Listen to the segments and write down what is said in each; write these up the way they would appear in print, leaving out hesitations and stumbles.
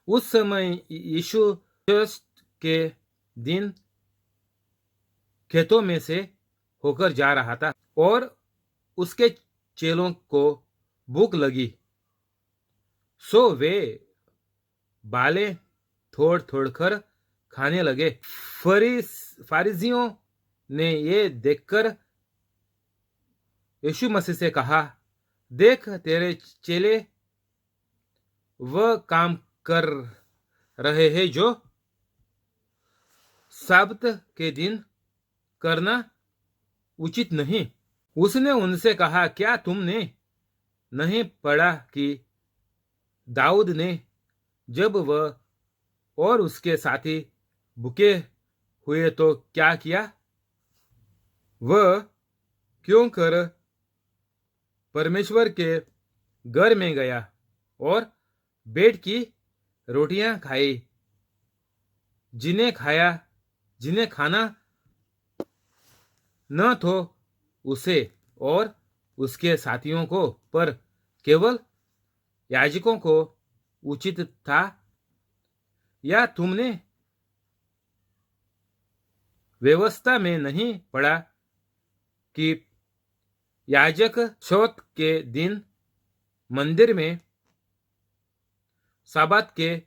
उस समय यीशु के दिन खेतों में से होकर जा रहा था और उसके चेलों को भूख लगी, सो वे बालें तोड़ तोड़ कर खाने लगे। फारिजियों ने ये देखकर यीशु मसीह से कहा, देख, तेरे चेले वह काम कर रहे हैं जो साब्त के दिन करना उचित नहीं। उसने उनसे कहा, क्या तुमने नहीं पढ़ा कि दाऊद ने जब वह और उसके साथी भूखे हुए तो क्या किया? वह क्यों कर परमेश्वर के घर में गया और बैठ की रोटियां खाई, जिन्हें खाना न तो उसे और उसके साथियों को, पर केवल याजकों को उचित था। या तुमने व्यवस्था में नहीं पढ़ा कि याजक शौत के दिन मंदिर में साबात के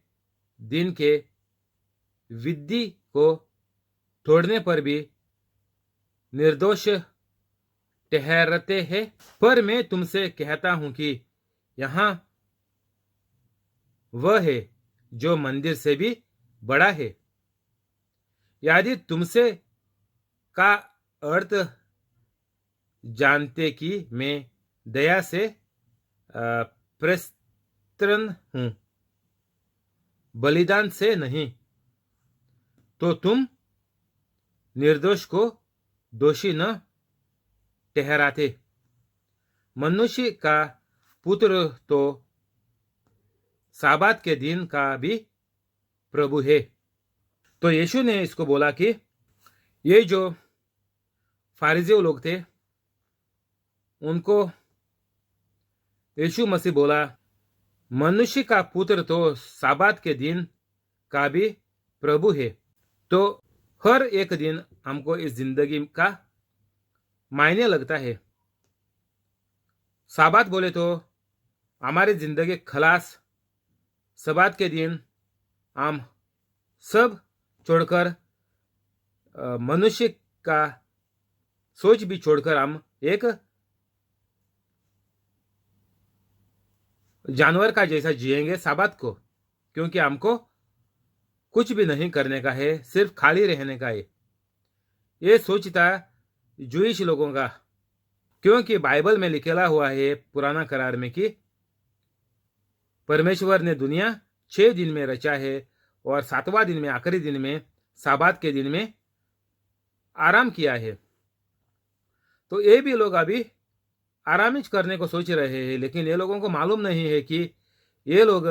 दिन के विधि को तोड़ने पर भी निर्दोष ठहरते हैं? पर मैं तुमसे कहता हूं कि यहाँ वह है जो मंदिर से भी बड़ा है। यदि तुमसे का अर्थ जानते कि मैं दया से प्रसन्न हूं, बलिदान से नहीं, तो तुम निर्दोष को दोषी न ठहराते। मनुष्य का पुत्र तो साबात के दिन का भी प्रभु है। तो यीशु ने इसको बोला कि ये जो फारिजियों लोग थे, उनको यीशु मसीह बोला, मनुष्य का पुत्र तो साबात के दिन का भी प्रभु है। तो हर एक दिन हमको इस जिंदगी का मायने लगता है। साबात बोले तो हमारी जिंदगी खलास। सबात के दिन हम सब छोड़कर, मनुष्य का सोच भी छोड़कर, हम एक जानवर का जैसा जिएंगे साबात को, क्योंकि हमको कुछ भी नहीं करने का है, सिर्फ खाली रहने का है। ये सोचता जूइश लोगों का, क्योंकि बाइबल में लिखेला हुआ है पुराना करार में कि परमेश्वर ने दुनिया 6 दिन में रचा है और 7वां दिन में, आखिरी दिन में, साबात के दिन में आराम किया है। तो ये भी लोग अभी आराम करने को सोच रहे हैं, लेकिन ये लोगों को मालूम नहीं है कि ये लोग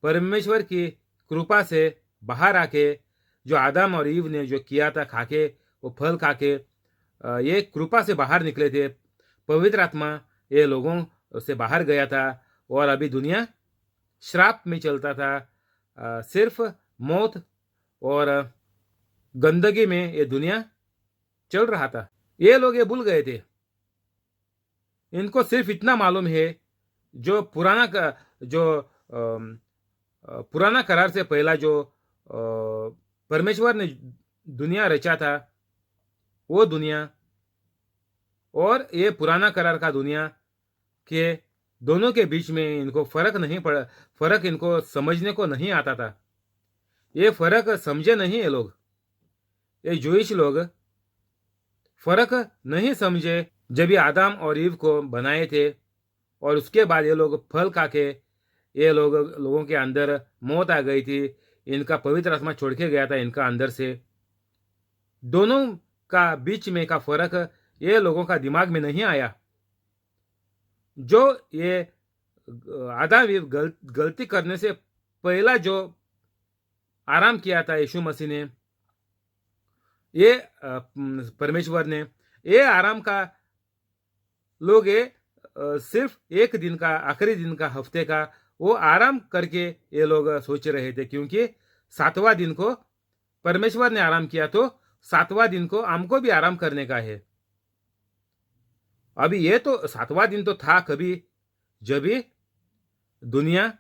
परमेश्वर की कृपा से बाहर आके, जो आदम और ईव ने जो किया था खाके, वो फल खाके, ये कृपा से बाहर निकले थे। पवित्र आत्मा ये लोगों से बाहर गया था और अभी दुनिया श्राप में चलता था। सिर्फ मौत और गंदगी में ये दुनिया चल रहा था। ये लोग ये भूल गए थे। इनको सिर्फ इतना मालूम है, जो पुराना करार से पहला जो परमेश्वर ने दुनिया रचा था, वो दुनिया और ये पुराना करार का दुनिया के दोनों के बीच में इनको फर्क इनको समझने को नहीं आता था। ये फर्क समझे नहीं ये लोग। ये जूइश लोग फर्क नहीं समझे जब ये आदम और ईव को बनाए थे, और उसके बाद ये लोग फल खा के, ये लोगों के अंदर मौत आ गई थी। इनका पवित्र आत्मा छोड़ के गया था इनका अंदर से। दोनों का बीच में का फर्क ये लोगों का दिमाग में नहीं आया। जो ये आदम ईव गलती करने से पहला जो आराम किया था यीशु मसीह ने, ये परमेश्वर ने, ये आराम का लोग ये सिर्फ एक दिन का, आखिरी दिन का, हफ्ते का वो आराम करके ये लोग सोच रहे थे, क्योंकि 7वां दिन को परमेश्वर ने आराम किया तो 7वां दिन को हमको भी आराम करने का है। अभी ये तो 7वां दिन तो था कभी, जब भी दुनिया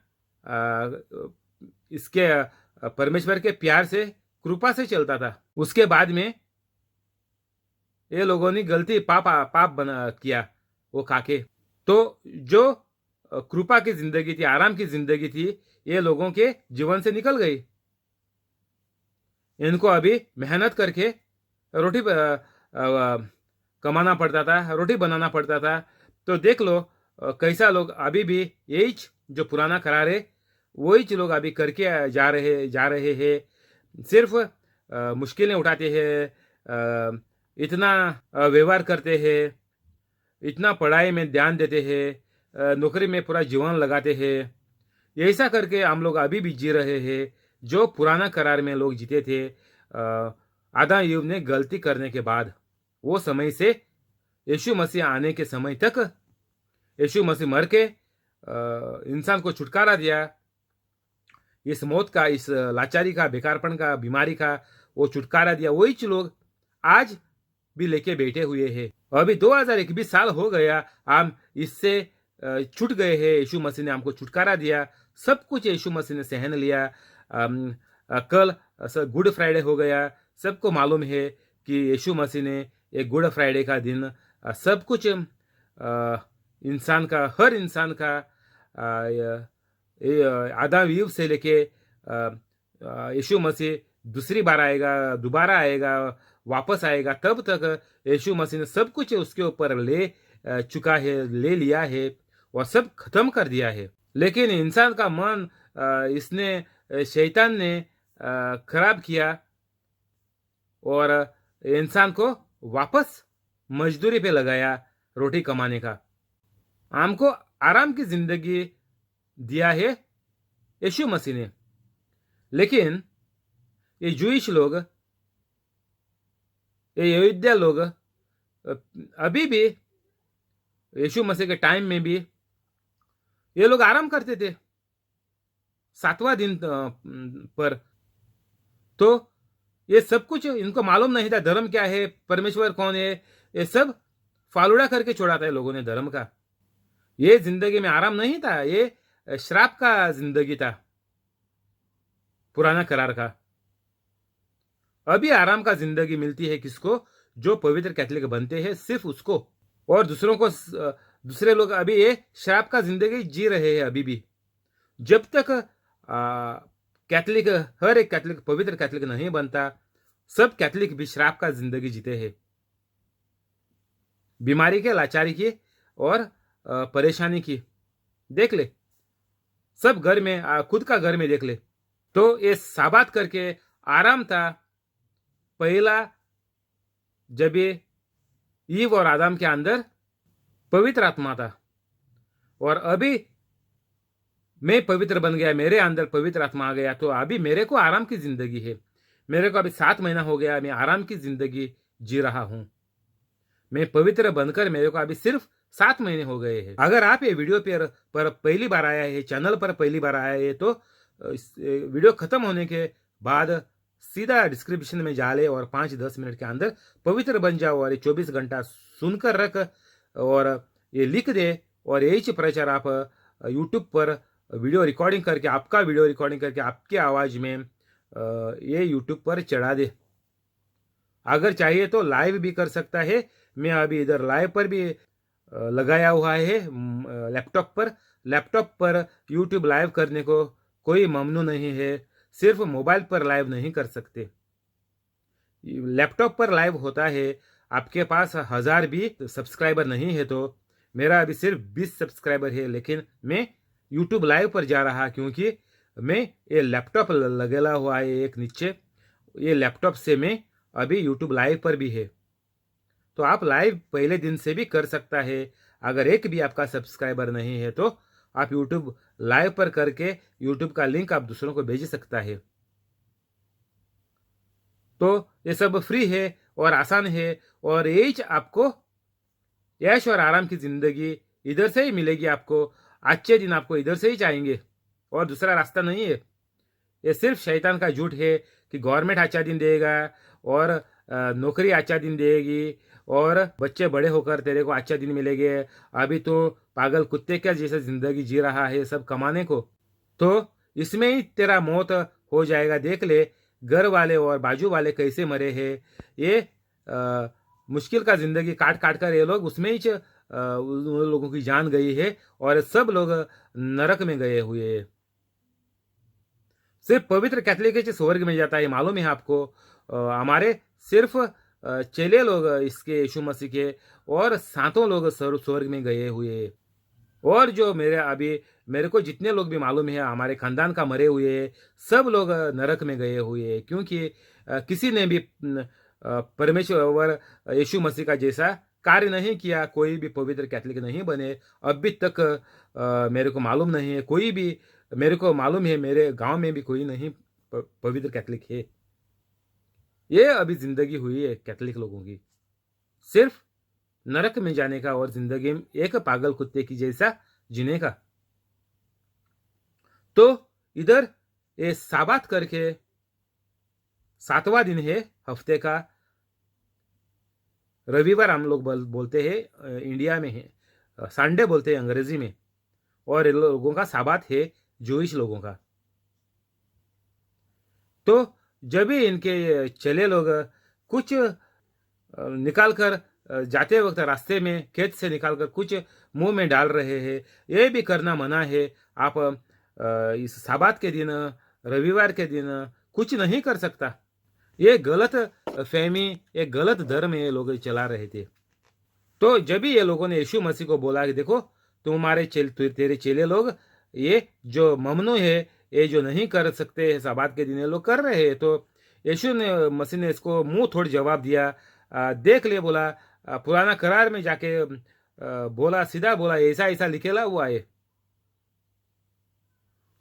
इसके परमेश्वर के प्यार से, कृपा से चलता था। उसके बाद में ये लोगों ने गलती पाप बना किया वो खाके। तो जो कृपा की जिंदगी थी, आराम की जिंदगी थी, ये लोगों के जीवन से निकल गई। इनको अभी मेहनत करके रोटी कमाना पड़ता था, रोटी बनाना पड़ता था। तो देख लो कैसा लोग अभी भी यही जो पुराना करार है वही लोग अभी करके जा रहे हैं। सिर्फ मुश्किलें उठाते हैं, इतना व्यवहार करते हैं, इतना पढ़ाई में ध्यान देते हैं, नौकरी में पूरा जीवन लगाते हैं। ऐसा करके हम लोग अभी भी जी रहे हैं जो पुराना करार में लोग जीते थे। आदम ईव ने गलती करने के बाद वो समय से यीशु मसीह आने के समय तक यीशु मसीह मर के इंसान को छुटकारा दिया, इस मौत का, इस लाचारी का, बेकारपन का, बीमारी का वो छुटकारा दिया। वही लोग आज भी लेके बैठे हुए हैं। अभी 2021 साल हो गया, हम इससे छूट गए हैं। यीशु मसीह ने हमको छुटकारा दिया, सब कुछ यीशु मसीह ने सहन लिया। कल गुड फ्राइडे हो गया। सबको मालूम है कि यीशु मसीह ने एक गुड फ्राइडे का दिन सब कुछ इंसान का, हर इंसान का, आदम ईव से लेके यीशु मसीह दूसरी बार आएगा, दोबारा आएगा, वापस आएगा, तब तक यीशु मसीह ने सब कुछ उसके ऊपर ले चुका है, ले लिया है और सब खत्म कर दिया है। लेकिन इंसान का मन इसने, शैतान ने खराब किया और इंसान को वापस मजदूरी पे लगाया, रोटी कमाने का। हमको आराम की जिंदगी दिया है यीशु मसीह ने। लेकिन ये जूइश लोग, ये यहूदिया लोग अभी भी यीशु मसीह के टाइम में भी ये लोग आराम करते थे 7वां दिन पर। तो ये सब कुछ इनको मालूम नहीं था, धर्म क्या है, परमेश्वर कौन है, ये सब फालूड़ा करके छोड़ाता है लोगों ने धर्म का। ये जिंदगी में आराम नहीं था, ये श्राप का जिंदगी था, पुराना करार का। अभी आराम का जिंदगी मिलती है किसको? जो पवित्र कैथोलिक बनते हैं, सिर्फ उसको। और दूसरों को, दूसरे लोग अभी ये श्राप का जिंदगी जी रहे हैं अभी भी। जब तक कैथोलिक, हर एक कैथोलिक पवित्र कैथोलिक नहीं बनता, सब कैथोलिक भी श्राप का जिंदगी जीते हैं, बीमारी के, लाचारी की और परेशानी की। देख ले, सब घर में, खुद का घर में देख ले। तो ये साबात करके आराम था पहला, जब ये ईव और आदम के अंदर पवित्र आत्मा था। और अभी मैं पवित्र बन गया, मेरे अंदर पवित्र आत्मा आ गया, तो अभी मेरे को आराम की जिंदगी है। मेरे को अभी 7 महीना हो गया, मैं आराम की जिंदगी जी रहा हूं। मैं पवित्र बनकर मेरे को अभी सिर्फ 7 महीने हो गए हैं। अगर आप ये वीडियो पर पहली बार आया है, चैनल पर पहली बार आया है, तो वीडियो खत्म होने के बाद सीधा डिस्क्रिप्शन में जा ले और 5-10 मिनट के अंदर पवित्र बन जाओ और ये 24 घंटा सुनकर रख और ये लिख दे। और यही प्रचार आप यूट्यूब पर वीडियो रिकॉर्डिंग करके, आपका वीडियो रिकॉर्डिंग करके आपके आवाज में ये यूट्यूब पर चढ़ा दे। अगर चाहिए तो लाइव भी कर सकता है। मैं अभी इधर लाइव पर भी लगाया हुआ है लैपटॉप पर यूट्यूब लाइव करने को कोई ममनू नहीं है। सिर्फ मोबाइल पर लाइव नहीं कर सकते, लैपटॉप पर लाइव होता है। आपके पास 1000 भी सब्सक्राइबर नहीं है तो मेरा अभी सिर्फ 20 सब्सक्राइबर है, लेकिन मैं यूट्यूब लाइव पर जा रहा क्योंकि मैं ये लैपटॉप लगेला हुआ है एक नीचे, ये लैपटॉप से मैं अभी यूट्यूब लाइव पर भी है। तो आप लाइव पहले दिन से भी कर सकता है। अगर एक भी आपका सब्सक्राइबर नहीं है तो आप यूट्यूब लाइव पर करके यूट्यूब का लिंक आप दूसरों को भेज सकता है। तो ये सब फ्री है और आसान है और यही आपको यश और आराम की जिंदगी इधर से ही मिलेगी आपको। अच्छे दिन आपको इधर से ही चाहेंगे और दूसरा रास्ता नहीं है। ये सिर्फ शैतान का झूठ है कि गवर्नमेंट अच्छा दिन देगा और नौकरी अच्छा दिन देगी और बच्चे बड़े होकर तेरे को अच्छा दिन मिलेंगे। अभी तो पागल कुत्ते क्या जैसे जिंदगी जी रहा है सब कमाने को, तो इसमें ही तेरा मौत हो जाएगा। देख ले घर वाले और बाजू वाले कैसे मरे हैं। ये मुश्किल का जिंदगी काट काट कर ये लोग उसमें ही उन लोगों की जान गई है और सब लोग नरक में गए हुए हैं। सिर्फ पवित्र कैथोलिक स्वर्ग में जाता है, मालूम है आपको। हमारे सिर्फ चेले लोग इसके यीशु मसीह के और सातों लोग स्वर्ग में गए हुए हैं। और जो मेरे को जितने लोग भी मालूम है हमारे खानदान का मरे हुए हैं, सब लोग नरक में गए हुए हैं, क्योंकि किसी ने भी परमेश्वर यीशु मसीह का जैसा कार्य नहीं किया। कोई भी पवित्र कैथोलिक नहीं बने अभी तक। मेरे को मालूम नहीं है कोई भी। मेरे को मालूम है मेरे गांव में भी कोई नहीं पवित्र कैथोलिक है। ये अभी जिंदगी हुई है कैथोलिक लोगों की, सिर्फ नरक में जाने का और जिंदगी में एक पागल कुत्ते की जैसा जीने का। तो इधर ये साबात करके 7वां दिन है हफ्ते का, रविवार हम लोग बोलते हैं, इंडिया में है संडे बोलते हैं अंग्रेजी में, और इन लोगों का साबात है जूइश लोगों का। तो जब भी इनके चेले लोग कुछ निकाल कर जाते वक्त रास्ते में खेत से निकालकर कुछ मुंह में डाल रहे हैं, ये भी करना मना है। आप इस साबात के दिन, रविवार के दिन कुछ नहीं कर सकता। ये गलत फहमी, एक गलत धर्म ये लोग चला रहे थे। तो जब भी ये लोगों ने यीशु मसीह को बोला कि देखो तेरे चेले लोग ये जो ममनू है, ये जो नहीं कर सकते साबात के दिन ये लोग कर रहे हैं। तो यीशु ने मसीह ने इसको मुंह थोड़ जवाब दिया। देख ले बोला, पुराना करार में जाके बोला, सीधा बोला ऐसा ऐसा लिखेला हुआ है।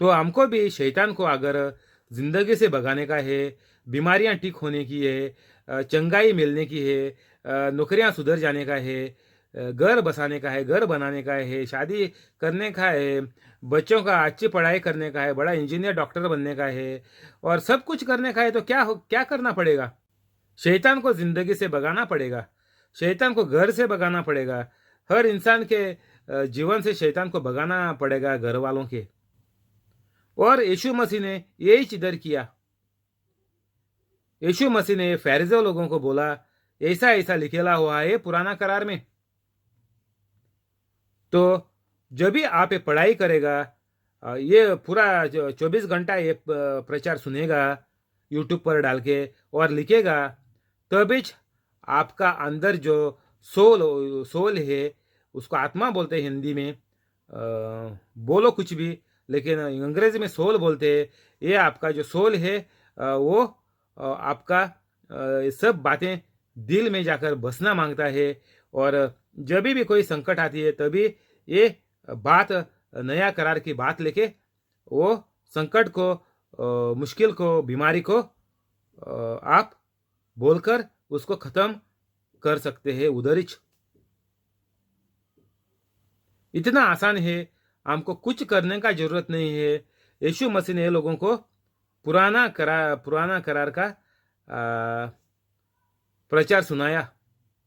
तो हमको भी शैतान को अगर जिंदगी से भगाने का है, बीमारियां ठीक होने की है, चंगाई मिलने की है, नौकरियां सुधर जाने का है, घर बसाने का है, घर बनाने का है, शादी करने का है, बच्चों का अच्छी पढ़ाई करने का है, बड़ा इंजीनियर डॉक्टर बनने का है और सब कुछ करने का है, तो क्या करना पड़ेगा? शैतान को जिंदगी से भगाना पड़ेगा। शैतान को घर से भगाना पड़ेगा। हर इंसान के जीवन से शैतान को भगाना पड़ेगा, घर वालों के। और यीशु मसीह ने यही इधर किया। यीशु मसीह ने फरीसियों लोगों को बोला ऐसा ऐसा लिखेला हुआ है पुराना करार में। तो जब भी आप ये पढ़ाई करेगा, ये पूरा 24 घंटा ये प्रचार सुनेगा यूट्यूब पर डाल के और लिखेगा, तभी आपका अंदर जो सोल है, उसको आत्मा बोलते हैं हिंदी में। बोलो कुछ भी, लेकिन अंग्रेजी में सोल बोलते हैं। ये आपका जो सोल है वो आपका सब बातें दिल में जाकर बसना मांगता है। और जब भी कोई संकट आती है तभी ये बात, नया करार की बात लेके वो संकट को, मुश्किल को, बीमारी को आप बोलकर उसको खत्म कर सकते हैं उधर ही। इतना आसान है, हमको कुछ करने का जरूरत नहीं है। यीशु मसीह ने लोगों को पुराना करार का प्रचार सुनाया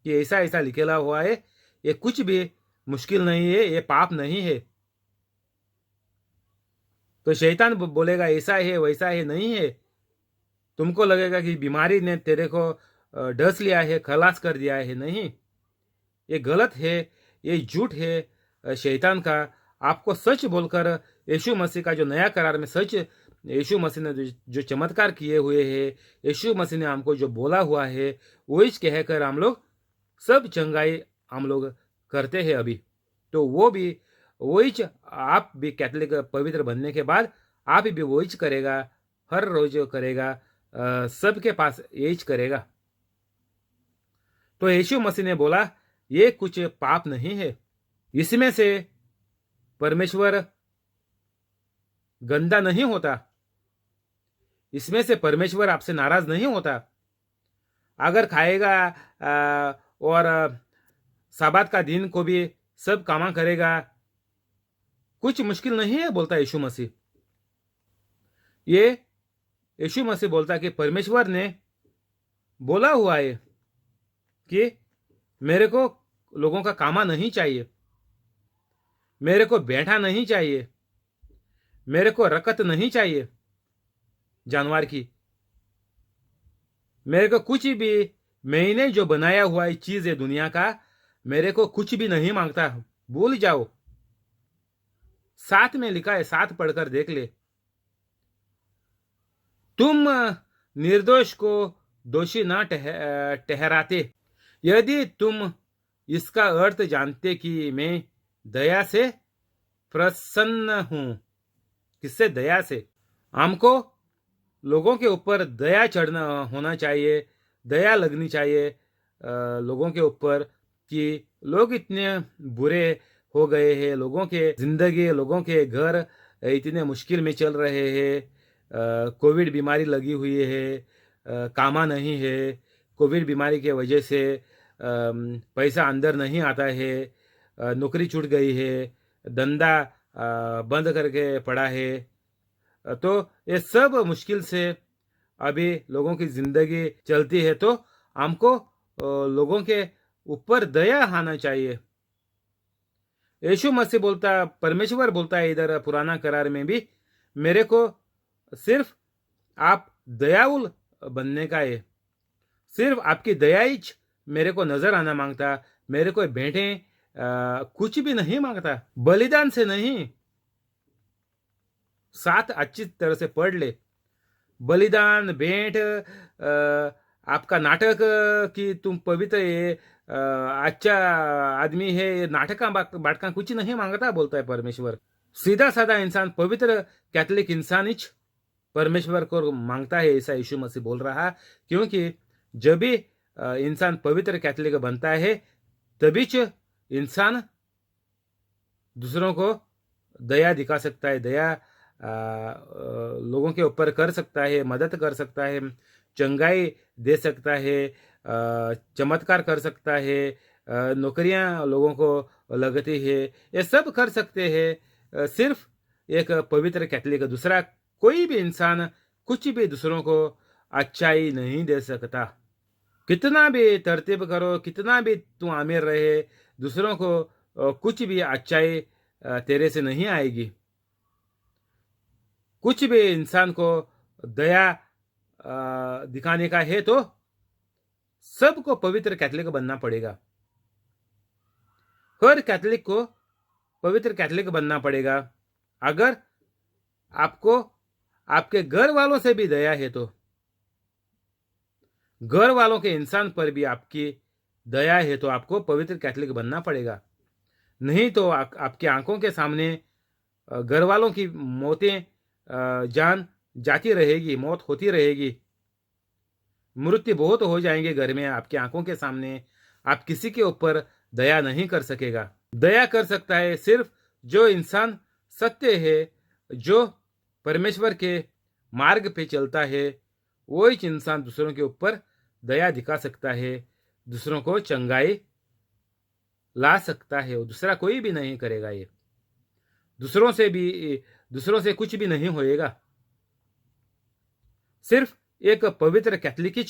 कि ऐसा ऐसा लिखेला हुआ है, ये कुछ भी मुश्किल नहीं है, ये पाप नहीं है। तो शैतान बोलेगा ऐसा है वैसा है, नहीं है। तुमको लगेगा कि बीमारी ने तेरे को डस लिया है, खलास कर दिया है, नहीं। ये गलत है, ये झूठ है शैतान का। आपको सच बोलकर यीशु मसीह का जो नया करार में सच, यीशु मसीह ने जो चमत्कार किए हुए हैं, यीशु मसीह ने हमको जो बोला हुआ है, वही कहकर हम लोग सब चंगाई हम लोग करते हैं अभी। तो वो भी वही आप भी कैथोलिक पवित्र बनने के बाद आप भी वही करेगा, हर रोज करेगा, सबके पास यही करेगा। तो यीशु मसीह ने बोला ये कुछ पाप नहीं है, इसमें से परमेश्वर गंदा नहीं होता, इसमें से परमेश्वर आपसे नाराज नहीं होता। अगर खाएगा और साबात का दिन को भी सब कामा करेगा, कुछ मुश्किल नहीं है, बोलता यीशु मसीह। ये यीशु मसीह बोलता कि परमेश्वर ने बोला हुआ है कि मेरे को लोगों का कामा नहीं चाहिए, मेरे को बैठा नहीं चाहिए, मेरे को रकत नहीं चाहिए जानवर की, मेरे को कुछ भी, मैंने जो बनाया हुआ चीज है दुनिया का, मेरे को कुछ भी नहीं मांगता। भूल जाओ। 7 में लिखा है, 7 पढ़कर देख ले। तुम निर्दोष को दोषी ना ठहराते यदि तुम इसका अर्थ जानते कि मैं दया से प्रसन्न हूं। किससे? दया से। हमको लोगों के ऊपर दया चढ़ना होना चाहिए, दया लगनी चाहिए लोगों के ऊपर कि लोग इतने बुरे हो गए हैं, लोगों के जिंदगी, लोगों के घर इतने मुश्किल में चल रहे हैं, कोविड बीमारी लगी हुई है, कामा नहीं है, कोविड बीमारी के वजह से पैसा अंदर नहीं आता है, नौकरी छूट गई है, धंधा बंद करके पड़ा है। तो ये सब मुश्किल से अभी लोगों की जिंदगी चलती है, तो हमको लोगों के ऊपर दया आना चाहिए। यीशु मसीह बोलता, परमेश्वर बोलता है इधर पुराना करार में भी, मेरे को सिर्फ आप दयालु बनने का है, सिर्फ आपकी दया ही मेरे को नजर आना मांगता, मेरे को भेंटे कुछ भी नहीं मांगता, बलिदान से नहीं। 7 अच्छी तरह से पढ़ ले। बलिदान, भेंट, आपका नाटक कि तुम पवित्र है, अच्छा आदमी है, नाटक का बाटका कुछ नहीं मांगता, बोलता है परमेश्वर। सीधा साधा इंसान, पवित्र कैथोलिक इंसान ही परमेश्वर को मांगता है, ऐसा यीशु मसीह बोल रहा। क्योंकि जब भी इंसान पवित्र कैथोलिक बनता है, तभी इंसान दूसरों को दया दिखा सकता है, दया लोगों के ऊपर कर सकता है, मदद कर सकता है, चंगाई दे सकता है, चमत्कार कर सकता है, नौकरियां लोगों को लगती है, ये सब कर सकते हैं सिर्फ एक पवित्र कैथोलिक। दूसरा कोई भी इंसान कुछ भी दूसरों को अच्छाई नहीं दे सकता। कितना भी तरतीब करो, कितना भी तू आमिर रहे, दूसरों को कुछ भी अच्छाई तेरे से नहीं आएगी। कुछ भी इंसान को दया दिखाने का है तो सबको पवित्र कैथोलिक बनना पड़ेगा। हर कैथोलिक को पवित्र कैथोलिक बनना पड़ेगा। अगर आपको आपके घर वालों से भी दया है तो, घर वालों के इंसान पर भी आपकी दया है तो आपको पवित्र कैथोलिक बनना पड़ेगा। नहीं तो आपकी आंखों के सामने घर वालों की मौतें जान जाती रहेगी, मौत होती रहेगी, मृत्यु बहुत हो जाएंगे घर में आपकी आंखों के सामने। आप किसी के ऊपर दया नहीं कर सकेगा। दया कर सकता है सिर्फ जो इंसान सत्य है, जो परमेश्वर के मार्ग पे चलता है, वो ही इंसान दूसरों के ऊपर दया दिखा सकता है, दूसरों को चंगाई ला सकता है। दूसरा कोई भी नहीं करेगा। ये दूसरों से कुछ भी नहीं होएगा। सिर्फ एक पवित्र कैथोलिक ही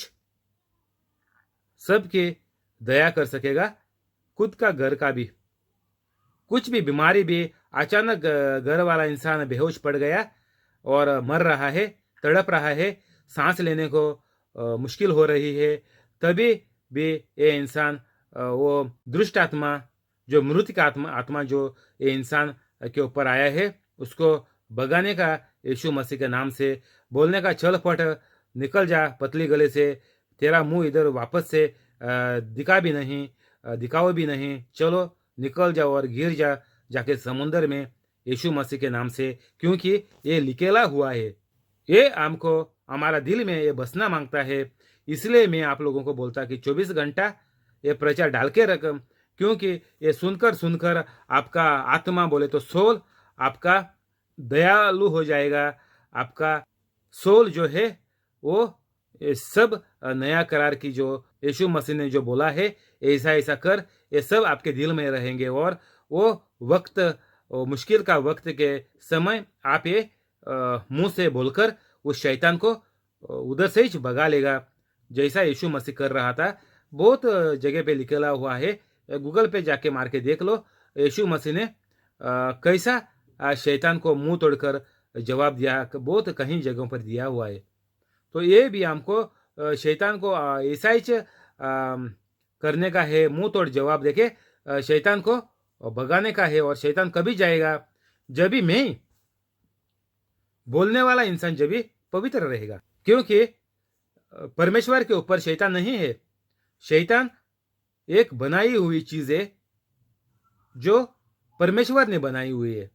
सबके दया कर सकेगा, खुद का घर का भी। कुछ भी बीमारी भी, अचानक घर वाला इंसान बेहोश पड़ गया और मर रहा है, तड़प रहा है, सांस लेने को मुश्किल हो रही है, तभी भी ये इंसान वो दुष्ट आत्मा, जो मृत का आत्मा जो ये इंसान के ऊपर आया है, उसको भगाने का यीशु मसीह के नाम से बोलने का, चल पट, निकल जा पतली गले से, तेरा मुंह इधर वापस से दिखाओ भी नहीं, चलो निकल जाओ और गिर जा जाके समुद्र में यीशु मसीह के नाम से, क्योंकि ये लिखेला हुआ है। ये हमको हमारा दिल में ये बसना मांगता है। इसलिए मैं आप लोगों को बोलता कि 24 घंटा ये प्रचार डाल के रख, क्योंकि ये सुनकर आपका आत्मा, बोले तो सोल, आपका दयालु हो जाएगा। आपका सोल जो है वो ये सब नया करार की जो यीशु मसीह ने जो बोला है, ऐसा ऐसा कर, ये सब आपके दिल में रहेंगे और वो वक्त मुश्किल का वक्त के समय आप ये मुंह से बोलकर उस शैतान को उधर से ही भगा लेगा, जैसा यीशु मसीह कर रहा था। बहुत जगह पे लिखा हुआ है, गूगल पे जाके मार के देख लो, यीशु मसीह ने कैसा शैतान को मुंह तोड़कर जवाब दिया, बहुत कहीं जगहों पर दिया हुआ है। तो ये भी हमको शैतान को ऐसा ही करने का है, मुंह तोड़ जवाब देके शैतान को भगाने का है। और शैतान कभी जाएगा, जब भी मैं बोलने वाला इंसान जब भी पवित्र रहेगा, क्योंकि परमेश्वर के ऊपर शैतान नहीं है। शैतान एक बनाई हुई चीज है जो परमेश्वर ने बनाई हुई है।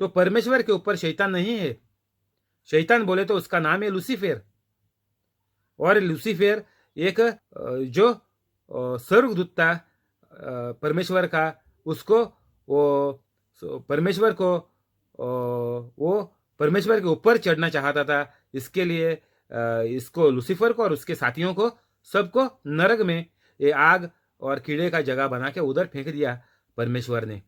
तो परमेश्वर के ऊपर शैतान नहीं है। शैतान बोले तो उसका नाम है लूसीफर। और लूसीफर एक जो स्वर्गदूत था परमेश्वर का, उसको वो परमेश्वर को वो परमेश्वर के ऊपर चढ़ना चाहता था। इसके लिए इसको लूसीफर को और उसके साथियों को सबको नरक में ये आग और कीड़े का जगह बना के उधर फेंक दिया परमेश्वर ने।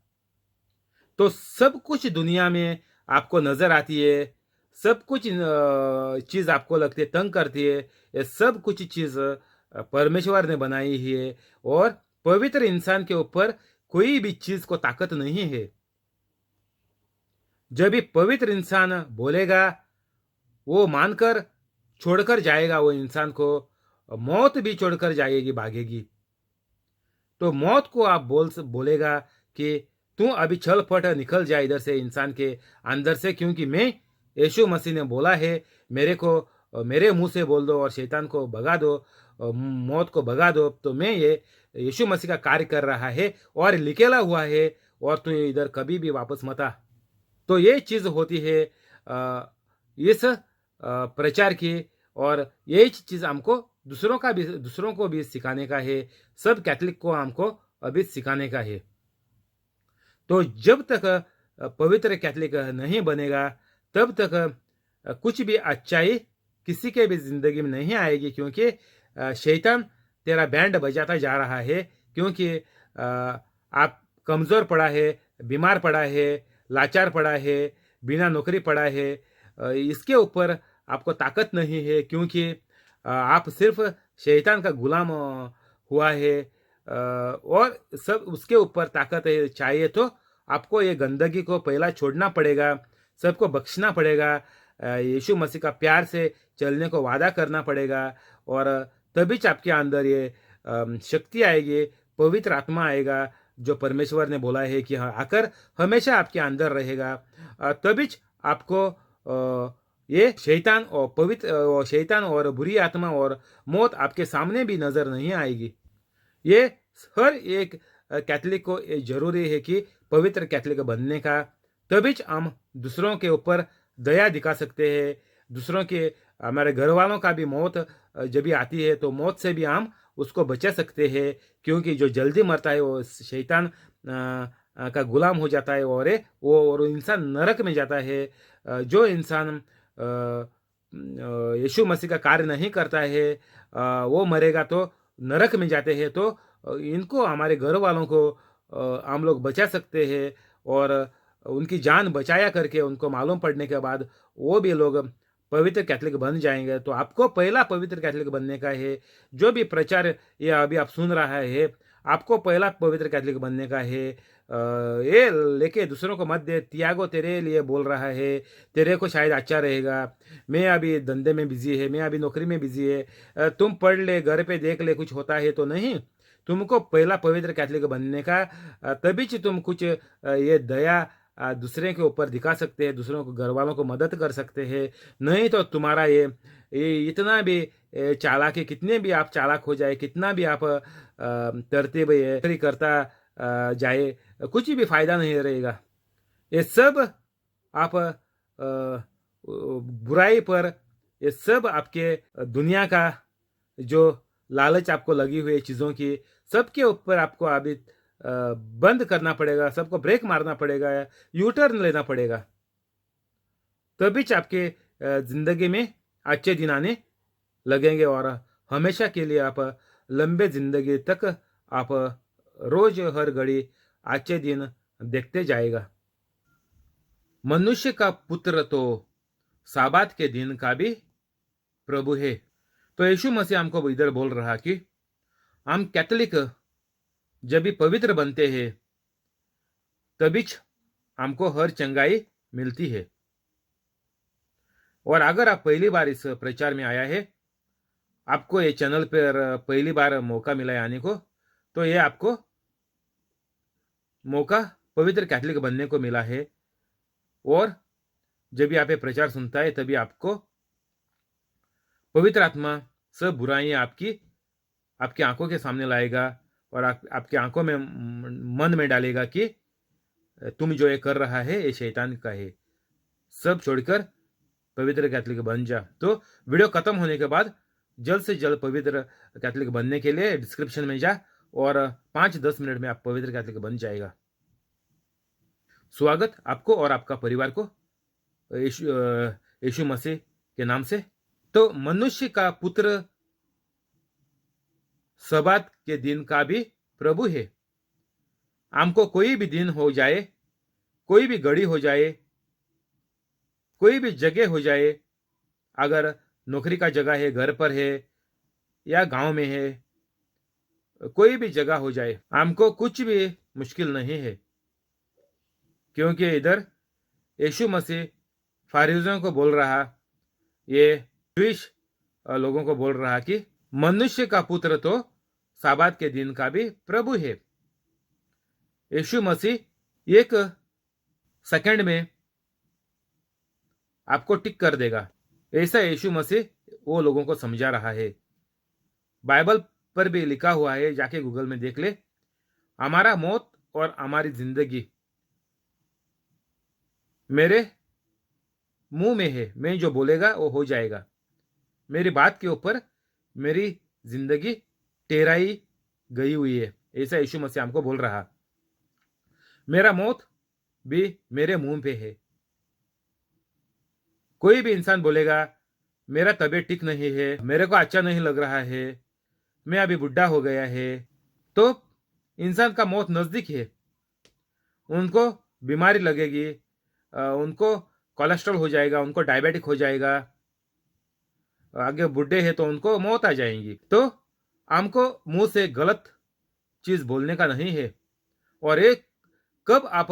तो सब कुछ दुनिया में आपको नजर आती है, सब कुछ चीज आपको लगती है तंग करती है, ये सब कुछ चीज परमेश्वर ने बनाई है। और पवित्र इंसान के ऊपर कोई भी चीज को ताकत नहीं है। जब भी पवित्र इंसान बोलेगा, वो मानकर छोड़कर जाएगा, वो इंसान को मौत भी छोड़कर जाएगी, भागेगी। तो मौत को आप बोलेगा कि तू अभी छल फट निकल जाए इधर से, इंसान के अंदर से, क्योंकि मैं यीशु मसीह ने बोला है, मेरे को मेरे मुंह से बोल दो और शैतान को भगा दो, मौत को भगा दो। तो मैं ये यीशु मसीह का कार्य कर रहा है और लिखेला हुआ है, और तू इधर कभी भी वापस मत आ। तो ये चीज होती है इस प्रचार की। और यही चीज हमको दूसरों को भी सिखाने का है, सब कैथलिक को हमको अभी सिखाने का है। तो जब तक पवित्र कैथलिक नहीं बनेगा, तब तक कुछ भी अच्छाई किसी के भी जिंदगी में नहीं आएगी, क्योंकि शैतान तेरा बैंड बजाता जा रहा है। क्योंकि आप कमजोर पड़ा है, बीमार पड़ा है, लाचार पड़ा है, बिना नौकरी पड़ा है, इसके ऊपर आपको ताकत नहीं है, क्योंकि आप सिर्फ शैतान का गुलाम हुआ है। और सब उसके ऊपर ताकत चाहिए तो आपको ये गंदगी को पहला छोड़ना पड़ेगा, सबको बख्शना पड़ेगा, यीशु मसीह का प्यार से चलने को वादा करना पड़ेगा। और तभी आपके अंदर ये शक्ति आएगी, पवित्र आत्मा आएगा, जो परमेश्वर ने बोला है कि हाँ आकर हमेशा आपके अंदर रहेगा। तभी आपको ये शैतान और बुरी आत्मा और मौत आपके सामने भी नजर नहीं आएगी। ये हर एक कैथलिक को ये जरूरी है कि पवित्र कैथलिक बनने का, तभी हम दूसरों के ऊपर दया दिखा सकते हैं। दूसरों के, हमारे घर वालों का भी मौत जब भी आती है तो मौत से भी हम उसको बचा सकते हैं, क्योंकि जो जल्दी मरता है वो शैतान का गुलाम हो जाता है, और इंसान नरक में जाता है। जो इंसान यीशु मसीह का कार्य नहीं करता है, वो मरेगा तो नरक में जाते हैं। तो इनको, हमारे घर वालों को हम लोग बचा सकते हैं, और उनकी जान बचाया करके उनको मालूम पड़ने के बाद वो भी लोग पवित्र कैथलिक बन जाएंगे। तो आपको पहला पवित्र कैथलिक बनने का है। जो भी प्रचार ये अभी आप सुन रहा है, आपको पहला पवित्र कैथलिक बनने का है। ये लेके दूसरों को मत दे, त्यागो तेरे लिए बोल रहा है, तेरे को शायद अच्छा रहेगा, मैं अभी धंधे में बिजी है, मैं अभी नौकरी में बिजी है, तुम पढ़ ले, घर पे देख ले, कुछ होता है तो नहीं। तुमको पहला पवित्र कैथलिक बनने का, तभी तुम कुछ ये दया दूसरे के ऊपर दिखा सकते हैं, दूसरों को, घर वालों को मदद कर सकते हैं। नहीं तो तुम्हारा ये इतना भी चालाकी, कितने भी आप चालाक हो जाए, कितना भी आप तरतीब ये करता जाए, कुछ भी फायदा नहीं रहेगा। ये सब आप बुराई पर, ये सब आपके दुनिया का जो लालच आपको लगी हुई चीजों की, सबके ऊपर आपको अभी बंद करना पड़ेगा, सबको ब्रेक मारना पड़ेगा, यू टर्न लेना पड़ेगा। तभी आपके जिंदगी में अच्छे दिन आने लगेंगे, और हमेशा के लिए आप लंबे जिंदगी तक आप रोज हर घड़ी अच्छे दिन देखते जाएगा। मनुष्य का पुत्र तो साबात के दिन का भी प्रभु है। तो यीशु मसीह हमको इधर बोल रहा कि हम कैथोलिक जब भी पवित्र बनते हैं तभी हमको हर चंगाई मिलती है। और अगर आप पहली बार इस प्रचार में आया है, आपको ये चैनल पर पहली बार मौका मिला है आने को, तो ये आपको मौका पवित्र कैथोलिक बनने को मिला है। और जब भी आप ये प्रचार सुनता है तभी आपको पवित्र आत्मा सब बुराइयां आपकी आंखों के सामने लाएगा और आपकी आंखों में मन में डालेगा कि तुम जो ये कर रहा है ये शैतान का है, सब छोड़कर पवित्र कैथोलिक बन जा। तो वीडियो खत्म होने के बाद जल्द से जल्द पवित्र कैथोलिक बनने के लिए डिस्क्रिप्शन में जा और 5-10 मिनट में आप पवित्र कैथोलिक बन जाएगा। स्वागत आपको और आपका परिवार को यीशु मसीह के नाम से। तो मनुष्य का पुत्र सबात के दिन का भी प्रभु है। हमको कोई भी दिन हो जाए, कोई भी घड़ी हो जाए, कोई भी जगह हो जाए, अगर नौकरी का जगह है, घर पर है या गांव में है, कोई भी जगह हो जाए, हमको कुछ भी मुश्किल नहीं है, क्योंकि इधर यीशु मसीह फारिजियों को बोल रहा, ये ज्यूइश लोगों को बोल रहा कि मनुष्य का पुत्र तो साबात के दिन का भी प्रभु है। यीशु मसीह 1 सेकंड में आपको टिक कर देगा, ऐसा यीशु मसीह वो लोगों को समझा रहा है। बाइबल पर भी लिखा हुआ है, जाके गूगल में देख ले, हमारा मौत और हमारी जिंदगी मेरे मुंह में है, मैं जो बोलेगा वो हो जाएगा। मेरी बात के ऊपर मेरी जिंदगी टेराई गई हुई है, ऐसा यीशु मसीह हमको बोल रहा। मेरा मौत भी मेरे मुंह पे है। कोई भी इंसान बोलेगा मेरा तबीयत ठीक नहीं है, मेरे को अच्छा नहीं लग रहा है, मैं अभी बुढ़ा हो गया है, तो इंसान का मौत नजदीक है। उनको बीमारी लगेगी, उनको कोलेस्ट्रॉल हो जाएगा, उनको डायबिटिक हो जाएगा, आगे बुढ़े हैं तो उनको मौत आ जाएगी। तो हमको मुंह से गलत चीज बोलने का नहीं है। और एक कब आप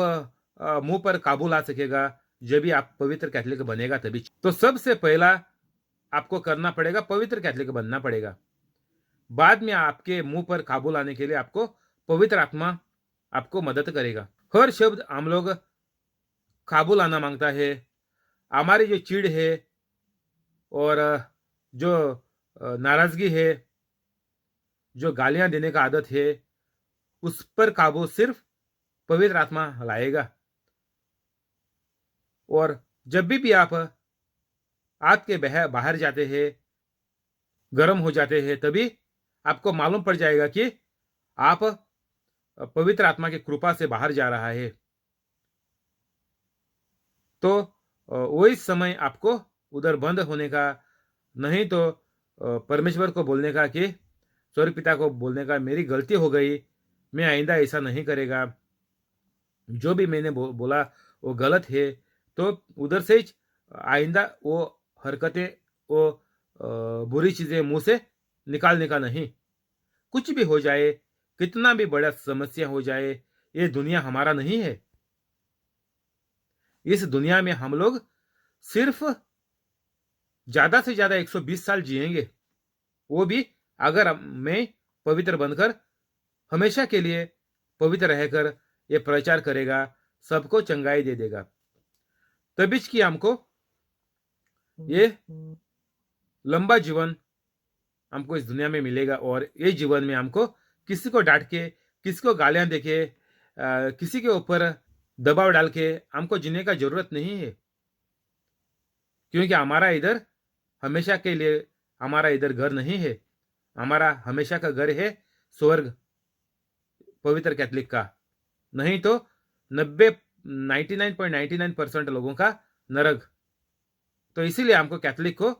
मुंह पर काबू ला सकेगा, जब भी आप पवित्र कैथोलिक बनेगा तभी। तो सबसे पहला आपको करना पड़ेगा, पवित्र कैथोलिक बनना पड़ेगा। बाद में आपके मुंह पर काबू लाने के लिए आपको पवित्र आत्मा आपको मदद करेगा। हर शब्द हम लोग काबू लाना मांगता है। हमारी जो चिढ़ है और जो नाराजगी है, जो गालियां देने का आदत है, उस पर काबू सिर्फ पवित्र आत्मा लाएगा। और जब भी आप आग के बाहर जाते हैं, गर्म हो जाते हैं, तभी आपको मालूम पड़ जाएगा कि आप पवित्र आत्मा की कृपा से बाहर जा रहा है। तो वही समय आपको उधर बंद होने का, नहीं तो परमेश्वर को बोलने का कि स्वर्ग पिता को बोलने का, मेरी गलती हो गई, मैं आइंदा ऐसा नहीं करेगा, जो भी मैंने बोला वो गलत है। तो उधर से ही आइंदा वो हरकतें, वो बुरी चीजें मुंह से निकालने का नहीं। कुछ भी हो जाए, कितना भी बड़ा समस्या हो जाए, ये दुनिया हमारा नहीं है। इस दुनिया में हम लोग सिर्फ ज्यादा से ज्यादा 120 साल जिएंगे, वो भी अगर मैं पवित्र बनकर हमेशा के लिए पवित्र रहकर ये प्रचार करेगा, सबको चंगाई दे देगा। तभी कि हमको ये लंबा जीवन हमको इस दुनिया में मिलेगा। और ये जीवन में हमको किसी को डांट के, किसी को गालियां देके, किसी के ऊपर दबाव डाल के हमको जीने का जरूरत नहीं है, क्योंकि हमारा इधर हमेशा के लिए, हमारा इधर घर नहीं है। हमारा हमेशा का घर है स्वर्ग, पवित्र कैथोलिक का। नहीं तो 99.99% लोगों का नरक। तो इसीलिए हमको कैथोलिक को,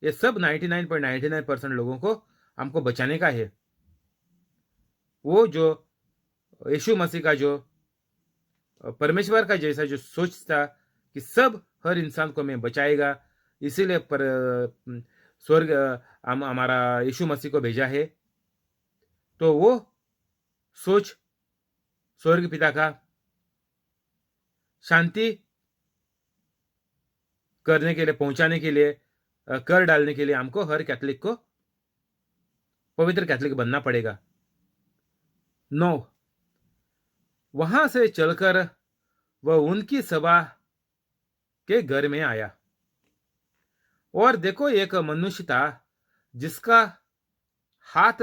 ये सब 99.99% लोगों को हमको बचाने का है। वो जो यीशु मसीह का जो परमेश्वर का जैसा जो सोच था कि सब हर इंसान को मैं बचाएगा, इसीलिए पर स्वर्ग हमारा यीशु मसीह को भेजा है। तो वो सोच स्वर्ग पिता का शांति करने के लिए, पहुंचाने के लिए, कर डालने के लिए हमको हर कैथलिक को पवित्र कैथलिक बनना पड़ेगा। 9, वहां से चलकर वह उनकी सभा के घर में आया और देखो एक मनुष्य था जिसका हाथ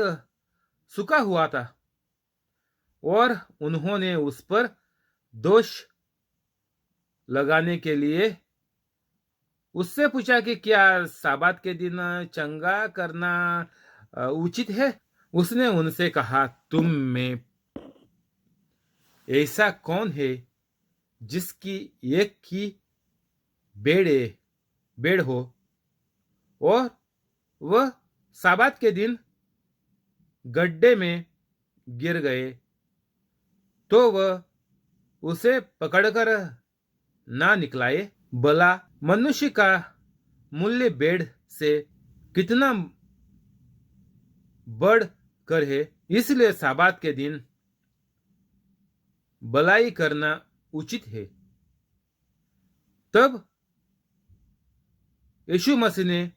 सूखा हुआ था और उन्होंने उस पर दोष लगाने के लिए उससे पूछा कि क्या साबात के दिन चंगा करना उचित है। उसने उनसे कहा, तुम में ऐसा कौन है जिसकी एक की बेड़ हो और वह साबात के दिन गड्ढे में गिर गए तो वह उसे पकड़कर ना निकलाए। भला मनुष्य का मूल्य बेड़ से कितना बढ़ कर है। इसलिए साबात के दिन भलाई करना उचित है। तब यीशु मसीह ने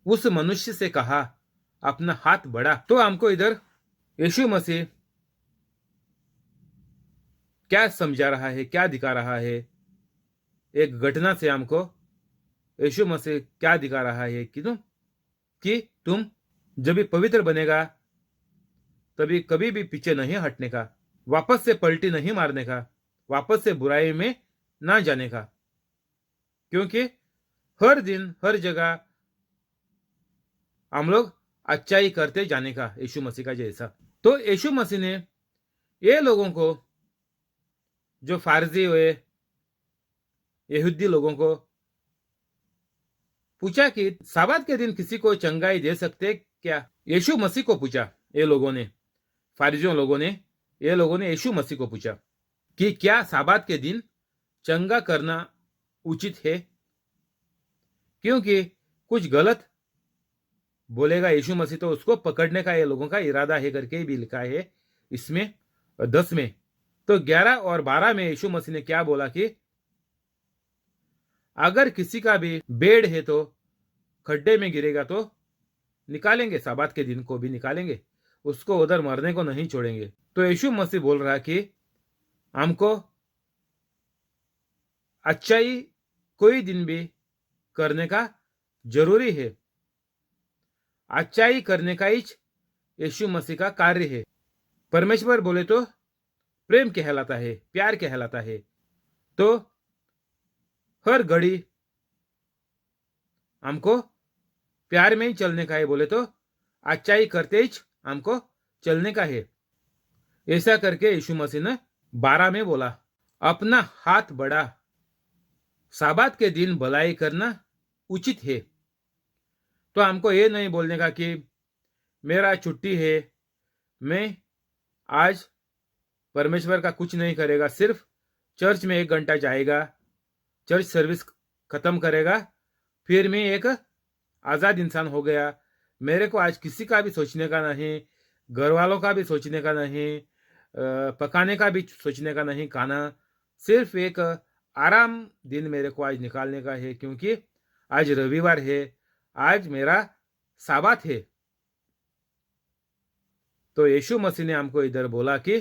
उस मनुष्य से कहा, अपना हाथ बढ़ा। तो हमको इधर यीशु मसीह क्या समझा रहा है, क्या दिखा रहा है? एक घटना से हमको यीशु मसीह क्या दिखा रहा है कि तुम जब भी पवित्र बनेगा तभी कभी भी पीछे नहीं हटने का, वापस से पलटी नहीं मारने का, वापस से बुराई में ना जाने का, क्योंकि हर दिन हर जगह हम लोग अच्छाई करते जाने का, यीशु मसीह का जैसा। तो यीशु मसीह ने ये लोगों को, जो फारसी हुए यहूदी लोगों को पूछा कि साबात के दिन किसी को चंगाई दे सकते क्या? यीशु मसीह को पूछा ये लोगों ने, फारिजियों लोगों ने, ये लोगों ने यीशु मसीह को पूछा कि क्या साबात के दिन चंगा करना उचित है? क्योंकि कुछ गलत बोलेगा यीशु मसीह तो उसको पकड़ने का ये लोगों का इरादा है करके भी लिखा है इसमें 10 में। तो 11 और 12 में यीशु मसीह ने क्या बोला कि अगर किसी का भी बेड़ है तो खड्डे में गिरेगा तो निकालेंगे, साबात के दिन को भी निकालेंगे, उसको उधर मरने को नहीं छोड़ेंगे। तो यीशु मसीह बोल रहा कि हमको अच्छाई कोई दिन भी करने का जरूरी है। अच्छाई करने का ही यीशु मसीह का कार्य है। परमेश्वर बोले तो प्रेम कहलाता है, प्यार कहलाता है। तो हर घड़ी हमको प्यार में ही चलने का है, बोले तो अच्छाई करते ही हमको चलने का है। ऐसा करके यीशु मसीह ने 12 में बोला, अपना हाथ बढ़ा, साबात के दिन भलाई करना उचित है। तो हमको ये नहीं बोलने का कि मेरा छुट्टी है, मैं आज परमेश्वर का कुछ नहीं करेगा, सिर्फ चर्च में 1 घंटा जाएगा, चर्च सर्विस खत्म करेगा, फिर मैं एक आज़ाद इंसान हो गया, मेरे को आज किसी का भी सोचने का नहीं, घर वालों का भी सोचने का नहीं, पकाने का भी सोचने का नहीं, खाना, सिर्फ एक आराम दिन मेरे को आज निकालने का है, क्योंकि आज रविवार है, आज मेरा साबात है। तो यीशु मसीह ने हमको इधर बोला कि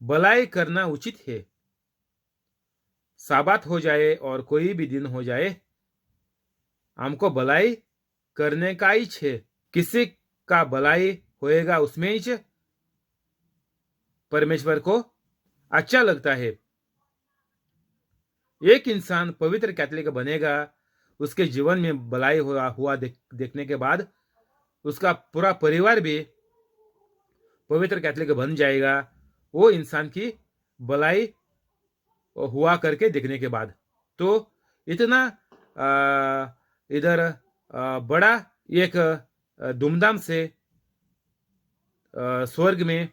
भलाई करना उचित है। साबात हो जाए और कोई भी दिन हो जाए, हमको भलाई करने का ही है। किसी का भलाई होएगा उसमें ही परमेश्वर को अच्छा लगता है। एक इंसान पवित्र कैथलिक बनेगा, उसके जीवन में भलाई हुआ देखने के बाद उसका पूरा परिवार भी पवित्र कैथलिक बन जाएगा, वो इंसान की भलाई हुआ करके देखने के बाद। तो इतना इधर बड़ा एक धूमधाम से स्वर्ग में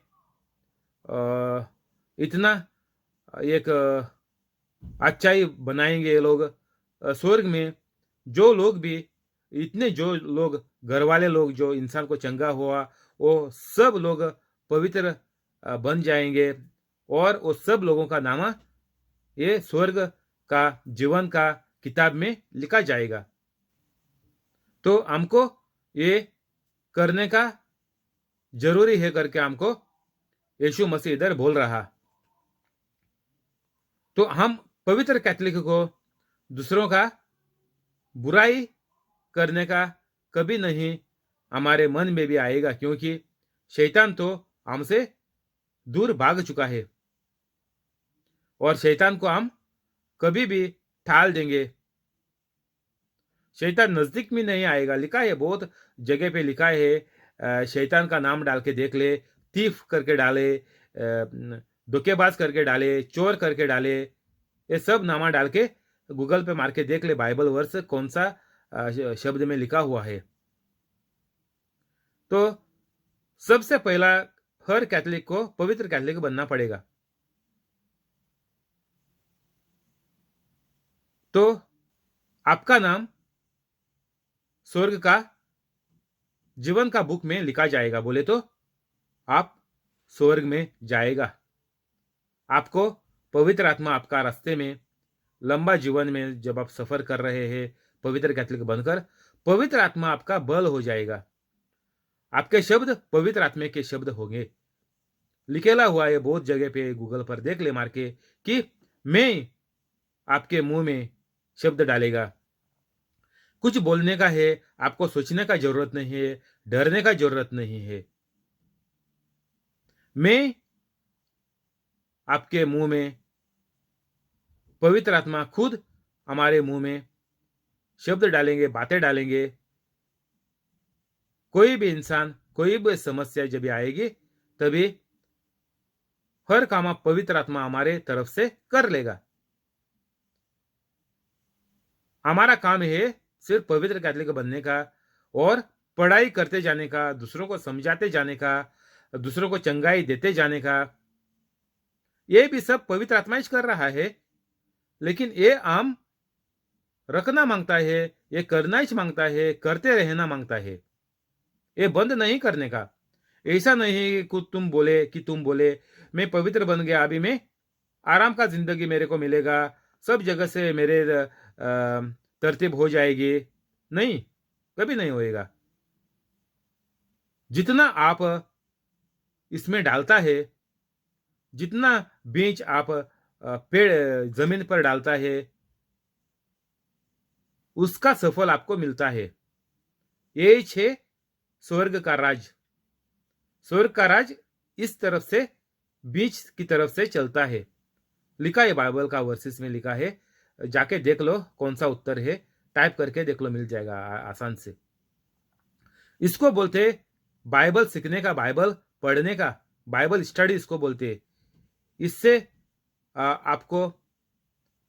इतना एक अच्छाई बनाएंगे ये लोग। स्वर्ग में जो लोग भी, इतने जो लोग, घर वाले लोग जो इंसान को चंगा हुआ, वो सब लोग पवित्र बन जाएंगे, और वो सब लोगों का नाम ये स्वर्ग का जीवन का किताब में लिखा जाएगा। तो हमको ये करने का जरूरी है करके हमको यीशु मसीह इधर बोल रहा। तो हम पवित्र कैथोलिक को दूसरों का बुराई करने का कभी नहीं हमारे मन में भी आएगा, क्योंकि शैतान तो हमसे दूर भाग चुका है, और शैतान को हम कभी भी टाल देंगे। शैतान नजदीक में नहीं आएगा। लिखा है, बहुत जगह पे लिखा है, शैतान का नाम डाल के देख ले, तीफ करके डाले, धोखेबाज करके डाले, चोर करके डाले, ये सब नामा डाल के गूगल पे मार के देख ले, बाइबल वर्स कौन सा शब्द में लिखा हुआ है। तो सबसे पहला हर कैथोलिक को पवित्र कैथोलिक बनना पड़ेगा। तो आपका नाम स्वर्ग का जीवन का बुक में लिखा जाएगा। बोले तो आप स्वर्ग में जाएगा। आपको पवित्र आत्मा आपका रास्ते में लंबा जीवन में जब आप सफर कर रहे हैं पवित्र कैथोलिक बनकर, पवित्र आत्मा आपका बल हो जाएगा। आपके शब्द पवित्र आत्मा के शब्द होंगे। लिखेला हुआ है बहुत जगह पे, गूगल पर देख ले मार के, कि मैं आपके मुंह में शब्द डालेगा। कुछ बोलने का है, आपको सोचने का जरूरत नहीं है, डरने का जरूरत नहीं है। मैं आपके मुंह में, पवित्र आत्मा खुद हमारे मुंह में शब्द डालेंगे, बातें डालेंगे। कोई भी इंसान, कोई भी समस्या जब आएगी, तभी हर काम आप पवित्र आत्मा हमारे तरफ से कर लेगा। हमारा काम है सिर्फ पवित्र कैथोलिक बनने का, और पढ़ाई करते जाने का, दूसरों को समझाते जाने का, दूसरों को चंगाई देते जाने का। ये भी सब पवित्र आत्मा ही कर रहा है, लेकिन ये आम रखना मांगता है, ये करना ही मांगता है, करते रहना मांगता है, ये बंद नहीं करने का। ऐसा नहीं कि तुम बोले मैं पवित्र बन गया, अभी मैं आराम का जिंदगी मेरे को मिलेगा, सब जगह से मेरे तरतीब हो जाएगी। नहीं, कभी नहीं होएगा। जितना आप इसमें डालता है, जितना बीज आप पेड़ जमीन पर डालता है, उसका सफल आपको मिलता है। ये छे स्वर्ग का राज। स्वर्ग का राज इस तरफ से, बीच की तरफ से चलता है। लिखा है बाइबल का वर्सेस में लिखा है, जाके देख लो कौन सा उत्तर है, टाइप करके देख लो, मिल जाएगा आसान से। इसको बोलते बाइबल सीखने का, बाइबल पढ़ने का, बाइबल स्टडी इसको बोलते। इससे आपको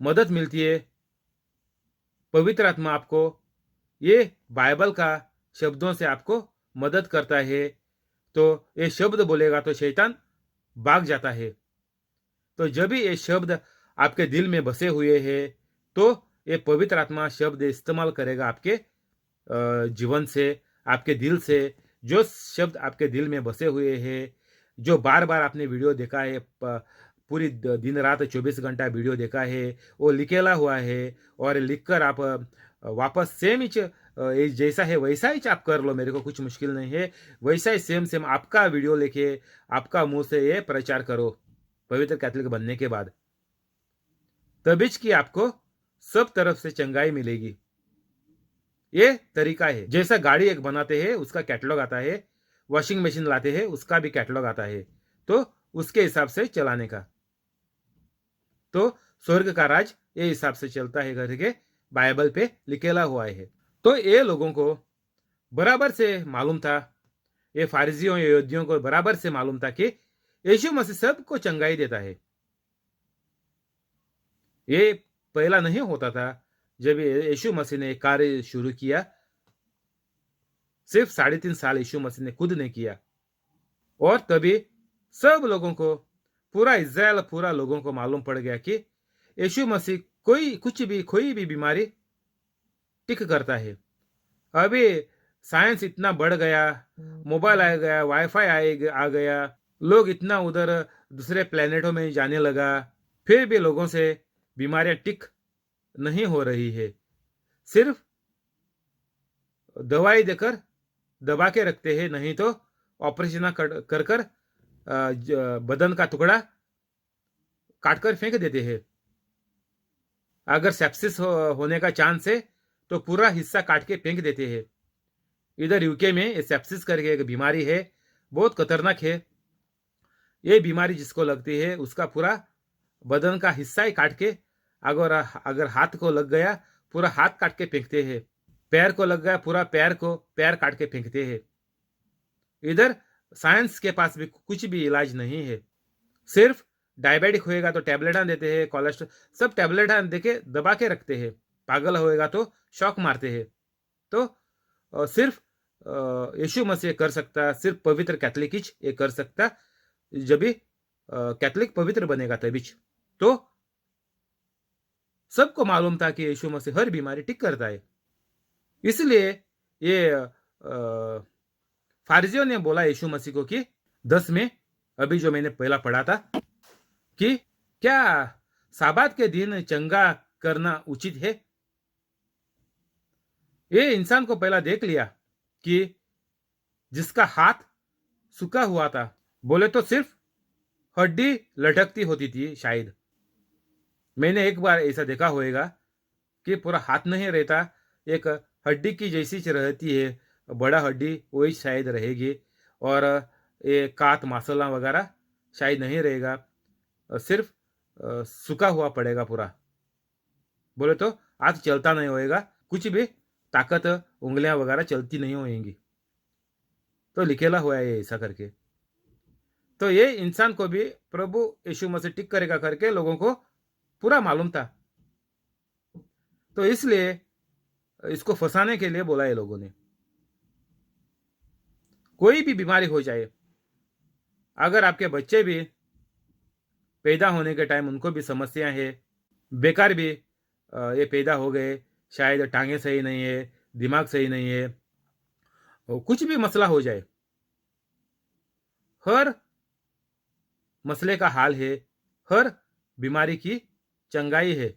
मदद मिलती है। पवित्र आत्मा आपको ये बाइबल का शब्दों से आपको मदद करता है। तो ये शब्द बोलेगा तो शैतान भाग जाता है। तो जब भी ये शब्द आपके दिल में बसे हुए हैं, तो ये पवित्र आत्मा शब्द इस्तेमाल करेगा आपके जीवन से, आपके दिल से। जो शब्द आपके दिल में बसे हुए हैं, जो बार बार आपने वीडियो देखा है, पूरी दिन रात 24 घंटा वीडियो देखा है, वो लिखेला हुआ है, और लिखकर आप वापस सेम ही जैसा है वैसा ही आप कर लो, मेरे को कुछ मुश्किल नहीं है। वैसा ही सेम सेम आपका वीडियो लेके आपका मुंह से ये प्रचार करो पवित्र कैथोलिक बनने के बाद, तभी कि आपको सब तरफ से चंगाई मिलेगी। ये तरीका है। जैसा गाड़ी एक बनाते हैं उसका कैटलॉग आता है, वॉशिंग मशीन लाते हैं उसका भी कैटलॉग आता है, तो उसके हिसाब से चलाने का। तो स्वर्ग का राज ये हिसाब से चलता है करके बाइबल पे लिखेला हुआ है। तो ये लोगों को बराबर से मालूम था, ये फारिजियों यहूदियों को बराबर से मालूम था कि यीशु मसीह सबको चंगाई देता है। ये पहला नहीं होता था। जब यीशु मसीह ने कार्य शुरू किया, सिर्फ 3.5 साल यीशु मसीह ने खुद ने किया, और तभी सब लोगों को पूरा इज़राइल पूरा लोगों को मालूम पड़ गया कि यीशु मसीह कोई भी बीमारी ठीक करता है। अभी साइंस इतना बढ़ गया, मोबाइल आ गया, वाईफाई आ गया, लोग इतना उधर दूसरे प्लेनेटों में जाने लगा, फिर भी लोगों से बीमारियां ठीक नहीं हो रही है। सिर्फ दवाई देकर दबा के रखते हैं, नहीं तो ऑपरेशन कर कर बदन का टुकड़ा काट कर फेंक देते हैं। अगर सेप्सिस होने का चांस है तो पूरा हिस्सा काट के फेंक देते हैं। इधर यूके में सेप्सिस करके एक बीमारी है, बहुत खतरनाक है। ये बीमारी जिसको लगती है उसका पूरा बदन का हिस्सा ही काट के, अगर हाथ को लग गया पूरा हाथ काट के फेंकते हैं, पैर को लग गया पूरा पैर काट के फेंकते हैं। इधर साइंस के पास भी कुछ भी इलाज नहीं है। सिर्फ डायबिटिक होएगा तो टैबलेट देते हैं, कोलेस्ट्रॉल सब टैबलेट देके दबा के रखते हैं। पागल होएगा तो शॉक मारते हैं। तो सिर्फ यीशु मसीह कर सकता, सिर्फ पवित्र कैथलिक ही ये कर सकता। जब भी कैथलिक पवित्र बनेगा तभी। तो सबको मालूम था कि यीशु मसीह हर बीमारी ठीक करता है। इसलिए ये फारिजियों ने बोला यीशु मसीह को कि 10 में, अभी जो मैंने पहला पढ़ा था, कि क्या साबात के दिन चंगा करना उचित है? ये इंसान को पहला देख लिया कि जिसका हाथ सूखा हुआ था, बोले तो सिर्फ हड्डी लटकती होती थी शायद। मैंने एक बार ऐसा देखा होएगा कि पूरा हाथ नहीं रहता, एक हड्डी की जैसी रहती है, बड़ा हड्डी वही शायद रहेगी, और ये काट मांसला वगैरह शायद नहीं रहेगा, सिर्फ सूखा हुआ पड़ेगा पूरा। बोले तो हाथ चलता नहीं होएगा, कुछ भी ताकत उंगलियां वगैरह चलती नहीं होंगी। तो लिखेला हुआ है ऐसा करके। तो ये इंसान को भी प्रभु यीशु मसीह ठीक करेगा करके लोगों को पूरा मालूम था। तो इसलिए इसको फंसाने के लिए बोला ये लोगों ने। कोई भी बीमारी हो जाए, अगर आपके बच्चे भी पैदा होने के टाइम उनको भी समस्या है, बेकार भी ये पैदा हो गए, शायद टांगे सही नहीं है, दिमाग सही नहीं है, कुछ भी मसला हो जाए, हर मसले का हाल है, हर बीमारी की चंगाई है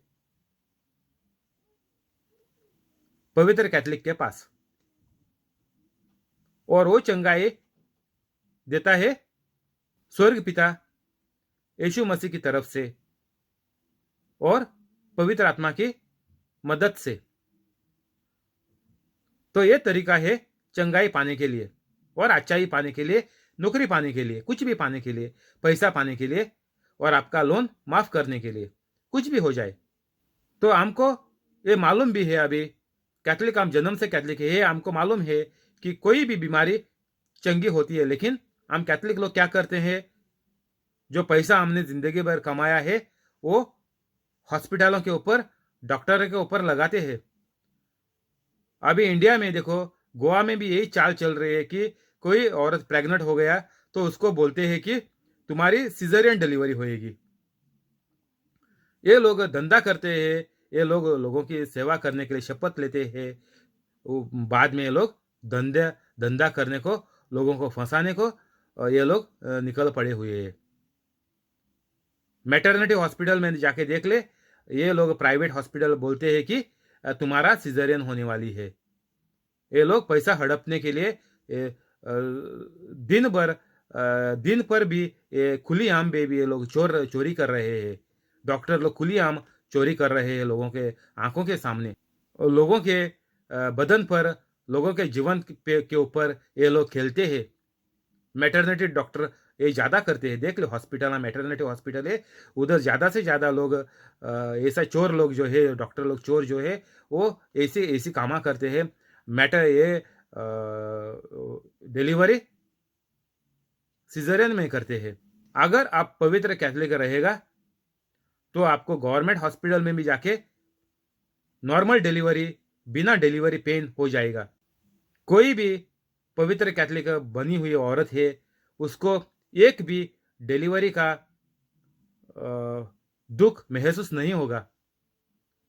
पवित्र कैथलिक के पास। और वो चंगाई देता है स्वर्ग पिता यीशु मसीह की तरफ से और पवित्र आत्मा की मदद से। तो ये तरीका है चंगाई पाने के लिए और अच्छाई पाने के लिए, नौकरी पाने के लिए, कुछ भी पाने के लिए, पैसा पाने के लिए, और आपका लोन माफ करने के लिए, कुछ भी हो जाए। तो हमको ये मालूम भी है, अभी कैथलिक, हम जन्म से कैथलिक है, हमको मालूम है कि कोई भी बीमारी चंगी होती है। लेकिन हम कैथलिक लोग क्या करते हैं, जो पैसा हमने जिंदगी भर कमाया है वो हॉस्पिटलों के ऊपर, डॉक्टर के ऊपर लगाते हैं। अभी इंडिया में देखो, गोवा में भी यही चाल चल रही है कि कोई औरत प्रेग्नेंट हो गया तो उसको बोलते हैं कि तुम्हारी सिजेरियन डिलीवरी होएगी। ये लोग धंधा करते हैं, ये लोग लोगों की सेवा करने के लिए शपथ लेते हैं, बाद में ये लोग धंधा करने को, लोगों को फंसाने को ये लोग निकल पड़े हुए हैं। मैटरनिटी हॉस्पिटल में जाके देख ले, ये लोग प्राइवेट हॉस्पिटल बोलते हैं कि तुम्हारा सिजेरियन होने वाली है। ये लोग पैसा हड़पने के लिए दिन पर भी खुली आम भी ये लोग चोरी कर रहे हैं। डॉक्टर लोग खुली आम चोरी कर रहे हैं लोगों के आंखों के सामने, और लोगों के बदन पर, लोगों के जीवन के ऊपर ये लोग खेलते हैं। मैटरनिटी डॉक्टर ये ज़्यादा करते हैं। देख लो, हॉस्पिटल, मैटरनिटी हॉस्पिटल है, उधर ज़्यादा से ज़्यादा लोग ऐसा चोर लोग जो है, डॉक्टर लोग चोर जो है, वो ऐसी कामा करते हैं। डिलीवरी सिजेरियन में करते हैं। अगर आप पवित्र कैथलिक रहेगा तो आपको गवर्नमेंट हॉस्पिटल में भी जाके नॉर्मल डिलीवरी, बिना डिलीवरी पेन हो जाएगा। कोई भी पवित्र कैथलिक बनी हुई औरत है, उसको एक भी डिलीवरी का दुख महसूस नहीं होगा।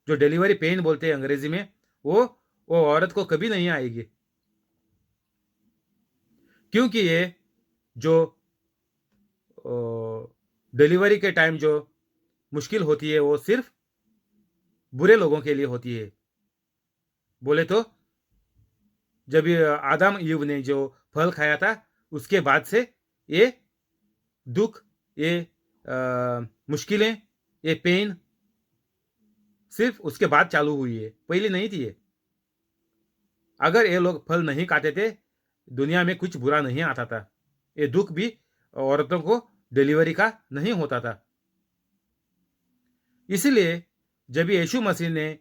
जो डिलीवरी पेन बोलते हैं अंग्रेजी में, वो औरत को कभी नहीं आएगी, क्योंकि ये जो डिलीवरी के टाइम जो मुश्किल होती है वो सिर्फ बुरे लोगों के लिए होती है। बोले तो जब ये आदम ईव ने जो फल खाया था, उसके बाद से ये दुख, ये मुश्किलें, ये पेन सिर्फ उसके बाद चालू हुई है, पहले नहीं थी ये। अगर ये लोग फल नहीं खाते थे, दुनिया में कुछ बुरा नहीं आता था। ये दुख भी औरतों को डिलीवरी का नहीं होता था। इसलिए जब यीशु मसीह ने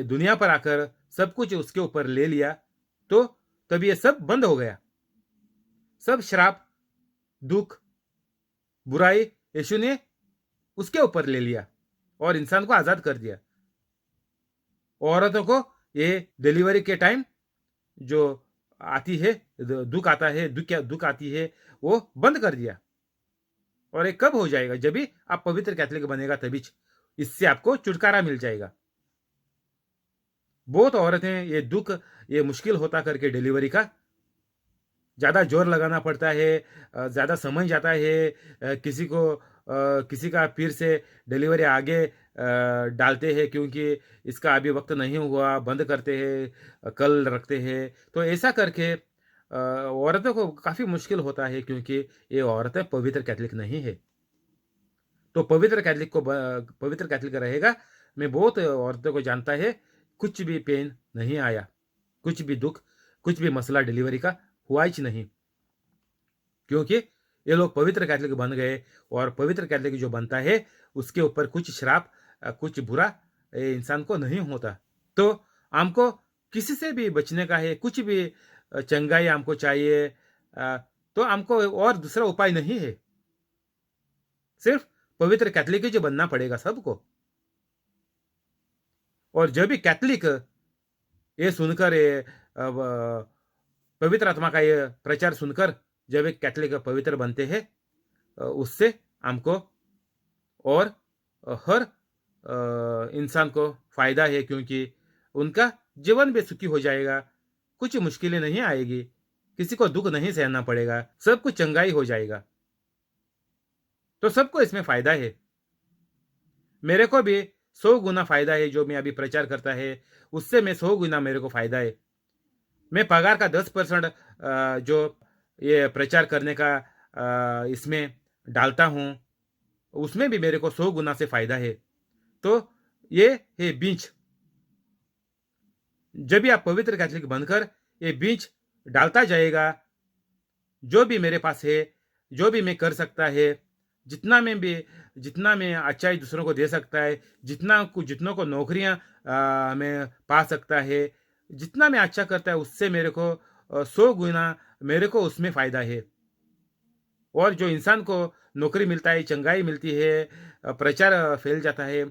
दुनिया पर आकर सब कुछ उसके ऊपर ले लिया, तो तब ये सब बंद हो गया। सब श्राप, दुख, बुराई यीशु ने उसके ऊपर ले लिया और इंसान को आजाद कर दिया। औरतों को ये डिलीवरी के टाइम जो आती है, दुख आता है, दुख आती है, वो बंद कर दिया। और ये कब हो जाएगा? जब भी आप पवित्र कैथोलिक बनेगा, तभी इससे आपको छुटकारा मिल जाएगा। बहुत औरतें ये दुख, ये मुश्किल होता करके डिलीवरी का ज़्यादा जोर लगाना पड़ता है, ज़्यादा समय जाता है, किसी का फिर से डिलीवरी आगे डालते हैं, क्योंकि इसका अभी वक्त नहीं हुआ, बंद करते हैं, कल रखते हैं। तो ऐसा करके औरतों को काफ़ी मुश्किल होता है, क्योंकि ये औरतें पवित्र कैथोलिक नहीं है। तो पवित्र कैथोलिक रहेगा। मैं बहुत औरतों को जानता है, कुछ भी पेन नहीं आया, कुछ भी दुख, कुछ भी मसला डिलीवरी का हुआ ही नहीं, क्योंकि ये लोग पवित्र कैथोलिक बन गए। और पवित्र कैथोलिक जो बनता है, उसके ऊपर कुछ श्राप, कुछ बुरा इंसान को नहीं होता। तो हमको किसी से भी बचने का है, कुछ भी चंगाई हमको चाहिए, तो हमको और दूसरा उपाय नहीं है, सिर्फ पवित्र कैथोलिक ही जो बनना पड़ेगा सबको। और जब भी कैथोलिक ये सुनकर, ये पवित्र आत्मा का ये प्रचार सुनकर जब एक कैथोलिक पवित्र बनते हैं, उससे हमको और हर इंसान को फायदा है, क्योंकि उनका जीवन भी सुखी हो जाएगा, कुछ मुश्किलें नहीं आएगी, किसी को दुख नहीं सहना पड़ेगा, सब कुछ चंगाई हो जाएगा। तो सबको इसमें फायदा है। मेरे को भी 100 गुना फायदा है, जो मैं अभी प्रचार करता है उससे मैं 100 गुना मेरे को फायदा है। मैं पगार का 10% जो ये प्रचार करने का इसमें डालता हूँ, उसमें भी मेरे को 100 गुना से फायदा है। तो ये है बीज। जब भी आप पवित्र कैथोलिक बनकर ये बीज डालता जाएगा, जो भी मेरे पास है, जो भी मैं कर सकता है, जितना मैं अच्छाई दूसरों को दे सकता है, जितनों को नौकरियां मैं पा सकता है, जितना मैं अच्छा करता है, उससे मेरे को 100 गुना मेरे को उसमें फायदा है। और जो इंसान को नौकरी मिलता है, चंगाई मिलती है, प्रचार फैल जाता है,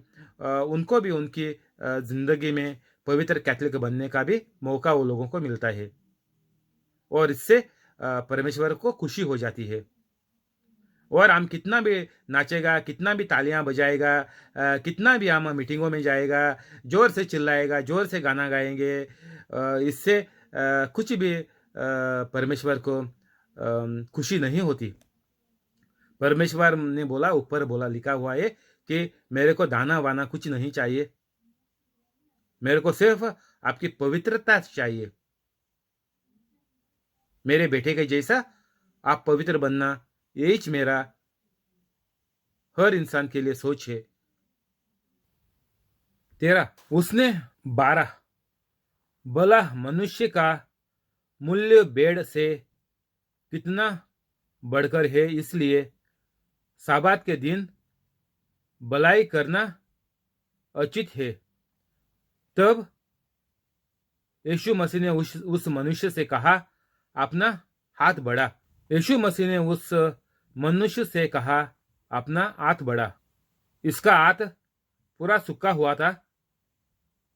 उनको भी उनकी जिंदगी में पवित्र कैथोलिक बनने का भी मौका वो लोगों को मिलता है, और इससे परमेश्वर को खुशी हो जाती है। और हम कितना भी नाचेगा, कितना भी तालियां बजाएगा, कितना भी हम मीटिंगों में जाएगा, जोर से चिल्लाएगा, जोर से गाना गाएंगे, इससे कुछ भी परमेश्वर को खुशी नहीं होती। परमेश्वर ने बोला, ऊपर बोला, लिखा हुआ है कि मेरे को दाना वाना कुछ नहीं चाहिए, मेरे को सिर्फ आपकी पवित्रता चाहिए। मेरे बेटे के जैसा आप पवित्र बनना, यही मेरा हर इंसान के लिए सोच है। 13, उसने 12, भला मनुष्य का मूल्य भेड़ से कितना बढ़कर है, इसलिए साबात के दिन भलाई करना उचित है। तब यीशु मसीह ने उस मनुष्य से कहा, अपना हाथ बढ़ा। यीशु मसीह ने उस मनुष्य से कहा, अपना हाथ बढ़ा। इसका हाथ पूरा सूखा हुआ था।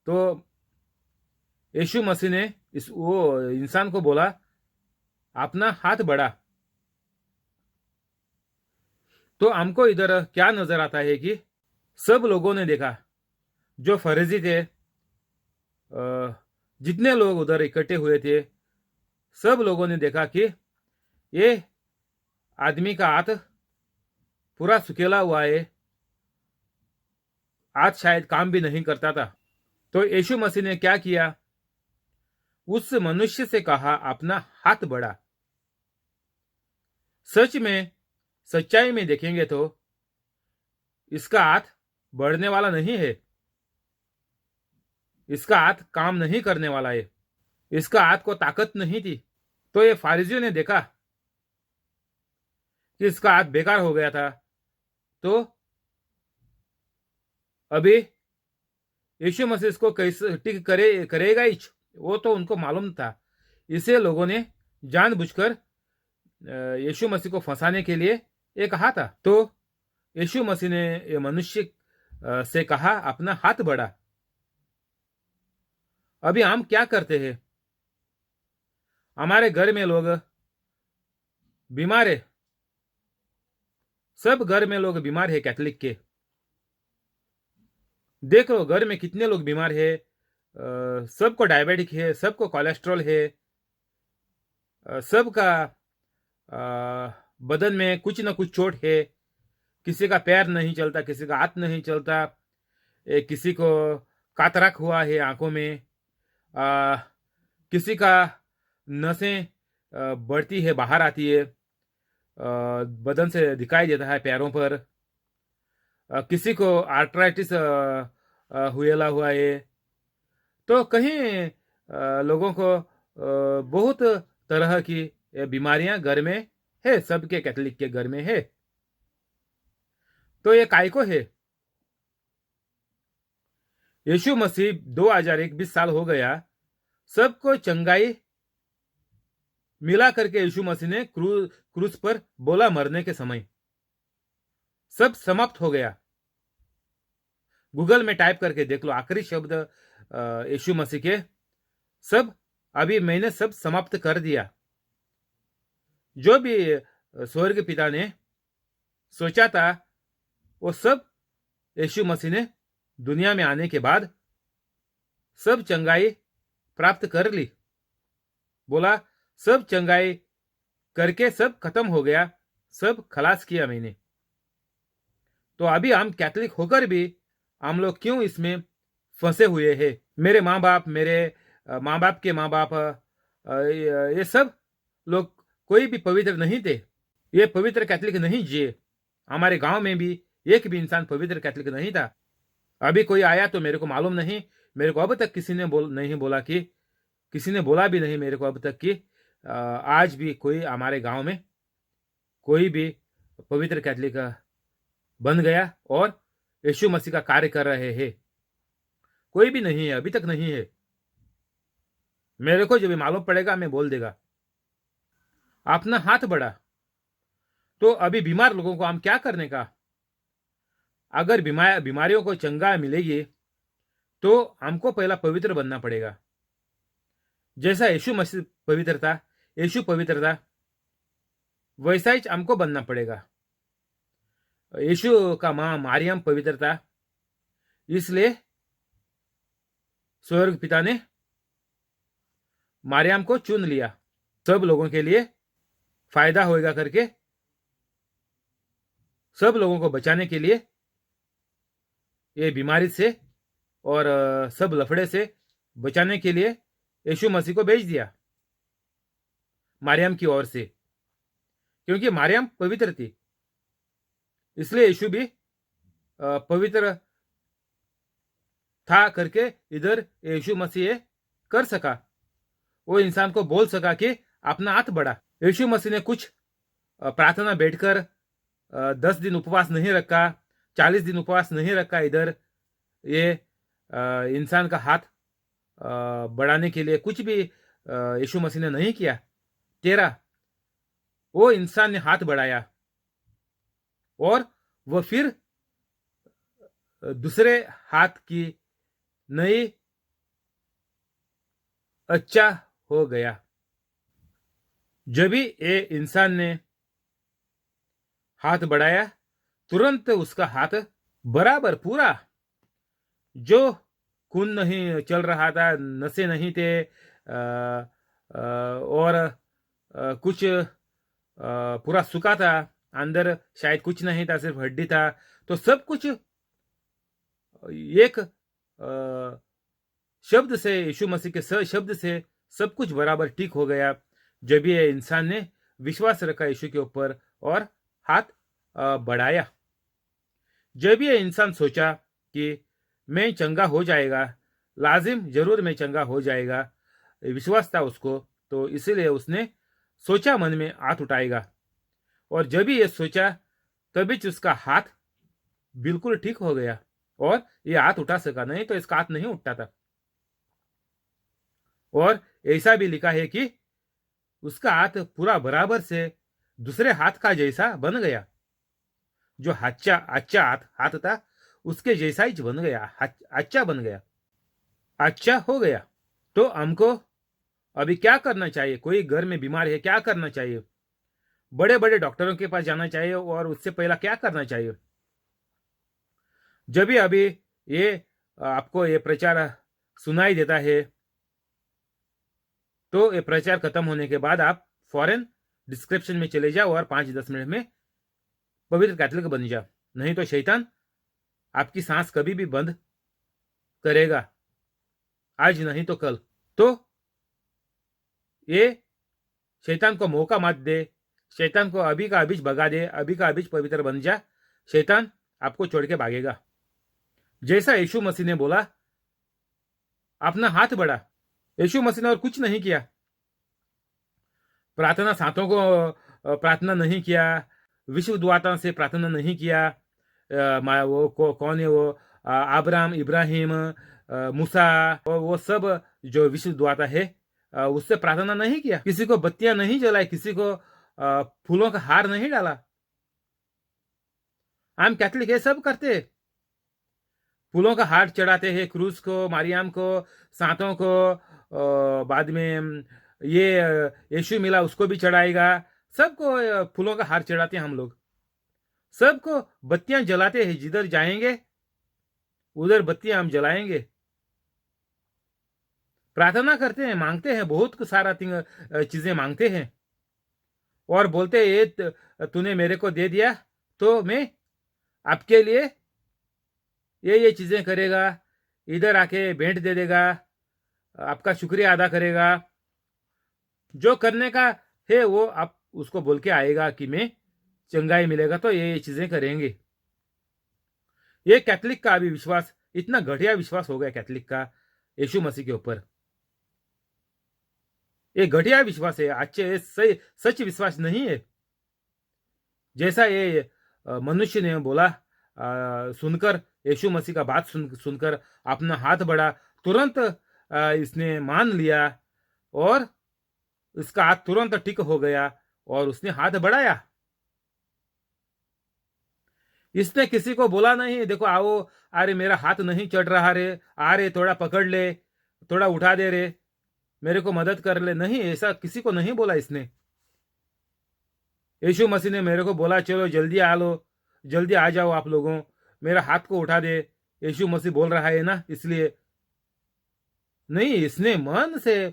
तो यीशु मसीह ने वो इंसान को बोला, अपना हाथ बढ़ा। तो हमको इधर क्या नजर आता है कि सब लोगों ने देखा, जो फर्जी थे, जितने लोग उधर इकट्ठे हुए थे, सब लोगों ने देखा कि ये आदमी का हाथ पूरा सुखेला हुआ है, आज शायद काम भी नहीं करता था। तो यीशु मसीह ने क्या किया? उस मनुष्य से कहा, अपना हाथ बढ़ा। सच में, सच्चाई में देखेंगे तो इसका हाथ बढ़ने वाला नहीं है, इसका हाथ काम नहीं करने वाला है, इसका हाथ को ताकत नहीं थी। तो ये फारिजियों ने देखा कि इसका हाथ बेकार हो गया था, तो अभी यीशु मसीह इसको कैसे ठीक करेगा ही, वो तो उनको मालूम था। इसे लोगों ने जानबूझकर यीशु मसीह को फंसाने के लिए ये कहा था। तो यीशु मसीह ने ये मनुष्य से कहा, अपना हाथ बढ़ा। अभी हम क्या करते हैं? हमारे घर में लोग बीमार है, सब घर में लोग बीमार है कैथोलिक के। देख लो घर में कितने लोग बीमार है, सबको डायबिटिक है, सबको कोलेस्ट्रॉल है, सबका बदन में कुछ ना कुछ चोट है। किसी का पैर नहीं चलता, किसी का हाथ नहीं चलता, किसी को कातराक हुआ है आंखों में, किसी का नसें बढ़ती है, बाहर आती है, बदन से दिखाई देता है पैरों पर, किसी को आर्थराइटिस हुएला हुआ है। तो कहीं लोगों को बहुत तरह की बीमारियां घर में है, सबके कैथोलिक के घर में है। तो ये काय को है? यीशु मसीह 2021 साल हो गया, सबको चंगाई मिला करके यीशु मसीह ने क्रूज पर बोला, मरने के समय सब समाप्त हो गया। गूगल में टाइप करके देख लो आखिरी शब्द यीशु मसीह के, सब अभी मैंने सब समाप्त कर दिया। जो भी स्वर्ग पिता ने सोचा था वो सब यीशु मसीह ने दुनिया में आने के बाद सब चंगाई प्राप्त कर ली। बोला सब चंगाई करके सब खत्म हो गया, सब खलास किया मैंने। तो अभी हम कैथोलिक होकर भी हम लोग क्यों इसमें फंसे हुए हैं? मेरे माँ बाप, मेरे माँ बाप के माँ बाप, ये सब लोग कोई भी पवित्र नहीं थे, ये पवित्र कैथोलिक नहीं जिए। हमारे गांव में भी एक भी इंसान पवित्र कैथोलिक नहीं था। अभी कोई आया तो मेरे को मालूम नहीं, मेरे को अब तक किसी ने नहीं बोला कि, किसी ने बोला भी नहीं मेरे को अब तक कि आज भी कोई हमारे गांव में कोई भी पवित्र कैथोलिक बन गया और यीशु मसीह का कार्य कर रहे हैं। कोई भी नहीं है, अभी तक नहीं है। मेरे को जब भी मालूम पड़ेगा मैं बोल देगा। अपना हाथ बढ़ा। तो अभी बीमार लोगों को हम क्या करने का? अगर बीमारियों को चंगा मिलेगी तो हमको पहला पवित्र बनना पड़ेगा। जैसा यीशु मसीह पवित्र था, यीशु पवित्र था, वैसा ही हमको बनना पड़ेगा। यीशु का मां मारियम पवित्र था, इसलिए स्वर्ग पिता ने मारियम को चुन लिया, सब लोगों के लिए फायदा होएगा करके, सब लोगों को बचाने के लिए, ये बीमारी से और सब लफड़े से बचाने के लिए यीशु मसीह को भेज दिया मारियम की ओर से। क्योंकि मारियम पवित्र थी, इसलिए यीशु भी पवित्र था करके इधर यीशु मसीह कर सका। वो इंसान को बोल सका कि अपना हाथ बढ़ा। यीशु मसीह ने कुछ प्रार्थना बैठकर 10 दिन उपवास नहीं रखा, 40 दिन उपवास नहीं रखा। इधर ये इंसान का हाथ बढ़ाने के लिए कुछ भी यीशु मसीह ने नहीं किया। वो इंसान ने हाथ बढ़ाया और वह फिर दूसरे हाथ की नई अच्छा हो गया। जब भी ये इंसान ने हाथ बढ़ाया तुरंत उसका हाथ बराबर पूरा, जो खून नहीं चल रहा था, नसें नहीं थे, और कुछ पूरा सूखा था, अंदर शायद कुछ नहीं था, सिर्फ हड्डी था, तो सब कुछ एक शब्द से, यीशु मसीह के शब्द से सब कुछ बराबर ठीक हो गया जब ये इंसान ने विश्वास रखा यीशु के ऊपर और हाथ बढ़ाया। जब ये इंसान सोचा कि मैं चंगा हो जाएगा, लाजिम जरूर मैं चंगा हो जाएगा, विश्वास था उसको, तो इसीलिए उसने सोचा मन में हाथ उठाएगा, और जब भी ये सोचा तभी उसका हाथ बिल्कुल ठीक हो गया और ये हाथ उठा सका, नहीं तो इसका हाथ नहीं उठता था। और ऐसा भी लिखा है कि उसका हाथ पूरा बराबर से दूसरे हाथ का जैसा बन गया, जो अच्छा हाथ था उसके जैसा ही बन गया, अच्छा बन गया, अच्छा हो गया। तो हमको अभी क्या करना चाहिए? कोई घर में बीमार है, क्या करना चाहिए? बड़े बड़े डॉक्टरों के पास जाना चाहिए, और उससे पहला क्या करना चाहिए? जब भी अभी ये आपको ये प्रचार सुनाई देता है, तो ये प्रचार खत्म होने के बाद आप फौरन डिस्क्रिप्शन में चले जाओ और 5-10 मिनट में पवित्र कैथोलिक बन जाओ, नहीं तो शैतान आपकी सांस कभी भी बंद करेगा, आज नहीं तो कल। तो ये शैतान को मौका मत दे, शैतान को अभी का अभी भगा दे, अभी का अभी पवित्र बन जा, शैतान आपको छोड़ के भागेगा। जैसा यीशु मसीह ने बोला, अपना हाथ बढ़ा, यीशु मसीह ने और कुछ नहीं किया, प्रार्थना साथों को प्रार्थना नहीं किया, विश्व दुआता से प्रार्थना नहीं किया, वो कौन है वो, अब्राहम, इब्राहिम, मूसा, वो सब जो विश्व दुआता है, उससे प्रार्थना नहीं किया, किसी को बत्तियां नहीं जलाई, किसी को फूलों का हार नहीं डाला। हम कैथोलिक ये सब करते, फूलों का हार चढ़ाते हैं क्रूस को, मारियाम को, सांतों को, बाद में ये यीशु मिला उसको भी चढ़ाएगा, सबको फूलों का हार चढ़ाते हैं हम लोग, सबको बत्तियां जलाते हैं, जिधर जाएंगे उधर बत्तियां हम जलाएंगे, प्रार्थना करते हैं, मांगते हैं, बहुत सारा चीजें मांगते हैं, और बोलते हैं ये तूने मेरे को दे दिया तो मैं आपके लिए ये चीजें करेगा, इधर आके भेंट दे देगा, आपका शुक्रिया अदा करेगा, जो करने का है वो आप उसको बोल के आएगा कि मैं चंगाई मिलेगा, तो ये चीजें करेंगे। ये कैथोलिक का अभी विश्वास, इतना घटिया विश्वास हो गया कैथोलिक का यीशु मसीह के ऊपर, ये घटिया विश्वास है, अच्छे सही सच विश्वास नहीं है। जैसा ये मनुष्य ने बोला, सुनकर यीशु मसीह का बात सुनकर अपना हाथ बढ़ा, तुरंत इसने मान लिया और इसका हाथ तुरंत ठीक हो गया और उसने हाथ बढ़ाया। इसने किसी को बोला नहीं, देखो आओ, अरे मेरा हाथ नहीं चढ़ रहा रे, आ रे थोड़ा पकड़ ले, थोड़ा उठा दे रे, मेरे को मदद कर ले, नहीं, ऐसा किसी को नहीं बोला इसने। यीशु मसीह ने मेरे को बोला, चलो जल्दी आ लो, जल्दी आ जाओ आप लोगों, मेरा हाथ को उठा दे, यीशु मसीह बोल रहा है ना, इसलिए नहीं, इसने मन से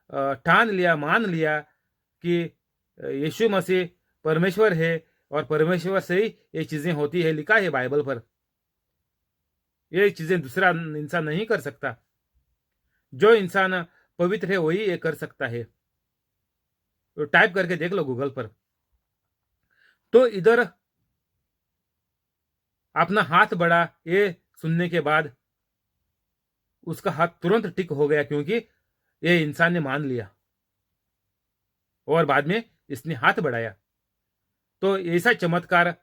ठान लिया, मान लिया कि यीशु मसीह परमेश्वर है और परमेश्वर से ही ये चीजें होती है, लिखा है बाइबल पर, ये चीजें दूसरा इंसान नहीं कर सकता, जो इंसान पवित्र है वही ये कर सकता है। तो टाइप करके देख लो गूगल पर। तो इधर अपना हाथ बढ़ा, ये सुनने के बाद उसका हाथ तुरंत ठीक हो गया, क्योंकि ये इंसान ने मान लिया और बाद में इसने हाथ बढ़ाया। तो ऐसा चमत्कार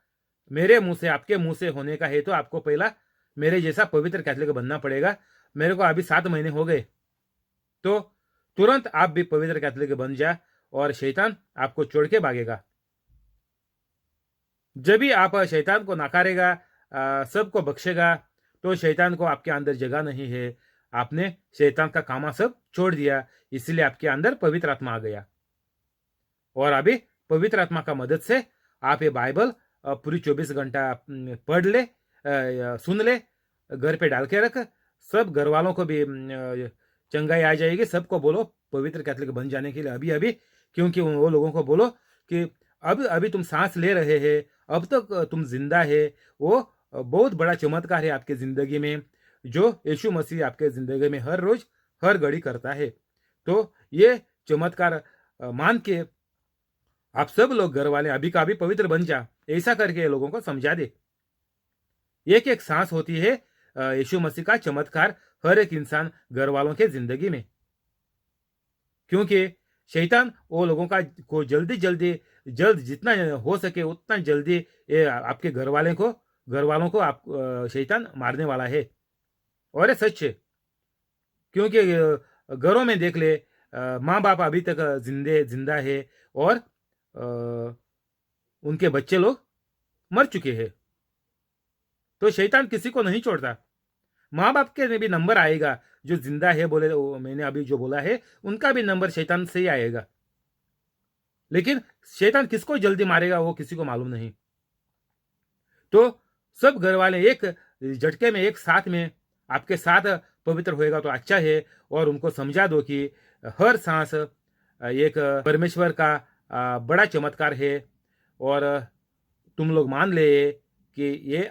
मेरे मुंह से, आपके मुंह से होने का है, तो आपको पहला मेरे जैसा पवित्र कैथोलिक बनना पड़ेगा। मेरे को अभी 7 महीने हो गए, तो तुरंत आप भी पवित्र कैथोलिक बन जा और शैतान आपको छोड़ के भागेगा। जब भी आप शैतान को नकारेगा, सबको बख्शेगा, तो शैतान को आपके अंदर जगह नहीं है, आपने शैतान का कामा सब छोड़ दिया, इसलिए आपके अंदर पवित्र आत्मा आ गया। और अभी पवित्र आत्मा का मदद से आप ये बाइबल पूरी 24 घंटा पढ़ ले, या सुन ले, घर पे डाल के रख। सब घर वालों को भी चंगाई आ जाएगी। सबको बोलो पवित्र कैथलिक बन जाने के लिए अभी अभी, क्योंकि वो लोगों को बोलो कि अब अभी तुम सांस ले रहे हैं, अब तक तुम जिंदा है। वो बहुत बड़ा चमत्कार है आपके जिंदगी में, जो यीशु मसीह आपके जिंदगी में हर रोज हर घड़ी करता है। तो ये चमत्कार मान के आप सब लोग घर वाले अभी का अभी पवित्र बन जा, ऐसा करके लोगों को समझा दे। एक एक सांस होती है यीशु मसीह का चमत्कार हर एक इंसान घर वालों के जिंदगी में, क्योंकि शैतान वो लोगों का को जल्द जितना हो सके उतना जल्दी ये आपके घर वालों को आप शैतान मारने वाला है। और ये सच है, क्योंकि घरों में देख ले, माँ बाप अभी तक जिंदा है और उनके बच्चे लोग मर चुके हैं। तो शैतान किसी को नहीं छोड़ता। माँ बाप के भी नंबर आएगा, जो जिंदा है बोले, मैंने अभी जो बोला है उनका भी नंबर शैतान से ही आएगा। लेकिन शैतान किसको जल्दी मारेगा वो किसी को मालूम नहीं। तो सब घर वाले एक झटके में एक साथ में आपके साथ पवित्र होएगा तो अच्छा है। और उनको समझा दो कि हर सांस एक परमेश्वर का बड़ा चमत्कार है। और तुम लोग मान ले कि ये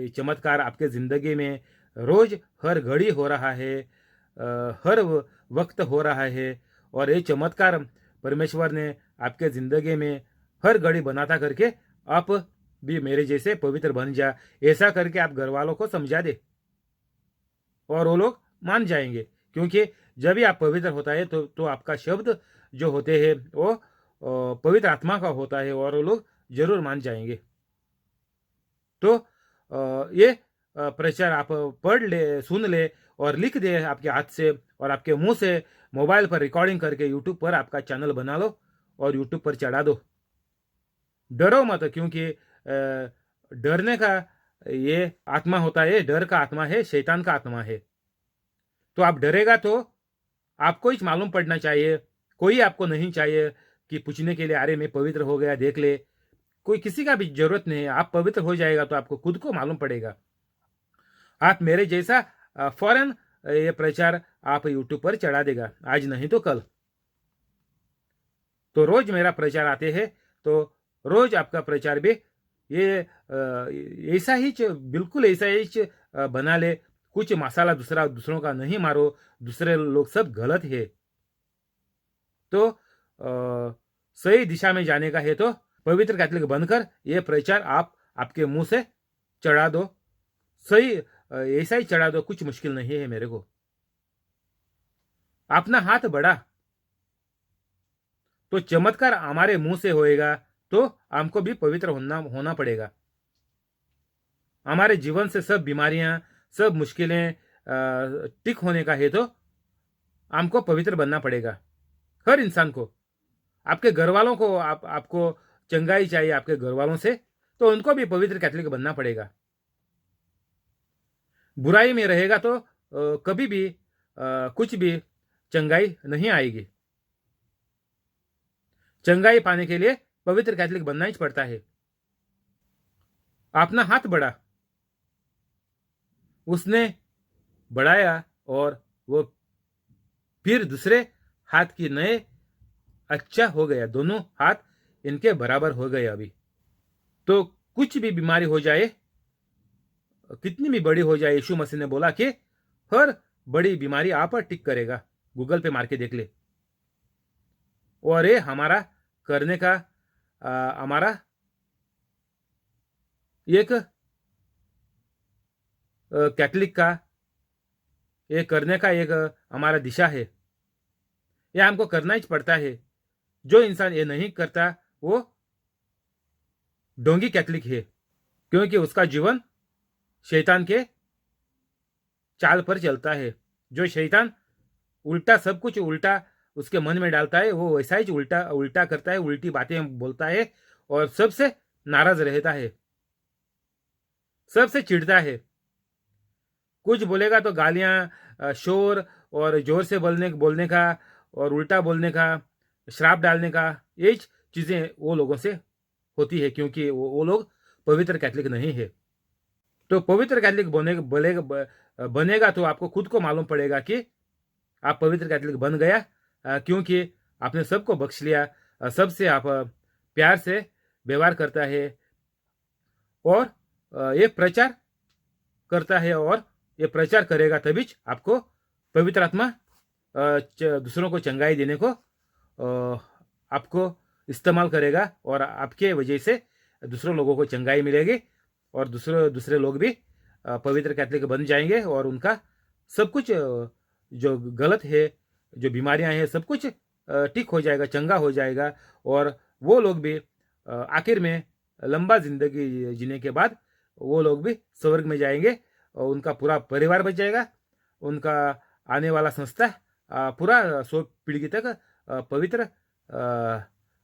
चमत्कार आपके जिंदगी में रोज हर घड़ी हो रहा है, हर वक्त हो रहा है। और ये चमत्कार परमेश्वर ने आपके जिंदगी में हर घड़ी बनाता करके आप भी मेरे जैसे पवित्र बन जा, ऐसा करके आप घर वालों को समझा दे और वो लोग मान जाएंगे। क्योंकि जब भी आप पवित्र होता है तो आपका शब्द जो होते हैं वो पवित्र आत्मा का होता है और वो लोग जरूर मान जाएंगे। तो ये प्रचार आप पढ़ ले, सुन ले और लिख दे आपके हाथ से और आपके मुंह से मोबाइल पर रिकॉर्डिंग करके यूट्यूब पर आपका चैनल बना लो और यूट्यूब पर चढ़ा दो। डरो मत, क्योंकि डरने का ये आत्मा होता है, डर का आत्मा है, शैतान का आत्मा है। तो आप डरेगा तो आपको ही मालूम पड़ना चाहिए, कोई आपको नहीं चाहिए कि पूछने के लिए अरे मैं पवित्र हो गया देख ले। कोई किसी का भी जरूरत नहीं है। आप पवित्र हो जाएगा तो आपको खुद को मालूम पड़ेगा। आप मेरे जैसा फौरन ये प्रचार आप यूट्यूब पर चढ़ा देगा, आज नहीं तो कल। तो रोज मेरा प्रचार आते हैं, तो रोज आपका प्रचार भी ये ऐसा ही बिल्कुल ऐसा ही बना ले। कुछ मसाला दूसरों का नहीं मारो, दूसरे लोग सब गलत है। तो सही दिशा में जाने का है तो पवित्र कैथलिक बनकर ये प्रचार आप आपके मुंह से चढ़ा दो। सही ऐसा ही चढ़ा दो, कुछ मुश्किल नहीं है मेरे को। अपना हाथ बढ़ा तो चमत्कार हमारे मुंह से होएगा, तो हमको भी पवित्र होना पड़ेगा। हमारे जीवन से सब बीमारियां सब मुश्किलें ठीक होने का है तो हमको पवित्र बनना पड़ेगा। हर इंसान को, आपके घर वालों को आपको चंगाई चाहिए आपके घर वालों से, तो उनको भी पवित्र कैथलिक बनना पड़ेगा। बुराई में रहेगा तो कभी भी कुछ भी चंगाई नहीं आएगी। चंगाई पाने के लिए पवित्र कैथलिक बनना ही पड़ता है। अपना हाथ बढ़ा, उसने बढ़ाया और वो फिर दूसरे हाथ की नए अच्छा हो गया, दोनों हाथ इनके बराबर हो गए अभी। तो कुछ भी बीमारी हो जाए, कितनी भी बड़ी हो जाए, यीशु मसीह ने बोला कि हर बड़ी बीमारी आप पर टिक करेगा। गूगल पे मार के देख ले। और ये हमारा करने का हमारा एक कैथलिक का ये करने का एक हमारा दिशा है। ये हमको करना ही पड़ता है। जो इंसान ये नहीं करता वो ढोंगी कैथलिक है, क्योंकि उसका जीवन शैतान के चाल पर चलता है। जो शैतान उल्टा सब कुछ उल्टा उसके मन में डालता है, वो वैसा ही उल्टा करता है, उल्टी बातें बोलता है और सबसे नाराज रहता है, सबसे चिढ़ता है। कुछ बोलेगा तो गालियां, शोर और जोर से बोलने का और उल्टा बोलने का, श्राप डालने का, ये चीजें वो लोगों से होती है, क्योंकि वो लोग पवित्र कैथलिक नहीं है। तो पवित्र कैथलिक बनेगा तो आपको खुद को मालूम पड़ेगा कि आप पवित्र कैथलिक बन गया, क्योंकि आपने सबको बख्श लिया, सबसे आप प्यार से व्यवहार करता है और ये प्रचार करता है, और ये प्रचार करेगा तभी आपको पवित्र आत्मा दूसरों को चंगाई देने को आपको इस्तेमाल करेगा, और आपके वजह से दूसरों लोगों को चंगाई मिलेगी, और दूसरे लोग भी पवित्र कैथलिक बन जाएंगे, और उनका सब कुछ जो गलत है, जो बीमारियां हैं, सब कुछ ठीक हो जाएगा, चंगा हो जाएगा, और वो लोग भी आखिर में लंबा जिंदगी जीने के बाद वो लोग भी स्वर्ग में जाएंगे, और उनका पूरा परिवार बच जाएगा, उनका आने वाला संस्था पूरा 100 पीढ़ी तक पवित्र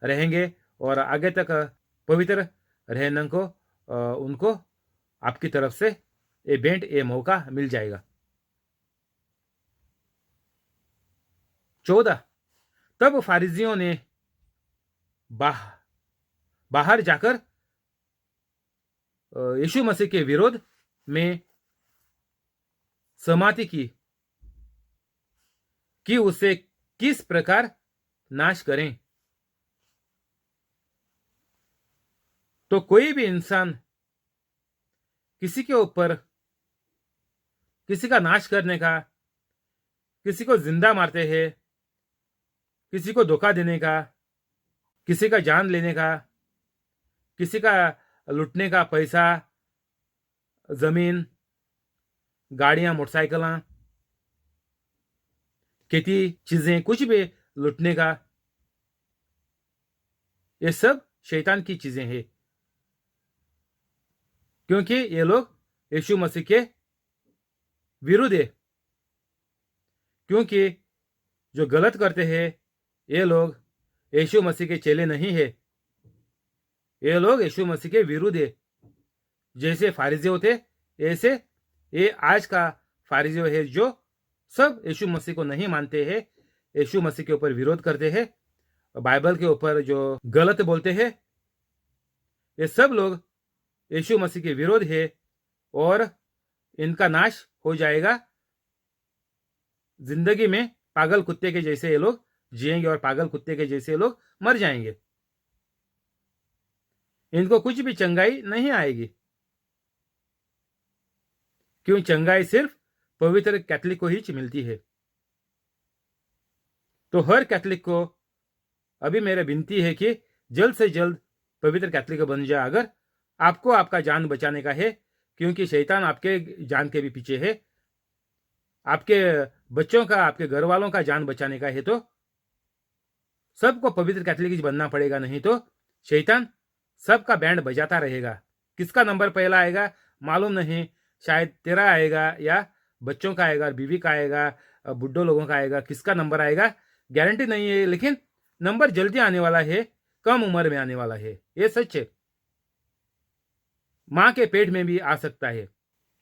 रहेंगे, और आगे तक पवित्र रहने को उनको आपकी तरफ से ये भेंट, ये मौका मिल जाएगा। 14, तब फारिजियों ने बाहर जाकर यीशु मसीह के विरोध में सहमति की कि उसे किस प्रकार नाश करें। तो कोई भी इंसान किसी के ऊपर, किसी का नाश करने का, किसी को जिंदा मारते हैं, किसी को धोखा देने का, किसी का जान लेने का, किसी का लुटने का, पैसा, जमीन, गाड़ियां, मोटरसाइकिलें, खेती चीजें, कुछ भी लुटने का, ये सब शैतान की चीजें हैं, क्योंकि ये लोग यीशु मसीह के विरुद्ध है। क्योंकि जो गलत करते हैं ये लोग यीशु मसीह के चेले नहीं है, ये लोग यीशु मसीह के विरुद्ध है। जैसे फारिजी होते ऐसे ये आज का फारिजी है, जो सब यीशु मसीह को नहीं मानते हैं, यीशु मसीह के ऊपर विरोध करते हैं, बाइबल के ऊपर जो गलत बोलते हैं, ये सब लोग यीशु मसीह के विरोध है, और इनका नाश हो जाएगा। जिंदगी में पागल कुत्ते के जैसे ये लोग जिएंगे, और पागल कुत्ते के जैसे लोग मर जाएंगे। इनको कुछ भी चंगाई नहीं आएगी, क्यों? चंगाई सिर्फ पवित्र कैथलिक को ही मिलती है। तो हर कैथलिक को अभी मेरा विनती है कि जल्द से जल्द पवित्र कैथलिक बन जाए, अगर आपको आपका जान बचाने का है, क्योंकि शैतान आपके जान के भी पीछे है। आपके बच्चों का, आपके घर वालों का जान बचाने का है, तो सबको पवित्र कैथलिक बनना पड़ेगा, नहीं तो शैतान सबका बैंड बजाता रहेगा। किसका नंबर पहला आएगा मालूम नहीं, शायद तेरा आएगा, या बच्चों का आएगा, बीवी का आएगा, बुड्ढों लोगों का आएगा, किसका नंबर आएगा गारंटी नहीं है, लेकिन नंबर जल्दी आने वाला है, कम उम्र में आने वाला है, ये सच है। मां के पेट में भी आ सकता है,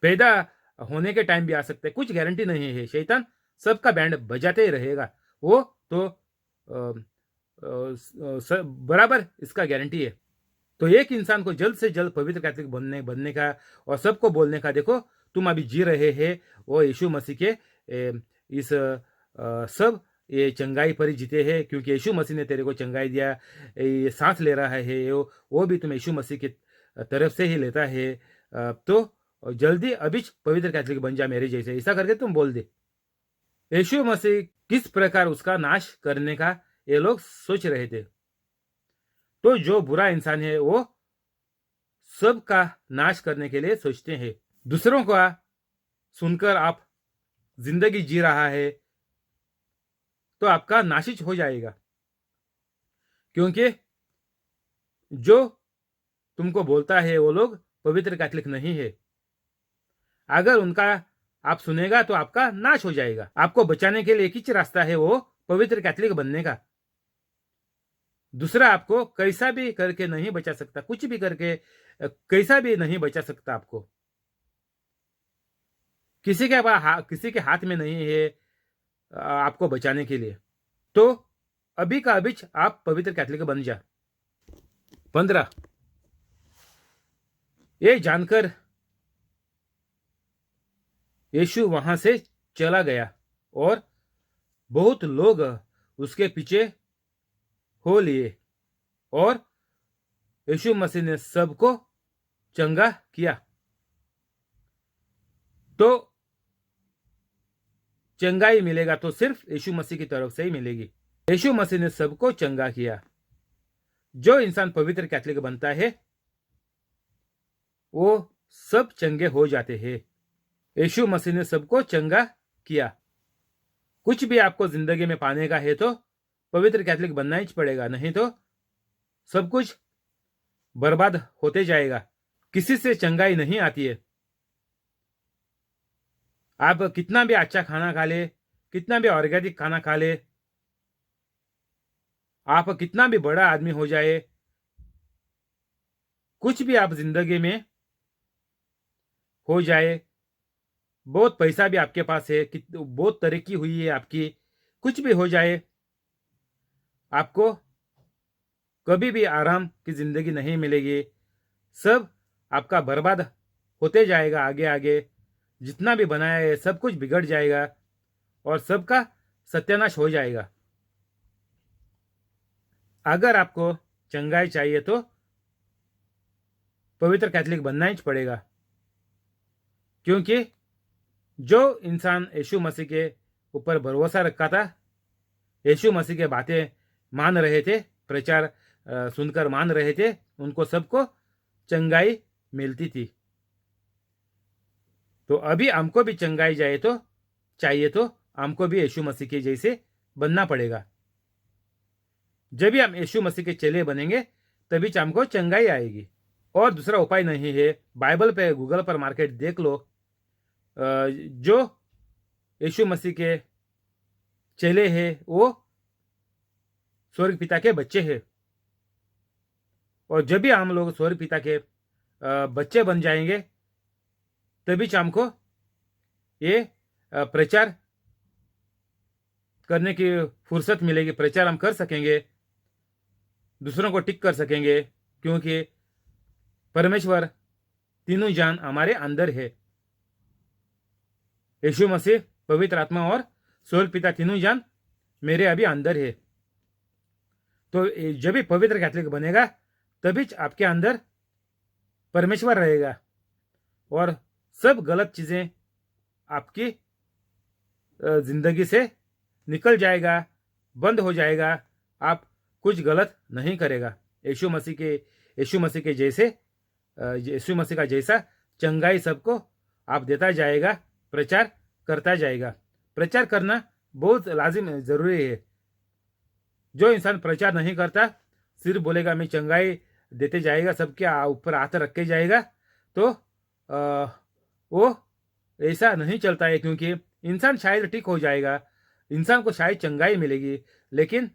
पैदा होने के टाइम भी आ सकता है, कुछ गारंटी नहीं है। शैतान सबका बैंड बजाते ही रहेगा, वो तो बराबर इसका गारंटी है। तो एक इंसान को जल्द से जल्द पवित्र कैथलिक बनने का, और सबको बोलने का, देखो तुम अभी जी रहे हैं वो यीशु मसीह के इस सब ये चंगाई पर ही जीते हैं, क्योंकि यीशु मसीह ने तेरे को चंगाई दिया। ये सांस ले रहा है वो भी तुम यीशु मसीह की तरफ से ही लेता है। तो जल्दी अभी पवित्र कैथलिक बन जा मेरे जैसे, ऐसा करके तुम बोल दे। यीशु मसीह किस प्रकार उसका नाश करने का ये लोग सोच रहे थे। तो जो बुरा इंसान है वो सबका नाश करने के लिए सोचते हैं। दूसरों का सुनकर आप जिंदगी जी रहा है तो आपका नाशिश हो जाएगा, क्योंकि जो तुमको बोलता है वो लोग पवित्र कैथलिक नहीं है। अगर उनका आप सुनेगा तो आपका नाश हो जाएगा। आपको बचाने के लिए एक ही रास्ता है, वो पवित्र कैथलिक बनने का। दूसरा आपको कैसा भी करके नहीं बचा सकता, कुछ भी करके कैसा भी नहीं बचा सकता। आपको किसी के हाथ में नहीं है आपको बचाने के लिए। तो अभी का अभी आप पवित्र कैथलिक बन जा। 15 ये जानकर यीशु वहां से चला गया और बहुत लोग उसके पीछे हो लिए और यीशु मसीह ने सबको चंगा किया। तो चंगाई मिलेगा तो सिर्फ यीशु मसीह की तरफ से ही मिलेगी। यीशु मसीह ने सबको चंगा किया। जो इंसान पवित्र कैथोलिक बनता है वो सब चंगे हो जाते हैं। यीशु मसीह ने सबको चंगा किया। कुछ भी आपको जिंदगी में पाने का है तो पवित्र कैथोलिक बनना ही पड़ेगा, नहीं तो सब कुछ बर्बाद होते जाएगा। किसी से चंगाई नहीं आती है। आप कितना भी अच्छा खाना खा ले, कितना भी ऑर्गेनिक खाना खा ले, आप कितना भी बड़ा आदमी हो जाए, कुछ भी आप जिंदगी में हो जाए, बहुत पैसा भी आपके पास है, बहुत तरक्की हुई है आपकी, कुछ भी हो जाए, आपको कभी भी आराम की जिंदगी नहीं मिलेगी। सब आपका बर्बाद होते जाएगा। आगे आगे जितना भी बनाया है सब कुछ बिगड़ जाएगा और सबका सत्यानाश हो जाएगा। अगर आपको चंगाई चाहिए तो पवित्र कैथोलिक बनना ही पड़ेगा, क्योंकि जो इंसान यीशु मसीह के ऊपर भरोसा रखा था, यीशु मसीह के बातें मान रहे थे, प्रचार सुनकर मान रहे थे, उनको सबको चंगाई मिलती थी। तो अभी हमको भी चंगाई चाहिए तो हमको भी यीशु मसीह के जैसे बनना पड़ेगा। जब भी हम यीशु मसीह के चेले बनेंगे तभी हमको चंगाई आएगी। और दूसरा उपाय नहीं है। बाइबल पे, गूगल पर मार्केट देख लो, जो यीशु मसीह के चेले हैं वो स्वर्ग पिता के बच्चे हैं। और जब भी हम लोग स्वर्ग पिता के बच्चे बन जाएंगे तभी हमको ये प्रचार करने की फुर्सत मिलेगी। प्रचार हम कर सकेंगे, दूसरों को टिक कर सकेंगे, क्योंकि परमेश्वर तीनों जान हमारे अंदर है। यीशु मसीह, पवित्र आत्मा और स्वर्ग पिता तीनों जान मेरे अभी अंदर है। तो जब भी पवित्र कैथोलिक बनेगा तभी आपके अंदर परमेश्वर रहेगा और सब गलत चीजें आपकी जिंदगी से निकल जाएगा, बंद हो जाएगा। आप कुछ गलत नहीं करेगा। यीशु मसीह के जैसे, यीशु मसीह का जैसा चंगाई सबको आप देता जाएगा, प्रचार करता जाएगा। प्रचार करना बहुत लाजिम जरूरी है। जो इंसान प्रचार नहीं करता, सिर्फ बोलेगा मैं चंगाई देते जाएगा, सबके ऊपर हाथ रख के जाएगा, तो वो ऐसा नहीं चलता है। क्योंकि इंसान शायद ठीक हो जाएगा, इंसान को शायद चंगाई मिलेगी, लेकिन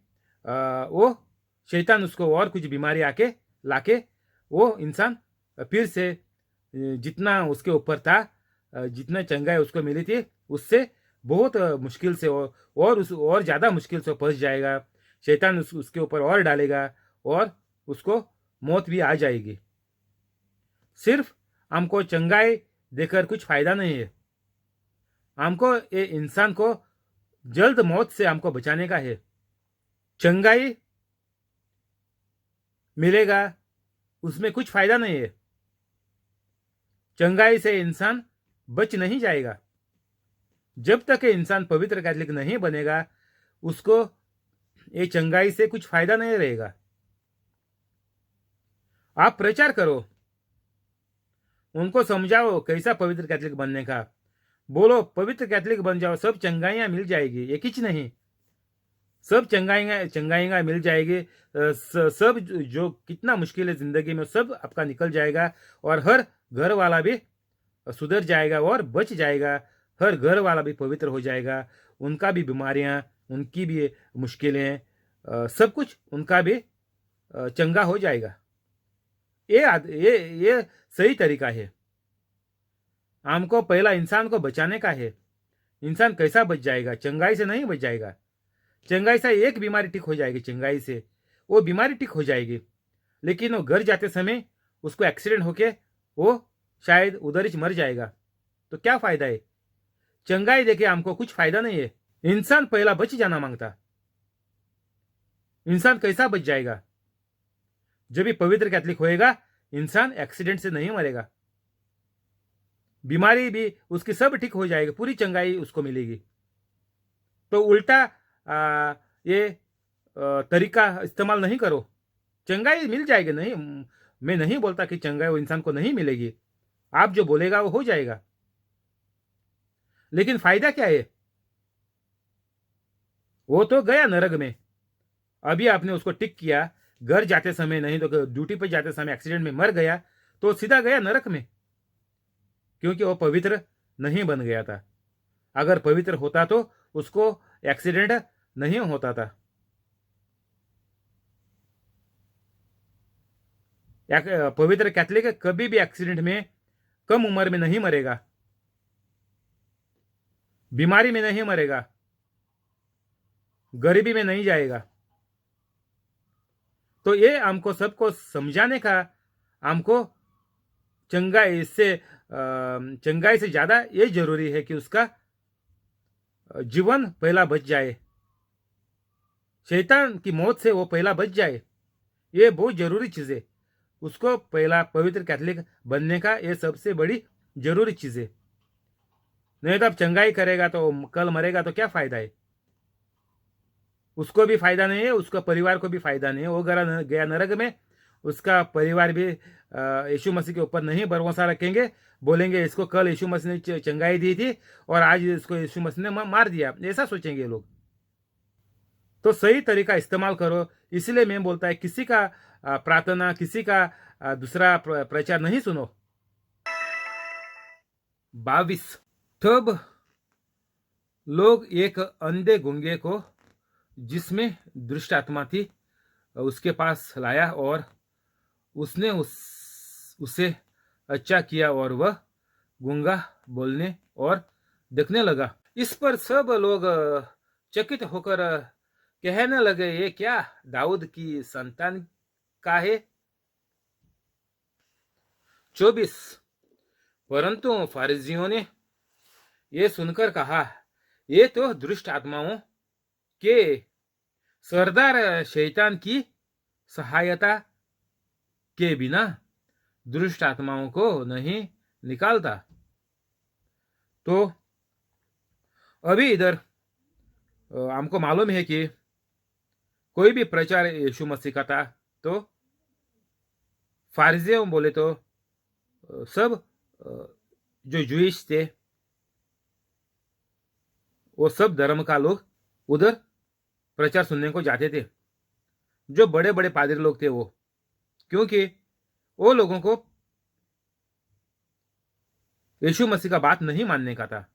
वो शैतान उसको और कुछ बीमारी आके लाके वो इंसान फिर से जितना उसके ऊपर था, जितना चंगाई उसको मिली थी, उससे बहुत मुश्किल से और ज़्यादा मुश्किल से फंस जाएगा। शैतान उसके ऊपर और डालेगा और उसको मौत भी आ जाएगी। सिर्फ हमको चंगाई देकर कुछ फायदा नहीं है। हमको ये इंसान को जल्द मौत से हमको बचाने का है। चंगाई मिलेगा उसमें कुछ फायदा नहीं है। चंगाई से इंसान बच नहीं जाएगा। जब तक ये इंसान पवित्र कैथोलिक नहीं बनेगा, उसको ये चंगाई से कुछ फायदा नहीं रहेगा। आप प्रचार करो, उनको समझाओ कैसा पवित्र कैथोलिक बनने का। बोलो पवित्र कैथोलिक बन जाओ, सब चंगाइयां मिल जाएगी। एक ही नहीं, सब चंगाइयां मिल जाएगी। सब जो कितना मुश्किल है जिंदगी में सब आपका निकल जाएगा और हर घर वाला भी सुधर जाएगा और बच जाएगा। हर घर वाला भी पवित्र हो जाएगा। उनका भी बीमारियां, उनकी भी मुश्किलें, सब कुछ उनका भी चंगा हो जाएगा। ये सही तरीका है। हमको पहला इंसान को बचाने का है। इंसान कैसा बच जाएगा? चंगाई से नहीं बच जाएगा। चंगाई से एक बीमारी ठीक हो जाएगी, चंगाई से वो बीमारी ठीक हो जाएगी, लेकिन वो घर जाते समय उसको एक्सीडेंट होके वो शायद उधर ही मर जाएगा। तो क्या फायदा है? चंगाई देखे हमको कुछ फायदा नहीं है। इंसान पहला बच जाना मांगता। इंसान कैसा बच जाएगा? जब भी पवित्र कैथलिक होएगा, इंसान एक्सीडेंट से नहीं मरेगा, बीमारी भी उसकी सब ठीक हो जाएगी, पूरी चंगाई उसको मिलेगी। तो उल्टा ये तरीका इस्तेमाल नहीं करो। चंगाई मिल जाएगी, नहीं मैं नहीं बोलता कि चंगाई वो इंसान को नहीं मिलेगी, आप जो बोलेगा वो हो जाएगा, लेकिन फायदा क्या है? वो तो गया नरक में। अभी आपने उसको टिक किया, घर जाते समय नहीं तो ड्यूटी पर जाते समय एक्सीडेंट में मर गया, तो सीधा गया नरक में, क्योंकि वो पवित्र नहीं बन गया था। अगर पवित्र होता तो उसको एक्सीडेंट नहीं होता था। पवित्र कैथलिक कभी भी एक्सीडेंट में कम उम्र में नहीं मरेगा, बीमारी में नहीं मरेगा, गरीबी में नहीं जाएगा। तो ये हमको सबको समझाने का, हमको चंगाई से चंगाई से ज्यादा ये जरूरी है कि उसका जीवन पहला बच जाए, शैतान की मौत से वो पहला बच जाए। ये बहुत जरूरी चीज है। उसको पहला पवित्र कैथलिक बनने का ये सबसे बड़ी जरूरी चीज है। नहीं तो अब चंगाई करेगा तो कल मरेगा तो क्या फायदा है? उसको भी फायदा नहीं है, उसका परिवार को भी फायदा नहीं है। वो गया नरक में, उसका परिवार भी यीशु मसीह के ऊपर नहीं भरोसा रखेंगे, बोलेंगे इसको कल यीशु मसीह ने चंगाई दी थी और आज इसको यीशु मसीह ने मार दिया, ऐसा सोचेंगे लोग। तो सही तरीका इस्तेमाल करो। इसलिए मैं बोलता है किसी का प्रार्थना, किसी का दूसरा प्रचार नहीं सुनो। 22 तब लोग एक अंधे गूंगे को, जिसमें दुष्ट आत्मा थी, उसके पास लाया और उसने उसे अच्छा किया और वह गूंगा बोलने और देखने लगा। इस पर सब लोग चकित होकर कहने लगे, ये क्या दाऊद की संतान का है? 24 परंतु फारिजियों ने ये सुनकर कहा, ये तो दुष्ट आत्माओं के सरदार शैतान की सहायता के बिना दुष्ट आत्माओं को नहीं निकालता। तो अभी इधर हमको मालूम है कि कोई भी प्रचार यीशु मसीह का था तो फारिजियों बोले तो सब जो जूइश थे, वो सब धर्म का लोग उधर प्रचार सुनने को जाते थे। जो बड़े बड़े पादरी लोग थे वो, क्योंकि वो लोगों को यीशु मसीह का बात नहीं मानने का था,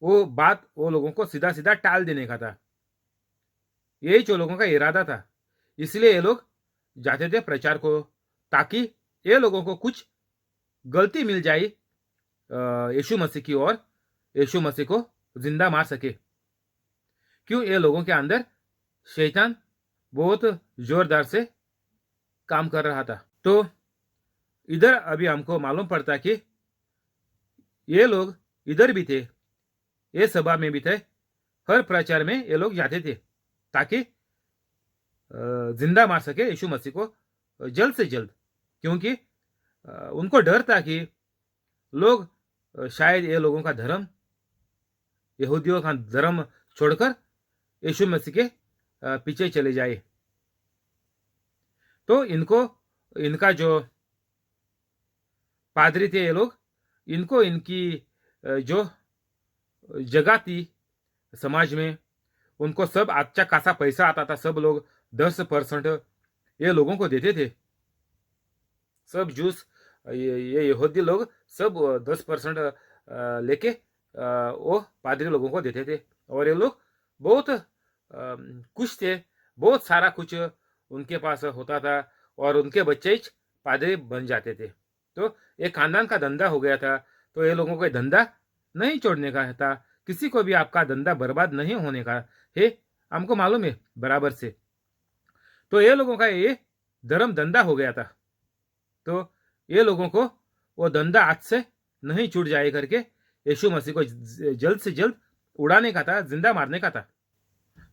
वो बात वो लोगों को सीधा सीधा टाल देने का था। यही जो लोगों का इरादा था। इसलिए ये लोग जाते थे प्रचार को, ताकि ये लोगों को कुछ गलती मिल जाए यीशु मसीह की और यीशु मसीह को जिंदा मार सके। क्यों? ये लोगों के अंदर शैतान बहुत जोरदार से काम कर रहा था। तो इधर अभी हमको मालूम पड़ता कि ये लोग इधर भी थे, ये सभा में भी थे, हर प्रचार में ये लोग जाते थे ताकि जिंदा मार सके यीशु मसीह को जल्द से जल्द। क्योंकि उनको डर था कि लोग शायद ये लोगों का धर्म, यहूदियों का धर्म छोड़कर यीशु मसीह के पीछे चले जाए। तो इनका जो पादरी थे ये लोग, इनको इनकी जो जगह थी समाज में, उनको सब अच्छा खासा पैसा आता था। सब लोग 10% ये लोगों को देते थे। सब जूस ये यहूदी लोग सब 10% लेके वो पादरी लोगों को देते थे और ये लोग बहुत खुश थे। बहुत सारा कुछ उनके पास होता था और उनके बच्चे पादरी बन जाते थे। तो एक खानदान का धंधा हो गया था। तो ये लोगों को धंधा नहीं छोड़ने का था। किसी को भी आपका धंधा बर्बाद नहीं होने का है, हमको मालूम है बराबर से। तो ये लोगों का ये धर्म धंधा हो गया था। तो ये लोगों को वो धंधा आज से नहीं छूट जाए करके यीशु मसीह को जल्द से जल्द उड़ाने का था, जिंदा मारने का था।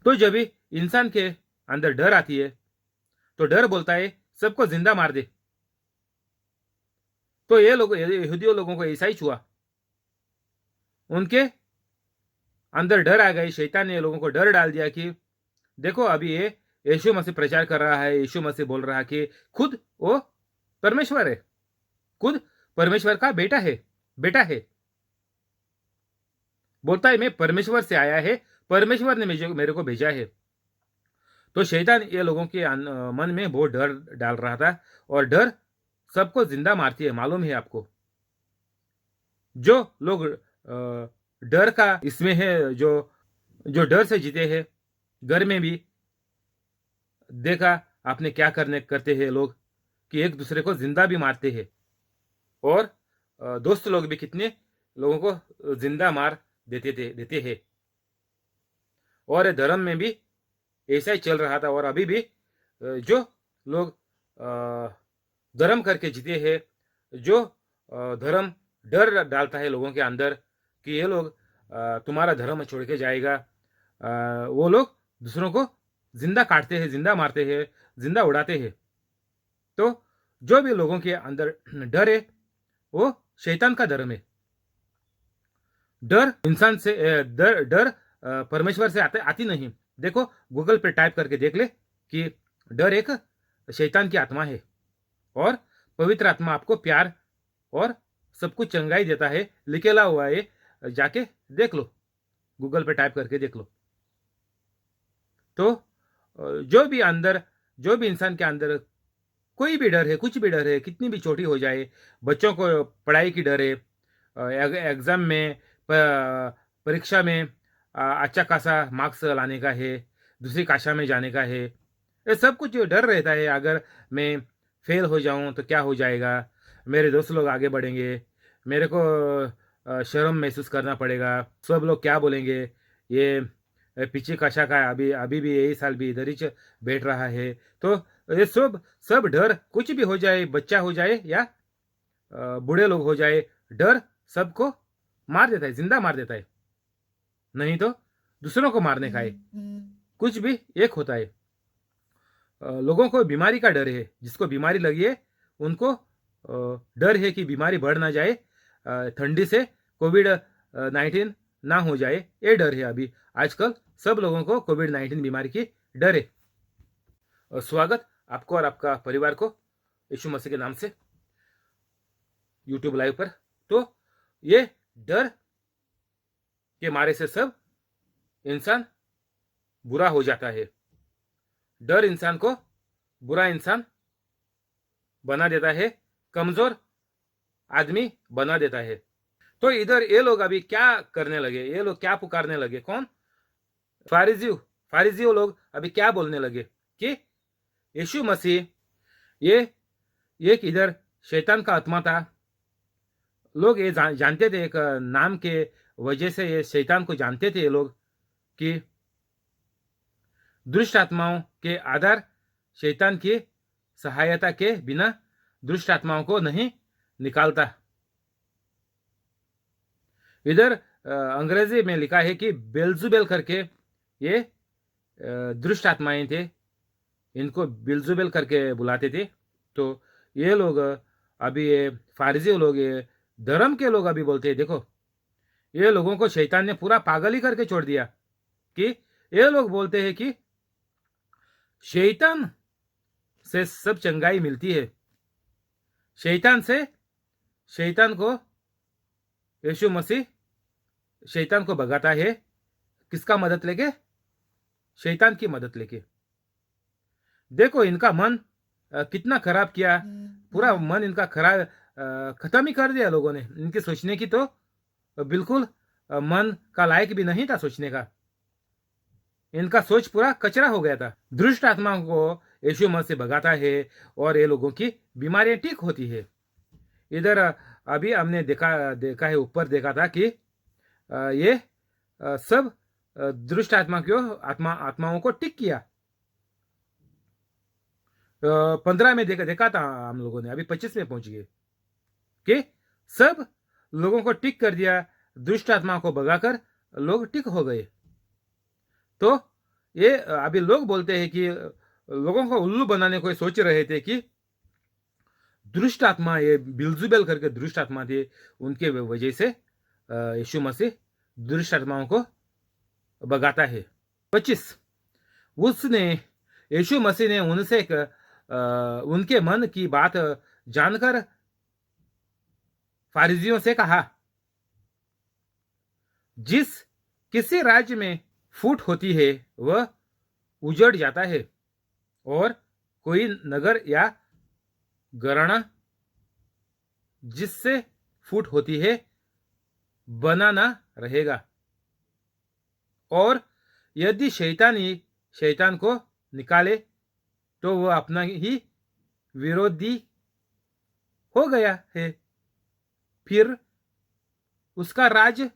तो जब भी इंसान के अंदर डर आती है तो डर बोलता है सबको जिंदा मार दे। तो ये लोग यहूदियों लोगों को ऐसा ही हुआ, उनके अंदर डर आ गई। शैतान ने लोगों को डर डाल दिया कि देखो अभी ये यीशु मसीह प्रचार कर रहा है, यीशु मसीह बोल रहा है कि खुद वो परमेश्वर है, खुद परमेश्वर का बेटा है। बोलता है मैं परमेश्वर से आया है, परमेश्वर ने मेरे को भेजा है। तो शैतान ये लोगों के मन में बहुत डर डाल रहा था, और डर सबको जिंदा मारती है, मालूम है आपको। जो लोग डर का इसमें है, जो डर से जीते हैं, घर में भी देखा आपने क्या करते हैं लोग कि एक दूसरे को जिंदा भी मारते हैं, और दोस्त लोग भी कितने लोगों को जिंदा मार देते हैं। और धर्म में भी ऐसा ही चल रहा था, और अभी भी जो लोग धर्म करके जीते हैं, जो धर्म डर डालता है लोगों के अंदर कि ये लोग तुम्हारा धर्म छोड़ के जाएगा, वो लोग दूसरों को जिंदा काटते हैं, जिंदा मारते हैं, जिंदा उड़ाते हैं। तो जो भी लोगों के अंदर डर है वो शैतान का धर्म है। डर इंसान से डर परमेश्वर से आती नहीं। देखो गूगल पे टाइप करके देख ले कि डर एक शैतान की आत्मा है, और पवित्र आत्मा आपको प्यार और सब कुछ चंगाई देता है, लिखेला हुआ है, जाके देख लो, गूगल पे टाइप करके देख लो। तो जो भी इंसान के अंदर कोई भी डर है, कुछ भी डर है, कितनी भी छोटी हो जाए, बच्चों को पढ़ाई की डर है, एग्जाम में, परीक्षा में अच्छा खासा मार्क्स लाने का है, दूसरी कक्षा में जाने का है, ये सब कुछ डर रहता है। अगर मैं फेल हो जाऊं तो क्या हो जाएगा, मेरे दोस्त लोग आगे बढ़ेंगे, मेरे को शर्म महसूस करना पड़ेगा, सब लोग क्या बोलेंगे, ये पीछे कक्षा का अभी भी यही साल भी इधर ही बैठ रहा है। तो ये सब डर, कुछ भी हो जाए, बच्चा हो जाए या बूढ़े लोग हो जाए, डर सबको मार देता है, जिंदा मार देता है, नहीं तो दूसरों को मारने का है, कुछ भी एक होता है। लोगों को बीमारी का डर है, जिसको बीमारी लगी है उनको डर है कि बीमारी बढ़ ना जाए, ठंडी से कोविड-19 ना हो जाए, ये डर है। अभी आजकल सब लोगों को कोविड-19 बीमारी की डर है। स्वागत आपको और आपका परिवार को यीशु मसीह के नाम से यूट्यूब लाइव पर। तो ये डर के मारे से सब इंसान बुरा हो जाता है। डर इंसान को बुरा इंसान बना देता है, कमजोर आदमी बना देता है। तो इधर ये लोग अभी क्या करने लगे, ये लोग क्या पुकारने लगे, कौन? फारिजियों लोग अभी क्या बोलने लगे कि यीशु मसीह ये एक इधर शैतान का आत्मा था। लोग ये जानते थे, एक नाम के वजह से ये शैतान को जानते थे ये लोग कि दुष्ट आत्माओं के आधार शैतान की सहायता के बिना दुष्ट आत्माओं को नहीं निकालता। इधर अंग्रेजी में लिखा है कि बेल्जुबेल करके ये दुष्ट आत्माएं थे, इनको बेल्जुबेल करके बुलाते थे। तो ये लोग अभी, ये फारिजी लोग, ये धर्म के लोग अभी बोलते हैं देखो ये लोगों को शैतान ने पूरा पागल ही करके छोड़ दिया कि ये लोग बोलते हैं कि शैतान से सब चंगाई मिलती है, शैतान को यीशु मसीह शैतान को भगाता है। किसका मदद लेके? शैतान की मदद लेके। देखो इनका मन कितना खराब किया, पूरा मन इनका खराब खत्म ही कर दिया लोगों ने। इनके सोचने की तो बिल्कुल मन का लायक भी नहीं था सोचने का, इनका सोच पूरा कचरा हो गया था। दुष्ट आत्माओं को यीशु मसीह भगाता है और ये लोगों की बीमारियां ठीक होती है। इधर अभी हमने देखा है, ऊपर देखा था कि ये सब दुष्ट आत्माओं को ठीक किया। 15 में देखा था हम लोगों ने, अभी 25 में पहुंच गए। कि सब लोगों को टिक कर दिया, दुष्ट आत्मा को भगाकर लोग टिक हो गए। तो ये अभी लोग बोलते हैं कि लोगों को उल्लू बनाने को सोच रहे थे कि दुष्ट आत्मा, ये बिल्जुबेल करके दुष्ट आत्मा थे, उनके वजह से यीशु मसीह दुष्ट आत्माओं को भगाता है। 25, उसने यीशु मसीह ने उनसे उनके मन की बात जानकर फारिजियों से कहा, जिस किसी राज्य में फूट होती है वह उजड़ जाता है, और कोई नगर या घराना जिससे फूट होती है बना ना रहेगा। और यदि शैतान को निकाले तो वह अपना ही विरोधी हो गया है, फिर उसका राज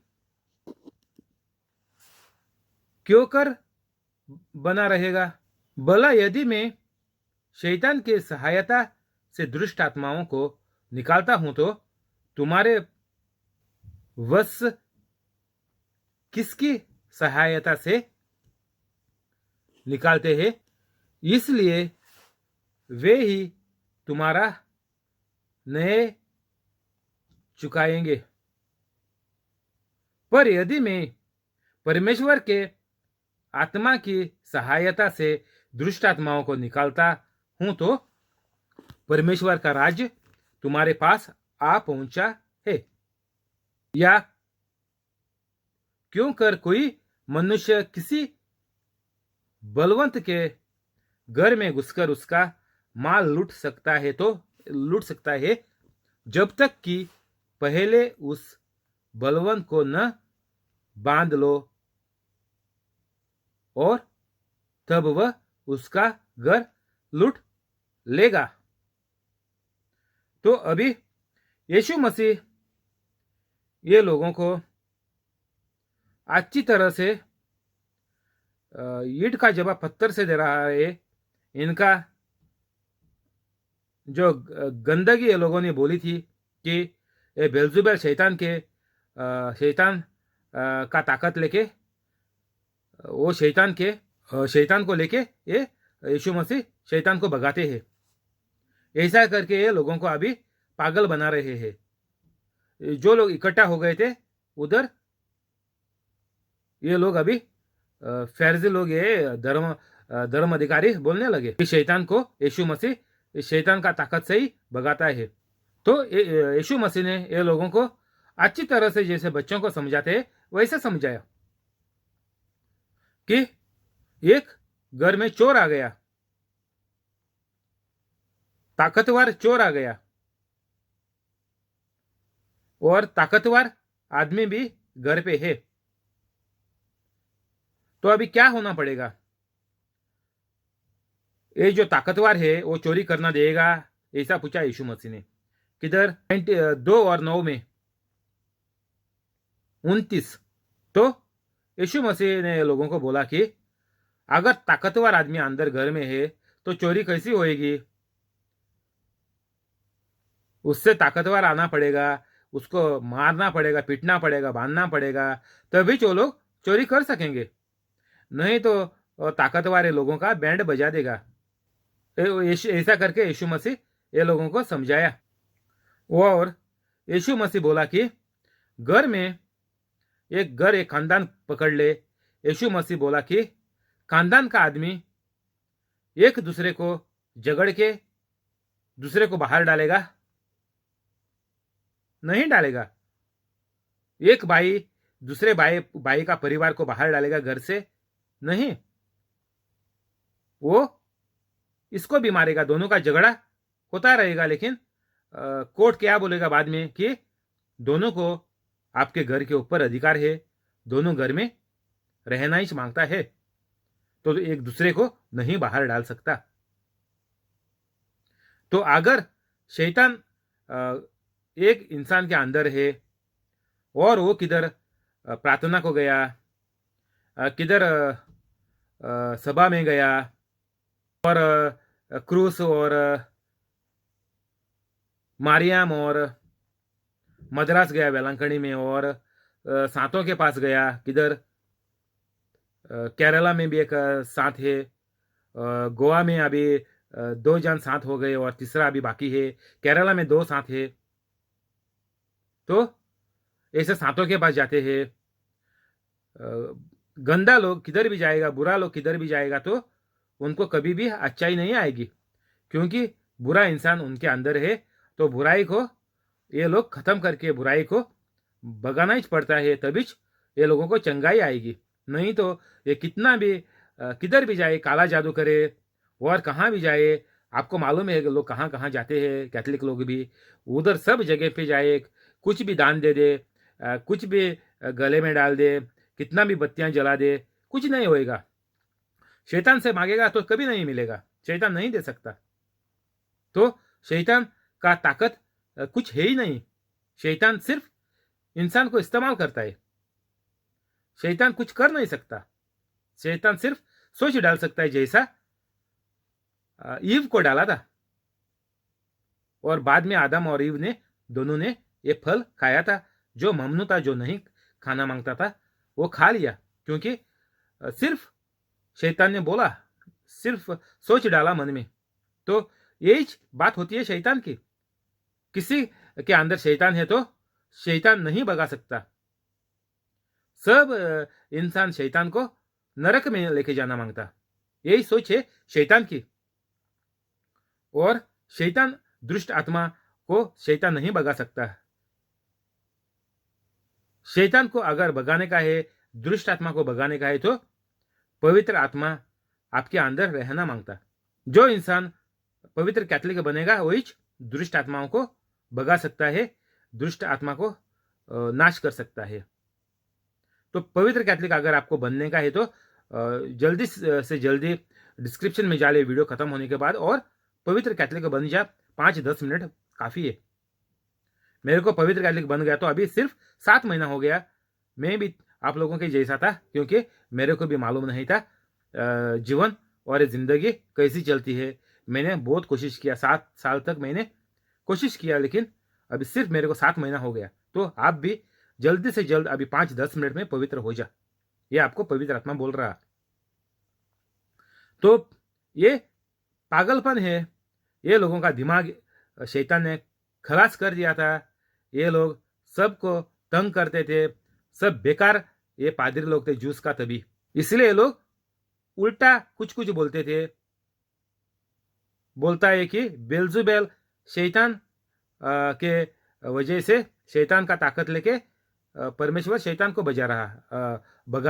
क्यों कर बना रहेगा। भला यदि मैं शैतान की सहायता से दुष्ट आत्माओं को निकालता हूं तो तुम्हारे वश किसकी सहायता से निकालते हैं, इसलिए वे ही तुम्हारा न्याय चुकाएंगे। पर यदि मैं परमेश्वर के आत्मा की सहायता से दुष्ट आत्माओं को निकालता हूं तो परमेश्वर का राज्य तुम्हारे पास आ पहुंचा है। या क्यों कर कोई मनुष्य किसी बलवंत के घर में घुसकर उसका माल लूट सकता है जब तक कि पहले उस बलवंत को न बांध लो, और तब वह उसका घर लूट लेगा। तो अभी यीशु मसीह ये लोगों को अच्छी तरह से ईंट का जवाब पत्थर से दे रहा है। इनका जो गंदगी ये लोगों ने बोली थी कि ये बेल्जुबेल शैतान का ताकत लेके, वो शैतान को लेके ये यीशु मसीह शैतान को भगाते हैं। ऐसा करके ये लोगों को अभी पागल बना रहे हैं। जो लोग इकट्ठा हो गए थे उधर, ये लोग अभी फैरजी लोग, ये धर्म अधिकारी बोलने लगे कि शैतान को यीशु मसीह शैतान का ताकत से ही भगाता है। तो यीशु मसीह ने ये लोगों को अच्छी तरह से, जैसे बच्चों को समझाते हैं वैसे समझाया कि एक घर में चोर आ गया, ताकतवर चोर आ गया, और ताकतवर आदमी भी घर पे है। तो अभी क्या होना पड़ेगा? ये जो ताकतवर है वो चोरी करना देगा, ऐसा पूछा यीशु मसीह ने। किधर 2 और 9 में 29। तो यीशु मसीह ने लोगों को बोला कि अगर ताकतवर आदमी अंदर घर में है तो चोरी कैसी होएगी? उससे ताकतवर आना पड़ेगा, उसको मारना पड़ेगा, पीटना पड़ेगा, बांधना पड़ेगा, तभी जो लोग चोरी कर सकेंगे। नहीं तो ताकतवर लोगों का बैंड बजा देगा। ऐसा करके यीशु मसीह ये लोगों को समझाया। और यीशु मसीह बोला कि घर में एक खानदान पकड़ ले। यीशु मसीह बोला कि खानदान का आदमी एक दूसरे को झगड़ के दूसरे को बाहर डालेगा? नहीं डालेगा। एक भाई दूसरे भाई का परिवार को बाहर डालेगा घर से? नहीं, वो इसको भी मारेगा। दोनों का झगड़ा होता रहेगा, लेकिन कोर्ट क्या बोलेगा बाद में कि दोनों को आपके घर के ऊपर अधिकार है, दोनों घर में रहना ही मांगता है, तो एक दूसरे को नहीं बाहर डाल सकता। तो अगर शैतान एक इंसान के अंदर है और वो किधर प्रार्थना को गया, किधर सभा में गया, और क्रूस और मारियम और मद्रास गया वेलंकणी में, और सांतों के पास गया, किधर केरला में भी एक सांत है, गोवा में अभी 2 जन सांत हो गए और तीसरा अभी बाकी है, केरला में 2 सांत है। तो ऐसे सांतों के पास जाते हैं। गंदा लोग किधर भी जाएगा, बुरा लोग किधर भी जाएगा, तो उनको कभी भी अच्छाई नहीं आएगी, क्योंकि बुरा इंसान उनके अंदर है। तो बुराई को ये लोग खत्म करके बुराई को भगाना ही पड़ता है, तभी ये लोगों को चंगाई आएगी। नहीं तो ये कितना भी किधर भी जाए, काला जादू करे और कहाँ भी जाए, आपको मालूम है लोग कहाँ कहाँ जाते हैं, कैथलिक लोग भी उधर सब जगह पे जाए, कुछ भी दान दे दे, कुछ भी गले में डाल दे, कितना भी बत्तियां जला दे, कुछ नहीं होएगा। शैतान से मांगेगा तो कभी नहीं मिलेगा, शैतान नहीं दे सकता। तो शैतान का ताकत कुछ है ही नहीं। शैतान सिर्फ इंसान को इस्तेमाल करता है, शैतान कुछ कर नहीं सकता। शैतान सिर्फ सोच डाल सकता है, जैसा ईव को डाला था, और बाद में आदम और ईव ने दोनों ने ये फल खाया था। जो ममनू था, जो नहीं खाना मांगता था, वो खा लिया, क्योंकि सिर्फ शैतान ने बोला, सिर्फ सोच डाला मन में। तो यही बात होती है शैतान की। किसी के अंदर शैतान है तो शैतान नहीं भगा सकता। सब इंसान शैतान को नरक में लेके जाना मांगता, यही सोच है शैतान की। और शैतान दुष्ट आत्मा को शैतान नहीं भगा सकता। शैतान को अगर भगाने का है, दुष्ट आत्मा को भगाने का है, तो पवित्र आत्मा आपके अंदर रहना मांगता। जो इंसान पवित्र कैथलिक बनेगा वही दुष्ट आत्माओं को भगा सकता है, दुष्ट आत्मा को नाश कर सकता है। तो पवित्र कैथलिक अगर आपको बनने का है तो जल्दी से जल्दी डिस्क्रिप्शन में जाले वीडियो खत्म होने के बाद, और पवित्र कैथलिक बन जा। 5-10 मिनट काफी है। मेरे को पवित्र कैथलिक बन गया तो अभी सिर्फ 7 महीना हो गया। मैं भी आप लोगों के जैसा था, क्योंकि मेरे को भी मालूम नहीं था जीवन और जिंदगी कैसी चलती है। मैंने बहुत कोशिश किया, 7 साल तक मैंने कोशिश किया, लेकिन अभी सिर्फ मेरे को 7 महीना हो गया। तो आप भी जल्दी से जल्द अभी 5-10 मिनट में पवित्र हो जा, ये आपको पवित्र आत्मा बोल रहा। तो ये पागलपन है, ये लोगों का दिमाग शैतान ने खलास कर दिया था। ये लोग सबको तंग करते थे, सब बेकार ये पादरी लोग थे जूस का तभी, इसलिए ये लोग उल्टा कुछ कुछ बोलते थे। बोलता है कि बेल्जुबेल शैतान के वजह से, शैतान का ताकत लेके परमेश्वर शैतान को भगा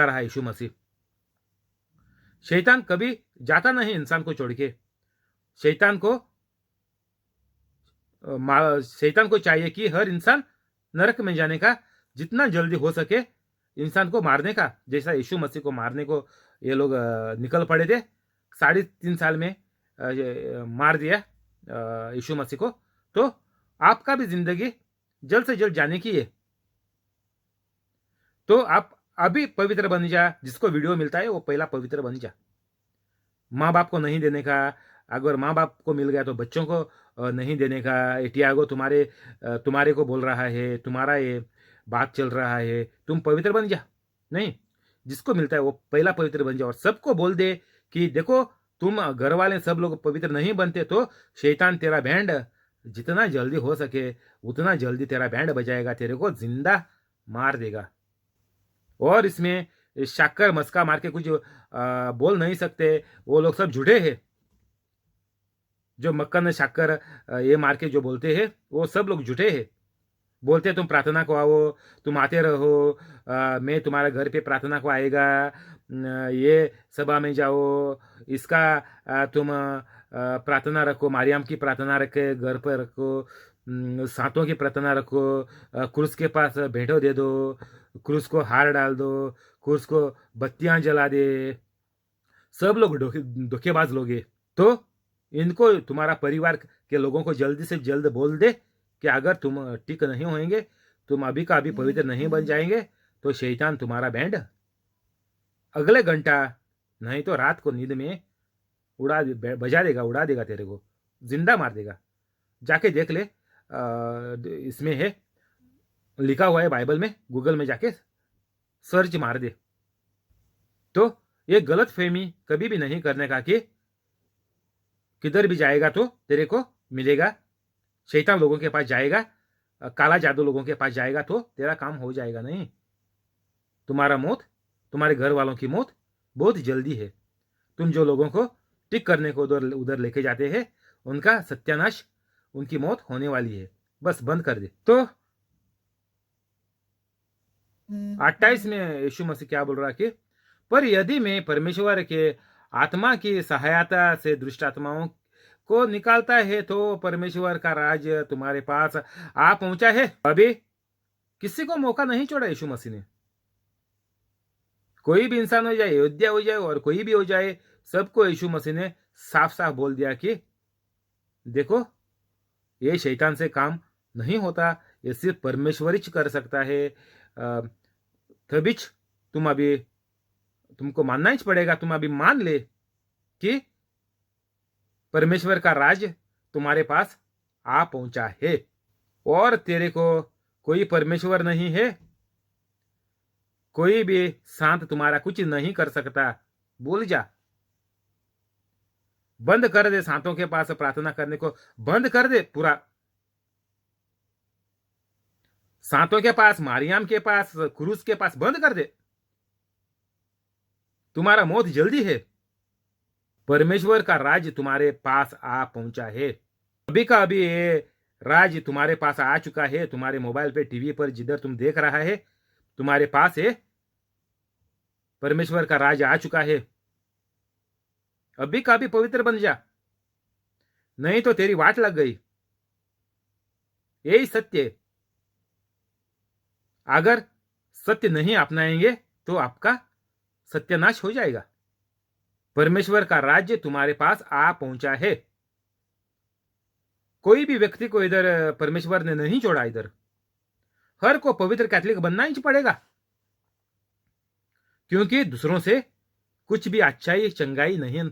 रहा है यीशु मसीह। शैतान कभी जाता नहीं इंसान को छोड़ के। शैतान को चाहिए कि हर इंसान नरक में जाने का, जितना जल्दी हो सके इंसान को मारने का, जैसा यीशु मसीह को मारने को ये लोग निकल पड़े थे। 3.5 साल में मार दिया यीशु मसीह को। तो आपका भी जिंदगी जल्द से जल्द जाने की है। तो आप अभी पवित्र बन जा। जिसको वीडियो मिलता है वो पहला पवित्र बन जा। माँ बाप को नहीं देने का, अगर माँ बाप को मिल गया तो बच्चों को नहीं देने का। टियागो तुम्हारे को बोल रहा है, तुम्हारा ये बात चल रहा है, तुम पवित्र बन जा। नहीं, जिसको मिलता है वो पहला पवित्र बन जा, और सबको बोल दे कि देखो तुम घर वाले सब लोग पवित्र नहीं बनते तो शैतान तेरा बैंड जितना जल्दी हो सके उतना जल्दी तेरा बैंड बजाएगा, तेरे को जिंदा मार देगा। और इसमें शक्कर मस्का मार के कुछ बोल नहीं सकते, वो लोग सब झूठे हैं। जो मक्खन शक्कर ये मार के जो बोलते हैं वो सब लोग झूठे हैं। बोलते तुम प्रार्थना को आओ, तुम आते रहो, मैं तुम्हारे घर पे प्रार्थना को आएगा, ये सभा में जाओ, इसका तुम प्रार्थना रखो, मारियम की प्रार्थना रखे घर पर रखो, सांतों की प्रार्थना रखो, क्रूस के पास भेंटो दे दो, क्रूस को हार डाल दो, क्रूस को बत्तियां जला दे। सब लोग धोखेबाज लोग हैं। तो इनको तुम्हारा परिवार के लोगों को जल्दी से जल्द बोल दे कि अगर तुम टिक नहीं होंगे, तुम अभी का अभी पवित्र नहीं बन जाएंगे, तो शैतान तुम्हारा बैंड अगले घंटा नहीं तो रात को नींद में बजा देगा, उड़ा देगा, तेरे को जिंदा मार देगा। जाके देख ले, इसमें है लिखा हुआ है बाइबल में, गूगल में जाके सर्च मार दे। तो ये गलत फहमी कभी भी नहीं करने का कि किधर भी जाएगा तो तेरे को मिलेगा, शैतान लोगों के पास जाएगा, काला जादू लोगों के पास जाएगा तो तेरा काम हो जाएगा। नहीं, तुम्हारा मौत, तुम्हारे घर वालों की मौत बहुत जल्दी है। तुम जो लोगों को टिक करने को उधर उधर लेके जाते हैं, उनका सत्यानाश, उनकी मौत होने वाली है। बस बंद कर दे। तो 28 में यीशु मसीह क्या बोल रहा कि पर यदि मैं परमेश्वर के आत्मा की सहायता से दुष्ट आत्माओं को निकालता है तो परमेश्वर का राज्य तुम्हारे पास आ पहुंचा है। अभी किसी को मौका नहीं छोड़ा यीशु मसीह ने। कोई भी इंसान हो जाए, अयोध्या हो जाए और कोई भी हो जाए, सबको यीशु मसीह ने साफ साफ बोल दिया कि देखो, ये शैतान से काम नहीं होता, ये सिर्फ परमेश्वर ही कर सकता है। तभी तुमको मानना ही पड़ेगा। तुम अभी मान ले कि परमेश्वर का राज तुम्हारे पास आ पहुंचा है और तेरे को कोई परमेश्वर नहीं है, कोई भी शांत तुम्हारा कुछ नहीं कर सकता। भूल जा, बंद कर दे सांतों के पास प्रार्थना करने को, बंद कर दे पूरा। सांतों के पास, मारियाम के पास, क्रूस के पास बंद कर दे। तुम्हारा मौत जल्दी है। परमेश्वर का राज तुम्हारे पास आ पहुंचा है। अभी का अभी ये राज तुम्हारे पास आ चुका है। तुम्हारे मोबाइल पे, टीवी पर, जिधर तुम देख रहा है, तुम्हारे पास है। परमेश्वर का राज आ चुका है। अभी का भी पवित्र बन जा, नहीं तो तेरी वाट लग गई। यही सत्य है। अगर सत्य नहीं अपनाएंगे तो आपका सत्यानाश हो जाएगा। परमेश्वर का राज्य तुम्हारे पास आ पहुंचा है। कोई भी व्यक्ति को इधर परमेश्वर ने नहीं छोड़ा। इधर हर को पवित्र कैथोलिक बनना ही पड़ेगा, क्योंकि दूसरों से कुछ भी अच्छाई चंगाई नहीं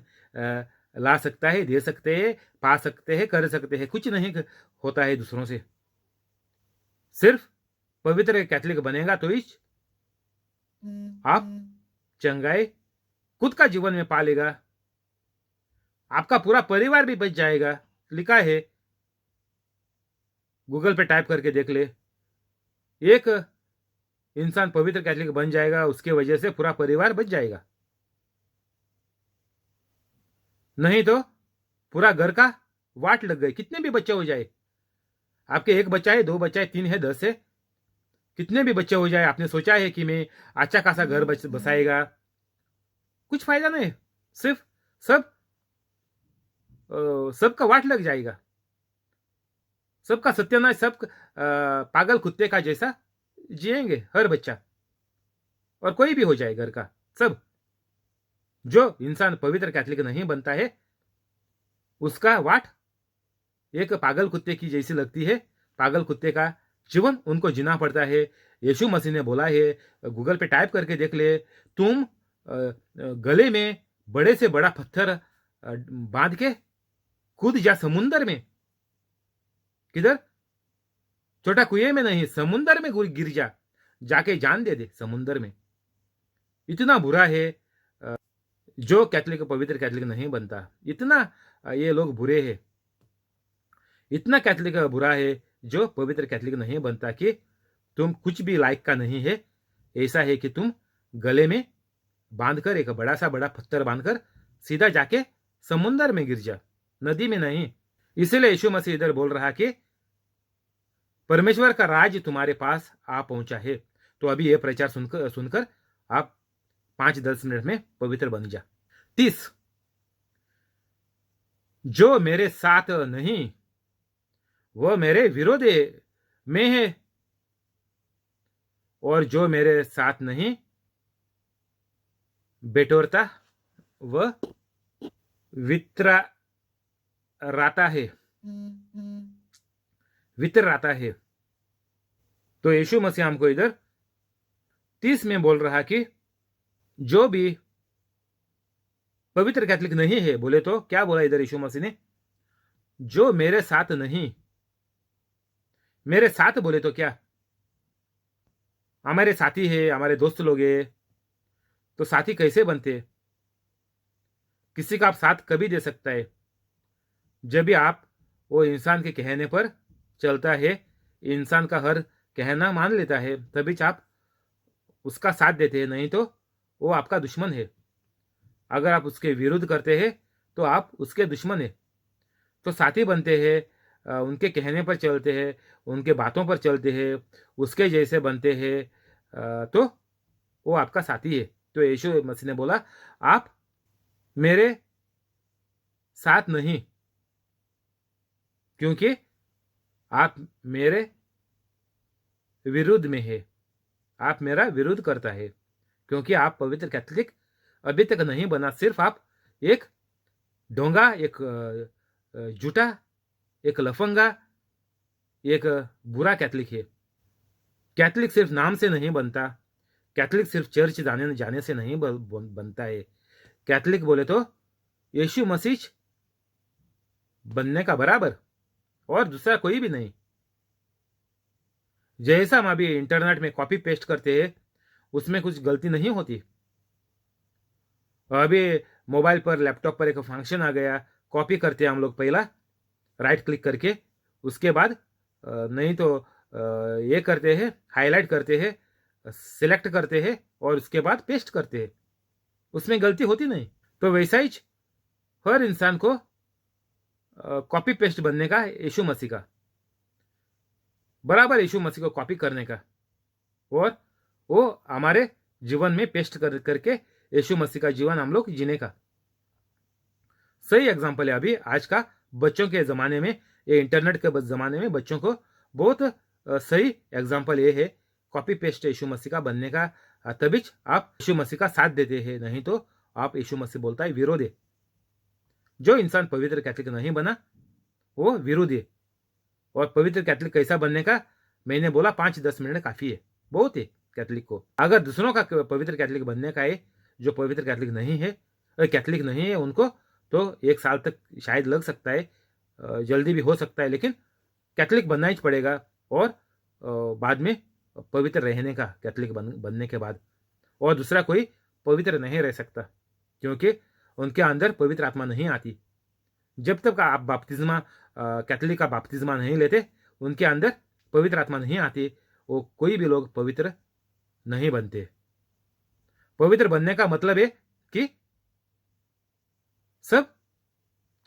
ला सकता है, दे सकते हैं, पा सकते हैं, कर सकते हैं। कुछ नहीं होता है दूसरों से। सिर्फ पवित्र कैथोलिक बनेगा तो ही आप चंगाई खुद का जीवन में पा लेगा, आपका पूरा परिवार भी बच जाएगा। लिखा है, गूगल पे टाइप करके देख ले। एक इंसान पवित्र कैथोलिक बन जाएगा, उसके वजह से पूरा परिवार बच जाएगा। नहीं तो पूरा घर का वाट लग गई। कितने भी बच्चे हो जाए, आपके एक बच्चा है, दो बच्चा है, तीन है, 10 है, कितने भी बच्चे हो जाए, आपने सोचा है कि मैं अच्छा खासा घर बसाएगा, कुछ फायदा नहीं। सिर्फ सबका वाट लग जाएगा, सबका सत्यानाश, सब पागल कुत्ते का जैसा जिएंगे हर बच्चा, और कोई भी हो जाए घर का सब। जो इंसान पवित्र कैथोलिक नहीं बनता है, उसका वाट एक पागल कुत्ते की जैसी लगती है। पागल कुत्ते का जीवन उनको जीना पड़ता है। यीशु मसीह ने बोला है, गूगल पे टाइप करके देख ले, तुम गले में बड़े से बड़ा पत्थर बांध के कूद जा समुंदर में। किधर? छोटा कुएं में नहीं, समुंदर में गिर जा, जाके जान दे समुंदर में। इतना बुरा है जो कैथोलिक, पवित्र कैथोलिक नहीं बनता। इतना ये लोग बुरे हैं, इतना कैथोलिक बुरा है जो पवित्र कैथोलिक नहीं बनता कि तुम कुछ भी लायक का नहीं है। ऐसा है कि तुम गले में बांधकर, एक बड़ा सा बड़ा पत्थर बांधकर सीधा जाके समुंदर में गिर जा, नदी में नहीं। इसलिए यीशु मसीह इधर बोल रहा कि परमेश्वर का राज तुम्हारे पास आ पहुंचा है। तो अभी ये प्रचार सुनकर आप 5-10 मिनट में पवित्र बन जा। 30, जो मेरे साथ नहीं वह मेरे विरोध में है, और जो मेरे साथ नहीं बेटोरता वह वितराता है, वितराता है। तो यीशु मसीह हमको इधर 30 में बोल रहा कि जो भी पवित्र कैथोलिक नहीं है, बोले तो क्या बोला इधर यीशु मसीह ने? जो मेरे साथ नहीं, मेरे साथ बोले तो क्या? हमारे साथी है, हमारे दोस्त लोग हैं, तो साथी कैसे बनते हैं? किसी का आप साथ कभी दे सकता है जब भी आप वो इंसान के कहने पर चलता है, इंसान का हर कहना मान लेता है, तभी आप उसका साथ देते हैं, नहीं तो वो आपका दुश्मन है। अगर आप उसके विरुद्ध करते हैं तो आप उसके दुश्मन है। तो साथी बनते हैं, उनके कहने पर चलते हैं, उनके बातों पर चलते हैं, उसके जैसे बनते हैं, तो वो आपका साथी है। तो यीशु मसीह ने बोला, आप मेरे साथ नहीं, क्योंकि आप मेरे विरुद्ध में है, आप मेरा विरोध करता है, क्योंकि आप पवित्र कैथोलिक अभी तक नहीं बना। सिर्फ आप एक ढोंगा, एक झूठा, एक लफंगा, एक बुरा कैथलिक है। कैथलिक सिर्फ नाम से नहीं बनता, कैथलिक सिर्फ चर्च जाने जाने से नहीं बनता है। कैथलिक बोले तो यीशु मसीह बनने का बराबर, और दूसरा कोई भी नहीं। जैसा हम अभी इंटरनेट में कॉपी पेस्ट करते हैं, उसमें कुछ गलती नहीं होती। अभी मोबाइल पर, लैपटॉप पर एक फंक्शन आ गया, कॉपी करते हैं हम लोग पहला राइट क्लिक करके, उसके बाद नहीं तो ये करते हैं, हाईलाइट करते हैं, सिलेक्ट करते हैं, और उसके बाद पेस्ट करते हैं, उसमें गलती होती नहीं। तो वैसा ही हर इंसान को कॉपी पेस्ट बनने का, यीशु मसीह का बराबर, यीशु मसीह को कॉपी करने का, और वो हमारे जीवन में पेस्ट करके यीशु मसीह का जीवन हम लोग जीने का। सही एग्जाम्पल है अभी आज का बच्चों के ज़माने में, ये इंटरनेट के ज़माने में बच्चों को बहुत सही एग्जाम्पल ये है, कॉपी पेस्ट यीशु मसीह का बनने का। तभी आप यीशु मसीह का साथ देते हैं, नहीं तो आप यीशु मसीह बोलता है विरोध है। जो इंसान पवित्र कैथलिक नहीं बना वो विरोध है। और पवित्र कैथलिक कैसा बनने का मैंने बोला 5-10 मिनट काफ़ी है, बहुत है कैथलिक को। अगर दूसरों का पवित्र कैथलिक बनने का है, जो पवित्र कैथलिक नहीं है, कैथलिक नहीं है, उनको तो 1 साल तक शायद लग सकता है, जल्दी भी हो सकता है, लेकिन कैथलिक बनना ही पड़ेगा। और बाद में पवित्र रहने का, कैथलिक बनने के बाद। और दूसरा कोई पवित्र नहीं रह सकता, क्योंकि उनके अंदर पवित्र आत्मा नहीं आती। जब तक आप कैथलिक का बपतिस्मा नहीं लेते, उनके अंदर पवित्र आत्मा नहीं आती, वो कोई भी लोग पवित्र नहीं बनते। पवित्र बनने का मतलब है कि सब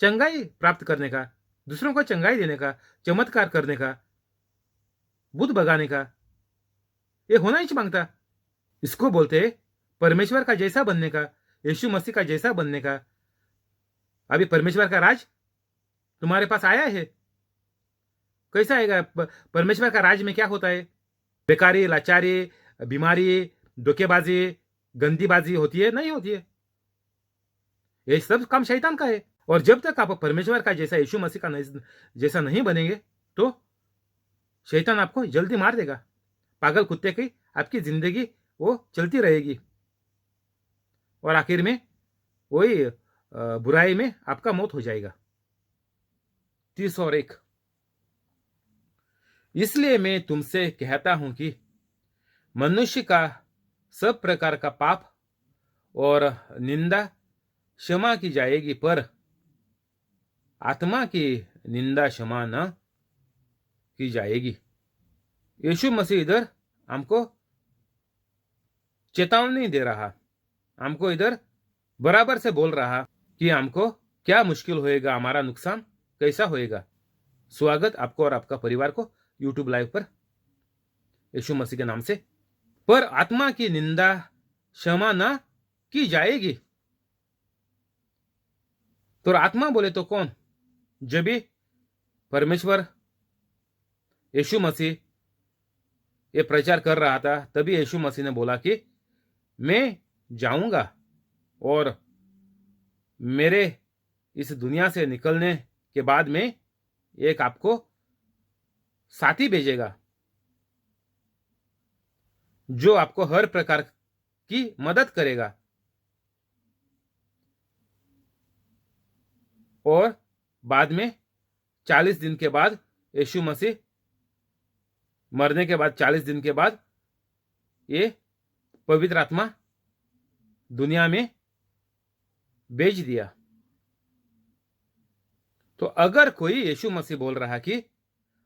चंगाई प्राप्त करने का, दूसरों को चंगाई देने का, चमत्कार करने का, बुद्ध भगाने का, ये होना ही मांगता। इसको बोलते हैं परमेश्वर का जैसा बनने का, यीशु मसीह का जैसा बनने का। अभी परमेश्वर का राज तुम्हारे पास आया है, कैसा आएगा? परमेश्वर का राज में क्या होता है? बेकारी, लाचारी, बीमारी, धोखेबाजी, गंदीबाजी होती है? नहीं होती है। ये सब काम शैतान का है। और जब तक आप परमेश्वर का जैसा, यीशु मसीह का जैसा नहीं बनेंगे, तो शैतान आपको जल्दी मार देगा। पागल कुत्ते की आपकी जिंदगी वो चलती रहेगी, और आखिर में वही बुराई में आपका मौत हो जाएगा। 30 और 1। इसलिए मैं तुमसे कहता हूं कि मनुष्य का सब प्रकार का पाप और निंदा क्षमा की जाएगी, पर आत्मा की निंदा क्षमा न की जाएगी। यीशु मसीह इधर हमको चेतावनी दे रहा, हमको इधर बराबर से बोल रहा कि हमको क्या मुश्किल होएगा, हमारा नुकसान कैसा होएगा। स्वागत आपको और आपका परिवार को यूट्यूब लाइव पर, यीशु मसीह के नाम से। पर आत्मा की निंदा क्षमा न की जाएगी। तो आत्मा बोले तो कौन? जब भी परमेश्वर यीशु मसीह ये प्रचार कर रहा था, तभी यीशु मसीह ने बोला कि मैं जाऊंगा और मेरे इस दुनिया से निकलने के बाद में एक आपको साथी भेजेगा, जो आपको हर प्रकार की मदद करेगा। और बाद में 40 दिन के बाद, यीशु मसीह मरने के बाद 40 दिन के बाद ये पवित्र आत्मा दुनिया में भेज दिया। तो अगर कोई यीशु मसीह बोल रहा कि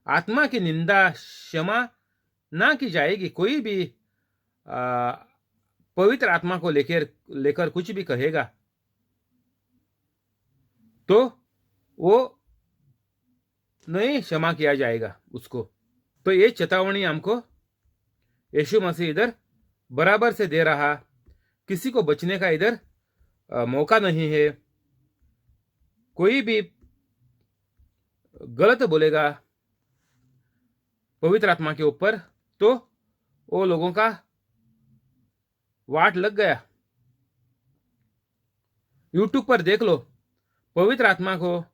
आत्मा की निंदा क्षमा ना की जाएगी, कोई भी पवित्र आत्मा को लेकर कुछ भी कहेगा, तो वो नहीं क्षमा किया जाएगा उसको। तो ये चेतावनी हमको यीशु मसीह इधर बराबर से दे रहा। किसी को बचने का इधर मौका नहीं है। कोई भी गलत बोलेगा पवित्र आत्मा के ऊपर तो वो लोगों का वाट लग गया। यूट्यूब पर देख लो, पवित्र आत्मा को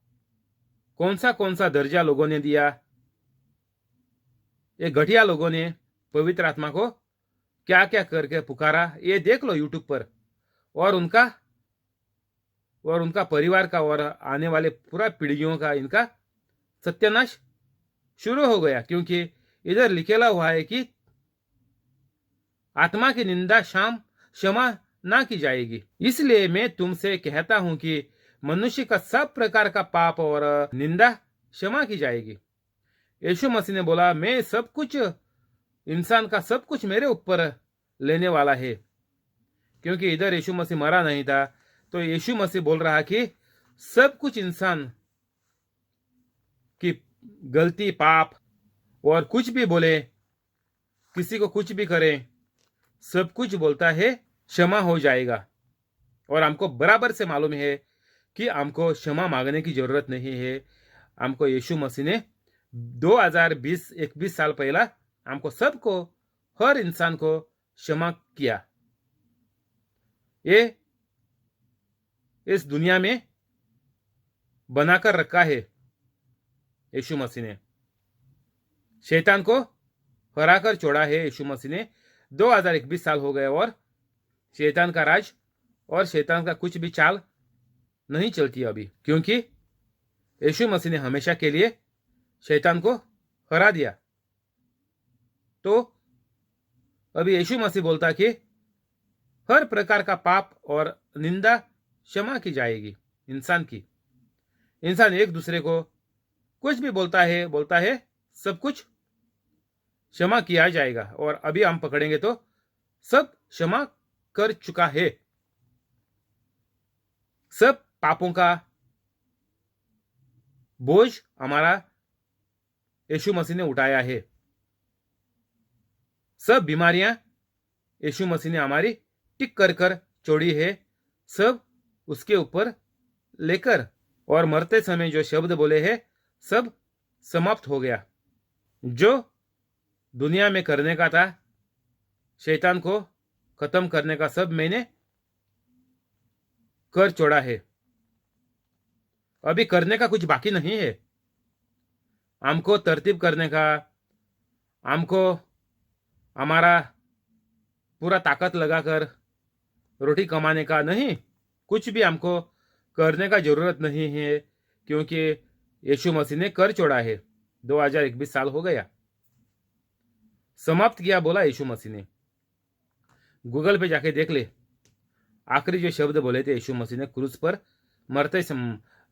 कौन सा दर्जा लोगों ने दिया। ये घटिया लोगों ने पवित्र आत्मा को क्या क्या करके पुकारा, ये देख लो यूट्यूब पर। और उनका परिवार का और आने वाले पूरा पीढ़ियों का इनका सत्यानाश शुरू हो गया, क्योंकि इधर लिखेला हुआ है कि आत्मा की निंदा क्षमा ना की जाएगी। इसलिए मैं तुमसे कहता हूं कि मनुष्य का सब प्रकार का पाप और निंदा क्षमा की जाएगी। यीशु मसीह ने बोला, मैं सब कुछ, इंसान का सब कुछ मेरे ऊपर लेने वाला है। क्योंकि इधर यीशु मसीह मरा नहीं था, तो यीशु मसीह बोल रहा कि सब कुछ इंसान की गलती, पाप और कुछ भी बोले, किसी को कुछ भी करे, सब कुछ बोलता है क्षमा हो जाएगा। और हमको बराबर से मालूम है कि हमको क्षमा मांगने की जरूरत नहीं है। हमको यीशु मसीह ने 2021 साल पहला हमको सबको, हर इंसान को क्षमा किया। ये इस दुनिया में बनाकर रखा है यीशु मसीह ने। शैतान को हराकर छोड़ा है यीशु मसीह ने। 2021 साल हो गए और शैतान का राज और शैतान का कुछ भी चाल नहीं चलती अभी, क्योंकि यीशु मसीह ने हमेशा के लिए शैतान को हरा दिया। तो अभी यीशु मसीह बोलता कि हर प्रकार का पाप और निंदा क्षमा की जाएगी इंसान की। इंसान एक दूसरे को कुछ भी बोलता है सब कुछ क्षमा किया जाएगा। और अभी हम पकड़ेंगे तो सब क्षमा कर चुका है। सब पापों का बोझ हमारा यीशु मसीह ने उठाया है। सब बीमारियां यीशु मसीह ने हमारी टिक कर कर छोड़ी है, सब उसके ऊपर लेकर। और मरते समय जो शब्द बोले हैं सब समाप्त हो गया। जो दुनिया में करने का था, शैतान को खत्म करने का, सब मैंने कर छोड़ा है। अभी करने का कुछ बाकी नहीं है। हमको तरतीब करने का, हमको हमारा पूरा ताकत लगाकर रोटी कमाने का नहीं, कुछ भी हमको करने का जरूरत नहीं है, क्योंकि यीशु मसीह ने कर छोड़ा है। 2021 साल हो गया, समाप्त किया बोला यीशु मसीह ने। गूगल पे जाके देख ले, आखिरी जो शब्द बोले थे यीशु मसीह ने क्रूस पर मरते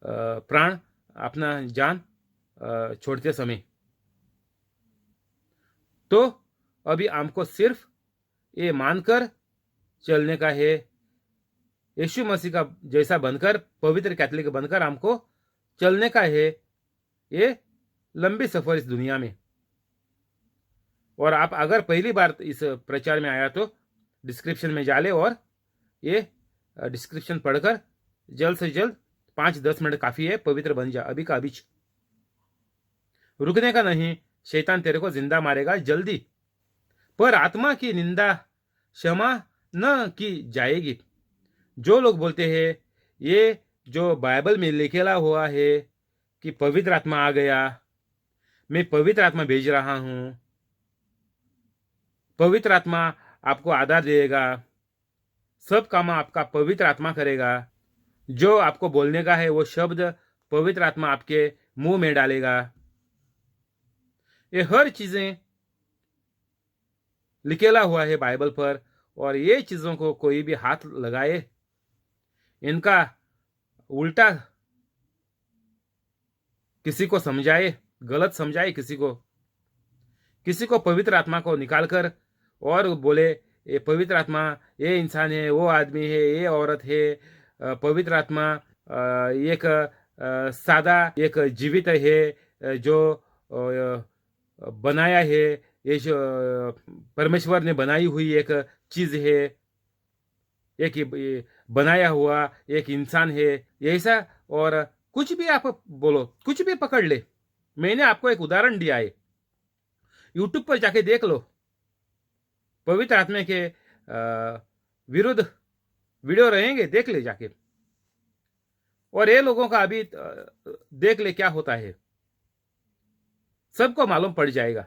प्राण अपना जान छोड़ते समय। तो अभी हमको सिर्फ ये मानकर चलने का है, यीशु मसीह का जैसा बनकर, पवित्र कैथोलिक बनकर हमको चलने का है। ये लंबी सफर इस दुनिया में। और आप अगर पहली बार इस प्रचार में आया तो डिस्क्रिप्शन में जा ले और ये डिस्क्रिप्शन पढ़कर जल्द से जल्द 5-10 मिनट काफी है, पवित्र बन जा अभी का अभी। रुकने का नहीं, शैतान तेरे को जिंदा मारेगा जल्दी। पर आत्मा की निंदा क्षमा न की जाएगी। जो लोग बोलते हैं ये जो बाइबल में लिखेला हुआ है कि पवित्र आत्मा आ गया, मैं पवित्र आत्मा भेज रहा हूं, पवित्र आत्मा आपको आधार देगा, सब काम आपका पवित्र आत्मा करेगा, जो आपको बोलने का है वो शब्द पवित्र आत्मा आपके मुंह में डालेगा। ये हर चीजें लिखेला हुआ है बाइबल पर, और ये चीज़ों को कोई भी हाथ लगाए, इनका उल्टा किसी को समझाए, गलत समझाए किसी को पवित्र आत्मा को निकालकर और बोले ये पवित्र आत्मा, ये इंसान है, वो आदमी है, ये औरत है, पवित्र आत्मा एक सादा एक जीवित है, जो बनाया है, ये जो परमेश्वर ने बनाई हुई एक चीज है, एक ये बनाया हुआ एक इंसान है, ऐसा। और कुछ भी आप बोलो, कुछ भी पकड़ ले। मैंने आपको एक उदाहरण दिया है, यूट्यूब पर जाके देख लो, पवित्र आत्मा के विरुद्ध वीडियो रहेंगे, देख ले जाके। और ये लोगों का अभी देख ले क्या होता है, सबको मालूम पड़ जाएगा,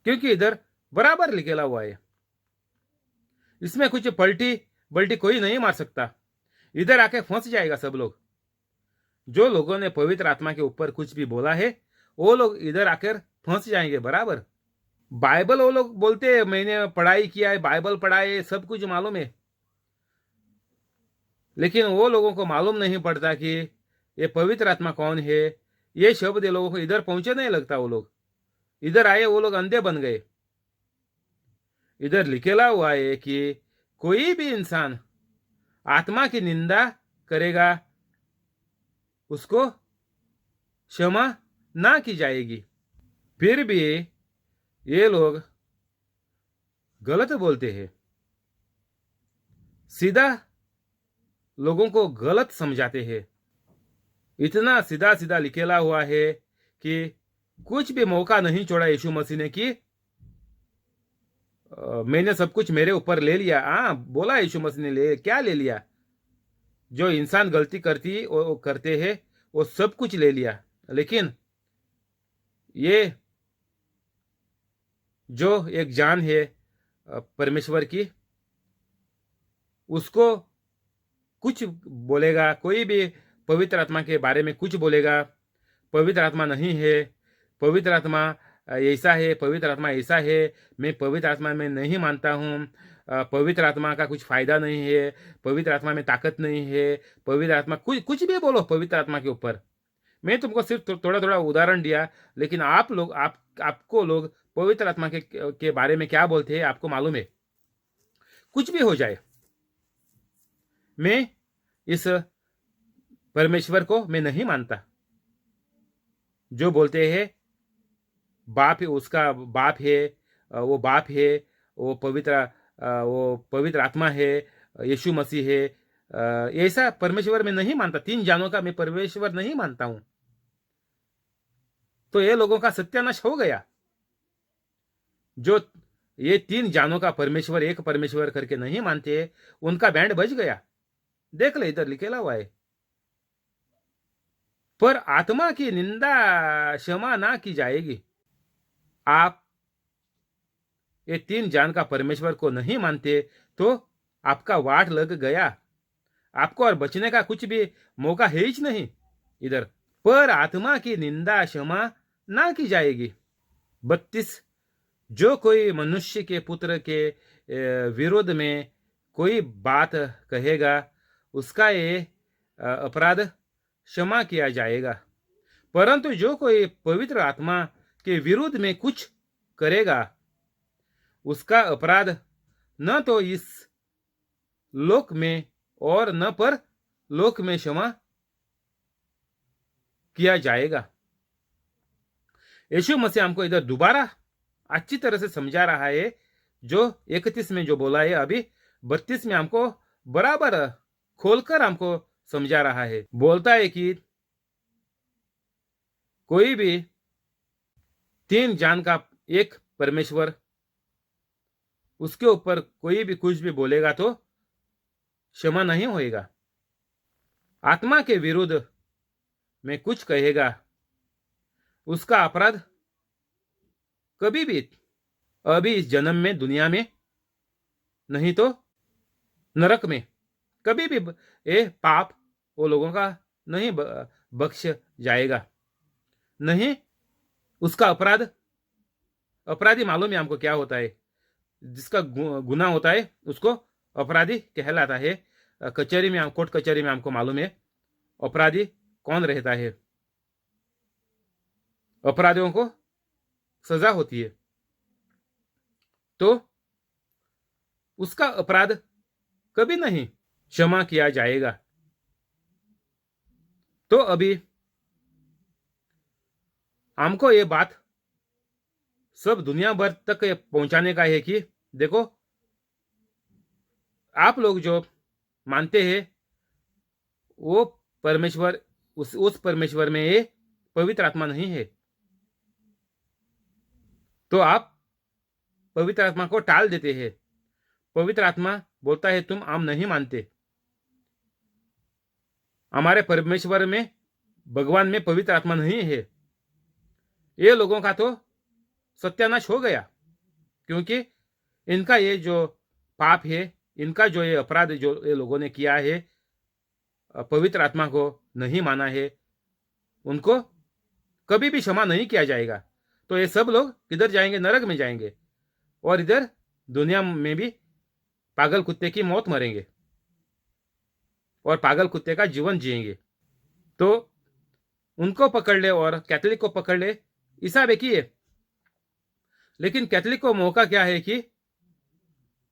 क्योंकि इधर बराबर लिखेला हुआ है। इसमें कुछ पलटी बल्टी कोई नहीं मार सकता, इधर आके फंस जाएगा सब लोग। जो लोगों ने पवित्र आत्मा के ऊपर कुछ भी बोला है, वो लोग इधर आकर फंस जाएंगे बराबर। बाइबल वो लोग बोलते हैं मैंने पढ़ाई किया है, बाइबल पढ़ा है, सब कुछ मालूम है, लेकिन वो लोगों को मालूम नहीं पड़ता कि ये पवित्र आत्मा कौन है। ये शब्द ये लोगों को इधर पहुंचे नहीं लगता। वो लोग इधर आए, वो लोग अंधे बन गए। इधर लिखेला हुआ है कि कोई भी इंसान आत्मा की निंदा करेगा, उसको क्षमा ना की जाएगी। फिर भी ये लोग गलत बोलते हैं, सीधा लोगों को गलत समझाते हैं। इतना सीधा सीधा लिखेला हुआ है कि कुछ भी मौका नहीं छोड़ा यीशु मसीह ने कि मैंने सब कुछ मेरे ऊपर ले लिया। हाँ, बोला यीशु मसीह ने क्या ले लिया? जो इंसान गलती करते हैं वो सब कुछ ले लिया। लेकिन ये जो एक जान है परमेश्वर की, उसको कुछ बोलेगा, कोई भी पवित्र आत्मा के बारे में कुछ बोलेगा, पवित्र आत्मा नहीं है, पवित्र आत्मा ऐसा है, पवित्र आत्मा ऐसा है, मैं पवित्र आत्मा में नहीं मानता हूँ, पवित्र आत्मा का कुछ फायदा नहीं है, पवित्र आत्मा में ताकत नहीं है, पवित्र आत्मा कुछ भी बोलो पवित्र आत्मा के ऊपर। मैं तुमको सिर्फ थोड़ा थोड़ा उदाहरण दिया, लेकिन आपको लोग पवित्र आत्मा के बारे में क्या बोलते हैं आपको मालूम है। कुछ भी हो जाए, मैं इस परमेश्वर को मैं नहीं मानता। जो बोलते हैं बाप है, उसका बाप है, वो बाप है, वो पवित्र आत्मा है, यीशु मसीह है, ऐसा परमेश्वर मैं नहीं मानता। 3 जानों का मैं परमेश्वर नहीं मानता हूं। तो ये लोगों का सत्यानाश हो गया। जो ये 3 जानों का परमेश्वर एक परमेश्वर करके नहीं मानते, उनका बैंड बज गया। देख ले, इधर लिखेला हुआ है, पर आत्मा की निंदा क्षमा ना की जाएगी। आप ये 3 जान का परमेश्वर को नहीं मानते तो आपका वाट लग गया, आपको और बचने का कुछ भी मौका है ही नहीं इधर। पर आत्मा की निंदा क्षमा ना की जाएगी। 32, जो कोई मनुष्य के पुत्र के विरोध में कोई बात कहेगा, उसका ये अपराध क्षमा किया जाएगा। परंतु जो कोई पवित्र आत्मा के विरुद्ध में कुछ करेगा, उसका अपराध न तो इस लोक में और न पर लोक में क्षमा किया जाएगा। यीशु मसीह हमको इधर दोबारा अच्छी तरह से समझा रहा है। जो 31 में जो बोला है, अभी 32 में हमको बराबर खोलकर हमको समझा रहा है। बोलता है कि कोई भी 3 जान का एक परमेश्वर, उसके ऊपर कोई भी कुछ भी बोलेगा तो क्षमा नहीं होएगा। आत्मा के विरुद्ध में कुछ कहेगा, उसका अपराध कभी भी, अभी इस जन्म में दुनिया में, नहीं तो नरक में, कभी भी ये पाप वो लोगों का नहीं बख्श जाएगा, नहीं उसका अपराध अपराधी मालूम है हमको क्या होता है, जिसका गुनाह होता है उसको अपराधी कहलाता है। कचहरी में, कोर्ट कचहरी में हमको मालूम है अपराधी कौन रहता है। अपराधियों को सजा होती है, तो उसका अपराध कभी नहीं क्षमा किया जाएगा। तो अभी हमको ये बात सब दुनिया भर तक पहुंचाने का है कि देखो, आप लोग जो मानते हैं वो परमेश्वर, उस परमेश्वर में ये पवित्र आत्मा नहीं है, तो आप पवित्र आत्मा को टाल देते हैं। पवित्र आत्मा बोलता है तुम हम नहीं मानते, हमारे परमेश्वर में, भगवान में पवित्र आत्मा नहीं है। ये लोगों का तो सत्यानाश हो गया, क्योंकि इनका ये जो पाप है, इनका जो ये अपराध जो ये लोगों ने किया है, पवित्र आत्मा को नहीं माना है, उनको कभी भी क्षमा नहीं किया जाएगा। तो ये सब लोग किधर जाएंगे? नरक में जाएंगे, और इधर दुनिया में भी पागल कुत्ते की मौत मरेंगे और पागल कुत्ते का जीवन जिएंगे। तो उनको पकड़ ले और कैथोलिक को पकड़ ले, हिसाब एक ही है। लेकिन कैथोलिक को मौका क्या है कि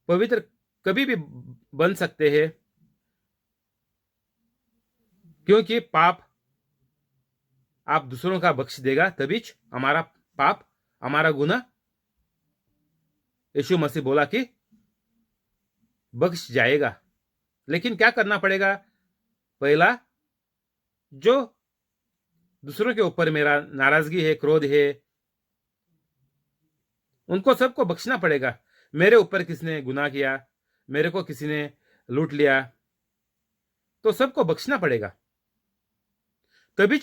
पवित्र कभी भी बन सकते हैं, क्योंकि पाप आप दूसरों का बख्श देगा, तभी हमारा पाप, हमारा गुनाह, यीशु मसीह बोला कि बख्श जाएगा। लेकिन क्या करना पड़ेगा? पहला, जो दूसरों के ऊपर मेरा नाराजगी है, क्रोध है, उनको सबको बख्शना पड़ेगा। मेरे ऊपर किसने गुनाह किया, मेरे को किसी ने लूट लिया, तो सबको बख्शना पड़ेगा, तभी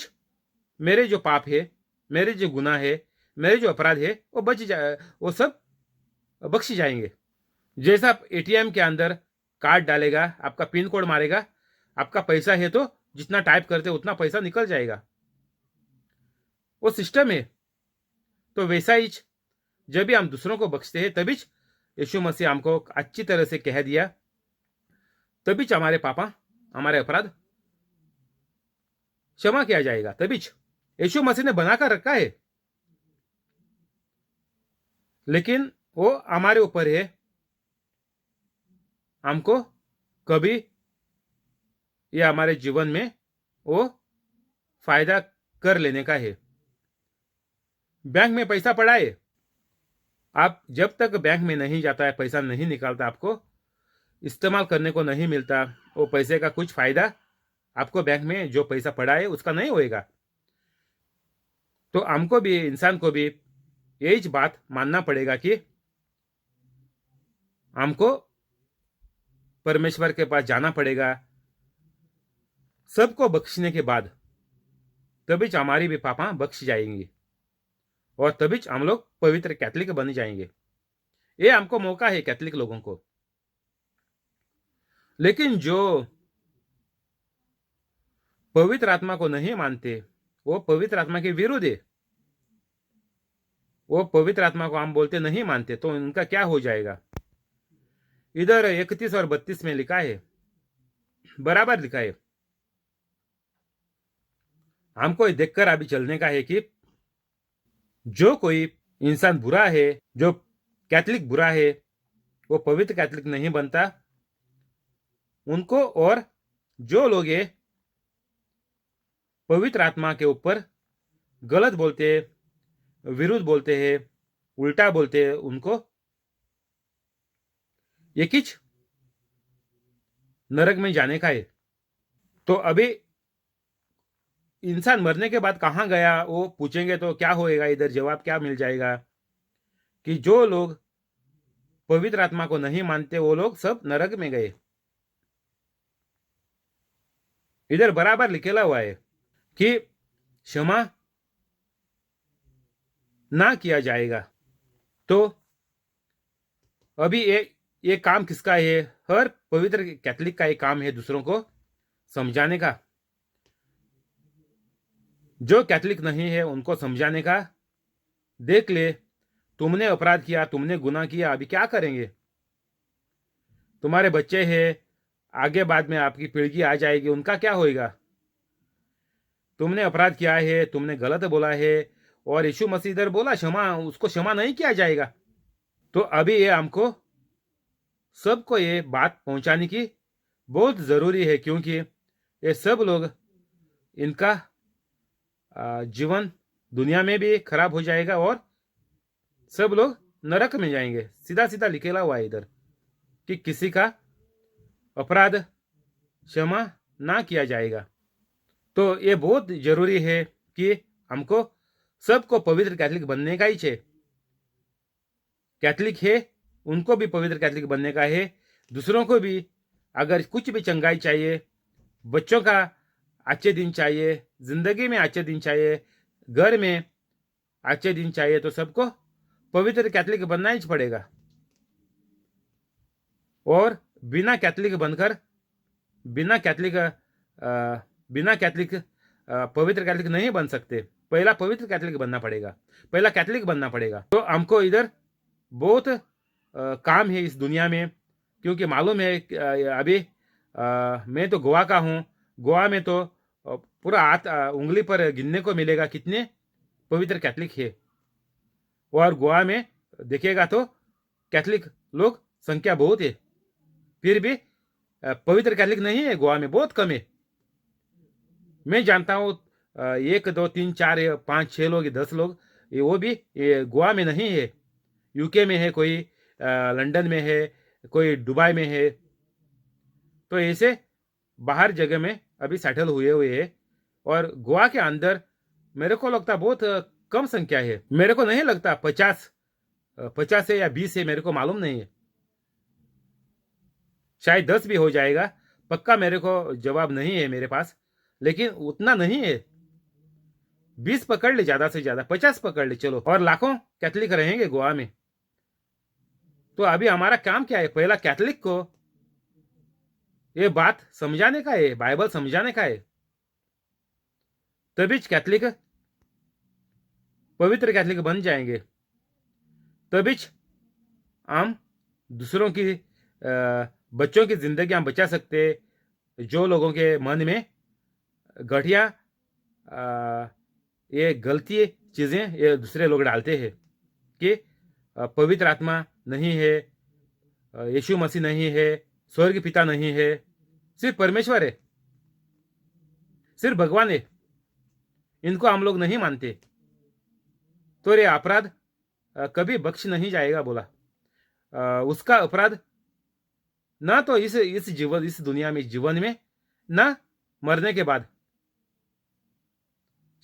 मेरे जो पाप है, मेरे जो गुनाह है, मेरे जो अपराध है, वो वो सब बख्श जाएंगे। जैसा आप एटीएम के अंदर कार्ड डालेगा, आपका पिन कोड मारेगा, आपका पैसा है तो जितना टाइप करते उतना पैसा निकल जाएगा, वो सिस्टम है। तो वैसा ही जब भी हम दूसरों को बख्शते हैं, तभी यीशु मसीह हमको अच्छी तरह से कह दिया, तभी हमारे पापा, हमारे अपराध क्षमा किया जाएगा। तभी यीशु मसीह ने बनाकर रखा है, लेकिन वो हमारे ऊपर है, हमको कभी ये हमारे जीवन में वो फायदा कर लेने का है। बैंक में पैसा पड़ा है, आप जब तक बैंक में नहीं जाता है, पैसा नहीं निकालता, आपको इस्तेमाल करने को नहीं मिलता, वो पैसे का कुछ फायदा आपको बैंक में जो पैसा पड़ा है उसका नहीं होएगा। तो हमको भी, इंसान को भी यही बात मानना पड़ेगा कि हमको परमेश्वर के पास जाना पड़ेगा सबको बख्शने के बाद, तभी हमारी भी पापा बख्श जाएंगी और तभी हम लोग पवित्र कैथोलिक बन जाएंगे। ये हमको मौका है कैथोलिक लोगों को। लेकिन जो पवित्र आत्मा को नहीं मानते, वो पवित्र आत्मा के विरुद्ध है, वो पवित्र आत्मा को हम बोलते नहीं मानते, तो उनका क्या हो जाएगा? इधर 31 और 32 में लिखा है, बराबर लिखा है। हमको देखकर अभी चलने का है कि जो कोई इंसान बुरा है, जो कैथोलिक बुरा है, वो पवित्र कैथोलिक नहीं बनता उनको। और जो लोग ये पवित्र आत्मा के ऊपर गलत बोलते, विरुद्ध बोलते हैं, उल्टा बोलते हैं, उनको एक ही नरक में जाने का है। तो अभी इंसान मरने के बाद कहाँ गया वो पूछेंगे तो क्या होएगा? इधर जवाब क्या मिल जाएगा कि जो लोग पवित्र आत्मा को नहीं मानते वो लोग सब नरक में गए। इधर बराबर लिखेला हुआ है कि क्षमा ना किया जाएगा। तो अभी ये काम किसका है? हर पवित्र कैथोलिक का ये काम है दूसरों को समझाने का। जो कैथोलिक नहीं है उनको समझाने का। देख ले, तुमने अपराध किया, तुमने गुनाह किया, अभी क्या करेंगे? तुम्हारे बच्चे हैं, आगे बाद में आपकी पीढ़ी आ जाएगी, उनका क्या होएगा? तुमने अपराध किया है, तुमने गलत बोला है, और यीशु मसीह इधर बोला क्षमा, उसको क्षमा नहीं किया जाएगा। तो अभी ये हमको सबको ये बात पहुंचाने की बहुत जरूरी है, क्योंकि ये सब लोग, इनका जीवन दुनिया में भी खराब हो जाएगा और सब लोग नरक में जाएंगे। सीधा सीधा लिखेला हुआ है इधर कि किसी का अपराध क्षमा ना किया जाएगा। तो ये बहुत जरूरी है कि हमको सबको पवित्र कैथलिक बनने का ही है। कैथलिक है, उनको भी पवित्र कैथलिक बनने का है। दूसरों को भी अगर कुछ भी चंगाई चाहिए, बच्चों का अच्छे दिन चाहिए, जिंदगी में अच्छे दिन चाहिए, घर में अच्छे दिन चाहिए, तो सबको पवित्र कैथलिक बनना ही पड़ेगा। और बिना कैथलिक बनकर, बिना कैथलिक पवित्र कैथलिक नहीं बन सकते। पहला पवित्र कैथलिक बनना पड़ेगा, पहला कैथलिक बनना पड़ेगा। तो हमको इधर बहुत काम है इस दुनिया में, क्योंकि मालूम है अभी मैं तो गोवा का हूँ। गोवा में तो पूरा हाथ उंगली पर गिनने को मिलेगा कितने पवित्र कैथलिक है। और गोवा में देखिएगा तो कैथलिक लोग संख्या बहुत है, फिर भी पवित्र कैथलिक नहीं है गोवा में, बहुत कम है। मैं जानता हूँ 1 2 3 4 5 6 लोग, 10 लोग, वो भी गोवा में नहीं है, यूके में है, कोई लंदन में है, कोई दुबई में है। तो ऐसे बाहर जगह में अभी सेटल हुए हैं। और गोवा के अंदर मेरे को लगता बहुत कम संख्या है। मेरे को नहीं लगता 50 है या 20 है, मेरे को मालूम नहीं है। शायद 10 भी हो जाएगा, पक्का मेरे को जवाब नहीं है मेरे पास, लेकिन उतना नहीं है। 20 पकड़ ले, ज्यादा से ज्यादा 50 पकड़ ले, चलो। और लाखों कैथलिक रहेंगे गोवा में। तो अभी हमारा काम क्या है? पहला कैथलिक को ये बात समझाने का है, बाइबल समझाने का है, तभी कैथलिक पवित्र कैथलिक बन जाएंगे। तभी हम दूसरों की बच्चों की जिंदगी हम बचा सकते। जो लोगों के मन में घटिया ये गलती चीजें ये दूसरे लोग डालते हैं कि पवित्र आत्मा नहीं है, यीशु मसीह नहीं है, स्वर्ग पिता नहीं है, सिर्फ परमेश्वर है, सिर्फ भगवान है, इनको हम लोग नहीं मानते, तो ये अपराध कभी बख्श नहीं जाएगा बोला। उसका अपराध ना तो इस जीवन, इस दुनिया में, जीवन में, ना मरने के बाद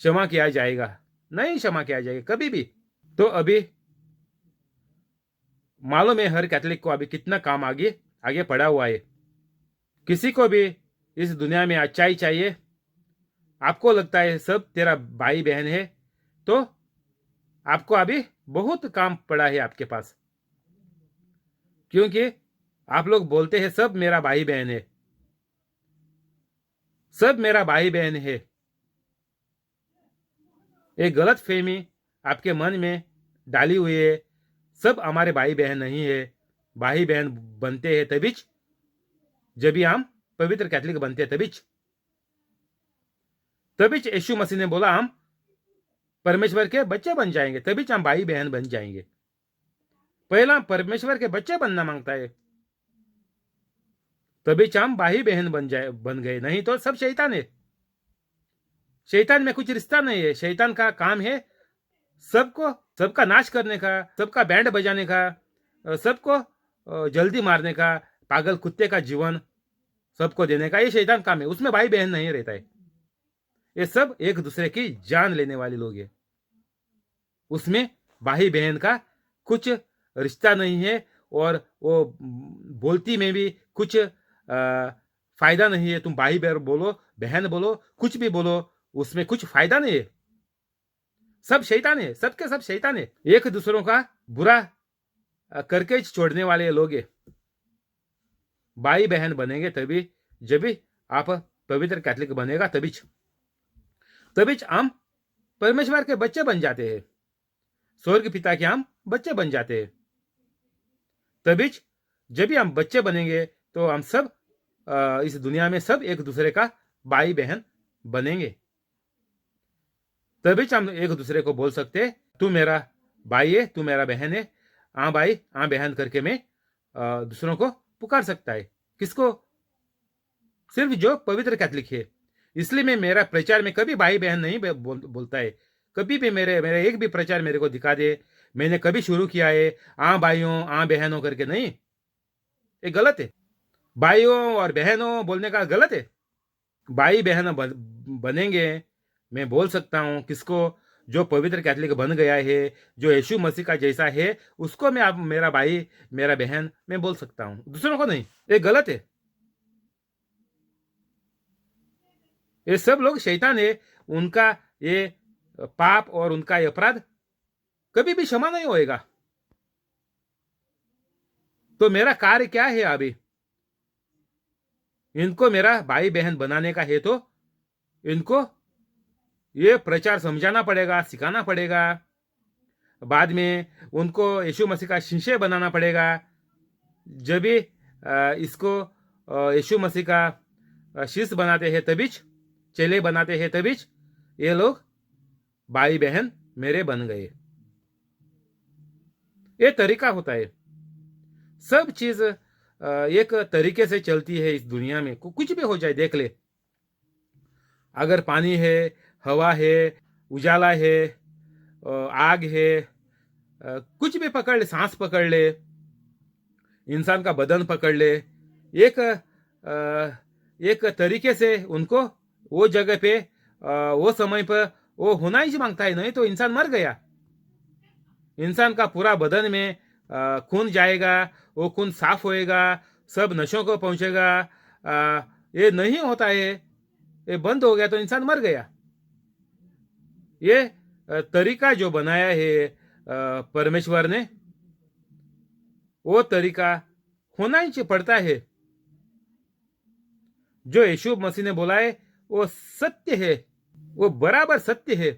क्षमा किया जाएगा, नहीं क्षमा किया जाएगा कभी भी। तो अभी मालूम है हर कैथलिक को अभी कितना काम आगे आगे पड़ा हुआ है। किसी को भी इस दुनिया में अच्छाई चाहिए, आपको लगता है सब तेरा भाई बहन है, तो आपको अभी बहुत काम पड़ा है आपके पास, क्योंकि आप लोग बोलते हैं सब मेरा भाई बहन है, सब मेरा भाई बहन है। एक गलत फहमी आपके मन में डाली हुई है, सब हमारे भाई बहन नहीं है। भाई बहन बनते हैं तभी जब भी हम पवित्र कैथलिक बनते हैं, तभी यीशु मसीह ने बोला हम परमेश्वर के बच्चे बन जाएंगे, तभी हम भाई बहन बन जाएंगे। पहला परमेश्वर के बच्चे बनना मांगता है, तभी हम भाई बहन बन गए, नहीं तो सब शैतान है। शैतान में कुछ रिश्ता नहीं है। शैतान का काम है सबका नाश करने का, सबका बैंड बजाने का, सबको जल्दी मारने का, पागल कुत्ते का जीवन सबको देने का, ये शैतान काम है। उसमें भाई बहन नहीं रहता है। ये सब एक दूसरे की जान लेने वाले लोग हैं। उसमें भाई बहन का कुछ रिश्ता नहीं है, और वो बोलती में भी कुछ फायदा नहीं है। तुम भाई बहन बोलो, बहन बोलो, कुछ भी बोलो, उसमें कुछ फायदा नहीं है। सब शैतान है, सबके सब शैतान है, एक दूसरों का बुरा करके छोड़ने वाले लोग हैं। भाई बहन बनेंगे तभी जब भी आप पवित्र कैथलिक बनेगा, तभी हम परमेश्वर के बच्चे बन जाते हैं। स्वर्ग पिता के हम बच्चे बन जाते हैं। तभी जब भी हम बच्चे बनेंगे तो हम सब इस दुनिया में सब एक दूसरे का भाई बहन बनेंगे। तभी हम एक दूसरे को बोल सकते हैं, तू मेरा भाई है, तू मेरा बहन है, हाँ भाई हाँ बहन करके मैं दूसरों को पुकार सकता है। किसको? सिर्फ जो पवित्र कैथलिक है। इसलिए मैं मेरा प्रचार में कभी भाई बहन नहीं बोलता है। कभी भी मेरे मेरे एक भी प्रचार मेरे को दिखा दे मैंने कभी शुरू किया है हाँ भाइयों हाँ बहनों करके, नहीं, ये गलत है। भाइयों और बहनों बोलने का गलत है। भाई बहन बनेंगे, मैं बोल सकता हूँ किसको? जो पवित्र कैथलिक बन गया है, जो यीशु मसीह का जैसा है, उसको मैं आप मेरा भाई मेरा बहन मैं बोल सकता हूँ, दूसरों को नहीं। ये गलत है। ये सब लोग शैतान है। उनका ये पाप और उनका ये अपराध कभी भी क्षमा नहीं होएगा। तो मेरा कार्य क्या है अभी? इनको मेरा भाई बहन बनाने का है, तो इनको ये प्रचार समझाना पड़ेगा, सिखाना पड़ेगा। बाद में उनको यीशु मसीह का शिष्य बनाना पड़ेगा। जब भी इसको यीशु मसीह का शिष्य बनाते हैं, तभी चेले बनाते हैं, तभी ये लोग भाई बहन मेरे बन गए। ये तरीका होता है। सब चीज एक तरीके से चलती है इस दुनिया में। कुछ भी हो जाए, देख ले, अगर पानी है, हवा है, उजाला है, आग है, कुछ भी पकड़ ले, सांस पकड़ ले, इंसान का बदन पकड़ ले, एक एक तरीके से उनको वो जगह पे वो समय पर वो होना ही मांगता है, नहीं तो इंसान मर गया। इंसान का पूरा बदन में खून जाएगा, वो खून साफ होएगा, सब नशों को पहुंचेगा। ये नहीं होता है, ये बंद हो गया तो इंसान मर गया। ये तरीका जो बनाया है परमेश्वर ने, वो तरीका होना ही पड़ता है। जो यीशु मसीह ने बोला है वो सत्य है, वो बराबर सत्य है,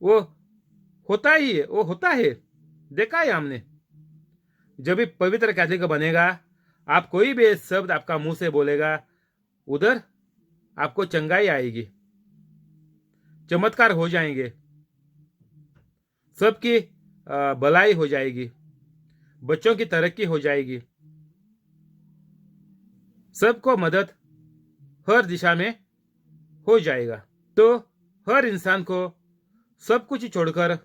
वो होता ही है, वो होता है। देखा है हमने। जब भी पवित्र कैथलिक बनेगा, आप कोई भी शब्द आपका मुंह से बोलेगा, उधर आपको चंगाई आएगी, चमत्कार हो जाएंगे, सबकी भलाई हो जाएगी, बच्चों की तरक्की हो जाएगी, सबको मदद हर दिशा में हो जाएगा। तो हर इंसान को सब कुछ छोड़कर,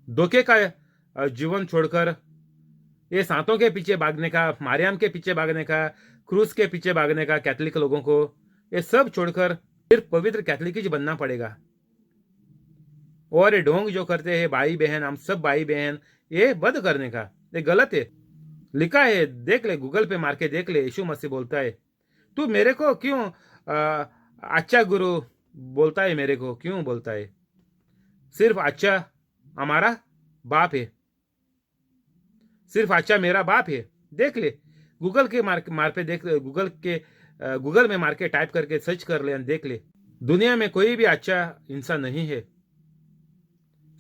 धोखे का जीवन छोड़कर, ये सांतों के पीछे भागने का, मारियाम के पीछे भागने का, क्रूस के पीछे भागने का, कैथलिक लोगों को ये सब छोड़कर सिर्फ पवित्र कैथलिक ही बनना पड़ेगा। और ये ढोंग जो करते हैं भाई बहन, हम सब भाई बहन, ये बंद करने का, ये गलत है। लिखा है, देख ले, गूगल पे मार के देख ले। यीशु मसीह बोलता है, तू मेरे को क्यों अच्छा गुरु बोलता है? मेरे को क्यों बोलता है? सिर्फ अच्छा हमारा बाप है, सिर्फ अच्छा मेरा बाप है। देख ले, गूगल के मार पे देख, गूगल में मार के टाइप करके सर्च कर ले, देख ले। दुनिया में कोई भी अच्छा इंसान नहीं है,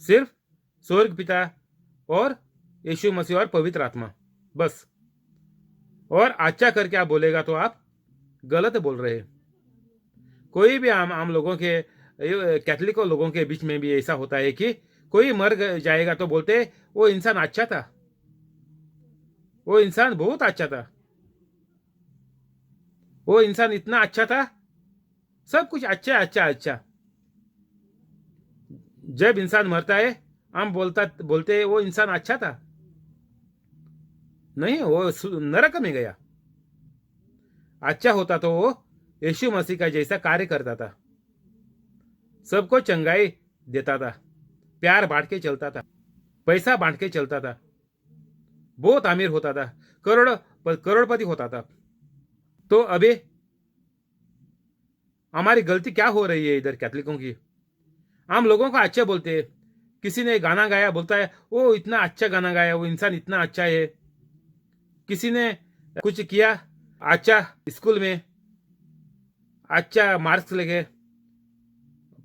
सिर्फ स्वर्ग पिता और यीशु मसीह और पवित्र आत्मा, बस। और अच्छा करके आप बोलेगा तो आप गलत बोल रहे हैं। कोई भी आम लोगों के, कैथलिक लोगों के बीच में भी ऐसा होता है कि कोई मर जाएगा तो बोलते वो इंसान अच्छा था, वो इंसान बहुत अच्छा था, वो इंसान इतना अच्छा था, सब कुछ अच्छा अच्छा अच्छा। जब इंसान मरता है हम बोलते वो इंसान अच्छा था, नहीं, वो नरक में गया। अच्छा होता तो वो यीशु मसीह का जैसा कार्य करता था, सबको चंगाई देता था, प्यार बांट के चलता था, पैसा बांट के चलता था, बहुत अमीर होता था, करोड़पति होता था। तो अभी हमारी गलती क्या हो रही है इधर कैथलिकों की? हम लोगों को अच्छा बोलते हैं। किसी ने गाना गाया, बोलता है वो इतना अच्छा गाना गाया, वो इंसान इतना अच्छा है। किसी ने कुछ किया अच्छा, स्कूल में अच्छा मार्क्स लेके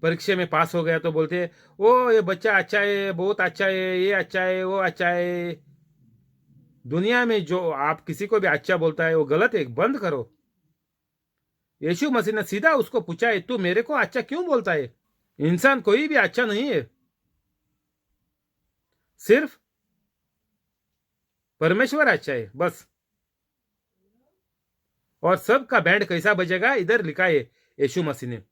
परीक्षा में पास हो गया तो बोलते हैं, ओ ये बच्चा अच्छा है, बहुत अच्छा है, ये अच्छा है, वो अच्छा है। दुनिया में जो आप किसी को भी अच्छा बोलता है वो गलत है, बंद करो। यीशु मसीह ने सीधा उसको पूछा है, तू मेरे को अच्छा क्यों बोलता है? इंसान कोई भी अच्छा नहीं है, सिर्फ परमेश्वर अच्छा है बस। और सबका बैंड कैसा बजेगा इधर लिखा है यीशु मसीह ने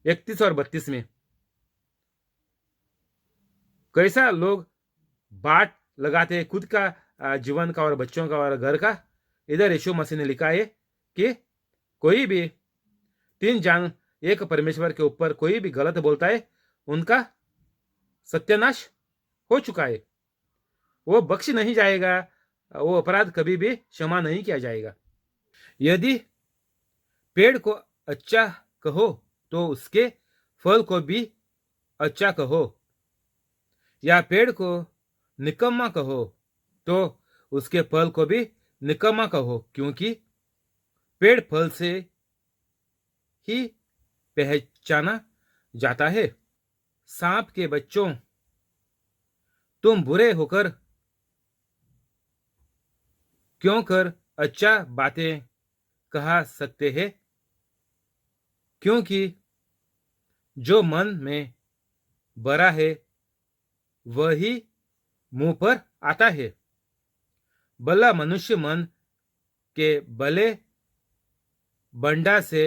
31 और 32 में। कैसा लोग बाट लगाते हैं खुद का जीवन का और बच्चों का और घर का। इधर यीशु मसीह ने लिखा है कि कोई भी तीन जान एक परमेश्वर के ऊपर कोई भी गलत बोलता है, उनका सत्यानाश हो चुका है। वो बख्श नहीं जाएगा, वो अपराध कभी भी क्षमा नहीं किया जाएगा। यदि पेड़ को अच्छा कहो तो उसके फल को भी अच्छा कहो, या पेड़ को निकम्मा कहो तो उसके फल को भी निकम्मा कहो, क्योंकि पेड़ फल से ही पहचाना जाता है। सांप के बच्चों, तुम बुरे होकर क्यों कर अच्छा बातें कहा सकते हैं? क्योंकि जो मन में भरा है वही मुंह पर आता है। भला मनुष्य मन के भले भंडार से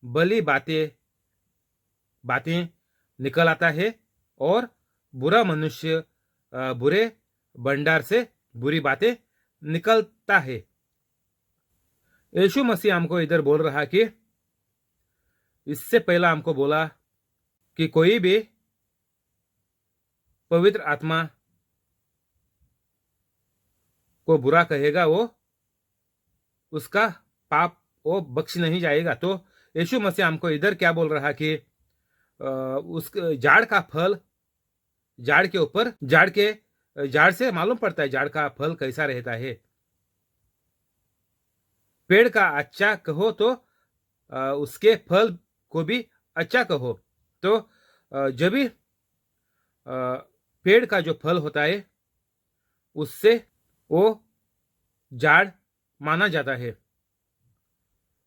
भली बातें बातें निकल आता है, और बुरा मनुष्य बुरे भंडार से बुरी बातें निकलता है। यीशु मसीह हमको इधर बोल रहा कि इससे पहला हमको बोला कि कोई भी पवित्र आत्मा को बुरा कहेगा वो उसका पाप वो बख्श नहीं जाएगा। तो यीशु मसीह हमको इधर क्या बोल रहा कि उस झाड़ का फल झाड़ के ऊपर झाड़ से मालूम पड़ता है झाड़ का फल कैसा रहता है। पेड़ का अच्छा कहो तो उसके फल को भी अच्छा कहो। तो जब भी पेड़ का जो फल होता है उससे वो झाड़ माना जाता है।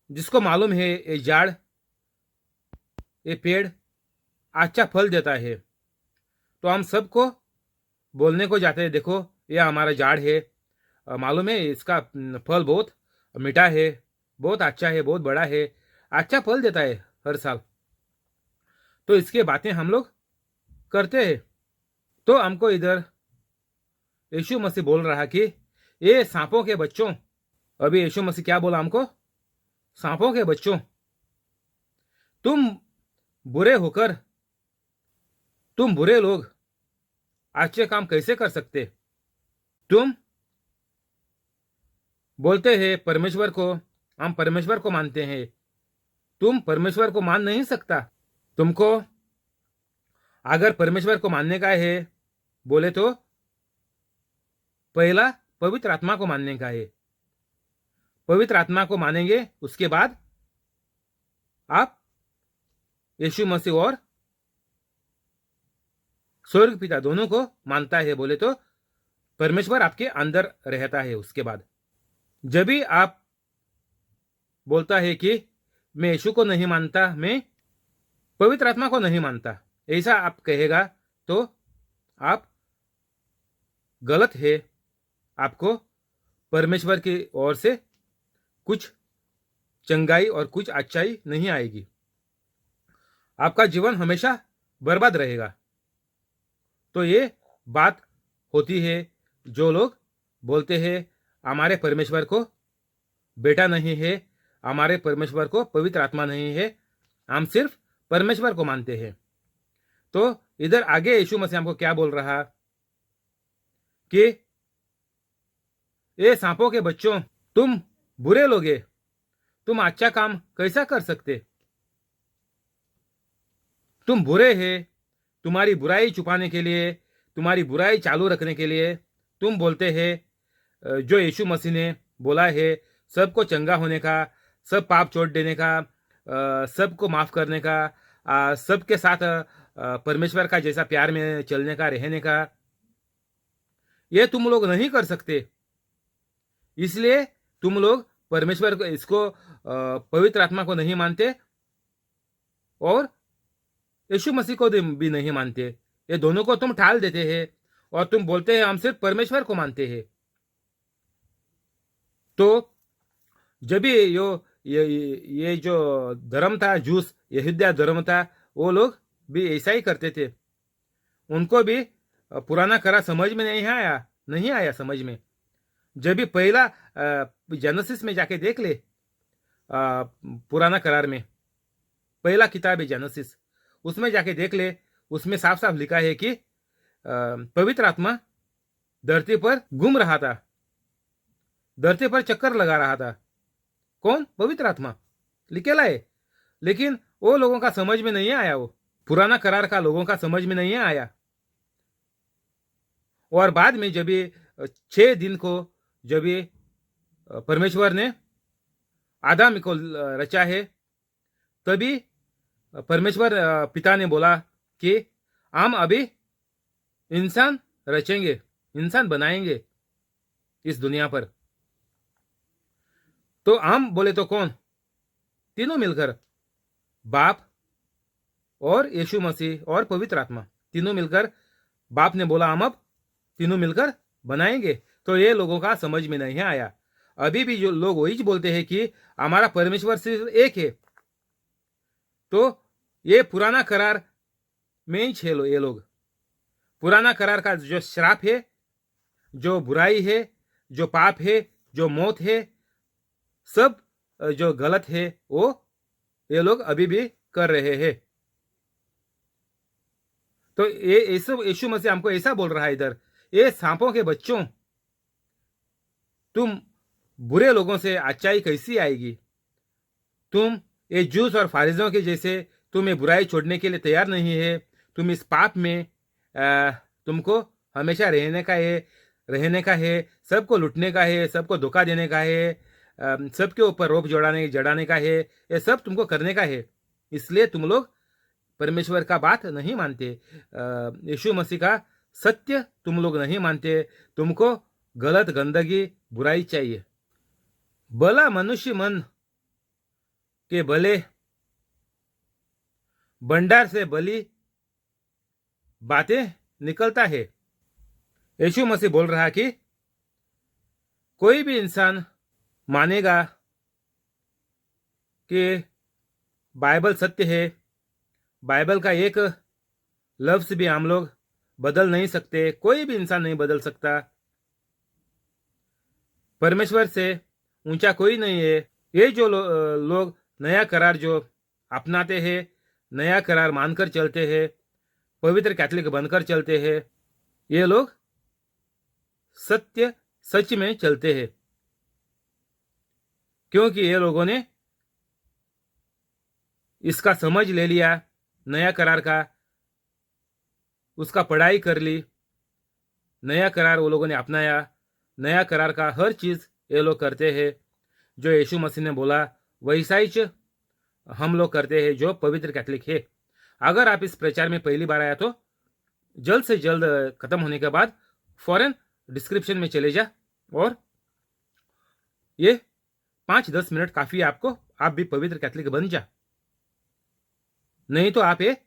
जिसको मालूम है ये झाड़ ये पेड़ अच्छा फल देता है, तो हम सबको बोलने को जाते हैं, देखो ये हमारा झाड़ है, मालूम है इसका फल बहुत मीठा है, बहुत अच्छा है, बहुत बड़ा है, अच्छा फल देता है हर साल। तो इसके बातें हम लोग करते हैं। तो हमको इधर यीशु मसीह बोल रहा कि ये सांपों के बच्चों, अभी यीशु मसीह क्या बोला हमको? सांपों के बच्चों, तुम बुरे होकर तुम बुरे लोग अच्छे काम कैसे कर सकते? तुम बोलते हैं परमेश्वर को, हम परमेश्वर को मानते हैं, तुम परमेश्वर को मान नहीं सकता। तुमको अगर परमेश्वर को मानने का है बोले तो पहला पवित्र आत्मा को मानने का है। पवित्र आत्मा को मानेंगे उसके बाद आप यीशु मसीह और स्वर्ग पिता दोनों को मानता है बोले तो परमेश्वर आपके अंदर रहता है। उसके बाद जब भी आप बोलता है कि मैं यीशु को नहीं मानता, मैं पवित्र आत्मा को नहीं मानता, ऐसा आप कहेगा तो आप गलत है। आपको परमेश्वर की ओर से कुछ चंगाई और कुछ अच्छाई नहीं आएगी, आपका जीवन हमेशा बर्बाद रहेगा। तो ये बात होती है जो लोग बोलते हैं हमारे परमेश्वर को बेटा नहीं है, हमारे परमेश्वर को पवित्र आत्मा नहीं है, हम सिर्फ परमेश्वर को मानते हैं। तो इधर आगे यीशु मसीह हमको क्या बोल रहा कि ये सांपों के बच्चों, तुम बुरे लोग, तुम अच्छा काम कैसा कर सकते? तुम बुरे हैं, तुम्हारी बुराई छुपाने के लिए, तुम्हारी बुराई चालू रखने के लिए तुम बोलते हैं जो यीशु मसीह ने बोला है सबको चंगा होने का, सब पाप छोड़ देने का, सबको माफ करने का, सबके साथ परमेश्वर का जैसा प्यार में चलने का, रहने का, ये तुम लोग नहीं कर सकते। इसलिए तुम लोग परमेश्वर को, इसको पवित्र आत्मा को नहीं मानते और यीशु मसीह को भी नहीं मानते। ये दोनों को तुम टाल देते हैं और तुम बोलते हैं हम सिर्फ परमेश्वर को मानते हैं। तो जब भी ये जो धर्म था, जूस यहूदिया धर्म था, वो लोग भी ऐसा ही करते थे। उनको भी पुराना करार समझ में नहीं आया समझ में। जब भी पहला जेनेसिस में जाके देख ले, पुराना करार में पहला किताब है जेनेसिस, उसमें जाके देख ले, उसमें साफ साफ लिखा है कि पवित्र आत्मा धरती पर घूम रहा था, धरती पर चक्कर लगा रहा था। कौन? पवित्र आत्मा लिखेला है। लेकिन वो लोगों का समझ में नहीं आया, वो पुराना करार का लोगों का समझ में नहीं आया। और बाद में जब ये 6 दिन को जब ये परमेश्वर ने आदम को रचा है, तभी परमेश्वर पिता ने बोला कि हम अभी इंसान रचेंगे, इंसान बनाएंगे इस दुनिया पर। तो हम बोले तो कौन? तीनों मिलकर, बाप और यीशु मसीह और पवित्र आत्मा, तीनों मिलकर, बाप ने बोला हम अब तीनों मिलकर बनाएंगे। तो ये लोगों का समझ में नहीं आया। अभी भी जो लोग वही बोलते हैं कि हमारा परमेश्वर सिर्फ एक है। तो ये पुराना करार में ही छेलो ये लोग। पुराना करार का जो श्राप है, जो बुराई है, जो पाप है, जो मौत है, सब जो गलत है, वो ये लोग अभी भी कर रहे हैं। तो ये यीशु मसीह हमको ऐसा बोल रहा है इधर, ये सांपों के बच्चों, तुम बुरे लोगों से अच्छाई कैसी आएगी? तुम ये जूस और फारिजों के जैसे तुम ये बुराई छोड़ने के लिए तैयार नहीं है। तुम इस पाप में तुमको हमेशा रहने का है, सबको लुटने का है, सबको धोखा देने का है, सबके ऊपर रोप जड़ाने का है, ये सब तुमको करने का है। इसलिए तुम लोग परमेश्वर का बात नहीं मानते, यीशु मसीह का सत्य तुम लोग नहीं मानते। तुमको गलत, गंदगी, बुराई चाहिए। भला मनुष्य मन के भले भंडार से भली बातें निकलता है। यीशु मसीह बोल रहा कि कोई भी इंसान मानेगा कि बाइबल सत्य है, बाइबल का एक लफ्ज भी हम लोग बदल नहीं सकते, कोई भी इंसान नहीं बदल सकता। परमेश्वर से ऊंचा कोई नहीं है। ये जो लोग नया करार जो अपनाते हैं, नया करार मानकर चलते हैं, पवित्र कैथोलिक बनकर चलते हैं, ये लोग सच में चलते हैं, क्योंकि ये लोगों ने इसका समझ ले लिया, नया करार का, उसका पढ़ाई कर ली, नया करार वो लोगों ने अपनाया। नया करार का हर चीज ये लोग करते हैं, जो यीशु मसीह ने बोला वैसा ही हम लोग करते हैं, जो पवित्र कैथोलिक है। अगर आप इस प्रचार में पहली बार आया तो जल्द से जल्द खत्म होने के बाद फौरन डिस्क्रिप्शन में चले जा और ये 5-10 मिनट काफी है आपको, आप भी पवित्र कैथोलिक बन जा। नहीं तो आप ये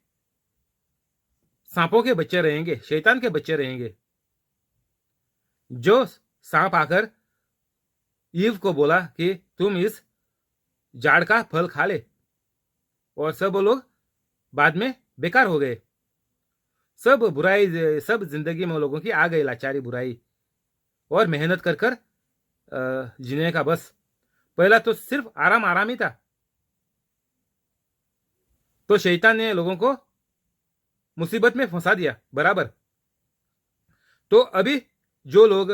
सांपों के बच्चे रहेंगे, शैतान के बच्चे रहेंगे। जो सांप आकर ईव को बोला कि तुम इस झाड़ का फल खा ले, और सब लोग बाद में बेकार हो गए। सब बुराई, सब जिंदगी में लोगों की आ गई लाचारी, बुराई और मेहनत कर कर जीने का बस। पहला तो सिर्फ आराम ही था। तो शैतान ने लोगों को मुसीबत में फंसा दिया बराबर। तो अभी जो लोग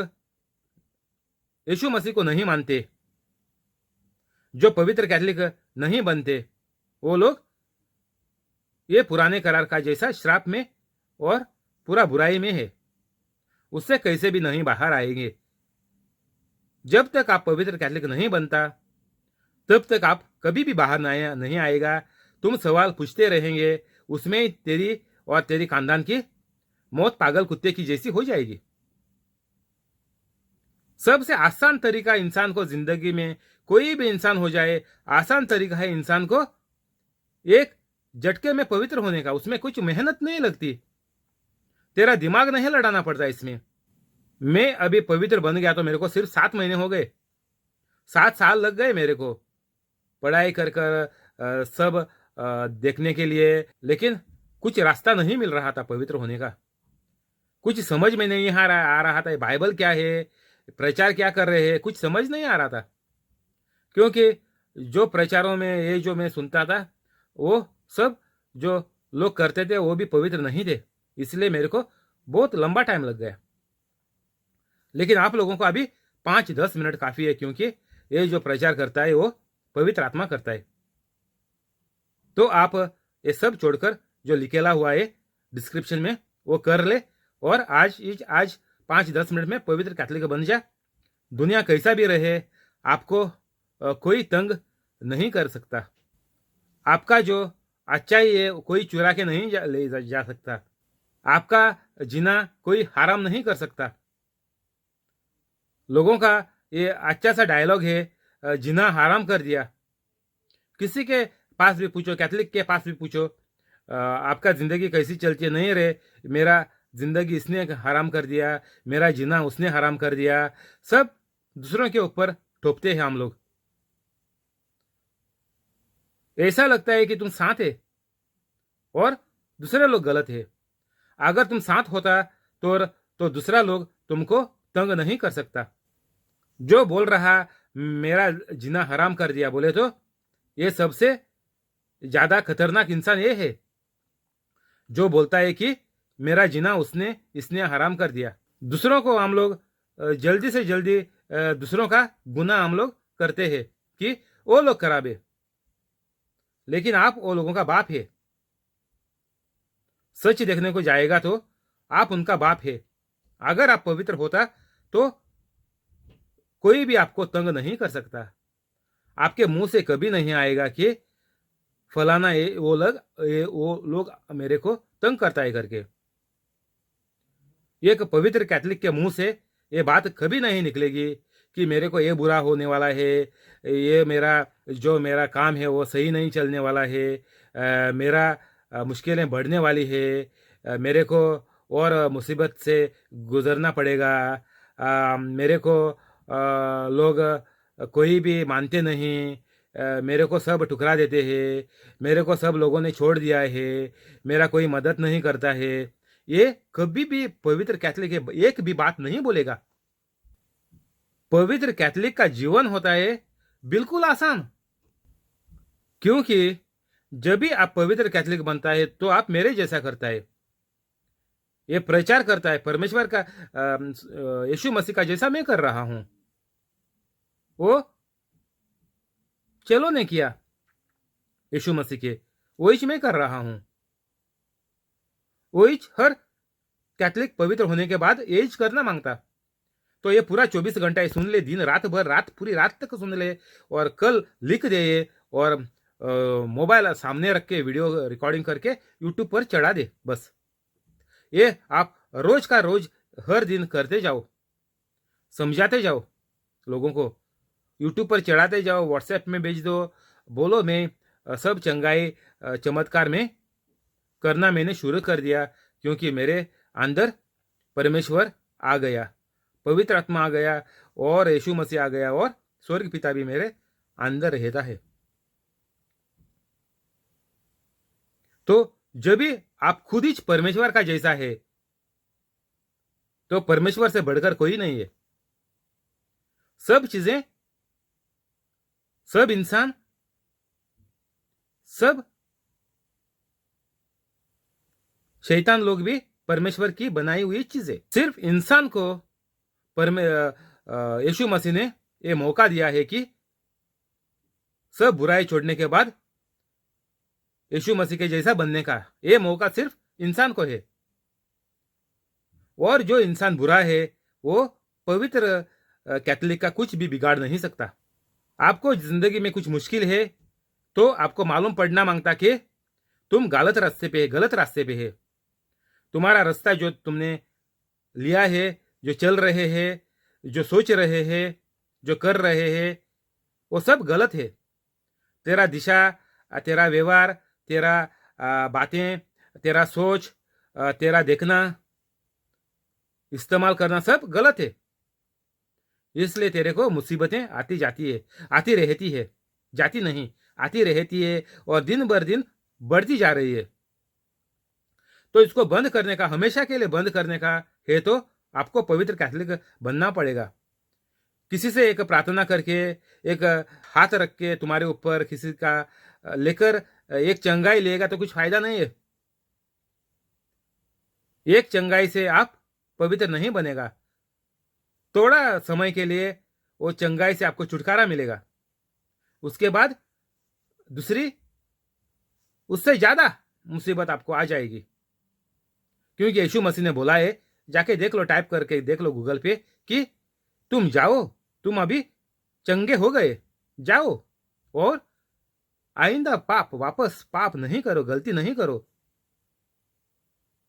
यीशु मसीह को नहीं मानते, जो पवित्र कैथोलिक नहीं बनते, वो लोग ये पुराने करार का जैसा श्राप में और पूरा बुराई में है, उससे कैसे भी नहीं बाहर आएंगे। जब तक आप पवित्र कैथोलिक नहीं बनता, तब तक आप कभी भी बाहर नहीं आएगा। तुम सवाल पूछते रहेंगे, उसमें ही तेरी और तेरी खानदान की मौत पागल कुत्ते की जैसी हो जाएगी। सबसे आसान तरीका इंसान को जिंदगी में, कोई भी इंसान हो जाए, आसान तरीका है इंसान को एक झटके में पवित्र होने का। उसमें कुछ मेहनत नहीं लगती, तेरा दिमाग नहीं लड़ाना पड़ता इसमें। मैं अभी पवित्र बन गया तो मेरे को सिर्फ 7 महीने हो गए, 7 साल लग गए मेरे को पढ़ाई कर कर सब देखने के लिए, लेकिन कुछ रास्ता नहीं मिल रहा था पवित्र होने का। कुछ समझ में नहीं आ रहा था, बाइबल क्या है, प्रचार क्या कर रहे हैं, कुछ समझ नहीं आ रहा था। क्योंकि जो प्रचारों में ये जो मैं सुनता था, वो सब जो लोग करते थे वो भी पवित्र नहीं थे, इसलिए मेरे को बहुत लंबा टाइम लग गया। लेकिन आप लोगों को अभी 5-10 मिनट काफी है, क्योंकि ये जो प्रचार करता है वो पवित्र आत्मा करता है। तो आप ये सब छोड़कर जो लिखेला हुआ है डिस्क्रिप्शन में वो कर ले, और आज 5-10 मिनट में पवित्र कैथोलिक बन जा। दुनिया कैसा भी रहे, आपको कोई तंग नहीं कर सकता। आपका जो अच्छाई है कोई चुरा के नहीं ले जा सकता। आपका जीना कोई हराम नहीं कर सकता। लोगों का ये अच्छा सा डायलॉग है, जीना हराम कर दिया। किसी के पास भी पूछो, कैथोलिक के पास भी पूछो, आपका जिंदगी कैसी चलती है, नहीं रे मेरा जिंदगी इसने हराम कर दिया, मेरा जीना उसने हराम कर दिया। सब दूसरों के ऊपर ठोपते हैं हम लोग। ऐसा लगता है कि तुम साथ है और दूसरे लोग गलत है। अगर तुम साथ होता तो दूसरा लोग तुमको तंग नहीं कर सकता। जो बोल रहा मेरा जीना हराम कर दिया बोले तो ये सबसे ज्यादा खतरनाक इंसान ये है जो बोलता है कि मेरा जीना इसने हराम कर दिया। दूसरों को हम लोग जल्दी से जल्दी दूसरों का गुनाह हम लोग करते हैं कि वो लोग खराब है, लेकिन आप वो लोगों का बाप है। सच देखने को जाएगा तो आप उनका बाप है। अगर आप पवित्र होता तो कोई भी आपको तंग नहीं कर सकता। आपके मुंह से कभी नहीं आएगा कि फलाना वो लोग मेरे को तंग करता है करके। एक पवित्र कैथोलिक के मुंह से ये बात कभी नहीं निकलेगी कि मेरे को ये बुरा होने वाला है, ये मेरा काम है वो सही नहीं चलने वाला है, मेरा मुश्किलें बढ़ने वाली है, मेरे को और मुसीबत से गुजरना पड़ेगा, मेरे को लोग कोई भी मानते नहीं, मेरे को सब ठुकरा देते हैं, मेरे को सब लोगों ने छोड़ दिया है, मेरा कोई मदद नहीं करता है। ये कभी भी पवित्र कैथोलिक एक भी बात नहीं बोलेगा। पवित्र कैथोलिक का जीवन होता है बिल्कुल आसान, क्योंकि जब भी आप पवित्र कैथोलिक बनता है तो आप मेरे जैसा करता है, ये प्रचार करता है परमेश्वर का, यीशु मसीह का जैसा मैं कर रहा हूं। वो चलो ने किया यीशु मसीह के, वही मैं कर रहा हूं। वही हर कैथोलिक पवित्र होने के बाद एज करना मांगता। तो ये पूरा 24 घंटा सुन ले, दिन रात भर, पूरी रात तक सुन ले, और कल लिख दे और मोबाइल सामने रख के वीडियो रिकॉर्डिंग करके यूट्यूब पर चढ़ा दे। बस ये आप रोज का रोज हर दिन करते जाओ, समझाते जाओ लोगों को, यूट्यूब पर चढ़ाते जाओ, व्हाट्सएप में भेज दो, बोलो मैं सब चंगाई चमत्कार में करना मैंने शुरू कर दिया, क्योंकि मेरे अंदर परमेश्वर आ गया, पवित्र आत्मा आ गया, और यीशु मसीह आ गया, और स्वर्ग पिता भी मेरे अंदर रहता है। तो जब भी आप खुद ही परमेश्वर का जैसा है तो परमेश्वर से बढ़कर कोई नहीं है। सब चीजें, सब इंसान, सब शैतान लोग भी परमेश्वर की बनाई हुई चीजें। सिर्फ इंसान को यीशु मसीह ने ये मौका दिया है कि सब बुराई छोड़ने के बाद यीशु मसीह के जैसा बनने का। ये मौका सिर्फ इंसान को है, और जो इंसान बुरा है वो पवित्र कैथोलिक का कुछ भी बिगाड़ नहीं सकता। आपको जिंदगी में कुछ मुश्किल है तो आपको मालूम पड़ना मांगता कि तुम गलत रास्ते पे है, गलत रास्ते पे है। तुम्हारा रास्ता जो तुमने लिया है, जो चल रहे हैं, जो सोच रहे हैं, जो कर रहे हैं, वो सब गलत है। तेरा दिशा, तेरा व्यवहार, तेरा बातें, तेरा सोच, तेरा देखना, इस्तेमाल करना सब गलत है। इसलिए तेरे को मुसीबतें आती जाती है, आती रहती है, जाती नहीं, आती रहती है और दिन बर दिन बढ़ती जा रही है। तो इसको बंद करने का, हमेशा के लिए बंद करने का है तो आपको पवित्र कैथोलिक बनना पड़ेगा। किसी से एक प्रार्थना करके, एक हाथ रख के तुम्हारे ऊपर किसी का लेकर एक चंगाई लेगा तो कुछ फायदा नहीं है। एक चंगाई से आप पवित्र नहीं बनेगा। थोड़ा समय के लिए वो चंगाई से आपको छुटकारा मिलेगा, उसके बाद दूसरी उससे ज्यादा मुसीबत आपको आ जाएगी। क्योंकि यीशु मसीह ने बोला है, जाके देख लो, टाइप करके देख लो गूगल पे कि तुम जाओ, तुम अभी चंगे हो गए, जाओ और आइंदा वापस पाप नहीं करो, गलती नहीं करो,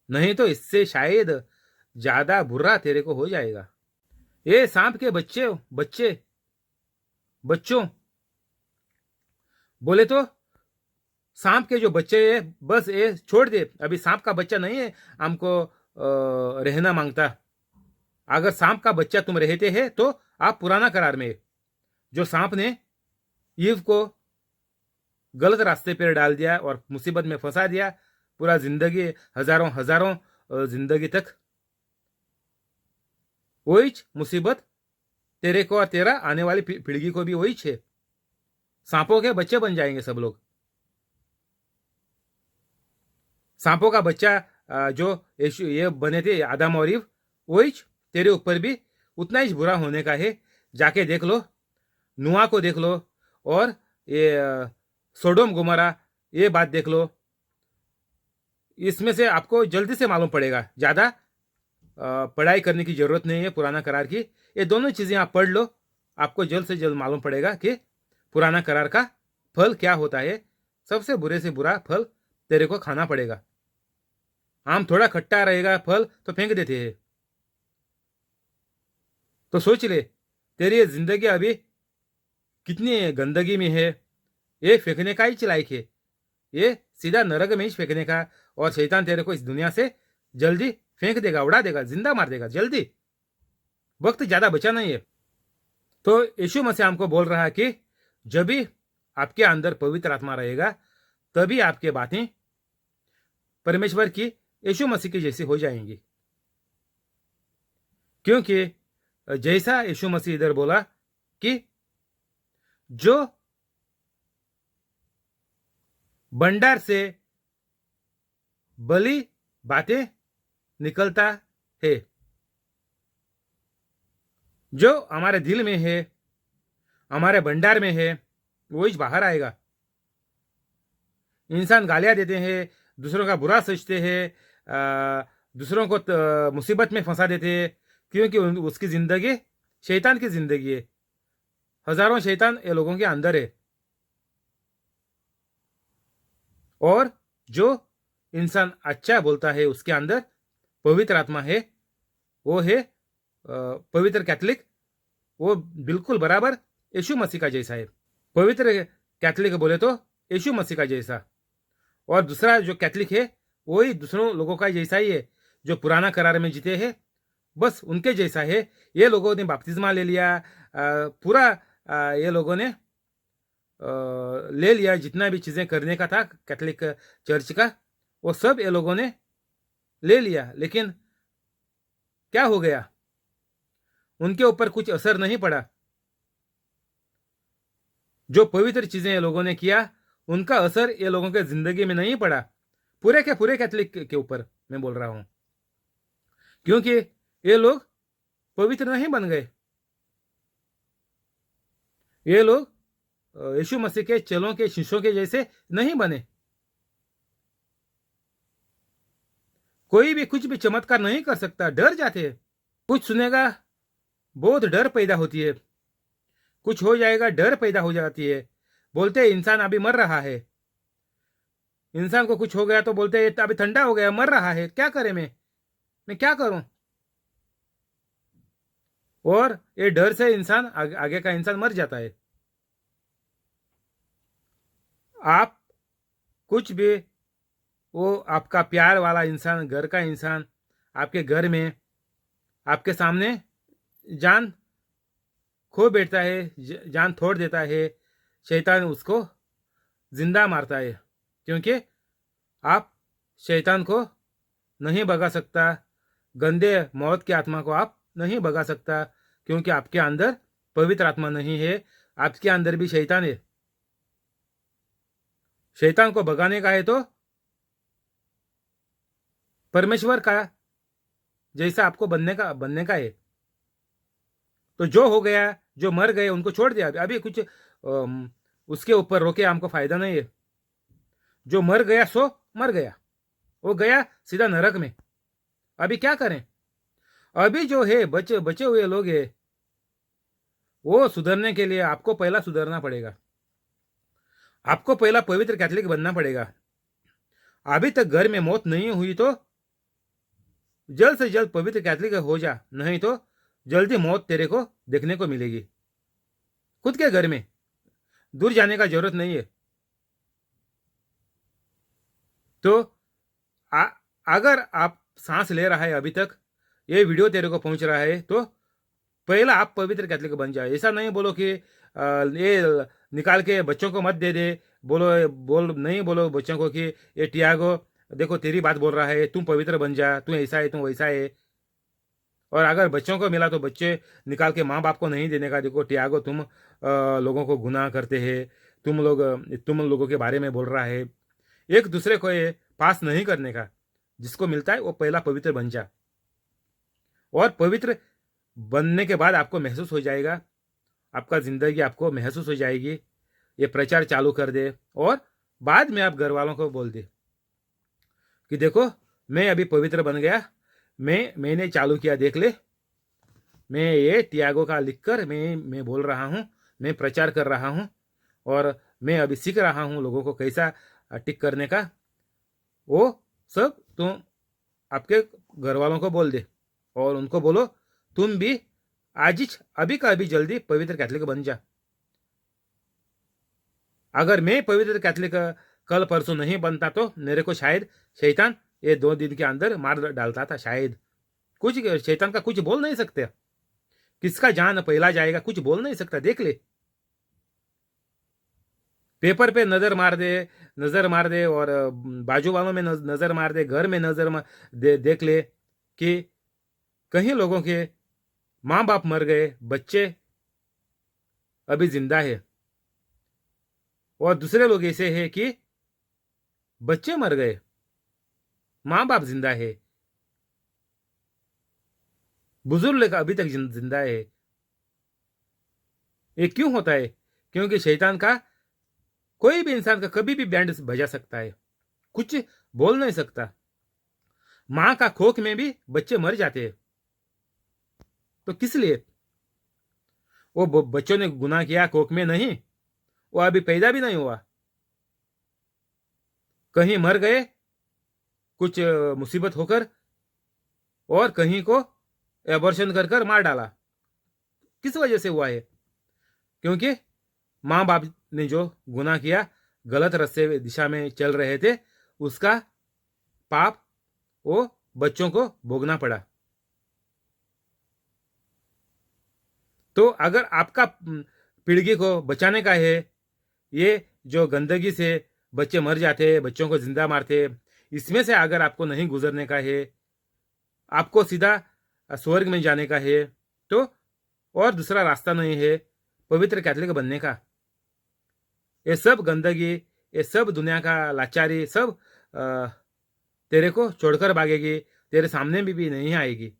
नहीं तो इससे शायद ज्यादा बुरा तेरे को हो जाएगा। ये सांप के बच्चों बोले तो सांप के जो बच्चे है, बस ये छोड़ दे, अभी सांप का बच्चा नहीं है हमको रहना मांगता। अगर सांप का बच्चा तुम रहते हैं तो आप पुराना करार में, जो सांप ने ईव को गलत रास्ते पर डाल दिया और मुसीबत में फंसा दिया, पूरा जिंदगी, हजारों जिंदगी तक वही मुसीबत तेरे को और तेरा आने वाली पीढ़ी को भी वही है। सांपों के बच्चे बन जाएंगे सब लोग। सांपों का बच्चा जो ये बने थे आदम और ईव, वही तेरे ऊपर भी उतना ही बुरा होने का है। जाके देख लो, नुआ को देख लो और ये सोडोम गोमोरा, ये बात देख लो। इसमें से आपको जल्दी से मालूम पड़ेगा, ज्यादा पढ़ाई करने की जरूरत नहीं है पुराना करार की। ये दोनों चीजें आप पढ़ लो, आपको जल्द से जल्द मालूम पड़ेगा कि पुराना करार का फल क्या होता है। सबसे बुरे से बुरा फल तेरे को खाना पड़ेगा। आम थोड़ा खट्टा रहेगा फल तो फेंक देते हैं। तो सोच ले, तेरी ये जिंदगी अभी कितनी गंदगी में है, ये फेंकने का ही लायक है, ये सीधा नरक में ही फेंकने का। और शैतान तेरे को इस दुनिया से जल्दी फेंक देगा, उड़ा देगा, जिंदा मार देगा जल्दी। वक्त ज्यादा बचा नहीं है। तो यीशु मसीह हमको बोल रहा है कि जब भी आपके अंदर पवित्र आत्मा रहेगा, तभी आपके बातें परमेश्वर की, यीशु मसीह की जैसी हो जाएंगी। क्योंकि जैसा यीशु मसीह इधर बोला कि जो भंडार से भली बातें निकलता है, जो हमारे दिल में है, हमारे भंडार में है, वो ही बाहर आएगा। इंसान गालियां देते हैं, दूसरों का बुरा सोचते हैं, दूसरों को मुसीबत में फंसा देते हैं, क्योंकि उसकी जिंदगी शैतान की जिंदगी है। हजारों शैतान ये लोगों के अंदर है। और जो इंसान अच्छा बोलता है, उसके अंदर पवित्र आत्मा है, वो है पवित्र कैथोलिक। वो बिल्कुल बराबर यीशु मसीह का जैसा है। पवित्र कैथोलिक बोले तो यीशु मसीह का जैसा। और दूसरा जो कैथोलिक है, वही दूसरों लोगों का जैसा ही है, जो पुराना करार में जीते हैं, बस उनके जैसा है। ये लोगों ने बपतिस्मा ले लिया, पूरा ये लोगों ने ले लिया, जितना भी चीजें करने का था कैथोलिक चर्च का, वो सब ये लोगों ने ले लिया। लेकिन क्या हो गया, उनके ऊपर कुछ असर नहीं पड़ा। जो पवित्र चीजें ये लोगों ने किया, उनका असर ये लोगों के जिंदगी में नहीं पड़ा, पूरे के पूरे कैथोलिक के ऊपर मैं बोल रहा हूं। क्योंकि ये लोग पवित्र नहीं बन गए। ये लोग यीशु मसीह के चेलों के शिष्यों के जैसे नहीं बने। कोई भी कुछ भी चमत्कार नहीं कर सकता, डर जाते हैं। कुछ सुनेगा बहुत डर पैदा होती है, कुछ हो जाएगा डर पैदा हो जाती है। बोलते हैं इंसान अभी मर रहा है, इंसान को कुछ हो गया तो बोलते हैं अभी ठंडा हो गया, मर रहा है, क्या करें, मैं क्या करूं। और ये डर से इंसान आगे का इंसान मर जाता है। आप कुछ भी, वो आपका प्यार वाला इंसान, घर का इंसान आपके घर में आपके सामने जान खो बैठता है, जान छोड़ देता है, शैतान उसको जिंदा मारता है, क्योंकि आप शैतान को नहीं भगा सकता, गंदे मौत की आत्मा को आप नहीं भगा सकता, क्योंकि आपके अंदर पवित्र आत्मा नहीं है, आपके अंदर भी शैतान है। शैतान को भगाने का है तो परमेश्वर का जैसा आपको बनने का है। तो जो हो गया, जो मर गए उनको छोड़ दिया, अभी कुछ उसके ऊपर रोके हमको फायदा नहीं है। जो मर गया सो मर गया, वो गया सीधा नरक में। अभी क्या करें। अभी जो है बचे बचे हुए लोग हैं, वो सुधरने के लिए आपको पहला सुधरना पड़ेगा, आपको पहला पवित्र कैथोलिक बनना पड़ेगा। अभी तक घर में मौत नहीं हुई तो जल्द से जल्द पवित्र कैथोलिक हो जा, नहीं तो जल्दी मौत तेरे को देखने को मिलेगी। खुद के घर में, दूर जाने का जरूरत नहीं है। तो अगर आप सांस ले रहा है अभी तक, ये वीडियो तेरे को पहुंच रहा है, तो पहला आप पवित्र कैथोलिक बन जाए। ऐसा नहीं बोलो कि ये निकाल के बच्चों को मत दे दे, नहीं बोलो बच्चों को कि ये टियागो देखो तेरी बात बोल रहा है, तुम पवित्र बन जा, तू ऐसा है, तू वैसा है। और अगर बच्चों को मिला तो बच्चे निकाल के माँ बाप को नहीं देने का, देखो टियागो तुम लोगों को गुनाह करते हैं, तुम लोगों के बारे में बोल रहा है। एक दूसरे को ये पास नहीं करने का, जिसको मिलता है वो पहला पवित्र बन जा। और पवित्र बनने के बाद आपको महसूस हो जाएगा, आपका जिंदगी आपको महसूस हो जाएगी। ये प्रचार चालू कर दे और बाद में आप घर वालों को बोल दे कि देखो मैं अभी पवित्र बन गया, मैंने चालू किया, देख ले, मैं ये तियागो का लिखकर मैं बोल रहा हूँ, मैं प्रचार कर रहा हूँ, और मैं अभी सीख रहा हूँ लोगों को कैसा टिक करने का। वो सब तुम आपके घर वालों को बोल दे और उनको बोलो तुम भी आज ही अभी का अभी जल्दी पवित्र कैथोलिक बन जा। अगर मैं पवित्र कैथोलिक कल परसों नहीं बनता तो मेरे को शायद शैतान ये 2 दिन के अंदर मार डालता था, शायद। कुछ शैतान का कुछ बोल नहीं सकते, किसका जान पहला जाएगा कुछ बोल नहीं सकता। देख ले, पेपर पे नजर मार दे और बाजू वालों में नजर मार दे, घर में देख ले कि कहीं लोगों के माँ बाप मर गए, बच्चे अभी जिंदा है, और दूसरे लोग ऐसे हैं कि बच्चे मर गए, माँ बाप जिंदा है, बुजुर्ग अभी तक जिंदा है। ये क्यों होता है? क्योंकि शैतान का कोई भी इंसान का कभी भी बैंड बजा सकता है, कुछ बोल नहीं सकता। माँ का कोख में भी बच्चे मर जाते हैं, तो किस लिए? वो बच्चों ने गुनाह किया कोख में नहीं, वो अभी पैदा भी नहीं हुआ, कहीं मर गए कुछ मुसीबत होकर, और कहीं को एबॉर्शन कर कर मार डाला। किस वजह से हुआ है? क्योंकि माँ बाप ने जो गुनाह किया, गलत रास्ते दिशा में चल रहे थे, उसका पाप वो बच्चों को भोगना पड़ा। तो अगर आपका पीढ़ी को बचाने का है, ये जो गंदगी से बच्चे मर जाते हैं, बच्चों को जिंदा मारते हैं, इसमें से अगर आपको नहीं गुजरने का है, आपको सीधा स्वर्ग में जाने का है, तो और दूसरा रास्ता नहीं है पवित्र कैथोलिक बनने का। ये सब गंदगी, ये सब दुनिया का लाचारी सब तेरे को छोड़कर भागेगी, तेरे सामने भी नहीं आएगी।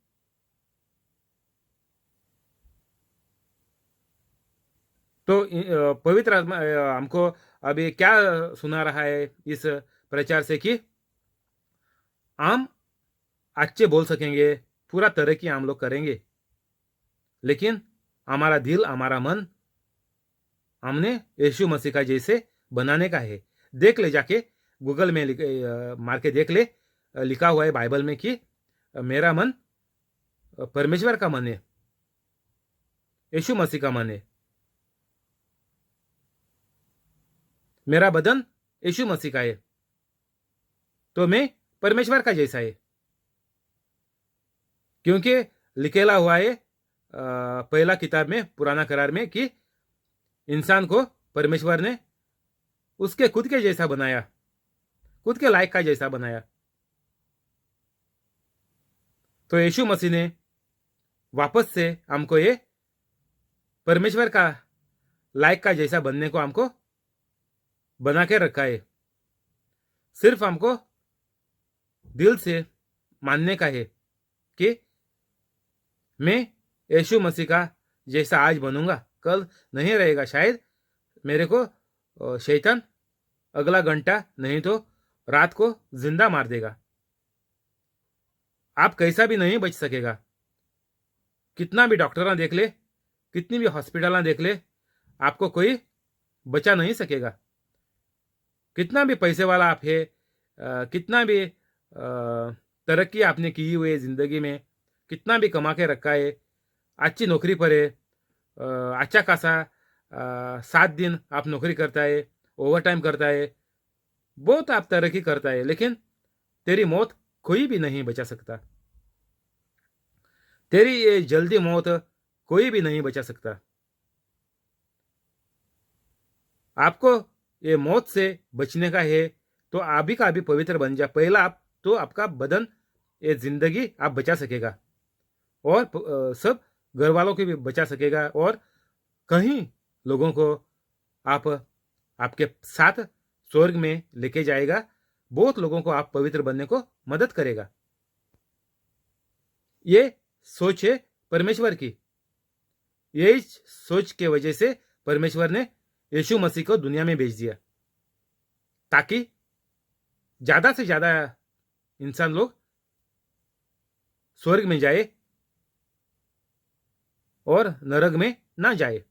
तो पवित्र आत्मा हमको अभी क्या सुना रहा है इस प्रचार से कि हम अच्छे बोल सकेंगे, पूरा तरक्की हम लोग करेंगे, लेकिन हमारा दिल, हमारा मन हमने यीशु मसीह का जैसे बनाने का है। देख ले, जाके गूगल में मार के देख ले, लिखा हुआ है बाइबल में कि मेरा मन परमेश्वर का मन है, यीशु मसीह का मन है, मेरा बदन यीशु मसीह का है, तो मैं परमेश्वर का जैसा है। क्योंकि लिखेला हुआ है पहला किताब में, पुराना करार में, कि इंसान को परमेश्वर ने उसके खुद के जैसा बनाया, खुद के लायक का जैसा बनाया। तो यीशु मसीह ने वापस से हमको ये परमेश्वर का लायक का जैसा बनने को हमको बना के रखा है। सिर्फ हमको दिल से मानने का है कि मैं यीशु मसीह का जैसा आज बनूंगा, कल नहीं रहेगा। शायद मेरे को शैतान अगला घंटा नहीं तो रात को जिंदा मार देगा। आप कैसा भी नहीं बच सकेगा। कितना भी डॉक्टर देख ले, कितनी भी हॉस्पिटल देख ले, आपको कोई बचा नहीं सकेगा। कितना भी पैसे वाला आप है, कितना भी तरक्की आपने की हुई है जिंदगी में, कितना भी कमा के रखा है, अच्छी नौकरी पर है, अच्छा खासा 7 दिन आप नौकरी करता है, ओवर टाइम करता है, बहुत आप तरक्की करता है, लेकिन तेरी मौत कोई भी नहीं बचा सकता। तेरी ये जल्दी मौत कोई भी नहीं बचा सकता। आपको ये मौत से बचने का है तो अभी का अभी पवित्र बन जा। पहला आप तो आपका बदन, ये जिंदगी आप बचा सकेगा, और सब घर वालों को भी बचा सकेगा, और कहीं लोगों को आप आपके साथ स्वर्ग में लेके जाएगा। बहुत लोगों को आप पवित्र बनने को मदद करेगा। ये सोच है परमेश्वर की। यही सोच के वजह से परमेश्वर ने यीशु मसीह को दुनिया में भेज दिया, ताकि ज्यादा से ज्यादा इंसान लोग स्वर्ग में जाए और नरक में ना जाए,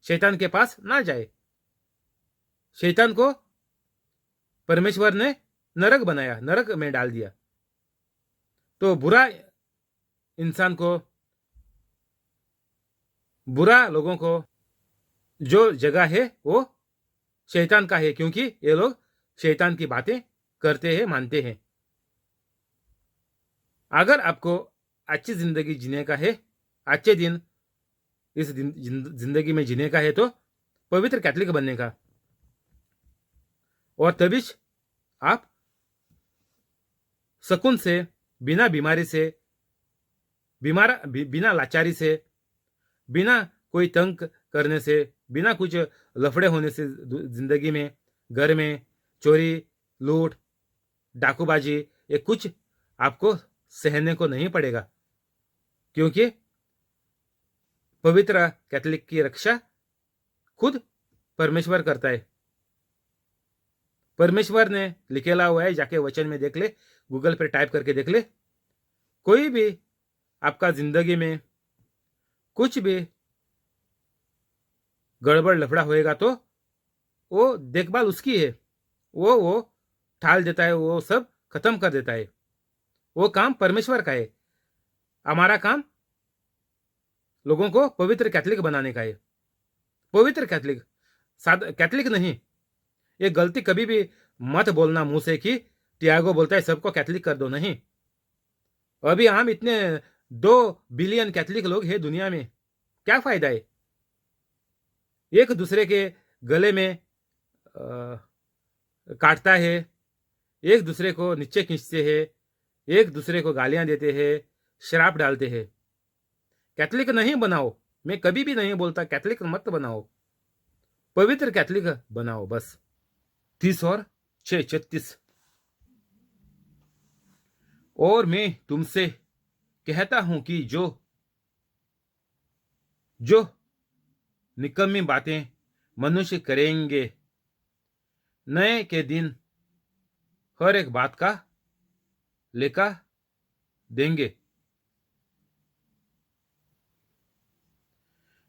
शैतान के पास ना जाए। शैतान को परमेश्वर ने नरक बनाया, नरक में डाल दिया। तो बुरा इंसान को, बुरा लोगों को जो जगह है वो शैतान का है, क्योंकि ये लोग शैतान की बातें करते हैं, मानते हैं। अगर आपको अच्छी जिंदगी जीने का है, अच्छे दिन इस जिंदगी में जीने का है, तो पवित्र कैथलिक बनने का, और तभी आप सुकून से, बिना बीमारी से, बिना लाचारी से, बिना कोई तंग करने से, बिना कुछ लफड़े होने से जिंदगी में, घर में चोरी, लूट, डाकूबाजी, ये कुछ आपको सहने को नहीं पड़ेगा, क्योंकि पवित्र कैथलिक की रक्षा खुद परमेश्वर करता है। परमेश्वर ने लिखेला हुआ है, जाके वचन में देख ले, गूगल पे टाइप करके देख ले। कोई भी आपका जिंदगी में कुछ भी गड़बड़ लफड़ा होएगा तो वो देखभाल उसकी है, वो टाल देता है, वो सब खत्म कर देता है। वो काम परमेश्वर का है। हमारा काम लोगों को पवित्र कैथलिक बनाने का है। पवित्र कैथलिक, सादा कैथलिक नहीं। ये गलती कभी भी मत बोलना मुंह से कि टियागो बोलता है सबको कैथलिक कर दो। नहीं, अभी हम इतने 2 बिलियन कैथलिक लोग हैं दुनिया में, क्या फायदा है? एक दूसरे के गले में काटता है, एक दूसरे को नीचे खींचते हैं, एक दूसरे को गालियां देते हैं, शराब डालते हैं। कैथलिक नहीं बनाओ। मैं कभी भी नहीं बोलता कैथलिक मत बनाओ, पवित्र कैथलिक बनाओ बस। 30 और 6 36। और मैं तुमसे कहता हूं कि जो निकम्मी बातें मनुष्य करेंगे, नए के दिन हर एक बात का लेखा देंगे।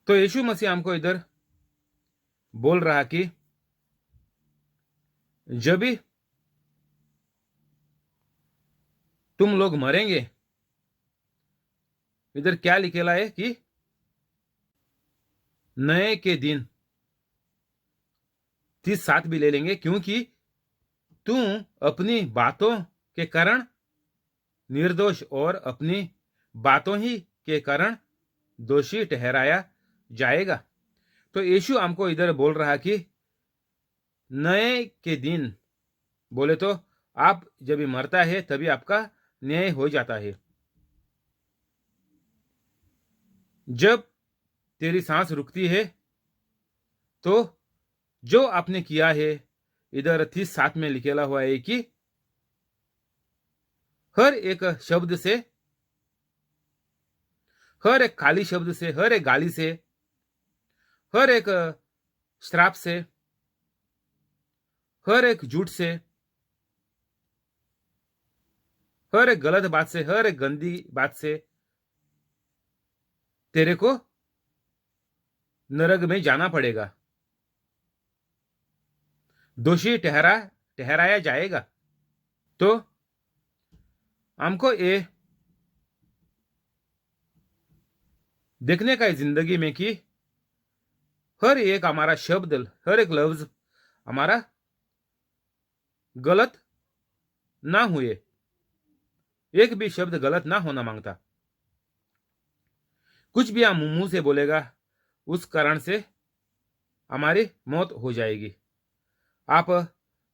तो यीशु मसीह हमको इधर बोल रहा कि जब भी तुम लोग मरेंगे, इधर क्या लिखेला है कि नए के दिन 37 भी ले लेंगे, क्योंकि तुम अपनी बातों के कारण निर्दोष और अपनी बातों ही के कारण दोषी ठहराया जाएगा। तो यीशु हमको इधर बोल रहा कि नए के दिन बोले तो आप जब भी मरता है तभी आपका न्याय हो जाता है। जब तेरी सांस रुकती है तो जो आपने किया है, इधर 37 में लिखेला हुआ है कि हर एक शब्द से, हर एक खाली शब्द से, हर एक गाली से, हर एक श्राप से, हर एक झूठ से, हर एक गलत बात से, हर एक गंदी बात से तेरे को नरक में जाना पड़ेगा, दोषी ठहराया जाएगा। तो हमको ये देखने का है जिंदगी में कि हर एक हमारा शब्द, हर एक लफ्ज हमारा गलत ना हुए, एक भी शब्द गलत ना होना मांगता। कुछ भी हम मुंह से बोलेगा उस कारण से हमारी मौत हो जाएगी। आप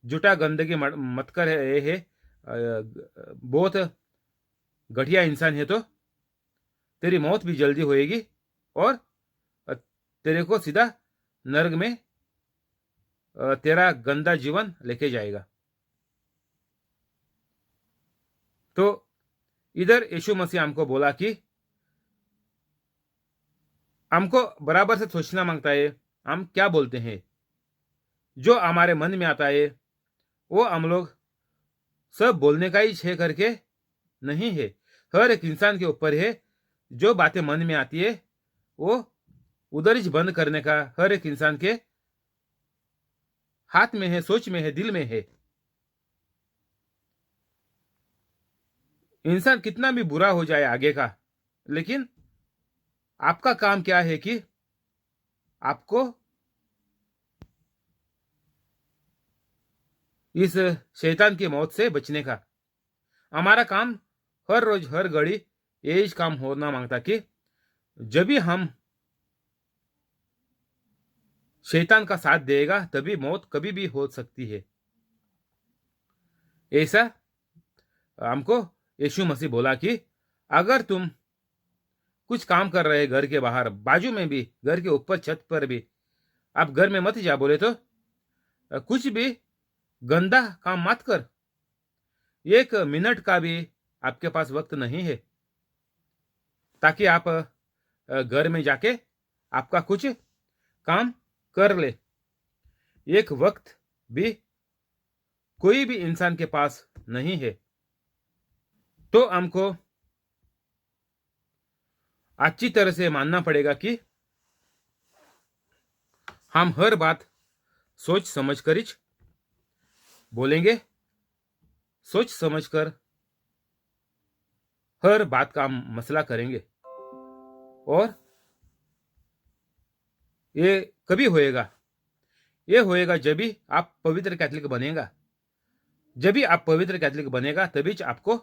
झूठा गंदगी मत कर रहे है, बहुत घटिया इंसान है तो तेरी मौत भी जल्दी होएगी और तेरे को सीधा नरक में तेरा गंदा जीवन लेके जाएगा। तो इधर यीशु मसीह हमको बोला कि हमको बराबर से सोचना मांगता है, हम क्या बोलते हैं, जो हमारे मन में आता है वो हम लोग सब बोलने का ही छे करके नहीं है। हर एक इंसान के ऊपर है, जो बातें मन में आती है वो उधर ही बंद करने का हर एक इंसान के हाथ में है, सोच में है, दिल में है। इंसान कितना भी बुरा हो जाए आगे का, लेकिन आपका काम क्या है कि आपको इस शैतान की मौत से बचने का। हमारा काम हर रोज हर घड़ी यही काम होना मांगता कि जब भी हम शैतान का साथ देगा तभी मौत कभी भी हो सकती है। ऐसा हमको यीशु मसीह बोला कि अगर तुम कुछ काम कर रहे घर के बाहर, बाजू में भी, घर के ऊपर, छत पर भी, आप घर में मत जा बोले तो कुछ भी गंदा काम मत कर। 1 मिनट का भी आपके पास वक्त नहीं है ताकि आप घर में जाके आपका कुछ काम कर ले। एक वक्त भी कोई भी इंसान के पास नहीं है। तो हमको अच्छी तरह से मानना पड़ेगा कि हम हर बात सोच समझ कर ही बोलेंगे, सोच समझकर हर बात का हम मसला करेंगे। और ये कभी होएगा, ये होएगा जब भी आप पवित्र कैथोलिक बनेगा। जब भी आप पवित्र कैथोलिक बनेगा तभी आपको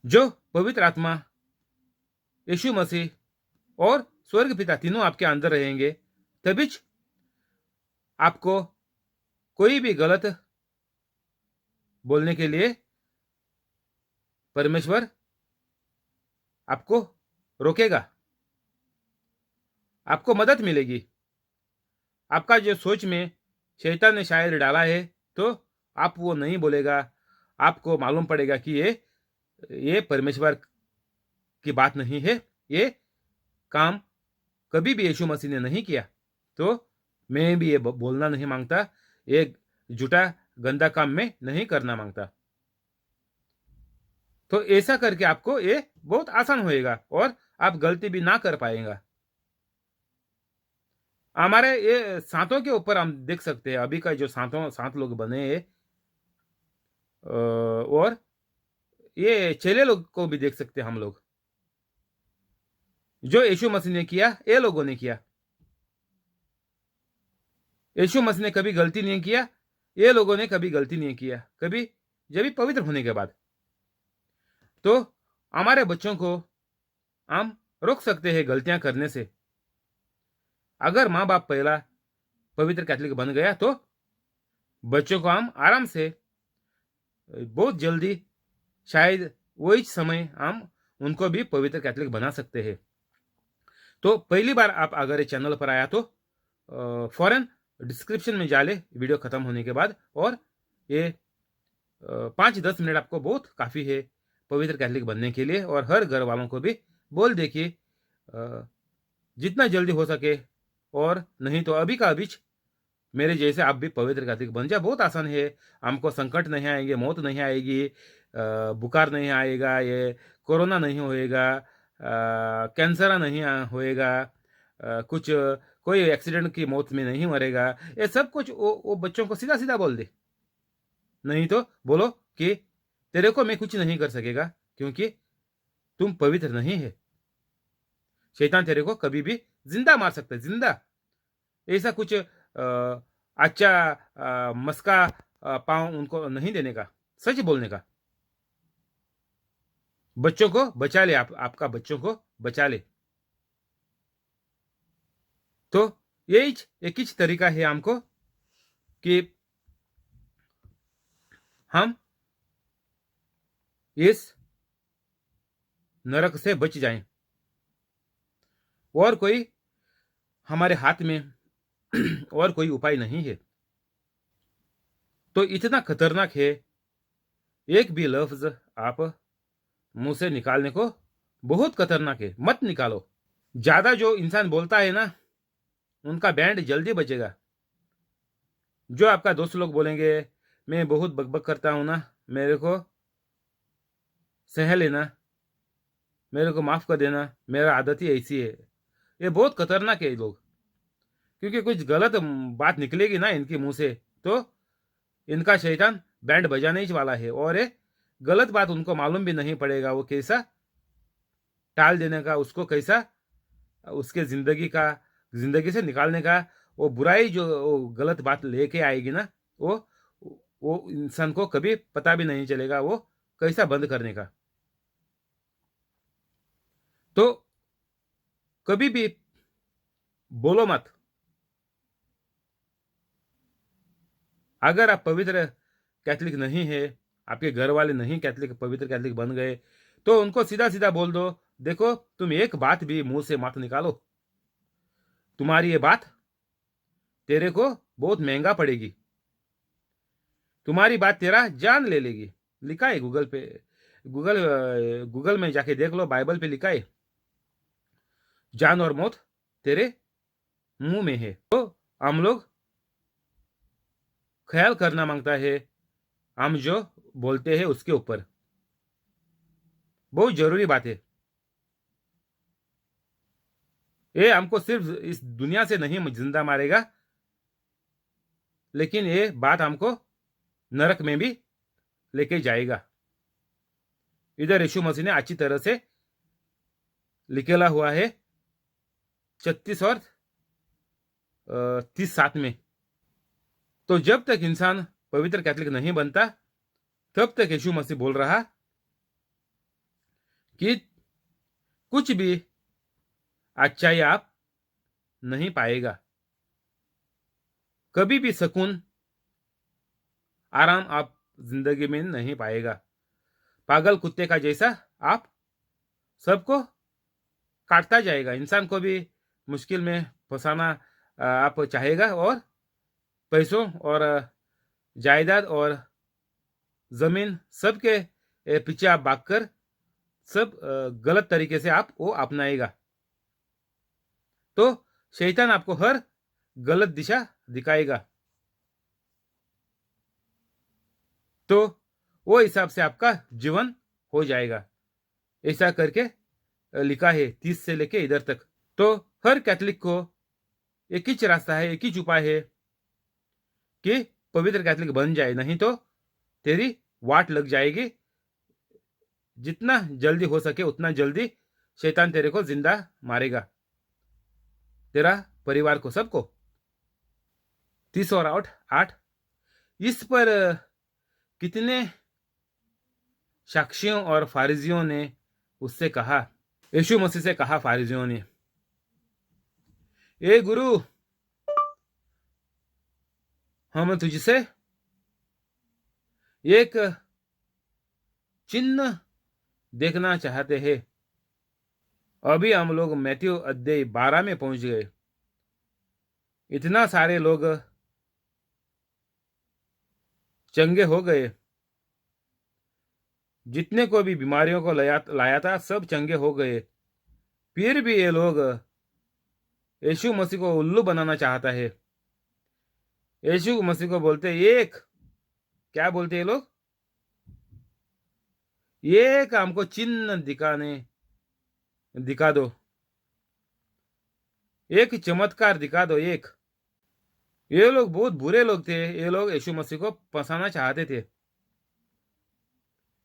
जो पवित्र आत्मा, यीशु मसीह और स्वर्ग पिता तीनों आपके अंदर रहेंगे, तभी आपको कोई भी गलत बोलने के लिए परमेश्वर आपको रोकेगा, आपको मदद मिलेगी। आपका जो सोच में शैतान ने शायद डाला है तो आप वो नहीं बोलेगा। आपको मालूम पड़ेगा कि ये परमेश्वर की बात नहीं है, ये काम कभी भी यीशु मसीह ने नहीं किया, तो मैं भी ये बोलना नहीं मांगता, ये झूठा गंदा काम में नहीं करना मांगता। तो ऐसा करके आपको ये बहुत आसान होएगा और आप गलती भी ना कर पाएगा। हमारे ये सातों के ऊपर हम देख सकते हैं, अभी का जो सात लोग बने हैं, और ये चेले लोग को भी देख सकते हैं हम लोग। जो यीशु मसीह ने किया, ये लोगों ने किया। यीशु मसीह ने कभी गलती नहीं किया, ये लोगों ने कभी गलती नहीं किया, कभी, जब भी पवित्र होने के बाद। तो हमारे बच्चों को हम रोक सकते हैं गलतियां करने से। अगर माँ बाप पहला पवित्र कैथोलिक बन गया तो बच्चों को हम आराम से, बहुत जल्दी, शायद वही समय हम उनको भी पवित्र कैथोलिक बना सकते हैं। तो पहली बार आप अगर इस चैनल पर आया तो फौरन डिस्क्रिप्शन में जा ले वीडियो खत्म होने के बाद, और ये 5-10 मिनट आपको बहुत काफ़ी है पवित्र कैथोलिक बनने के लिए। और हर घर वालों को भी बोल दे कि जितना जल्दी हो सके, और नहीं तो अभी का अभी मेरे जैसे आप भी पवित्र कैथोलिक बन जाए। बहुत आसान है, हमको संकट नहीं आएंगे, मौत नहीं आएगी, बुखार नहीं आएगा, ये कोरोना नहीं होएगा, कैंसर नहीं होएगा, कुछ कोई एक्सीडेंट की मौत में नहीं मरेगा। ये सब कुछ वो बच्चों को सीधा सीधा बोल दे। नहीं तो बोलो कि तेरे को मैं कुछ नहीं कर सकेगा, क्योंकि तुम पवित्र नहीं है। शैतान तेरे को कभी भी जिंदा मार सकता है, जिंदा। ऐसा कुछ अच्छा मस्का पाँव उनको नहीं देने का, सच बोलने का। बच्चों को बचा ले, आपका बच्चों को बचा ले। तो यही एक ही तरीका है हमको कि हम इस नरक से बच जाएं, और कोई हमारे हाथ में और कोई उपाय नहीं है। तो इतना खतरनाक है, एक भी लफ्ज आप मुंह से निकालने को बहुत खतरनाक है, मत निकालो। ज्यादा जो इंसान बोलता है ना, उनका बैंड जल्दी बजेगा। जो आपका दोस्त लोग बोलेंगे मैं बहुत बकबक करता हूं ना, मेरे को सह लेना, मेरे को माफ कर देना, मेरा आदत ही ऐसी है, ये बहुत खतरनाक है ये लोग। क्योंकि कुछ गलत बात निकलेगी ना इनके मुंह से, तो इनका शैतान बैंड बजाने ही वाला है। और ये गलत बात उनको मालूम भी नहीं पड़ेगा, वो कैसा टाल देने का, उसको कैसा उसके जिंदगी से निकालने का। वो बुराई जो वो गलत बात लेके आएगी ना, वो इंसान को कभी पता भी नहीं चलेगा वो कैसा बंद करने का। तो कभी भी बोलो मत। अगर आप पवित्र कैथोलिक नहीं है, आपके घर वाले नहीं कैथोलिक, पवित्र कैथोलिक बन गए, तो उनको सीधा सीधा बोल दो, देखो तुम एक बात भी मुंह से मत निकालो, तुम्हारी ये बात तेरे को बहुत महंगा पड़ेगी, तुम्हारी बात तेरा जान ले लेगी। लिखा है गूगल पे, गूगल में जाके देख लो, बाइबल पे लिखा है, जान और मौत तेरे मुंह में है। तो हम लोग ख्याल करना मांगता है हम जो बोलते हैं उसके ऊपर, बहुत जरूरी बात है। ये हमको सिर्फ इस दुनिया से नहीं जिंदा मारेगा, लेकिन ये बात हमको नरक में भी लेके जाएगा। इधर यीशु मसीह ने अच्छी तरह से लिखेला हुआ है 36 और 30:7 में। तो जब तक इंसान पवित्र कैथोलिक नहीं बनता, तब तक यीशु मसीह बोल रहा कि कुछ भी अच्छाई आप नहीं पाएगा, कभी भी सुकून, आराम आप जिंदगी में नहीं पाएगा। पागल कुत्ते का जैसा आप सबको काटता जाएगा, इंसान को भी मुश्किल में फंसाना आप चाहेगा, और पैसों और जायदाद और जमीन सबके पीछे आप भागकर सब गलत तरीके से आप वो अपनाएगा। तो शैतान आपको हर गलत दिशा दिखाएगा, तो वो हिसाब से आपका जीवन हो जाएगा। ऐसा करके लिखा है 30 से लेके इधर तक। तो हर कैथोलिक को एक ही रास्ता है, एक ही उपाय है कि पवित्र कैथोलिक बन जाए, नहीं तो तेरी वाट लग जाएगी। जितना जल्दी हो सके उतना जल्दी शैतान तेरे को जिंदा मारेगा, तेरा परिवार को, सबको। 30 और 8 इस पर कितने साक्षियों और फारिजियों ने उससे कहा, यीशु मसीह से कहा फारिजियों ने, ए गुरु, हम तुझसे एक चिन्ह देखना चाहते हैं। अभी हम लोग मैथ्यू अध्याय 12 में पहुंच गए। इतना सारे लोग चंगे हो गए, जितने को भी बीमारियों को लाया था सब चंगे हो गए। फिर भी ये लोग यीशु मसीह को उल्लू बनाना चाहता है। यीशु मसीह को बोलते एक, क्या बोलते ये लोग, एक हमको चिन्ह दिखा दो, एक चमत्कार दिखा दो, एक। ये लोग बहुत बुरे लोग थे, ये लोग यीशु मसीह को फंसाना चाहते थे,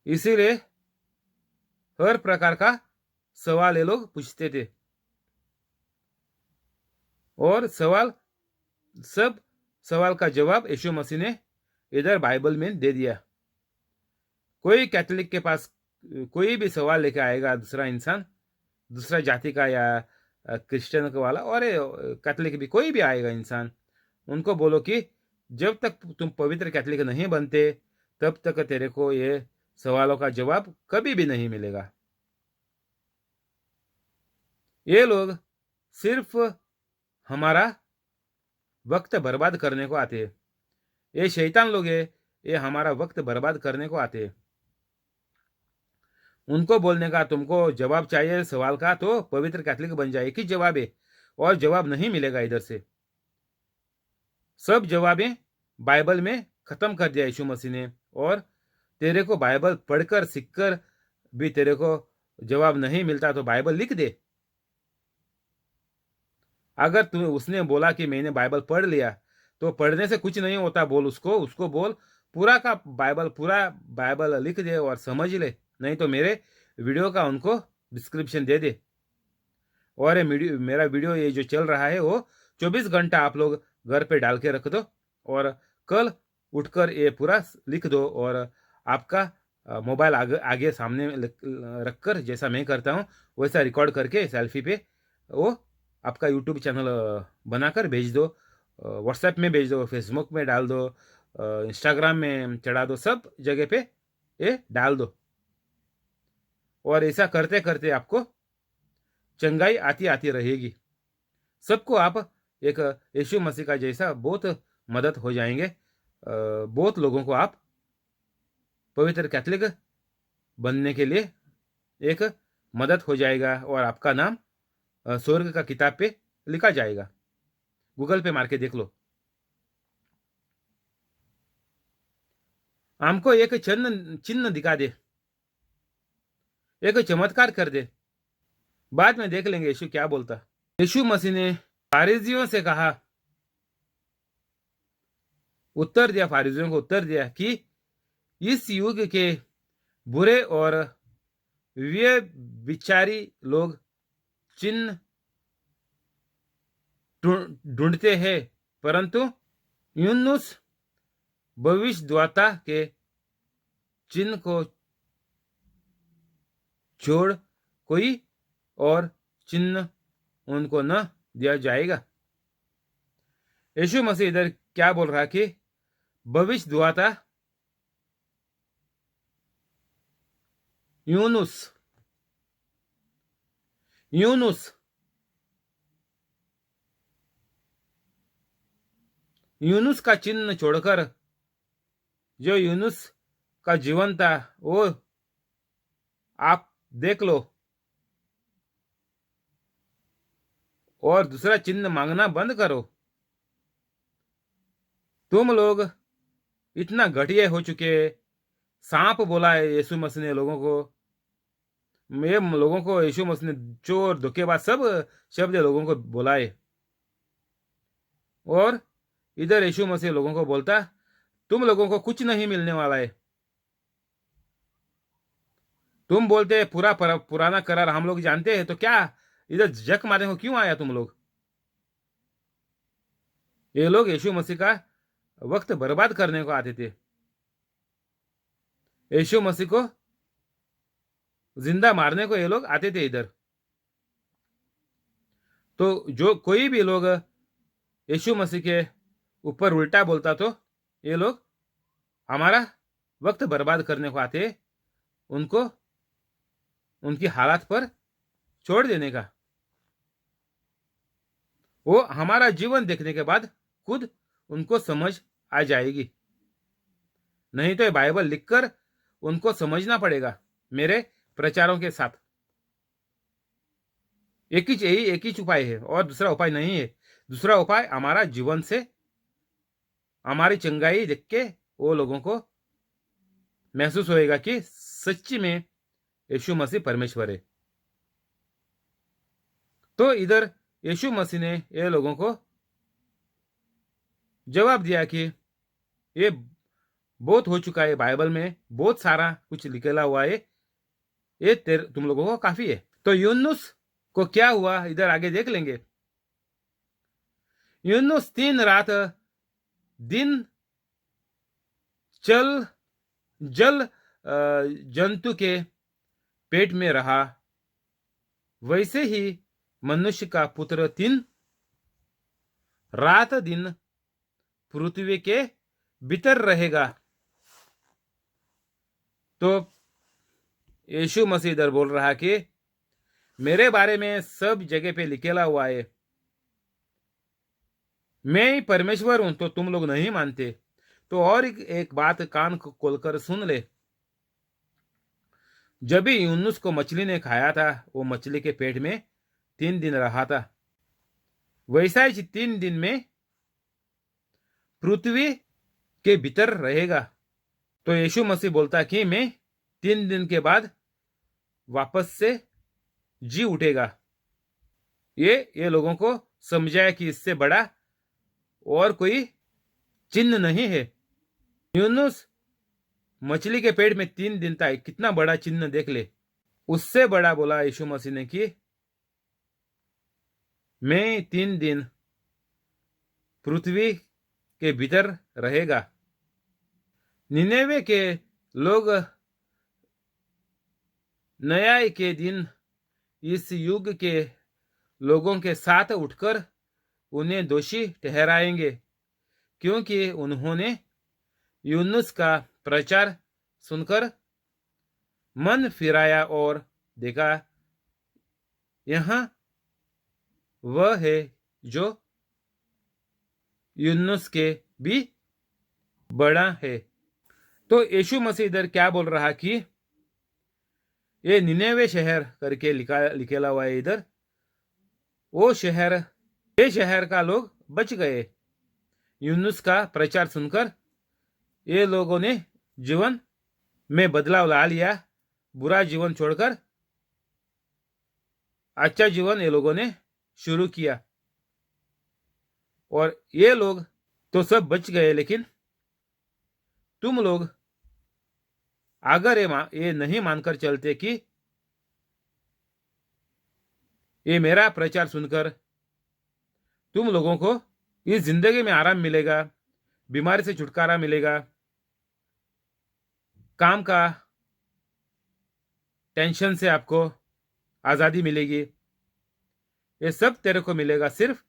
इसीलिए हर प्रकार का सवाल ये लोग पूछते थे, और सब सवाल का जवाब यीशु मसीह ने इधर बाइबल में दे दिया। कोई कैथोलिक के पास कोई भी सवाल लेके आएगा, दूसरा इंसान, दूसरा जाति का या क्रिश्चियन का वाला, और कैथोलिक भी, कोई भी आएगा इंसान, उनको बोलो कि जब तक तुम पवित्र कैथोलिक नहीं बनते तब तक तेरे को ये सवालों का जवाब कभी भी नहीं मिलेगा। ये लोग सिर्फ हमारा वक्त बर्बाद करने को आते हैं। ये शैतान लोग है, ये हमारा वक्त बर्बाद करने को आते हैं। उनको बोलने का तुमको जवाब चाहिए सवाल का, तो पवित्र कैथोलिक बन जाए, एक ही जवाब है, और जवाब नहीं मिलेगा इधर से। सब जवाबें बाइबल में खत्म कर दिया यीशु मसीह ने, और तेरे को बाइबल पढ़कर सीखकर भी तेरे को जवाब नहीं मिलता तो बाइबल लिख दे। अगर तू, उसने बोला कि मैंने बाइबल पढ़ लिया, तो पढ़ने से कुछ नहीं होता, बोल उसको बोल पूरा बाइबल लिख दे और समझ ले, नहीं तो मेरे वीडियो का उनको डिस्क्रिप्शन दे दे। और मेरा वीडियो ये जो चल रहा है वो 24 घंटा आप लोग घर पे डाल के रख दो, और कल उठकर ये पूरा लिख दो, और आपका मोबाइल आगे सामने रखकर, जैसा मैं करता हूँ वैसा रिकॉर्ड करके सेल्फी पे वो आपका यूट्यूब चैनल बनाकर भेज दो, व्हाट्सएप में भेज दो, फेसबुक में डाल दो, इंस्टाग्राम में चढ़ा दो, सब जगह पे ये डाल दो। और ऐसा करते करते आपको चंगाई आती आती रहेगी। सबको आप एक यीशु मसीह का जैसा बहुत मदद हो जाएंगे। बहुत लोगों को आप पवित्र कैथोलिक बनने के लिए एक मदद हो जाएगा, और आपका नाम स्वर्ग का किताब पे लिखा जाएगा। गूगल पे मार के देख लो। हमको एक चिन्ह दिखा दे, एक चमत्कार कर दे, बाद में देख लेंगे यीशु क्या बोलता। यीशु मसीह ने फारिजियों से कहा, फारिजियों को उत्तर दिया कि इस युग के बुरे और व्यभिचारी लोग चिन्ह ढूंढते हैं, परंतु यूनुस भविष्यद्वक्ता के चिन्ह को छोड़ कोई और चिन्ह उनको न दिया जाएगा। यीशु मसीह इधर क्या बोल रहा है कि भविष्यद्वक्ता यूनुस का चिन्ह छोड़कर, जो यूनुस का जीवन था वो आप देख लो, और दूसरा चिन्ह मांगना बंद करो। तुम लोग इतना घटिया हो चुके। सांप बोला है यीशु मसीह ने लोगों को, यीशु मसीह ने चोर, धोखेबाज, सब शब्द लोगों को बोला है। और इधर यीशु मसीह लोगों को बोलता, तुम लोगों को कुछ नहीं मिलने वाला है। तुम बोलते पुराना करार हम लोग जानते हैं, तो क्या इधर जक मारने को क्यों आया तुम लोग? ये लोग यीशु मसीह का वक्त बर्बाद करने को आते थे। यीशु मसीह को जिंदा मारने को ये लोग आते थे इधर। तो जो कोई भी लोग यीशु मसीह के ऊपर उल्टा बोलता, तो ये लोग हमारा वक्त बर्बाद करने को आते, उनको उनकी हालात पर छोड़ देने का। वो हमारा जीवन देखने के बाद खुद उनको समझ आ जाएगी, नहीं तो ये बाइबल लिखकर उनको समझना पड़ेगा मेरे प्रचारों के साथ। एक ही उपाय है और दूसरा उपाय नहीं है। दूसरा उपाय हमारा जीवन से हमारी चंगाई देख के वो लोगों को महसूस होएगा कि सच्ची में यीशु मसीह परमेश्वर है। तो इधर यीशु मसीह ने ये लोगों को जवाब दिया कि ये बहुत हो चुका है, बाइबल में बहुत सारा कुछ लिखेला हुआ है, ये तुम लोगों को काफी है। तो यूनुस को क्या हुआ इधर आगे देख लेंगे। यूनुस 3 रात दिन जल जंतु के पेट में रहा, वैसे ही मनुष्य का पुत्र 3 रात दिन पृथ्वी के भीतर रहेगा। तो यीशु मसीह इधर बोल रहा कि मेरे बारे में सब जगह पे लिखेला हुआ है, मैं ही परमेश्वर हूं, तो तुम लोग नहीं मानते। तो और एक बात कान को खोलकर सुन ले। जब भी यूनुस को मछली ने खाया था, वो मछली के पेट में 3 दिन रहा था, वैसा ही 3 दिन में पृथ्वी के भीतर रहेगा। तो यीशु मसीह बोलता कि मैं 3 दिन के बाद वापस से जी उठेगा। ये लोगों को समझाया कि इससे बड़ा और कोई चिन्ह नहीं है। यूनुस मछली के पेट में 3 दिन था, कितना बड़ा चिन्ह देख ले। उससे बड़ा बोला यीशु मसीह ने कि मैं 3 दिन पृथ्वी के भीतर रहेगा। निनेवे के लोग न्याय के दिन इस युग के लोगों के साथ उठकर उन्हें दोषी ठहराएंगे, क्योंकि उन्होंने यूनुस का प्रचार सुनकर मन फिराया और देखा यहां वह है जो यूनुस के भी बड़ा है। तो यीशु मसीह इधर क्या बोल रहा कि ये निनेवे शहर करके लिखेला हुआ है इधर, वो शहर, ये शहर का लोग बच गए। यूनुस का प्रचार सुनकर ये लोगों ने जीवन में बदलाव ला लिया, बुरा जीवन छोड़कर अच्छा जीवन ये लोगों ने शुरू किया। और ये लोग तो सब बच गए, लेकिन तुम लोग अगर ये नहीं मानकर चलते कि ये मेरा प्रचार सुनकर तुम लोगों को इस जिंदगी में आराम मिलेगा, बीमारी से छुटकारा मिलेगा, काम का टेंशन से आपको आजादी मिलेगी, ये सब तेरे को मिलेगा सिर्फ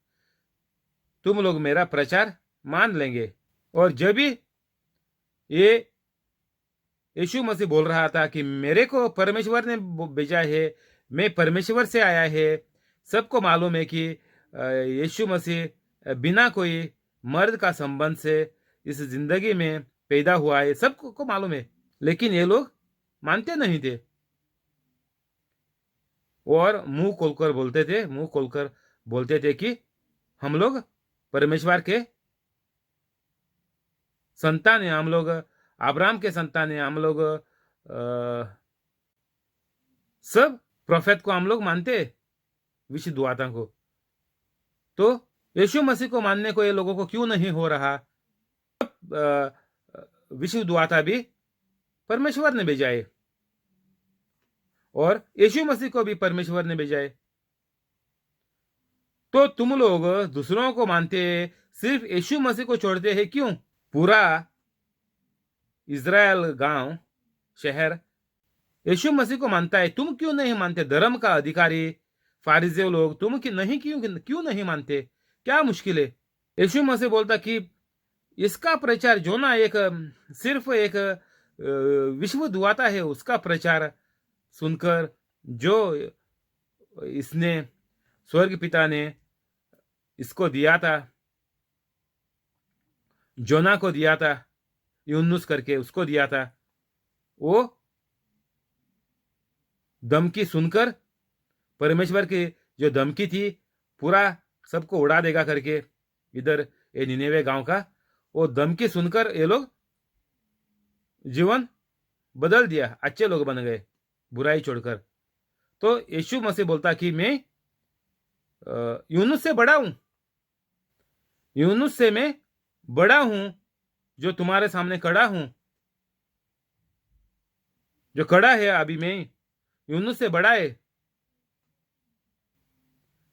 तुम लोग मेरा प्रचार मान लेंगे। और जब भी ये यीशु मसीह बोल रहा था कि मेरे को परमेश्वर ने भेजा है, मैं परमेश्वर से आया है, सबको मालूम है कि यीशु मसीह बिना कोई मर्द का संबंध से इस जिंदगी में पैदा हुआ है, सबको मालूम है, लेकिन ये लोग मानते नहीं थे और मुंह खोलकर बोलते थे कि हम लोग परमेश्वर के संतान है, हम लोग अब्राहम के संतान है, हम लोग सब प्रोफेट को हम लोग मानते, विशुद्ध दुआता को। तो यीशु मसीह को मानने को ये लोगों को क्यों नहीं हो रहा? अ, विश्व द्वाता भी परमेश्वर ने भेजा है और यीशु मसीह को भी परमेश्वर ने भेजा है। तो तुम लोग दूसरों को मानते, सिर्फ यीशु मसीह को छोड़ते हैं क्यों? पूरा इज़राइल गांव शहर यीशु मसीह को मानता है, तुम क्यों नहीं मानते? धर्म का अधिकारी फारिज़ी लोग तुम क्यों नहीं मानते? क्या मुश्किल है? यीशु मसीह बोलता कि इसका प्रचार जो ना एक सिर्फ एक विश्व दुआता है, उसका प्रचार सुनकर जो इसने स्वर्ग पिता ने इसको दिया था, जोना को दिया था, यूनुस करके उसको दिया था, वो धमकी सुनकर परमेश्वर की जो धमकी थी पूरा सबको उड़ा देगा करके, इधर ये निनेवे गांव का वो धमकी सुनकर ये लोग जीवन बदल दिया, अच्छे लोग बन गए बुराई छोड़कर। तो यीशु मसीह बोलता कि मैं यूनुस से बड़ा हूं, यूनुस से मैं बड़ा हूं, जो तुम्हारे सामने खड़ा हूं, जो खड़ा है अभी मैं यूनुस से बड़ा है,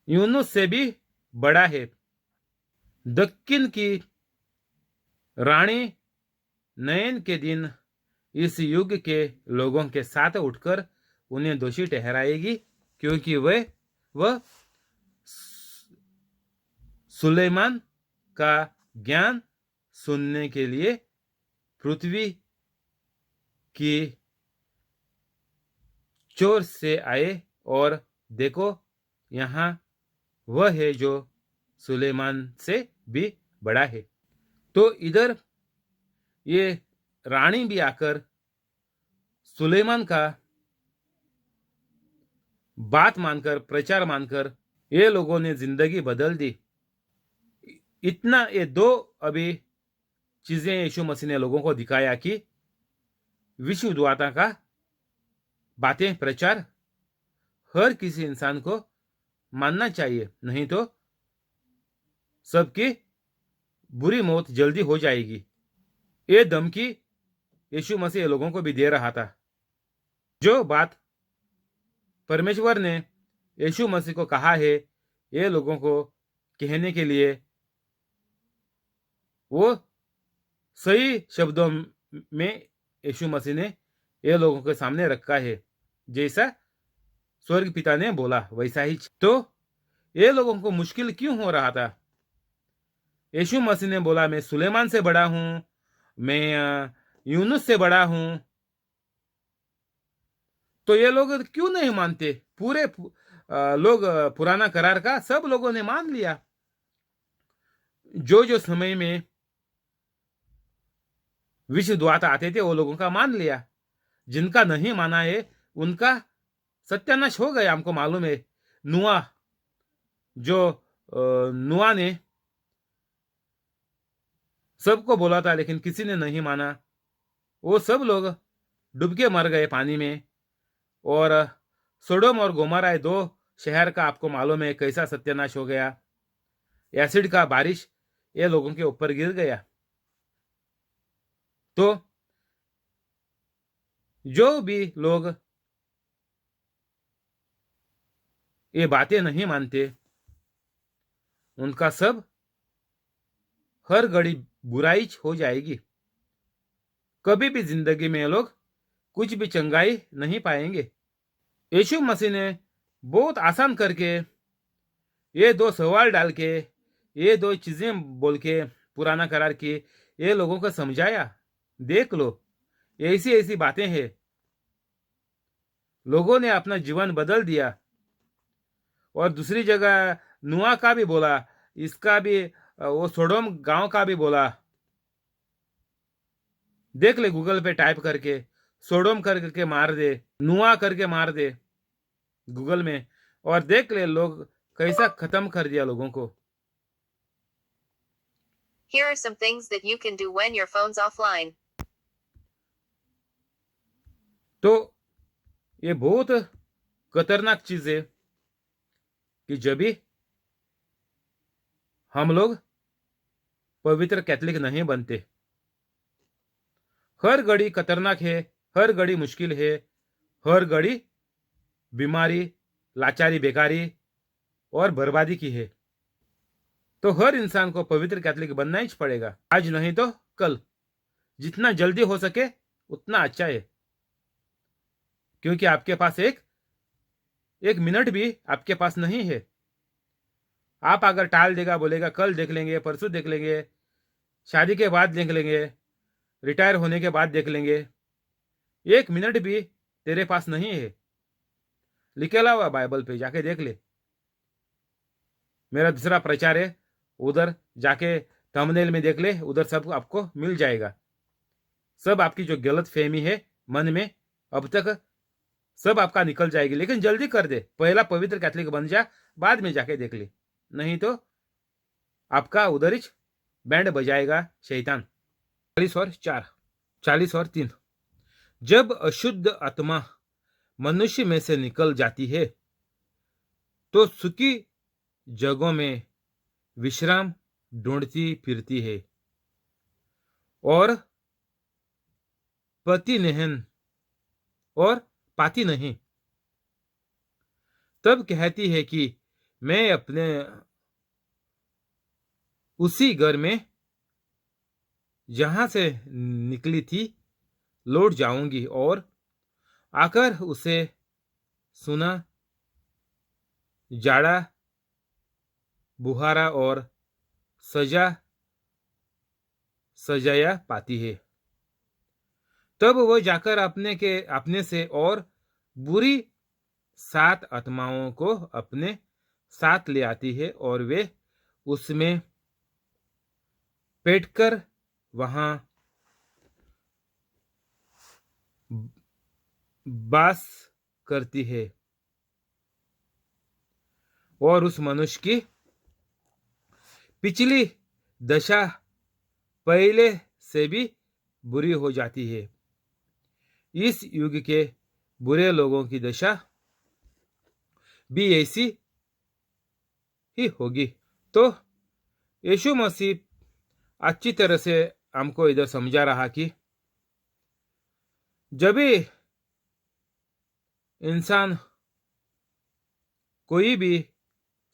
यूनुस से भी बड़ा है। दक्षिण की रानी नयन के दिन इस युग के लोगों के साथ उठकर उन्हें दोषी ठहराएगी, क्योंकि वह सुलेमान का ज्ञान सुनने के लिए पृथ्वी की चोर से आए, और देखो यहाँ वह है जो सुलेमान से भी बड़ा है। तो इधर ये रानी भी आकर सुलेमान का बात मानकर, प्रचार मानकर ये लोगों ने जिंदगी बदल दी। इतना ये दो अभी चीजें यीशु मसीह ने लोगों को दिखाया कि विश्व द्वाता का बातें प्रचार हर किसी इंसान को मानना चाहिए, नहीं तो सबकी बुरी मौत जल्दी हो जाएगी। ये धमकी यीशु मसीह लोगों को भी दे रहा था। जो बात परमेश्वर ने यीशु मसीह को कहा है ये लोगों को कहने के लिए, वो सही शब्दों में यीशु मसीह ने ये लोगों के सामने रखा है। जैसा स्वर्ग पिता ने बोला वैसा ही। तो ये लोगों को मुश्किल क्यों हो रहा था? यीशु मसीह ने बोला मैं सुलेमान से बड़ा हूं, मैं यूनुस से बड़ा हूं। तो ये लोग क्यों नहीं मानते? पूरे लोग पुराना करार का सब लोगों ने मान लिया। जो समय में विश्व द्वाता आते थे वो लोगों का मान लिया, जिनका नहीं माना है उनका सत्यानाश हो गया। हमको मालूम है नुआ, जो नुआ ने सबको बोला था लेकिन किसी ने नहीं माना, वो सब लोग डूब के मर गए पानी में। और सोडोम और गोमोरा दो शहर का आपको मालूम है कैसा सत्यानाश हो गया। एसिड का बारिश ये लोगों के ऊपर गिर गया। तो जो भी लोग ये बातें नहीं मानते उनका सब हर घड़ी बुराई हो जाएगी। कभी भी जिंदगी में ये लोग कुछ भी चंगाई नहीं पाएंगे। यीशु मसीह ने बहुत आसान करके ये दो सवाल डाल के, ये दो चीजें बोल के पुराना करार की ये लोगों को समझाया। देख लो ऐसी ऐसी बातें हैं, लोगों ने अपना जीवन बदल दिया। और दूसरी जगह नुआ का भी बोला, इसका भी वो सोडोम गांव का भी बोला। देख ले गूगल पे टाइप करके सोडोम करके मार दे, नुआ करके मार दे गूगल में, और देख ले लोग कैसा खत्म कर दिया लोगों को। Here are some things that you can do when your phone's offline. तो ये बहुत खतरनाक चीज है कि जब भी हम लोग पवित्र कैथोलिक नहीं बनते। हर घड़ी खतरनाक है, हर घड़ी मुश्किल है, हर घड़ी बीमारी, लाचारी, बेकारी और बर्बादी की है। तो हर इंसान को पवित्र कैथोलिक बनना ही पड़ेगा, आज नहीं तो कल। जितना जल्दी हो सके उतना अच्छा है, क्योंकि आपके पास एक मिनट भी आपके पास नहीं है। आप अगर टाल देगा, बोलेगा कल देख लेंगे, परसों देख लेंगे, शादी के बाद देख लेंगे, रिटायर होने के बाद देख लेंगे, एक मिनट भी तेरे पास नहीं है। लिखेला हुआ बाइबल पे, जाके देख ले। मेरा दूसरा प्रचार है, उधर जाके थंबनेल में देख ले, उधर सब आपको मिल जाएगा। सब आपकी जो गलत फहमी है मन में अब तक सब आपका निकल जाएगी। लेकिन जल्दी कर दे, पहला पवित्र कैथोलिक बन जा, बाद में जाके देख ले, नहीं तो आपका उधर ही बैंड बजाएगा शैतान। 40 और 3। जब अशुद्ध आत्मा मनुष्य में से निकल जाती है तो सूखी जगहों में विश्राम ढूंढती फिरती है और पति नहीं और पाती नहीं। तब कहती है कि मैं अपने उसी घर में जहां से निकली थी लौट जाऊंगी और आकर उसे सुना, जाड़ा, बुहारा और सजाया पाती है। तब वह जाकर अपने से और बुरी 7 आत्माओं को अपने साथ ले आती है और वे उसमें बैठकर वहां बास करती है और उस मनुष्य की पिछली दशा पहले से भी बुरी हो जाती है। इस युग के बुरे लोगों की दशा भी ऐसी ही होगी। तो यीशु मसीह अच्छी तरह से हमको इधर समझा रहा कि जब भी इंसान कोई भी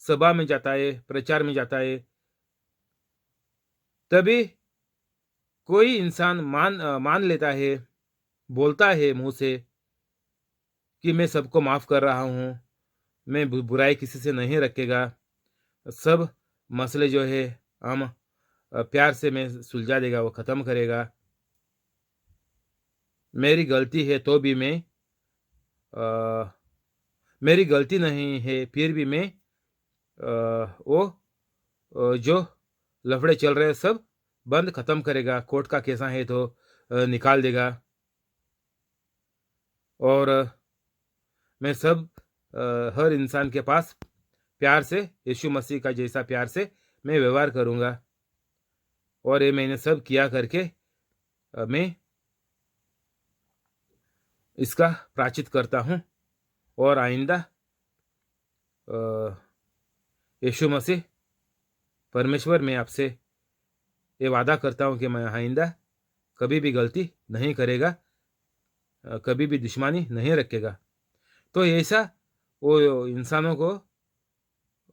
सभा में जाता है, प्रचार में जाता है, तभी कोई इंसान मान लेता है, बोलता है मुंह से कि मैं सबको माफ कर रहा हूं, मैं बुराई किसी से नहीं रखेगा, सब मसले जो है हम प्यार से मैं सुलझा देगा, वो खत्म करेगा। मेरी गलती है तो भी मैं मेरी गलती नहीं है फिर भी मैं वो जो लफड़े चल रहे हैं सब बंद खत्म करेगा, कोर्ट का केसा है तो निकाल देगा और मैं सब हर इंसान के पास प्यार से, यीशु मसीह का जैसा प्यार से मैं व्यवहार करूंगा। और ये मैंने सब किया करके मैं इसका प्रायश्चित करता हूं और आइंदा यीशु मसीह परमेश्वर, मैं आपसे ये वादा करता हूं कि मैं आइंदा कभी भी गलती नहीं करेगा, कभी भी दुश्मनी नहीं रखेगा। तो ऐसा वो इंसानों को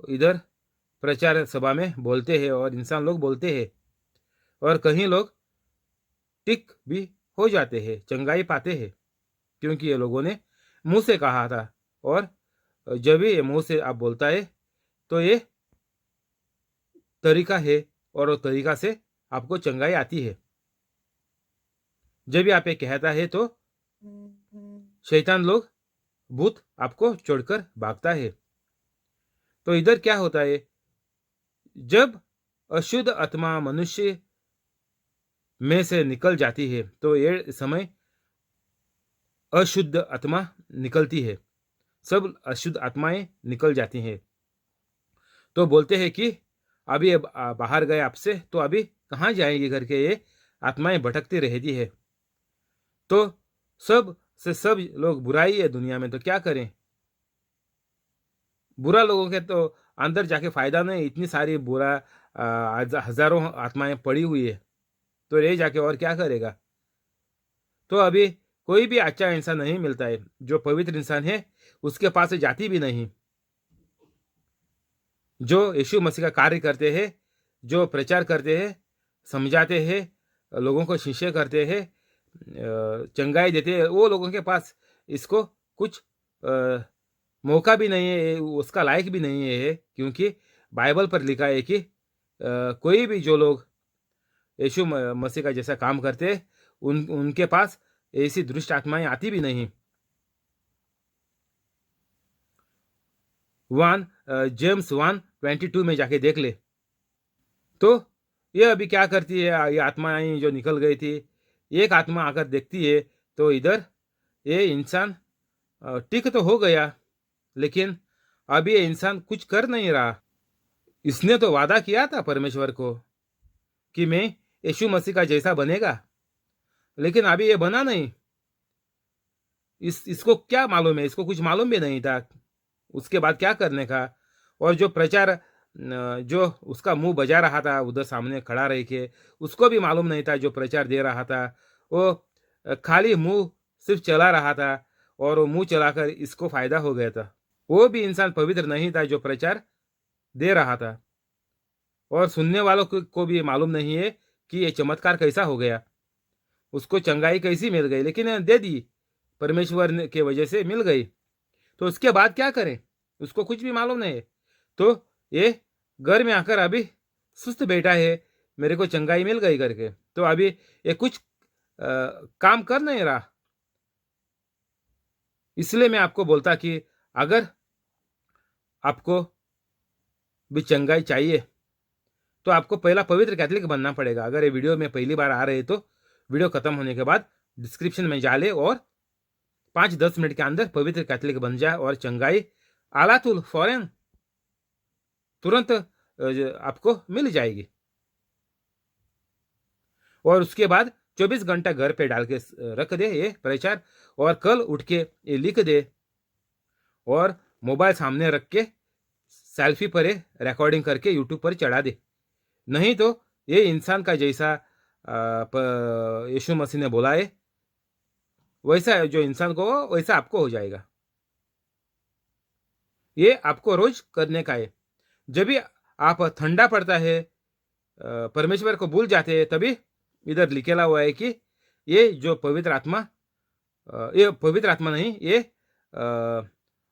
इधर प्रचार सभा में बोलते हैं और इंसान लोग बोलते हैं और कहीं लोग टिक भी हो जाते हैं, चंगाई पाते हैं, क्योंकि ये लोगों ने मुंह से कहा था। और जब भी ये मुंह से आप बोलता है तो ये तरीका है और वो तरीका से आपको चंगाई आती है। जब भी आप ये कहता है तो शैतान लोग, भूत आपको छोड़कर भागता है। तो इधर क्या होता है, जब अशुद्ध आत्मा मनुष्य में से निकल जाती है तो ये समय अशुद्ध आत्मा निकलती है, सब अशुद्ध आत्माएं निकल जाती हैं। तो बोलते हैं कि अभी ये बाहर गए आपसे तो अभी कहाँ जाएंगे करके ये आत्माएं भटकती रहती है। तो सब से सब लोग बुराई है दुनिया में, तो क्या करें। बुरा लोगों के तो अंदर जाके फायदा नहीं, इतनी सारी बुरा आज हजारों आत्माएं पड़ी हुई है, तो ले जाके और क्या करेगा? तो अभी कोई भी अच्छा इंसान नहीं मिलता है। जो पवित्र इंसान है उसके पास जाति भी नहीं। जो यीशु मसीह का कार्य करते हैं, जो प्रचार करते हैं, समझाते हैं, लोगों को शिष्य करते हैं, चंगाई देते हैं, वो लोगों के पास इसको कुछ मौका भी नहीं है, उसका लायक भी नहीं है, क्योंकि बाइबल पर लिखा है कि कोई भी जो लोग यीशु मसीह का जैसा काम करते हैं, उनके पास ऐसी दुष्ट आत्माएं आती भी नहीं। जेम्स 1:22 में जाके देख ले। तो ये अभी क्या करती है, ये आत्माएं जो निकल गई थी, एक आत्मा आकर देखती है तो इधर ये इंसान ठीक तो हो गया, लेकिन अभी ये इंसान कुछ कर नहीं रहा। इसने तो वादा किया था परमेश्वर को कि मैं यीशु मसीह का जैसा बनेगा, लेकिन अभी ये बना नहीं। इसको क्या मालूम है? इसको कुछ मालूम भी नहीं था उसके बाद क्या करने का। और जो प्रचार जो उसका मुंह बजा रहा था उधर सामने खड़ा रह के, उसको भी मालूम नहीं था जो प्रचार दे रहा था वो खाली मुंह सिर्फ चला रहा था, और वो मुंह चलाकर इसको फायदा हो गया था। वो भी इंसान पवित्र नहीं था जो प्रचार दे रहा था, और सुनने वालों को भी मालूम नहीं है कि ये चमत्कार कैसा हो गया, उसको चंगाई कैसी मिल गई, लेकिन दे दी, परमेश्वर के वजह से मिल गई। तो उसके बाद क्या करें, उसको कुछ भी मालूम नहीं है। तो ये घर में आकर अभी सुस्त बैठा है, मेरे को चंगाई मिल गई करके, तो अभी ये कुछ काम कर नहीं रहा। इसलिए मैं आपको बोलता कि अगर आपको भी चंगाई चाहिए तो आपको पहला पवित्र कैथलिक बनना पड़ेगा। अगर ये वीडियो में पहली बार आ रहे तो वीडियो खत्म होने के बाद डिस्क्रिप्शन में जा ले और 5-10 मिनट के अंदर पवित्र कैथलिक बन जाए, और चंगाई आलातुल फौरन तुरंत आपको मिल जाएगी। और उसके बाद 24 घंटा घर पे डाल के रख दे ये प्रचार, और कल उठ के ये लिख दे और मोबाइल सामने रख के सेल्फी पर रिकॉर्डिंग करके यूट्यूब पर चढ़ा दे। नहीं तो ये इंसान का जैसा यीशु मसीह ने बोला है वैसा जो इंसान को वैसा आपको हो जाएगा। ये आपको रोज करने का है। जब भी आप ठंडा पड़ता है, परमेश्वर को भूल जाते हैं, तभी इधर लिखेला हुआ है कि ये जो पवित्र आत्मा, ये पवित्र आत्मा नहीं, ये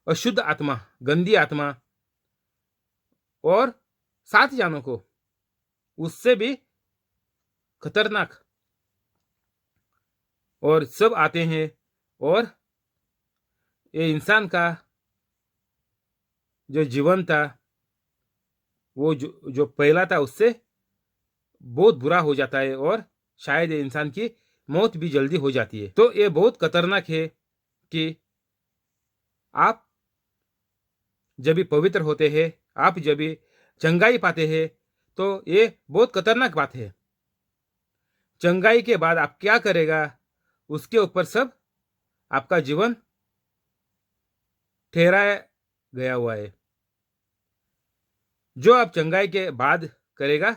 अशुद्ध आत्मा, गंदी आत्मा, और 7 जानों को उससे भी खतरनाक, और सब आते हैं, और ये इंसान का जो जीवन था वो जो पहला था उससे बहुत बुरा हो जाता है, और शायद ये इंसान की मौत भी जल्दी हो जाती है। तो ये बहुत खतरनाक है कि आप जब भी पवित्र होते हैं, आप जब भी चंगाई पाते हैं, तो ये बहुत खतरनाक बात है। चंगाई के बाद आप क्या करेगा उसके ऊपर सब आपका जीवन ठहराया गया हुआ है। जो आप चंगाई के बाद करेगा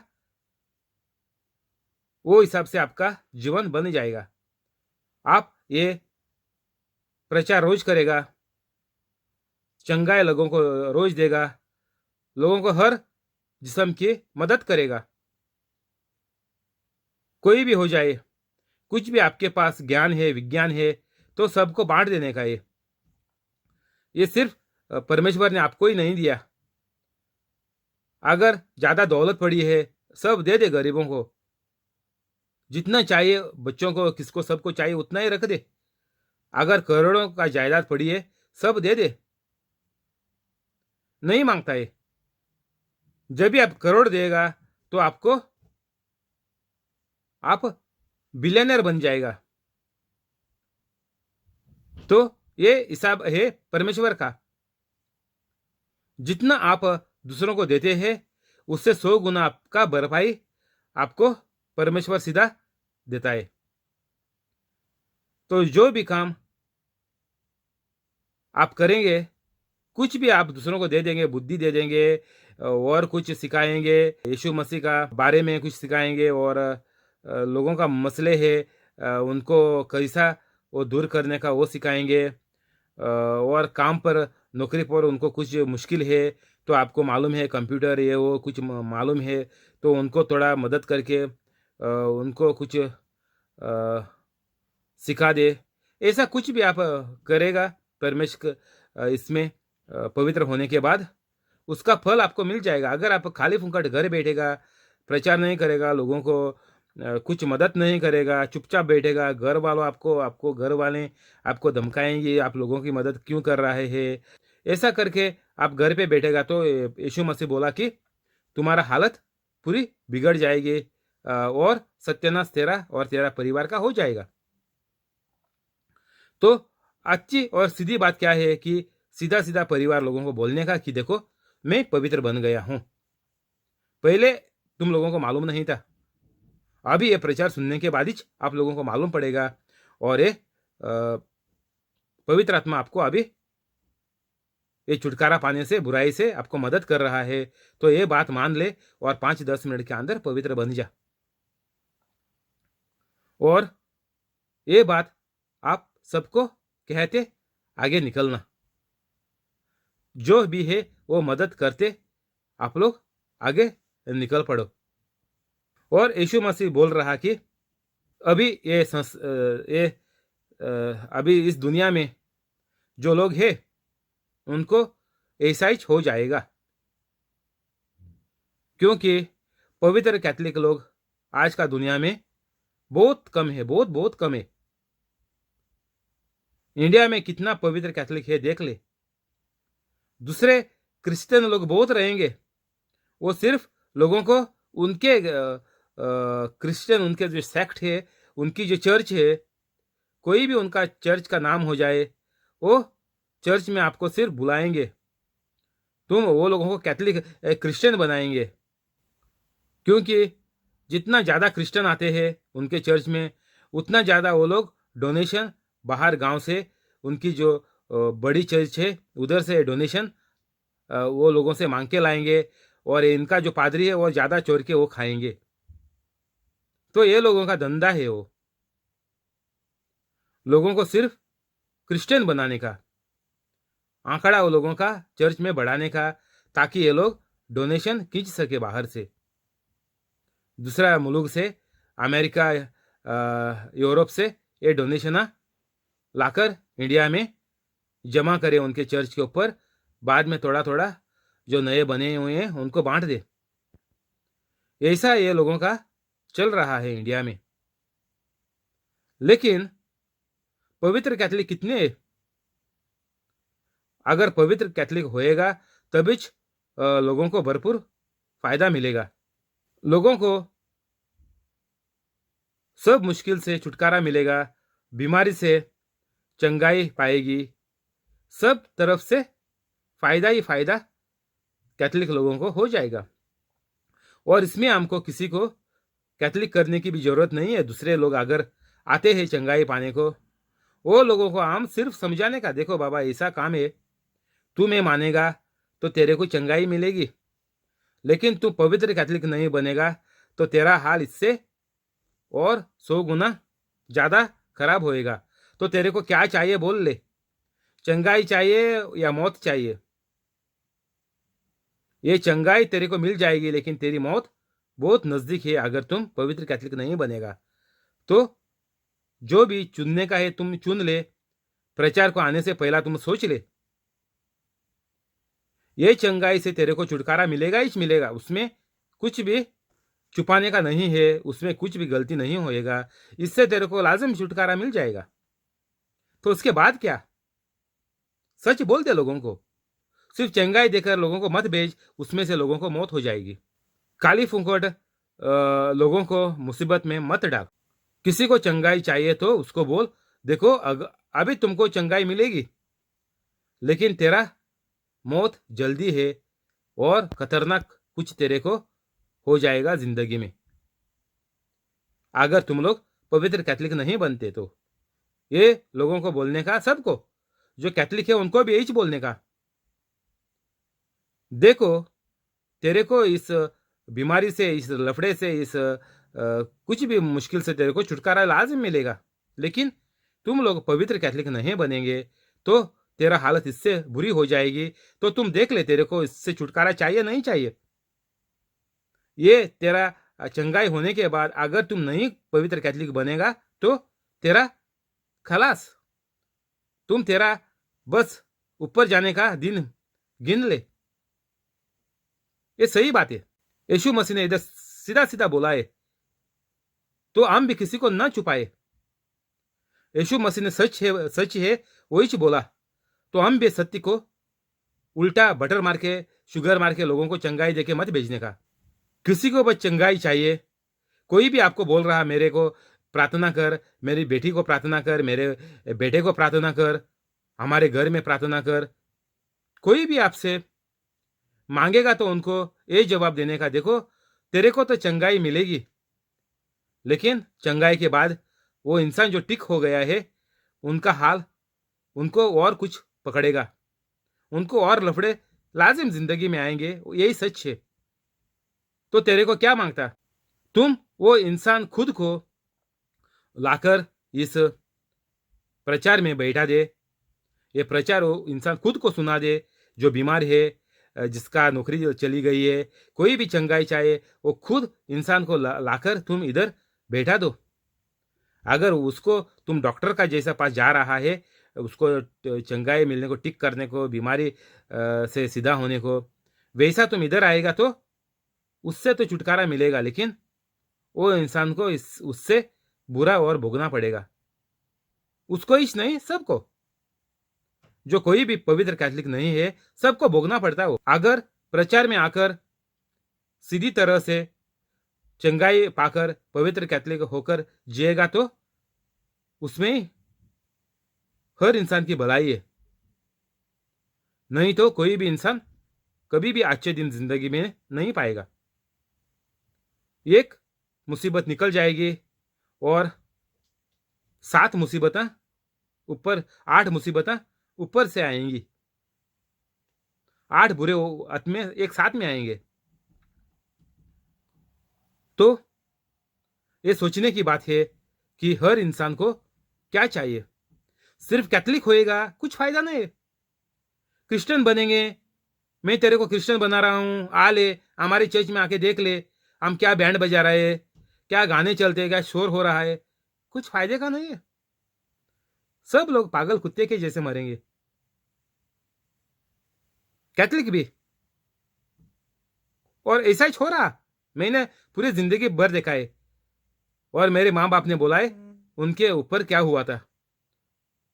वो हिसाब से आपका जीवन बन जाएगा। आप ये प्रचार रोज करेगा, चंगाई लोगों को रोज देगा, लोगों को हर जिस्म की मदद करेगा। कोई भी हो जाए, कुछ भी आपके पास ज्ञान है, विज्ञान है, तो सबको बांट देने का। ये सिर्फ परमेश्वर ने आपको ही नहीं दिया। अगर ज्यादा दौलत पड़ी है, सब दे दे गरीबों को। जितना चाहिए बच्चों को, किसको सबको चाहिए उतना ही रख दे। अगर करोड़ों का जायदाद पड़ी है, सब दे दे। नहीं मांगता है। जब भी आप करोड़ देगा तो आप बिलियनर बन जाएगा। तो ये हिसाब है परमेश्वर का। जितना आप दूसरों को देते हैं उससे 100 गुना आपका भरपाई आपको परमेश्वर सीधा देता है। तो जो भी काम आप करेंगे कुछ भी आप दूसरों को दे देंगे, बुद्धि दे देंगे और कुछ सिखाएंगे, यीशु मसीह का बारे में कुछ सिखाएंगे और लोगों का मसले है उनको कैसा वो दूर करने का वो सिखाएंगे और काम पर नौकरी पर उनको कुछ मुश्किल है तो आपको मालूम है कंप्यूटर ये वो कुछ मालूम है तो उनको थोड़ा मदद करके उनको कुछ सिखा दे। ऐसा कुछ भी आप करेगा परमेश्वर इसमें पवित्र होने के बाद उसका फल आपको मिल जाएगा। अगर आप खाली फुंकट घर बैठेगा, प्रचार नहीं करेगा, लोगों को कुछ मदद नहीं करेगा, चुपचाप बैठेगा, घर वालों आपको घर वाले आपको धमकाएंगे, आप लोगों की मदद क्यों कर रहे हैं, ऐसा करके आप घर पे बैठेगा तो यीशु मसीह बोला कि तुम्हारा हालत पूरी बिगड़ जाएगी और सत्यानाश तेरा और तेरा परिवार का हो जाएगा। तो अच्छी और सीधी बात क्या है कि सीधा सीधा परिवार लोगों को बोलने का कि देखो मैं पवित्र बन गया हूं। पहले तुम लोगों को मालूम नहीं था, अभी ये प्रचार सुनने के बाद ही आप लोगों को मालूम पड़ेगा और ये पवित्र आत्मा आपको अभी ये छुटकारा पाने से, बुराई से आपको मदद कर रहा है। तो ये बात मान ले और 5-10 मिनट के अंदर पवित्र बन जा। और ये बात आप सबको कहते आगे निकलना, जो भी है वो मदद करते आप लोग आगे निकल पड़ो। और यीशु मसीह बोल रहा कि अभी अभी इस दुनिया में जो लोग हैं उनको ऐसा ही हो जाएगा, क्योंकि पवित्र कैथोलिक लोग आज का दुनिया में बहुत कम है, बहुत बहुत कम है। इंडिया में कितना पवित्र कैथोलिक है देख ले। दूसरे क्रिश्चियन लोग बहुत रहेंगे, वो सिर्फ लोगों को उनके क्रिश्चियन उनके जो सेक्ट है, उनकी जो चर्च है, कोई भी उनका चर्च का नाम हो जाए, वो चर्च में आपको सिर्फ बुलाएंगे, तुम वो लोगों को कैथोलिक क्रिश्चियन बनाएंगे। क्योंकि जितना ज़्यादा क्रिश्चियन आते हैं उनके चर्च में, उतना ज़्यादा वो लोग डोनेशन बाहर गांव से, उनकी जो बड़ी चर्च है उधर से डोनेशन वो लोगों से मांग के लाएंगे और इनका जो पादरी है वो ज़्यादा चोर के वो खाएंगे। तो ये लोगों का धंधा है, वो लोगों को सिर्फ क्रिश्चियन बनाने का, आंकड़ा वो लोगों का चर्च में बढ़ाने का, ताकि ये लोग डोनेशन खींच सके बाहर से, दूसरा मुल्क से, अमेरिका यूरोप से ये डोनेशन लाकर इंडिया में जमा करे उनके चर्च के ऊपर, बाद में थोड़ा थोड़ा जो नए बने हुए हैं उनको बांट दे। ऐसा ये लोगों का चल रहा है इंडिया में। लेकिन पवित्र कैथोलिक कितने हैं? अगर पवित्र कैथोलिक होएगा तभी लोगों को भरपूर फायदा मिलेगा, लोगों को सब मुश्किल से छुटकारा मिलेगा, बीमारी से चंगाई पाएगी, सब तरफ से फायदा ही फायदा कैथोलिक लोगों को हो जाएगा। और इसमें हमको किसी को कैथोलिक करने की भी जरूरत नहीं है। दूसरे लोग अगर आते हैं चंगाई पाने को, वो लोगों को हम सिर्फ समझाने का, देखो बाबा ऐसा काम है, तू में मानेगा तो तेरे को चंगाई मिलेगी, लेकिन तू पवित्र कैथोलिक नहीं बनेगा तो तेरा हाल इससे और 100 गुना ज़्यादा खराब होएगा। तो तेरे को क्या चाहिए बोल ले, चंगाई चाहिए या मौत चाहिए? ये चंगाई तेरे को मिल जाएगी, लेकिन तेरी मौत बहुत नज़दीक है अगर तुम पवित्र कैथोलिक नहीं बनेगा। तो जो भी चुनने का है तुम चुन ले, प्रचार को आने से पहला तुम सोच ले, ये चंगाई से तेरे को छुटकारा मिलेगा ही मिलेगा, उसमें कुछ भी छुपाने का नहीं है, उसमें कुछ भी गलती नहीं होएगा, इससे तेरे को लाजम छुटकारा मिल जाएगा। तो उसके बाद क्या? सच बोल दे लोगों को, सिर्फ चंगाई देकर लोगों को मत भेज, उसमें से लोगों को मौत हो जाएगी। काली फुंकट लोगों को मुसीबत में मत डाल। किसी को चंगाई चाहिए तो उसको बोल, देखो अभी तुमको चंगाई मिलेगी, लेकिन तेरा मौत जल्दी है और खतरनाक कुछ तेरे को हो जाएगा जिंदगी में अगर तुम लोग पवित्र कैथोलिक नहीं बनते। तो ये लोगों को बोलने का, सबको जो कैथोलिक है उनको भी यही बोलने का, देखो, तेरे को इस बीमारी से, इस लफड़े से, इस कुछ भी मुश्किल से तेरे को छुटकारा लाजिम मिलेगा। लेकिन तुम लोग पवित्र कैथलिक नहीं बनेंगे तो तेरा हालत इससे बुरी हो जाएगी। तो तुम देख ले, तेरे को इससे छुटकारा चाहिए नहीं चाहिए। ये तेरा चंगाई होने के बाद अगर तुम नहीं पवित्र कैथलिक बनेगा तो तेरा खलास, तुम तेरा बस ऊपर जाने का दिन गिन ले। ये सही बात है। यीशु मसीह ने इधर सीधा सीधा बोला है, तो हम भी किसी को न छुपाए। यीशु मसीह ने सच है वही बोला, तो हम भी सत्य को उल्टा बटर मार के, शुगर मार के लोगों को चंगाई देके मत भेजने का। किसी को बस चंगाई चाहिए। कोई भी आपको बोल रहा मेरे को प्रार्थना कर, मेरी बेटी को प्रार्थना कर, मेरे बेटे को प्रार्थना कर, हमारे घर में प्रार्थना कर, कोई भी आपसे मांगेगा तो उनको ये जवाब देने का, देखो तेरे को तो चंगाई मिलेगी, लेकिन चंगाई के बाद वो इंसान जो टिक हो गया है उनका हाल, उनको और कुछ पकड़ेगा, उनको और लफड़े लाजिम जिंदगी में आएंगे। यही सच है। तो तेरे को क्या मांगता, तुम वो इंसान खुद को लाकर इस प्रचार में बैठा दे। ये प्रचार वो इंसान खुद को सुना दे जो बीमार है, जिसका नौकरी चली गई है, कोई भी चंगाई चाहे, वो खुद इंसान को लाकर तुम इधर बैठा दो। अगर उसको तुम डॉक्टर का जैसा पास जा रहा है, उसको चंगाई मिलने को, टिक करने को, बीमारी से सीधा होने को, वैसा तुम इधर आएगा तो उससे तो छुटकारा मिलेगा, लेकिन वो इंसान को उससे बुरा और भोगना पड़ेगा। उसको ही नहीं, सबको, जो कोई भी पवित्र कैथलिक नहीं है सबको भोगना पड़ता है। अगर प्रचार में आकर सीधी तरह से चंगाई पाकर पवित्र कैथलिक होकर जिएगा तो उसमें हर इंसान की भलाई है। नहीं तो कोई भी इंसान कभी भी अच्छे दिन जिंदगी में नहीं पाएगा। एक मुसीबत निकल जाएगी और 7 मुसीबतें ऊपर, 8 मुसीबतें ऊपर से आएंगी। 8 बुरे आत्मे एक साथ में आएंगे। तो ये सोचने की बात है कि हर इंसान को क्या चाहिए। सिर्फ कैथलिक होएगा कुछ फायदा नहीं है। क्रिश्चियन बनेंगे, मैं तेरे को क्रिश्चियन बना रहा हूं, आ ले हमारे चर्च में आके देख ले, हम क्या बैंड बजा रहे हैं, क्या गाने चलते हैं, क्या शोर हो रहा है, कुछ फायदे का नहीं है। सब लोग पागल कुत्ते के जैसे मरेंगे। कैथलिक भी, और ऐसा ही छोड़ा मैंने पूरी जिंदगी भर देखा है। और मेरे माँ बाप ने बोला है उनके ऊपर क्या हुआ था,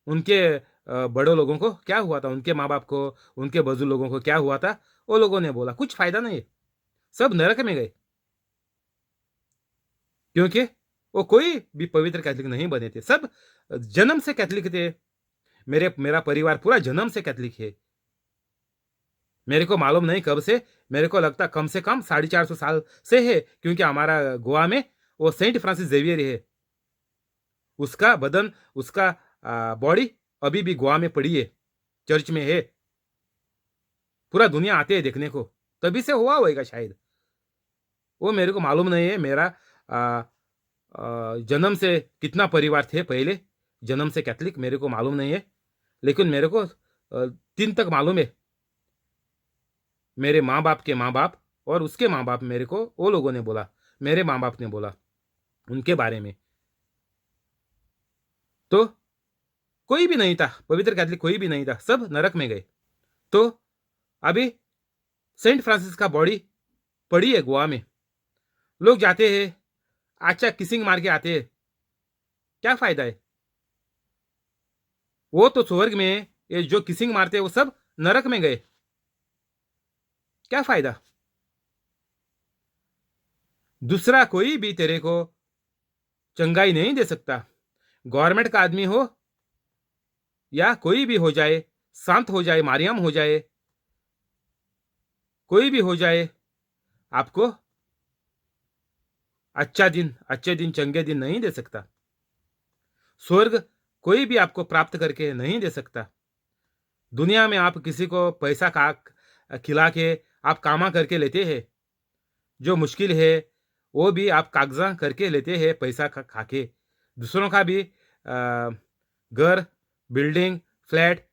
उनके बड़ों लोगों को क्या हुआ था, उनके माँ बाप को, उनके बुजुर्ग लोगों को क्या हुआ था, वो लोगों ने बोला कुछ फायदा नहीं है, सब नरक में गए, क्योंकि वो कोई भी पवित्र कैथलिक नहीं बने थे। सब जन्म से कैथलिक थे। मेरा परिवार पूरा जन्म से कैथलिक है। मेरे को मालूम नहीं कब से, मेरे को लगता कम से कम 450 साल से है, क्योंकि हमारा गोवा में वो सेंट फ्रांसिस जेवियर है, उसका बदन, उसका बॉडी अभी भी गोवा में पड़ी है, चर्च में है। पूरा दुनिया आते हैं देखने को, तभी से हुआ होगा शायद, वो मेरे को मालूम नहीं है। मेरा जन्म से कितना परिवार थे पहले, जन्म से कैथलिक मेरे को मालूम नहीं है, लेकिन मेरे को 3 तक मालूम है। मेरे माँ बाप के माँ बाप और उसके माँ बाप, मेरे को वो लोगों ने बोला, मेरे माँ बाप ने बोला उनके बारे में। तो कोई भी नहीं था पवित्र कैथलिक, कोई भी नहीं था, सब नरक में गए। तो अभी सेंट फ्रांसिस का बॉडी पड़ी है गोवा में, लोग जाते हैं, अच्छा किसिंग मार के आते हैं, क्या फायदा है। वो तो स्वर्ग में है, ये जो किसिंग मारते हैं वो सब नरक में गए, क्या फायदा। दूसरा कोई भी तेरे को चंगाई नहीं दे सकता। गवर्नमेंट का आदमी हो या कोई भी हो जाए, शांत हो जाए, मारियम हो जाए, कोई भी हो जाए, आपको अच्छे दिन चंगे दिन नहीं दे सकता। स्वर्ग कोई भी आपको प्राप्त करके नहीं दे सकता। दुनिया में आप किसी को पैसा खिला के आप कामा करके लेते हैं, जो मुश्किल है वो भी आप कागजा करके लेते हैं, पैसा खा के। दूसरों का भी घर, बिल्डिंग, फ्लैट,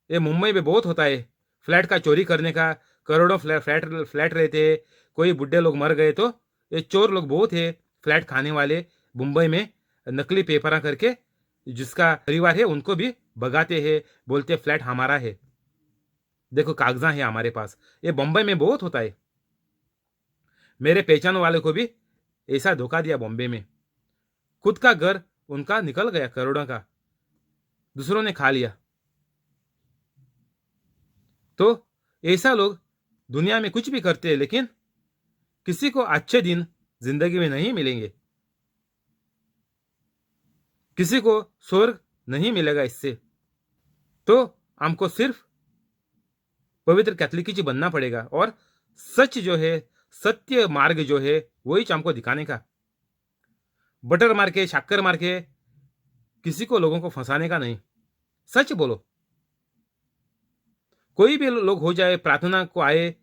ये मुंबई में बहुत होता है, फ्लैट का चोरी करने का। करोड़ों फ्लैट फ्लैट रहते हैं, कोई बुढ़े लोग मर गए तो ये चोर लोग बहुत है, फ्लैट खाने वाले मुंबई में, नकली पेपर करके जिसका परिवार है उनको भी भगाते हैं, बोलते फ्लैट हमारा है, देखो कागजा है हमारे पास। ये बम्बई में बहुत होता है। मेरे पहचान वाले को भी ऐसा धोखा दिया बॉम्बे में, खुद का घर उनका निकल गया करोड़ों का, दूसरों ने खा लिया। तो ऐसा लोग दुनिया में कुछ भी करते हैं, लेकिन किसी को अच्छे दिन जिंदगी में नहीं मिलेंगे, किसी को स्वर्ग नहीं मिलेगा इससे। तो हमको सिर्फ पवित्र कैथलिक ही बनना पड़ेगा, और सच जो है, सत्य मार्ग जो है वही हमको दिखाने का। बटर मार के, शक्कर मार के किसी को लोगों को फंसाने का नहीं। सच बोलो, कोई भी लोग हो जाए, प्रार्थना को आए,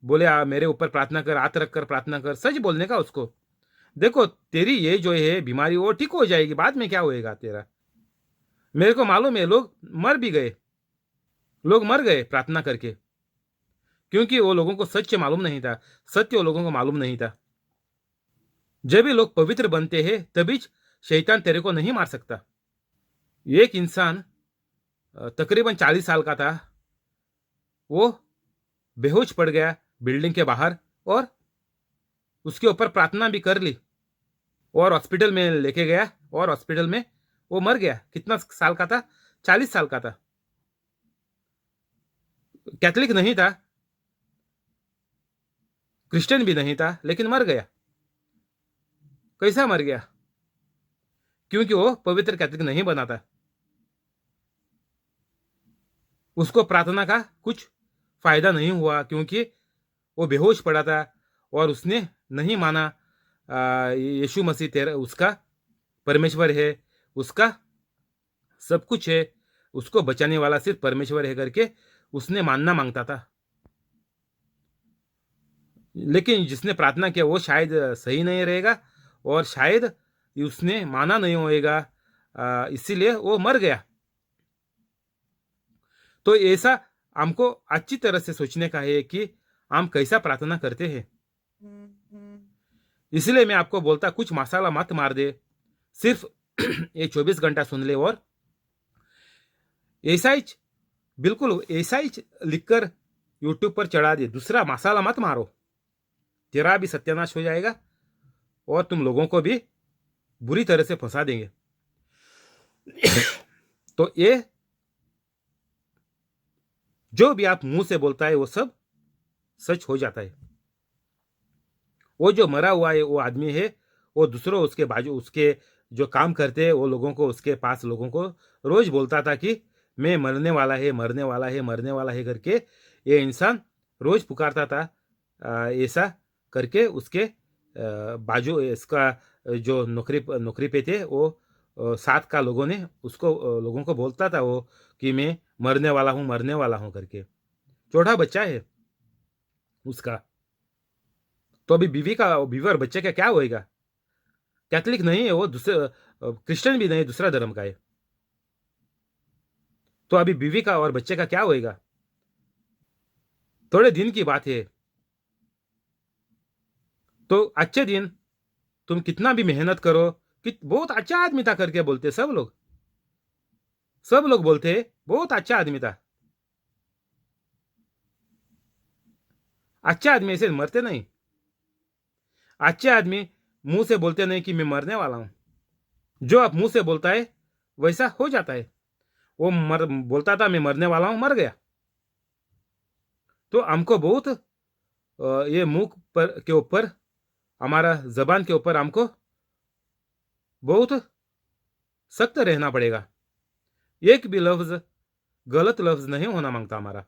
बोले मेरे ऊपर प्रार्थना कर, हाथ रख कर प्रार्थना कर, सच बोलने का उसको। देखो तेरी ये जो है बीमारी वो ठीक हो जाएगी, बाद में क्या होएगा तेरा। मेरे को मालूम है लोग मर भी गए, लोग मर गए प्रार्थना करके, क्योंकि वो लोगों को सच मालूम नहीं था, सत्य वो लोगों को मालूम नहीं था। जब भी लोग पवित्र बनते हैं तभी शैतान तेरे को नहीं मार सकता। एक इंसान तकरीबन 40 साल का था, वो बेहोश पड़ गया बिल्डिंग के बाहर, और उसके ऊपर प्रार्थना भी कर ली, और हॉस्पिटल में लेके गया, और हॉस्पिटल में वो मर गया। कितना साल का था? 40 साल का था। कैथलिक नहीं था, क्रिश्चियन भी नहीं था, लेकिन मर गया। कैसा मर गया? क्योंकि वो पवित्र कैथलिक नहीं बना था। उसको प्रार्थना का कुछ फायदा नहीं हुआ, क्योंकि वो बेहोश पड़ा था, और उसने नहीं माना यीशु मसीह तेरा उसका परमेश्वर है, उसका सब कुछ है, उसको बचाने वाला सिर्फ परमेश्वर है करके उसने मानना मांगता था। लेकिन जिसने प्रार्थना किया वो शायद सही नहीं रहेगा, और शायद उसने माना नहीं होएगा, इसीलिए वो मर गया। तो ऐसा हमको अच्छी तरह से सोचने का है कि हम कैसा प्रार्थना करते हैं। इसलिए मैं आपको बोलता, कुछ मसाला मत मार दे, सिर्फ ये 24 घंटा सुन ले, और ऐसा ही, बिल्कुल ऐसा ही लिखकर यूट्यूब पर चढ़ा दे। दूसरा मसाला मत मारो, तेरा भी सत्यानाश हो जाएगा, और तुम लोगों को भी बुरी तरह से फंसा देंगे। तो ये जो भी आप मुंह से बोलता है वो सब सच हो जाता है। वो जो मरा हुआ है वो आदमी है, वो दूसरों उसके बाजू उसके जो काम करते हैं वो लोगों को, उसके पास लोगों को रोज बोलता था कि मैं मरने वाला है, मरने वाला है, मरने वाला है करके। ये इंसान रोज पुकारता था, ऐसा करके उसके बाजू इसका जो नौकरी पे थे वो साथ का लोगों ने उसको लोगों को बोलता था वो कि मैं मरने वाला हूँ, मरने वाला हूँ करके। छोटा बच्चा है उसका, तो अभी बीवी और बच्चे का क्या होएगा? कैथलिक नहीं है वो, दूसरे क्रिश्चियन भी नहीं, दूसरा धर्म का है। तो अभी बीवी का और बच्चे का क्या होएगा? थोड़े दिन की बात है। तो अच्छे दिन तुम कितना भी मेहनत करो, कि बहुत अच्छा आदमी था करके बोलते सब लोग बोलते बहुत अच्छा आदमी था। अच्छे आदमी ऐसे मरते नहीं। अच्छे आदमी मुंह से बोलते नहीं कि मैं मरने वाला हूं। जो आप मुंह से बोलता है वैसा हो जाता है। वो बोलता था मैं मरने वाला हूं, मर गया। तो हमको बहुत ये मुंह पर के ऊपर, हमारा जबान के ऊपर हमको बहुत सख्त रहना पड़ेगा। एक भी लफ्ज गलत लफ्ज नहीं होना मांगता हमारा।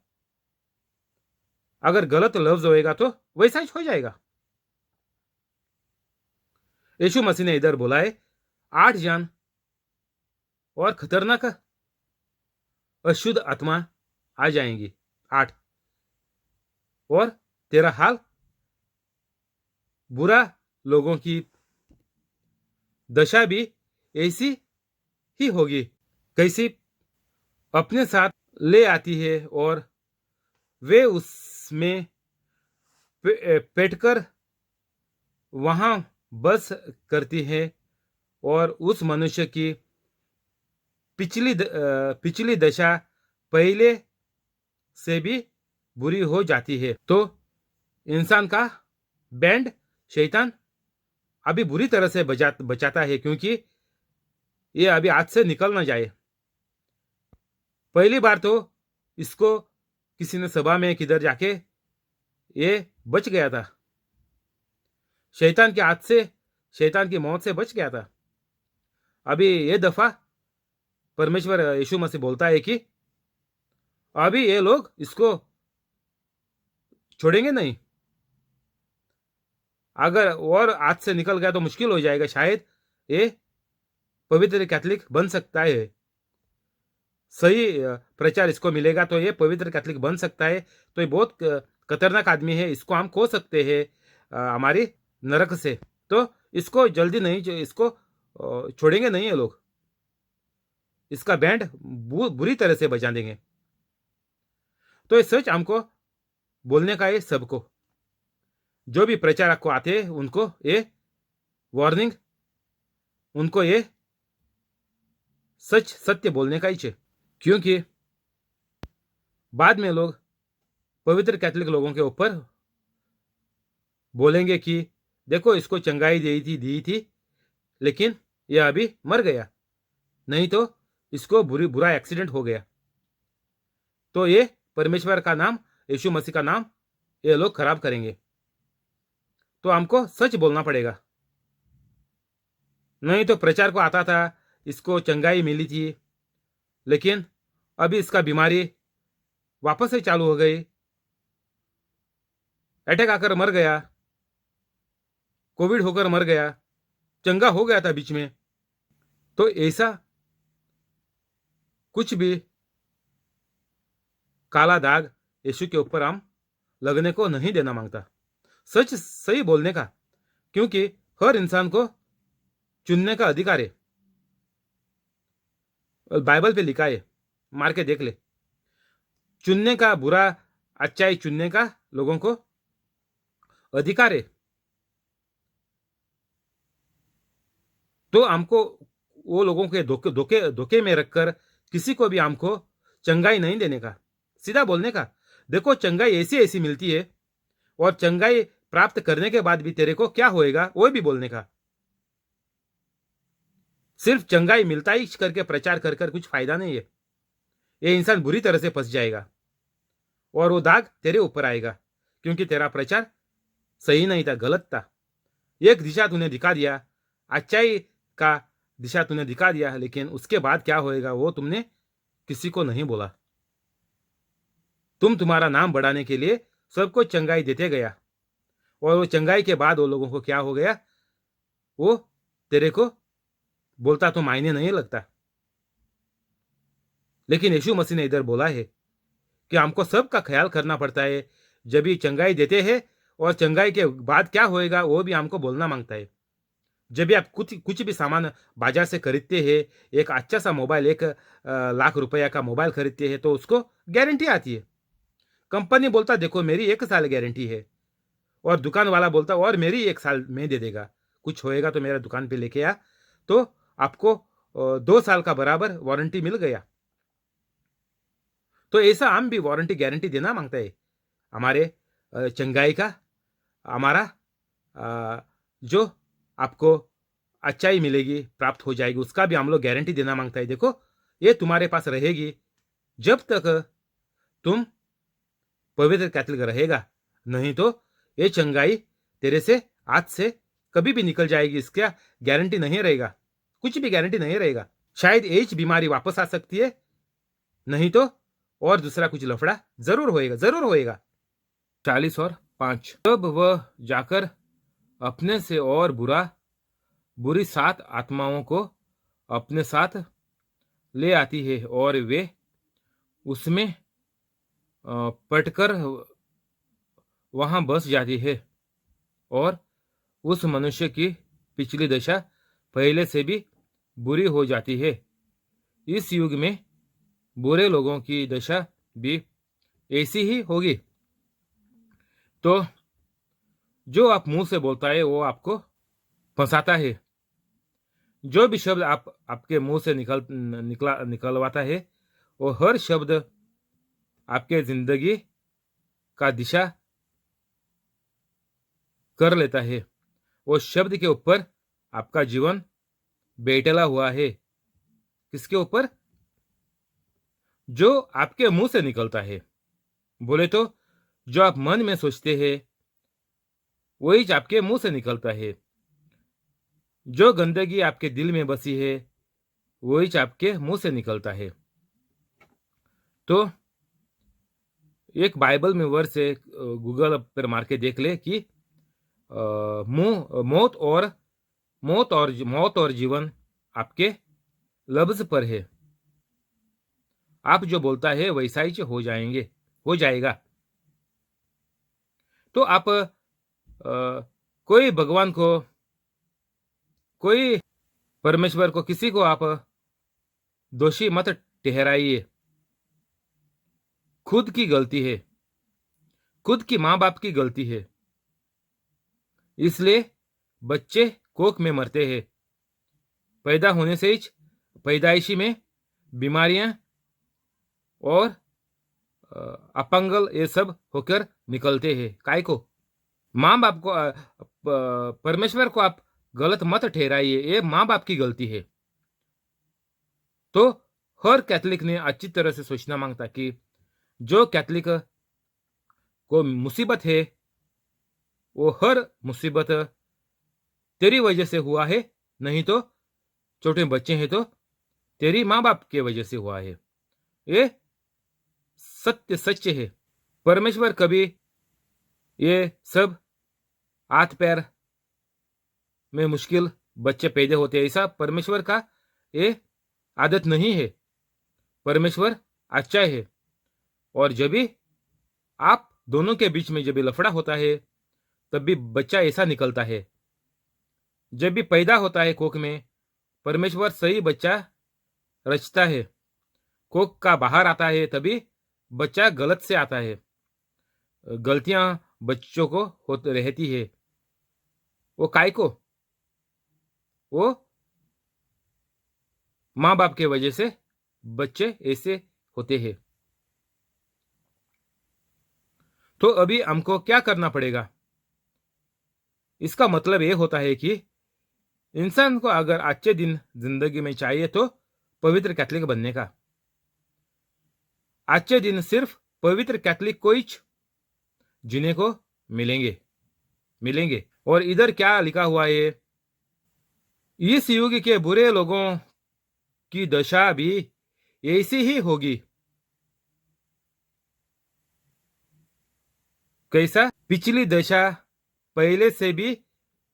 अगर गलत लफ्ज होएगा तो वैसा ही हो जाएगा। यीशु मसीह ने इधर बोला है 8 जान और खतरनाक अशुद्ध आत्मा आ जाएंगी। 8 और तेरा हाल बुरा लोगों की दशा भी ऐसी ही होगी। कैसी अपने साथ ले आती है और वे उसमें पेटकर वहां बस करती है और उस मनुष्य की पिछली दशा पहले से भी बुरी हो जाती है। तो इंसान का बैंड शैतान अभी बुरी तरह से बचाता है, क्योंकि ये अभी हाथ से निकल ना जाए। पहली बार तो इसको किसी ने सभा में किधर जाके ये बच गया था, शैतान के हाथ से, शैतान की मौत से बच गया था। अभी ये दफा परमेश्वर यीशु मसीह बोलता है कि अभी ये लोग इसको छोड़ेंगे नहीं। अगर और हाथ से निकल गया तो मुश्किल हो जाएगा, शायद ये पवित्र कैथोलिक बन सकता है। सही प्रचार इसको मिलेगा तो ये पवित्र कैथोलिक बन सकता है। तो ये बहुत खतरनाक आदमी है, इसको हम खो सकते हैं हमारी नरक से। तो इसको जल्दी नहीं, इसको छोड़ेंगे नहीं ये लोग, इसका बैंड बुरी तरह से बजा देंगे। तो ये सच हमको बोलने का है सबको, जो भी प्रचारक को आते हैं उनको ये वार्निंग, उनको ये सच सत्य बोलने का ही चाहिए। क्योंकि बाद में लोग पवित्र कैथोलिक लोगों के ऊपर बोलेंगे कि देखो इसको चंगाई दी थी लेकिन यह अभी मर गया, नहीं तो इसको बुरा एक्सीडेंट हो गया। तो ये परमेश्वर का नाम, यीशु मसीह का नाम ये लोग खराब करेंगे। तो हमको सच बोलना पड़ेगा। नहीं तो प्रचार को आता था, इसको चंगाई मिली थी, लेकिन अभी इसका बीमारी वापस से चालू हो गई, अटैक आकर मर गया, कोविड होकर मर गया, चंगा हो गया था बीच में। तो ऐसा कुछ भी काला दाग यीशु के ऊपर हम लगने को नहीं देना मांगता। सच सही बोलने का, क्योंकि हर इंसान को चुनने का अधिकार है। बाइबल पे लिखा है, मार के देख ले, चुनने का, बुरा अच्छाई चुनने का लोगों को अधिकार है। तो हमको वो लोगों के धोखे में रखकर किसी को भी हमको चंगाई नहीं देने का, सीधा बोलने का, देखो चंगाई ऐसी ऐसी मिलती है और चंगाई प्राप्त करने के बाद भी तेरे को क्या होएगा वो भी बोलने का। सिर्फ चंगाई मिलता ही करके प्रचार कर कर कुछ फायदा नहीं है। ये इंसान बुरी तरह से फंस जाएगा और वो दाग तेरे ऊपर आएगा, क्योंकि तेरा प्रचार सही नहीं था, गलत था। एक दिशा तूने दिखा दिया, अच्छाई का दिशा तूने दिखा दिया, लेकिन उसके बाद क्या होएगा वो तुमने किसी को नहीं बोला। तुम्हारा नाम बढ़ाने के लिए सबको चंगाई देते गया, और वो चंगाई के बाद वो लोगों को क्या हो गया वो तेरे को बोलता तो मायने नहीं लगता। लेकिन यीशु मसीह ने इधर बोला है कि हमको सबका ख्याल करना पड़ता है। जब भी चंगाई देते हैं और चंगाई के बाद क्या होएगा वो भी हमको बोलना मांगता है। जब भी आप कुछ भी सामान बाजार से खरीदते हैं, एक अच्छा सा मोबाइल, 1 लाख रुपया का मोबाइल खरीदते हैं, तो उसको गारंटी आती है। कंपनी बोलता देखो मेरी 1 साल गारंटी है, और दुकान वाला बोलता और मेरी 1 साल में दे देगा, कुछ होएगा तो मेरा दुकान पे लेके आ, तो आपको 2 साल का बराबर वारंटी मिल गया। तो ऐसा हम भी वारंटी गारंटी देना मांगता है हमारे चंगाई का, हमारा जो आपको अच्छाई मिलेगी, प्राप्त हो जाएगी, उसका भी हम लोग गारंटी देना मांगता है। देखो ये तुम्हारे पास रहेगी जब तक तुम पवित्र कैथोलिक रहेगा, नहीं तो ये चंगाई तेरे से हाथ से कभी भी निकल जाएगी, इसका गारंटी नहीं रहेगा, कुछ भी गारंटी नहीं रहेगा। शायद एज बीमारी वापस आ सकती है, नहीं तो और दूसरा कुछ लफड़ा जरूर होएगा। 40 और 5। तब वह जाकर अपने से और बुरी 7 आत्माओं को अपने साथ ले आती है, और वे उसमें पटकर वहां बस जाती है और उस मनुष्य की पिछली दशा पहले से भी बुरी हो जाती है। इस युग में बुरे लोगों की दशा भी ऐसी ही होगी। तो जो आप मुंह से बोलता है वो आपको फंसाता है। जो भी शब्द आपके मुंह से निकलवाता है वो हर शब्द आपके जिंदगी का दिशा कर लेता है। वो शब्द के ऊपर आपका जीवन बैठला हुआ है। किसके ऊपर? जो आपके मुंह से निकलता है। बोले तो जो आप मन में सोचते हैं वही आपके मुंह से निकलता है। जो गंदगी आपके दिल में बसी है वही आपके मुंह से निकलता है। तो एक बाइबल में वर्स है, गूगल पर मार के देख ले कि मुंह मौत और जीवन आपके लफ्ज पर है। आप जो बोलता है वैसा ही हो जाएगा। तो आप कोई भगवान को, कोई परमेश्वर को, किसी को आप दोषी मत ठहराइए। खुद की गलती है, खुद की माँ बाप की गलती है। इसलिए बच्चे कोख में मरते हैं। पैदा होने से ही पैदाइशी में बीमारियां और अपंगल ये सब होकर निकलते हैं। काय को? माँ बाप को, परमेश्वर को आप गलत मत ठहराइए, ये माँ बाप की गलती है। तो हर कैथलिक ने अच्छी तरह से सोचना मांगता कि जो कैथलिक को मुसीबत है वो हर मुसीबत तेरी वजह से हुआ है, नहीं तो छोटे बच्चे हैं तो तेरी माँ बाप के वजह से हुआ है। ये सत्य है। परमेश्वर कभी ये सब हाथ पैर में मुश्किल बच्चे पैदा होते हैं, ऐसा परमेश्वर का ये आदत नहीं है। परमेश्वर अच्छा है। और जब भी आप दोनों के बीच में जब भी लफड़ा होता है तब भी बच्चा ऐसा निकलता है। जब भी पैदा होता है कोख में, परमेश्वर सही बच्चा रचता है। कोख का बाहर आता है तभी बच्चा गलत से आता है। गलतियां बच्चों को होती रहती है। वो काय को? वो माँ बाप के वजह से बच्चे ऐसे होते हैं। तो अभी हमको क्या करना पड़ेगा? इसका मतलब ये होता है कि इंसान को अगर अच्छे दिन जिंदगी में चाहिए तो पवित्र कैथलिक बनने का। अच्छे दिन सिर्फ पवित्र कैथलिक को ही जीने को मिलेंगे। और इधर क्या लिखा हुआ है? इस युग के बुरे लोगों की दशा भी ऐसी ही होगी। कैसा? पिछली दशा पहले से भी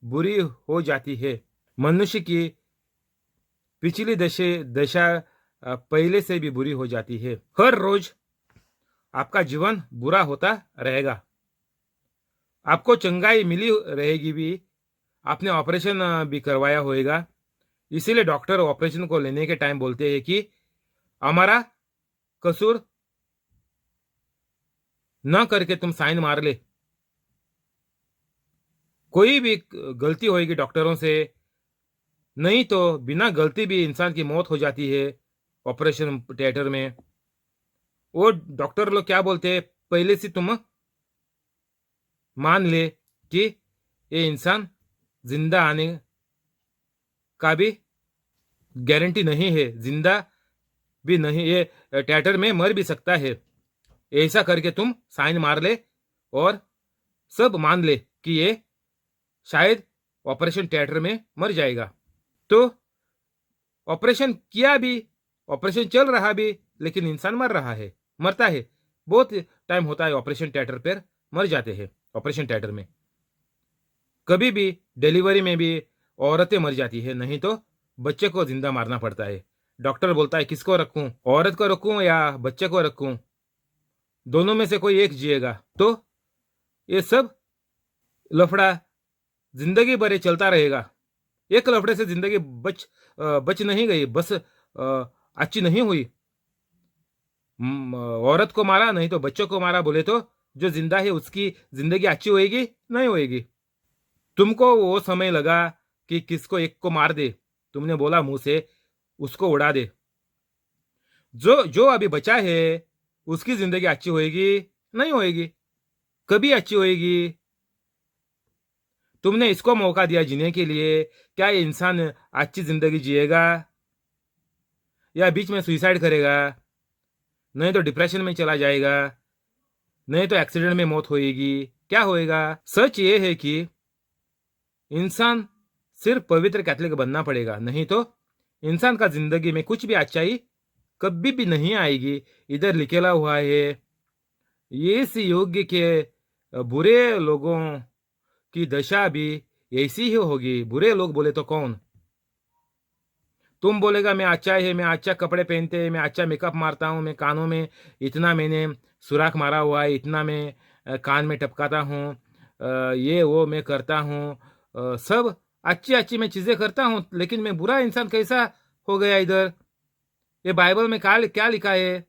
बुरी हो जाती है। मनुष्य की पिछली दशा पहले से भी बुरी हो जाती है। हर रोज आपका जीवन बुरा होता रहेगा। आपको चंगाई मिली रहेगी भी, आपने ऑपरेशन भी करवाया होगा। इसीलिए डॉक्टर ऑपरेशन को लेने के टाइम बोलते हैं कि हमारा कसूर न करके तुम साइन मार ले। कोई भी गलती होगी डॉक्टरों से, नहीं तो बिना गलती भी इंसान की मौत हो जाती है ऑपरेशन थिएटर में। वो डॉक्टर लोग क्या बोलते हैं, पहले से तुम मान ले कि ये इंसान जिंदा आने का भी गारंटी नहीं है, जिंदा भी नहीं, ये थिएटर में मर भी सकता है। ऐसा करके तुम साइन मार ले और सब मान ले कि ये शायद ऑपरेशन थिएटर में मर जाएगा। तो ऑपरेशन किया भी, ऑपरेशन चल रहा भी, लेकिन इंसान मरता है। बहुत टाइम होता है ऑपरेशन थिएटर पर मर जाते हैं। ऑपरेशन थिएटर में कभी भी डिलीवरी में भी औरतें मर जाती है, नहीं तो बच्चे को जिंदा मारना पड़ता है। डॉक्टर बोलता है किसको रखूं, औरत को रखूं या बच्चे को रखूं, दोनों में से कोई एक जिएगा। तो ये सब लफड़ा जिंदगी भर ये चलता रहेगा। एक लफड़े से जिंदगी बच नहीं गई, बस अच्छी नहीं हुई। औरत को मारा, नहीं तो बच्चों को मारा, बोले तो जो जिंदा है उसकी जिंदगी अच्छी होएगी? नहीं होएगी। तुमको वो समय लगा कि किसको एक को मार दे, तुमने बोला मुंह से उसको उड़ा दे। जो जो अभी बचा है उसकी जिंदगी अच्छी होएगी? नहीं होएगी, कभी अच्छी होएगी? तुमने इसको मौका दिया जीने के लिए, क्या ये इंसान अच्छी जिंदगी जिएगा या बीच में सुसाइड करेगा? नहीं तो डिप्रेशन में चला जाएगा, नहीं तो एक्सीडेंट में मौत होएगी, क्या होएगा? सच ये है कि इंसान सिर्फ पवित्र कैथोलिक बनना पड़ेगा, नहीं तो इंसान का जिंदगी में कुछ भी अच्छाई कभी भी नहीं आएगी। इधर लिखेला हुआ है, इस युग के बुरे लोगों की दशा भी ऐसी ही होगी। बुरे लोग बोले तो कौन? तुम बोलेगा मैं अच्छा है, मैं अच्छा कपड़े पहनते हैं, मैं अच्छा मेकअप मारता हूँ, मैं कानों में इतना मैंने सुराख मारा हुआ है, इतना मैं कान में टपकाता हूँ, ये वो मैं करता हूँ, सब अच्छी अच्छी मैं चीजें करता हूँ, लेकिन मैं बुरा इंसान कैसा हो गया इधर? ये बाइबल में क्या क्या लिखा है?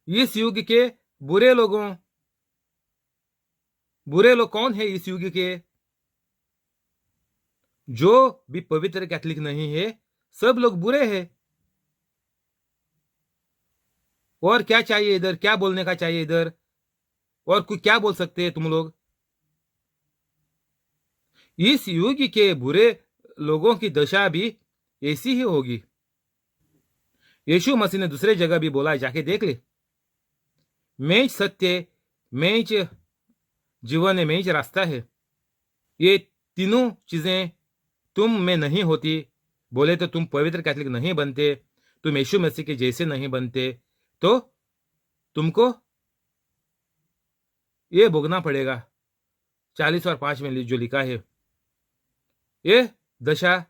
इस युग के बुरे लोग कौन है इस युग के? जो भी पवित्र कैथोलिक नहीं है, सब लोग बुरे हैं। और क्या चाहिए इधर? क्या बोलने का चाहिए इधर? और कुछ क्या बोल सकते हैं तुम लोग? इस युग के बुरे लोगों की दशा भी ऐसी ही होगी। यीशु मसीह ने दूसरे जगह भी बोला, जाके देख ले, मैं ही सत्य, मैं ही जीवन है, मैं ही रास्ता है। ये तीनों चीजें तुम में नहीं होती, बोले तो तुम पवित्र कैथोलिक नहीं बनते, तुम यीशु मसीह के जैसे नहीं बनते, तो तुमको ये भोगना पड़ेगा। 40 और 5 में जो लिखा है, ये दशा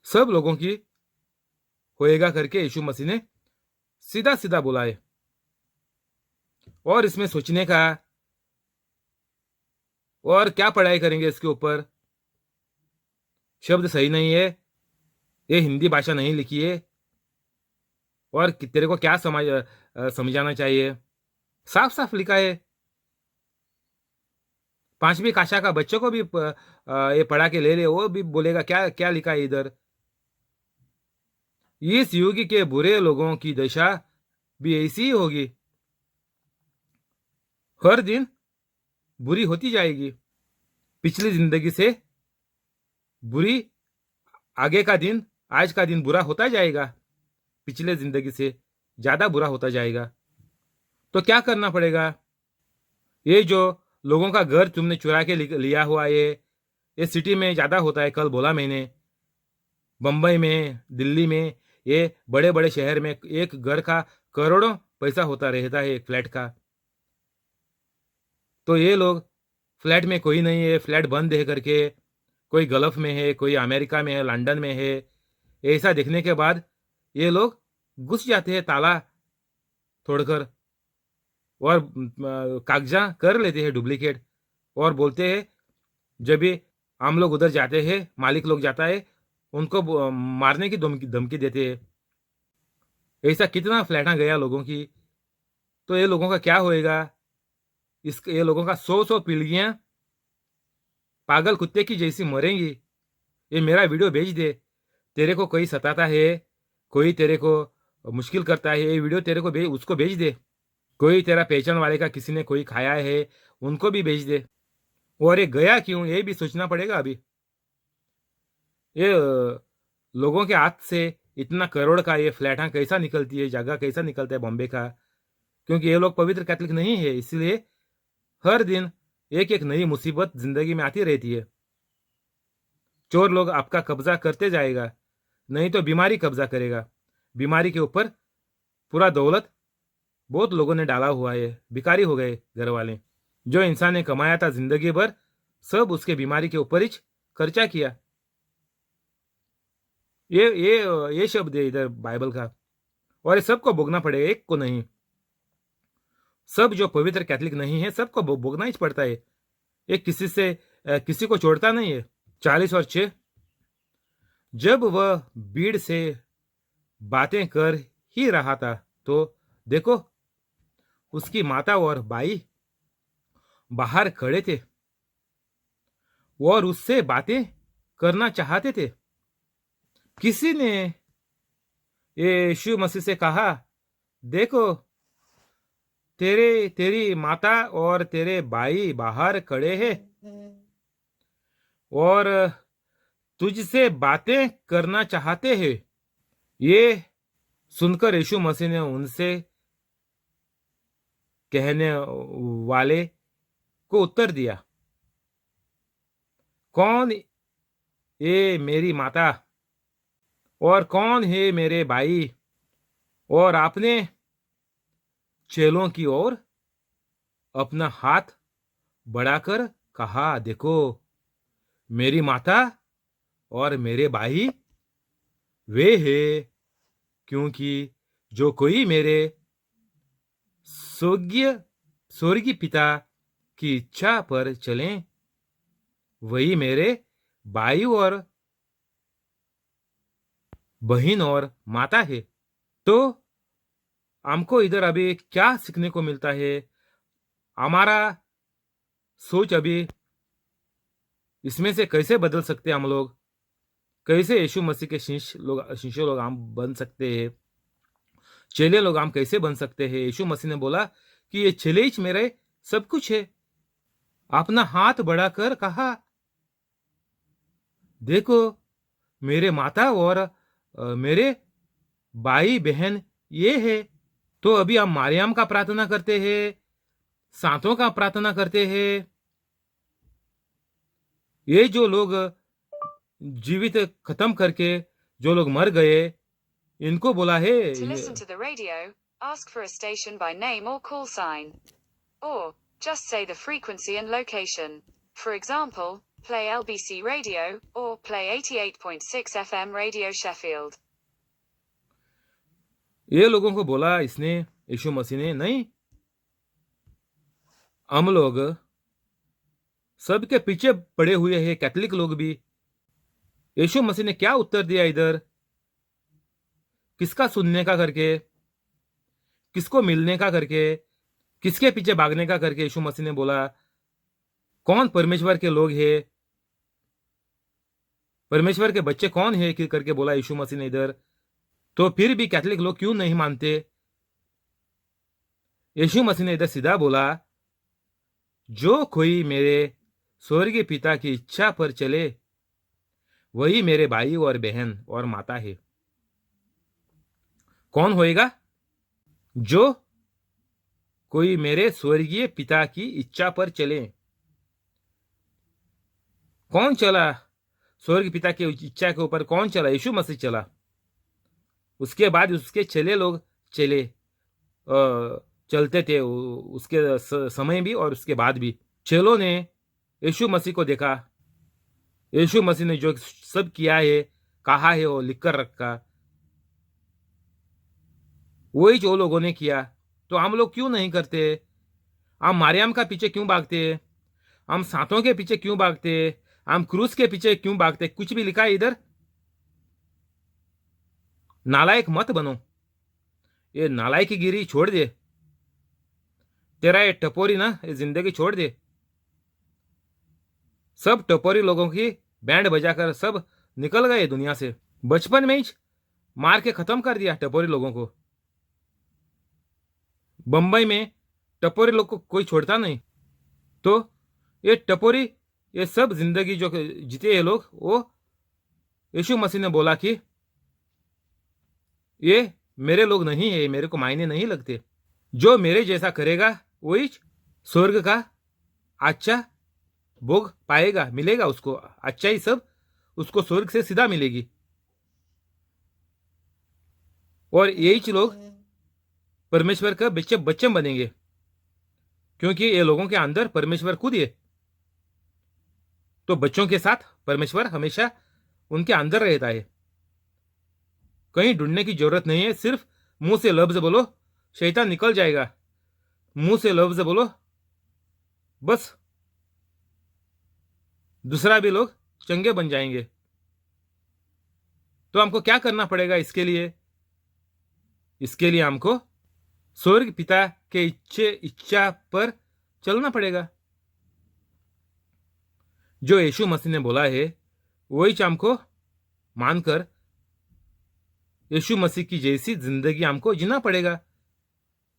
सब लोगों की होएगा करके यीशु मसीह ने सीधा सीधा बोला है। और इसमें सोचने का, और क्या पढ़ाई करेंगे इसके ऊपर? शब्द सही नहीं है, ये हिंदी भाषा नहीं लिखी है, और तेरे को क्या समझाना चाहिए? साफ साफ लिखा है। 5वीं कक्षा का बच्चों को भी ये पढ़ा के ले ले, वो भी बोलेगा क्या क्या लिखा है इधर। इस युग के बुरे लोगों की दशा भी ऐसी ही होगी, हर दिन बुरी होती जाएगी। पिछली जिंदगी से बुरी, आगे का दिन, आज का दिन बुरा होता जाएगा, पिछले जिंदगी से ज्यादा बुरा होता जाएगा। तो क्या करना पड़ेगा? ये जो लोगों का घर तुमने चुरा के लिया हुआ ये सिटी में ज्यादा होता है, कल बोला मैंने, बंबई में, दिल्ली में, ये बड़े बड़े शहर में एक घर का करोड़ों पैसा होता रहता है, एक फ्लैट का। तो ये लोग, फ्लैट में कोई नहीं है, फ्लैट बंद है करके, कोई गल्फ में है, कोई अमेरिका में है, लंदन में है, ऐसा देखने के बाद ये लोग घुस जाते हैं ताला तोड़कर, और कागजा कर लेते हैं डुप्लीकेट, और बोलते हैं, जब भी हम लोग उधर जाते हैं, मालिक लोग जाता है, उनको मारने की धमकी देते हैं। ऐसा कितना फ्लैटा गया लोगों की। तो ये लोगों का क्या होएगा? ये लोगों का 100 पीढ़ियां पागल कुत्ते की जैसी मरेंगी। ये मेरा वीडियो भेज दे, तेरे को कोई सताता है, कोई तेरे को मुश्किल करता है, ये वीडियो तेरे को उसको भेज दे। कोई तेरा पहचान वाले का किसी ने कोई खाया है, उनको भी भेज दे। और ये गया क्यों, ये भी सोचना पड़ेगा अभी। ये लोगों के हाथ से इतना करोड़ का ये फ्लैट कैसा निकलती है, जगह कैसा निकलता है बॉम्बे का? क्योंकि ये लोग पवित्र कैथोलिक नहीं है, इसलिए हर दिन एक एक नई मुसीबत जिंदगी में आती रहती है। चोर लोग आपका कब्जा करते जाएगा, नहीं तो बीमारी कब्जा करेगा। बीमारी के ऊपर पूरा दौलत बहुत लोगों ने डाला हुआ है, भिखारी हो गए घर वाले। जो इंसान ने कमाया था जिंदगी भर, सब उसके बीमारी के ऊपर ही खर्चा किया। ये शब्द है इधर बाइबल का, और ये सबको भोगना पड़ेगा, एक को नहीं। सब जो पवित्र कैथलिक नहीं है सबको भोगना ही पड़ता है। एक किसी को छोड़ता नहीं है। 40 और 6, जब वह भीड़ से बातें कर ही रहा था तो देखो, उसकी माता और भाई बाहर खड़े थे और उससे बातें करना चाहते थे। किसी ने यीशु मसीह से कहा, देखो, तेरी माता और तेरे भाई बाहर खड़े हैं और तुझसे बातें करना चाहते हैं। ये सुनकर यीशु मसीह ने उनसे कहने वाले को उत्तर दिया, कौन ये मेरी माता और कौन है मेरे भाई? और आपने चेलों की ओर अपना हाथ बढ़ाकर कहा, देखो, मेरी माता और मेरे भाई वे हैं, क्योंकि जो कोई मेरे स्वर्गीय पिता की इच्छा पर चले वही मेरे भाई और बहन और माता है। तो हमको इधर अभी क्या सीखने को मिलता है? हमारा सोच अभी इसमें से कैसे बदल सकते हैं हम लोग? कैसे यीशु मसीह के शिष्य लोग हम बन सकते हैं? चेले लोग हम कैसे बन सकते हैं? यीशु मसीह ने बोला कि ये चेले ही मेरे सब कुछ है। अपना हाथ बढ़ाकर कहा, देखो, मेरे माता और मेरे भाई बहन ये है। तो अभी हम मारियम का प्रार्थना करते हैं, सांतों का प्रार्थना करते हैं। ये जो लोग जीवित खत्म करके जो लोग मर गए, इनको बोला है To listen to the radio, ask for a station by name or call sign. Or, just say the frequency and location. For example, play LBC radio, or play 88.6 FM Radio Sheffield. ये लोगों को बोला इसने, यीशु मसीह ने नहीं। हम लोग सबके पीछे पड़े हुए हैं, कैथलिक लोग भी। यीशु मसीह ने क्या उत्तर दिया इधर? किसका सुनने का करके, किसको मिलने का करके, किसके पीछे भागने का करके यीशु मसीह ने बोला, कौन परमेश्वर के लोग हैं, परमेश्वर के बच्चे कौन है करके बोला यीशु मसीह ने इधर। तो फिर भी कैथलिक लोग क्यों नहीं मानते? यीशु मसीह ने इधर सीधा बोला, जो कोई मेरे स्वर्गीय पिता की इच्छा पर चले वही मेरे भाई और बहन और माता है। कौन होएगा? जो कोई मेरे स्वर्गीय पिता की इच्छा पर चले। कौन चला स्वर्गीय पिता की इच्छा के ऊपर? कौन चला? यीशु मसीह चला। उसके बाद उसके चेले लोग चलते थे, उसके समय भी और उसके बाद भी। चेलों ने यीशु मसीह को देखा। यीशु मसीह ने जो सब किया है, कहा है, वो लिखकर रखा, वही जो लोगों ने किया। तो हम लोग क्यों नहीं करते? हम मारियम का पीछे क्यों भागते? हम सांतों के पीछे क्यों भागते? हम क्रूस के पीछे क्यों भागते? कुछ भी लिखा है इधर? नालायक मत बनो। ये नालायकी गिरी छोड़ दे। तेरा ये टपोरी ना, ये जिंदगी छोड़ दे। सब टपोरी लोगों की बैंड बजाकर सब निकल गए दुनिया से। बचपन में ही मार के खत्म कर दिया टपोरी लोगों को। बंबई में टपोरी लोग को कोई छोड़ता नहीं। तो ये टपोरी, ये सब जिंदगी जो जीते ये लोग, वो यीशु मसीह ने बोला कि ये मेरे लोग नहीं है, मेरे को मायने नहीं लगते। जो मेरे जैसा करेगा वही स्वर्ग का अच्छा भोग पाएगा, मिलेगा उसको। अच्छा ही सब उसको स्वर्ग से सीधा मिलेगी। और यही लोग परमेश्वर का बच्चे बनेंगे, क्योंकि ये लोगों के अंदर परमेश्वर खुद है। तो बच्चों के साथ परमेश्वर हमेशा उनके अंदर रहता है। कहीं ढूंढने की जरूरत नहीं है, सिर्फ मुंह से लफ्ज बोलो, शैतान निकल जाएगा। मुंह से लफ्ज बोलो, बस दूसरा भी लोग चंगे बन जाएंगे। तो हमको क्या करना पड़ेगा इसके लिए? इसके लिए हमको स्वर्ग पिता के इच्छा पर चलना पड़ेगा। जो यीशु मसीह ने बोला है वही हमको मानकर यीशु मसीह की जैसी जिंदगी हमको जीना पड़ेगा,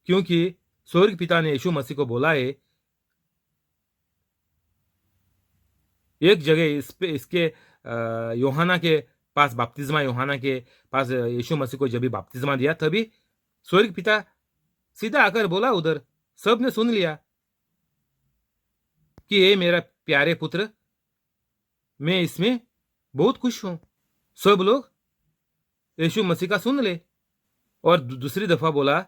क्योंकि स्वर्ग पिता ने यीशु मसीह को बोला है। एक जगह इसके यूहन्ना के पास, बपतिस्मा यूहन्ना के पास यीशु मसीह को जब भी बपतिस्मा दिया, तभी स्वर्ग पिता सीधा आकर बोला उधर, सब ने सुन लिया कि ये मेरा प्यारे पुत्र, मैं इसमें बहुत खुश हूं। सब लोग यीशु मसीह का सुन ले। और दूसरी दफा बोला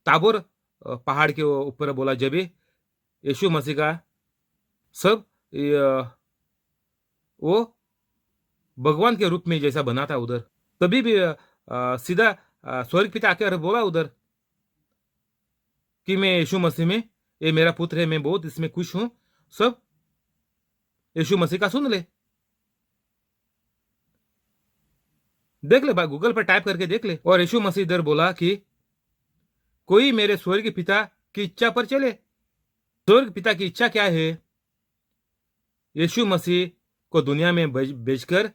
ताबोर पहाड़ के ऊपर बोला, जब यीशु मसीह का सब वो भगवान के रूप में जैसा बना था उधर, तभी भी सीधा स्वर्ग पिता आकर बोला उधर कि मैं यीशु मसीह में, ये मेरा पुत्र है, मैं बहुत इसमें खुश हूं। सब यीशु मसीह का सुन ले। देख ले, गूगल पर टाइप करके देख ले। और यीशु मसीह इधर बोला कि कोई मेरे स्वर्ग पिता की इच्छा पर चले। स्वर्ग पिता की इच्छा क्या है? यीशु मसीह को दुनिया में भेजकर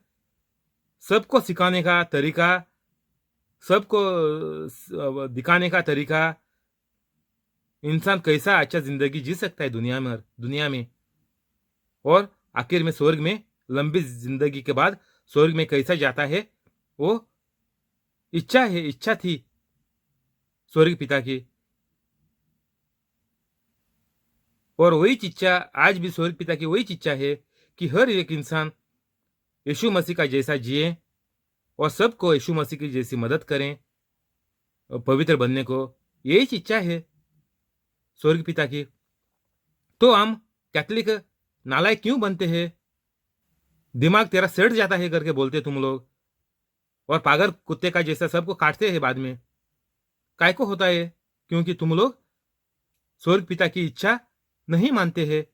सबको सिखाने का तरीका, सबको दिखाने का तरीका, इंसान कैसा अच्छा जिंदगी जी सकता है दुनिया में, और आखिर में स्वर्ग में लंबी जिंदगी के बाद स्वर्ग में कैसा जाता है, वो इच्छा थी स्वर्ग पिता की। और वही इच्छा आज भी स्वर्ग पिता की वही इच्छा है कि हर एक इंसान यीशु मसीह का जैसा जिए और सबको यीशु मसीह की जैसी मदद करें और पवित्र बनने को। यही इच्छा है स्वर्ग पिता की। तो हम कैथलिक नालायक क्यों बनते हैं? दिमाग तेरा सड़ जाता है करके बोलते तुम लोग, और पागल कुत्ते का जैसा सबको काटते हैं बाद में। काय को होता है? क्योंकि तुम लोग स्वर्ग पिता की इच्छा नहीं मानते हैं।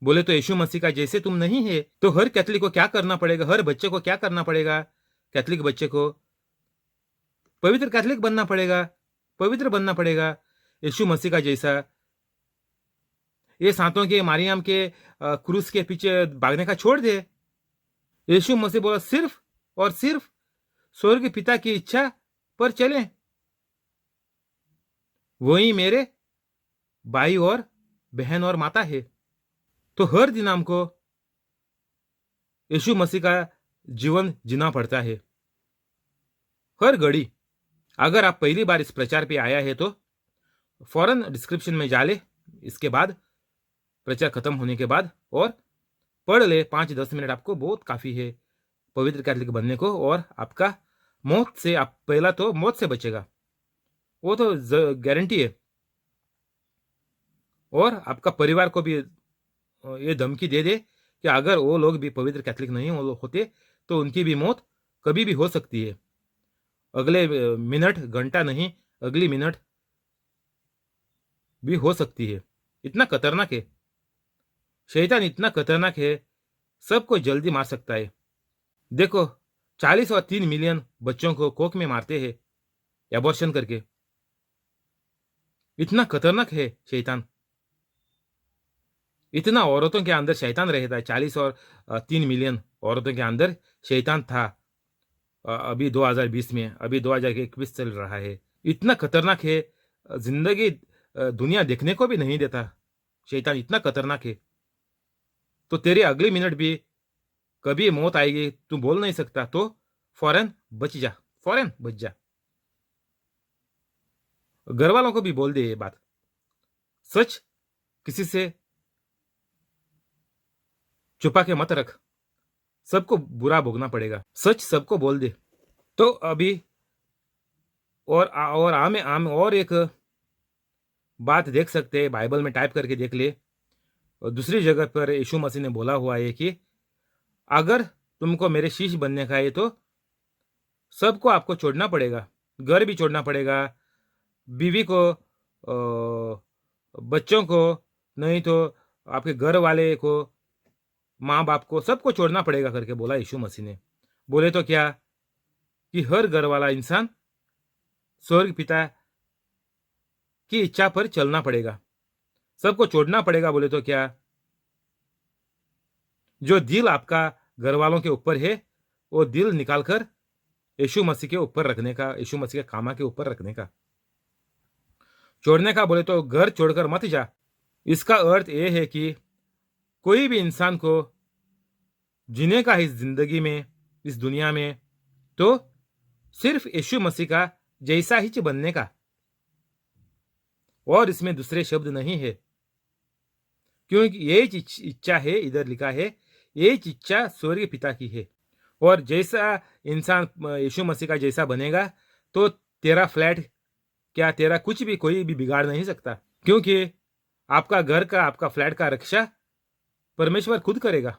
बोले तो यीशु मसीह का जैसे तुम नहीं है। तो हर कैथलिक को क्या करना पड़ेगा? हर बच्चे को क्या करना पड़ेगा? कैथलिक बच्चे को पवित्र कैथलिक बनना पड़ेगा, पवित्र बनना पड़ेगा यीशु मसीह का जैसा। ये सांतों के, मारियम के क्रूस के पीछे भागने का छोड़ दे। यीशु मसीह बोला सिर्फ और सिर्फ स्वर्ग पिता की इच्छा पर चलें। वही मेरे भाई और बहन और माता है। तो हर दिन हमको यीशु मसीह का जीवन जीना पड़ता है, हर घड़ी। अगर आप पहली बार इस प्रचार पे आया है तो फौरन डिस्क्रिप्शन में जा ले, इसके बाद प्रचार खत्म होने के बाद, और पढ़ ले। 5-10 मिनट आपको बहुत काफी है पवित्र कैथलिक बनने को। और आपका मौत से, आप पहला तो मौत से बचेगा, वो तो गारंटी है। और आपका परिवार को भी ये धमकी दे दे कि अगर वो लोग भी पवित्र कैथलिक नहीं होते तो उनकी भी मौत कभी भी हो सकती है। अगले मिनट, घंटा नहीं, अगली मिनट भी हो सकती है। इतना खतरनाक है शैतान, इतना खतरनाक है, सबको जल्दी मार सकता है। देखो 40 और 3 मिलियन बच्चों को कोख में मारते हैं एबॉर्शन करके। इतना खतरनाक है शैतान। इतना औरतों के अंदर शैतान रहता है। 40 और 3 मिलियन औरतों के अंदर शैतान था अभी 2020 में, अभी 2021 चल रहा है। इतना खतरनाक है, जिंदगी दुनिया देखने को भी नहीं देता शैतान, इतना खतरनाक है। तो तेरी अगली मिनट भी कभी मौत आएगी, तू बोल नहीं सकता, तो फौरन बच जा, फौरन बच जा। घर वालों को भी बोल दे ये बात। सच किसी से छुपा के मत रख, सबको बुरा भोगना पड़ेगा। सच सबको बोल दे। तो अभी और आम और एक बात देख सकते हैं, बाइबल में टाइप करके देख ले। और दूसरी जगह पर यीशु मसीह ने बोला हुआ है कि अगर तुमको मेरे शिष्य बनने का है तो सबको आपको छोड़ना पड़ेगा, घर भी छोड़ना पड़ेगा, बीवी को बच्चों को, नहीं तो आपके घर वाले को, माँ बाप को, सबको छोड़ना पड़ेगा करके बोला यीशु मसीह ने। बोले तो क्या कि हर घर वाला इंसान स्वर्ग पिता की इच्छा पर चलना पड़ेगा, सबको छोड़ना पड़ेगा। बोले तो क्या, जो दिल आपका घर वालों के ऊपर है वो दिल निकालकर यीशु मसीह के ऊपर रखने का, यीशु मसीह के कामा के ऊपर रखने का। छोड़ने का बोले तो घर छोड़कर मत जा। इसका अर्थ यह है कि कोई भी इंसान को जीने का इस जिंदगी में, इस दुनिया में, तो सिर्फ यीशु मसीह का जैसा ही बनने का, और इसमें दूसरे शब्द नहीं है। क्योंकि ये इच्छा है, इधर लिखा है, ये इच्छा स्वर्गीय पिता की है। और जैसा इंसान यीशु मसीह का जैसा बनेगा तो तेरा फ्लैट क्या, तेरा कुछ भी कोई भी बिगाड़ नहीं सकता, क्योंकि आपका घर का, आपका फ्लैट का रक्षा परमेश्वर खुद करेगा।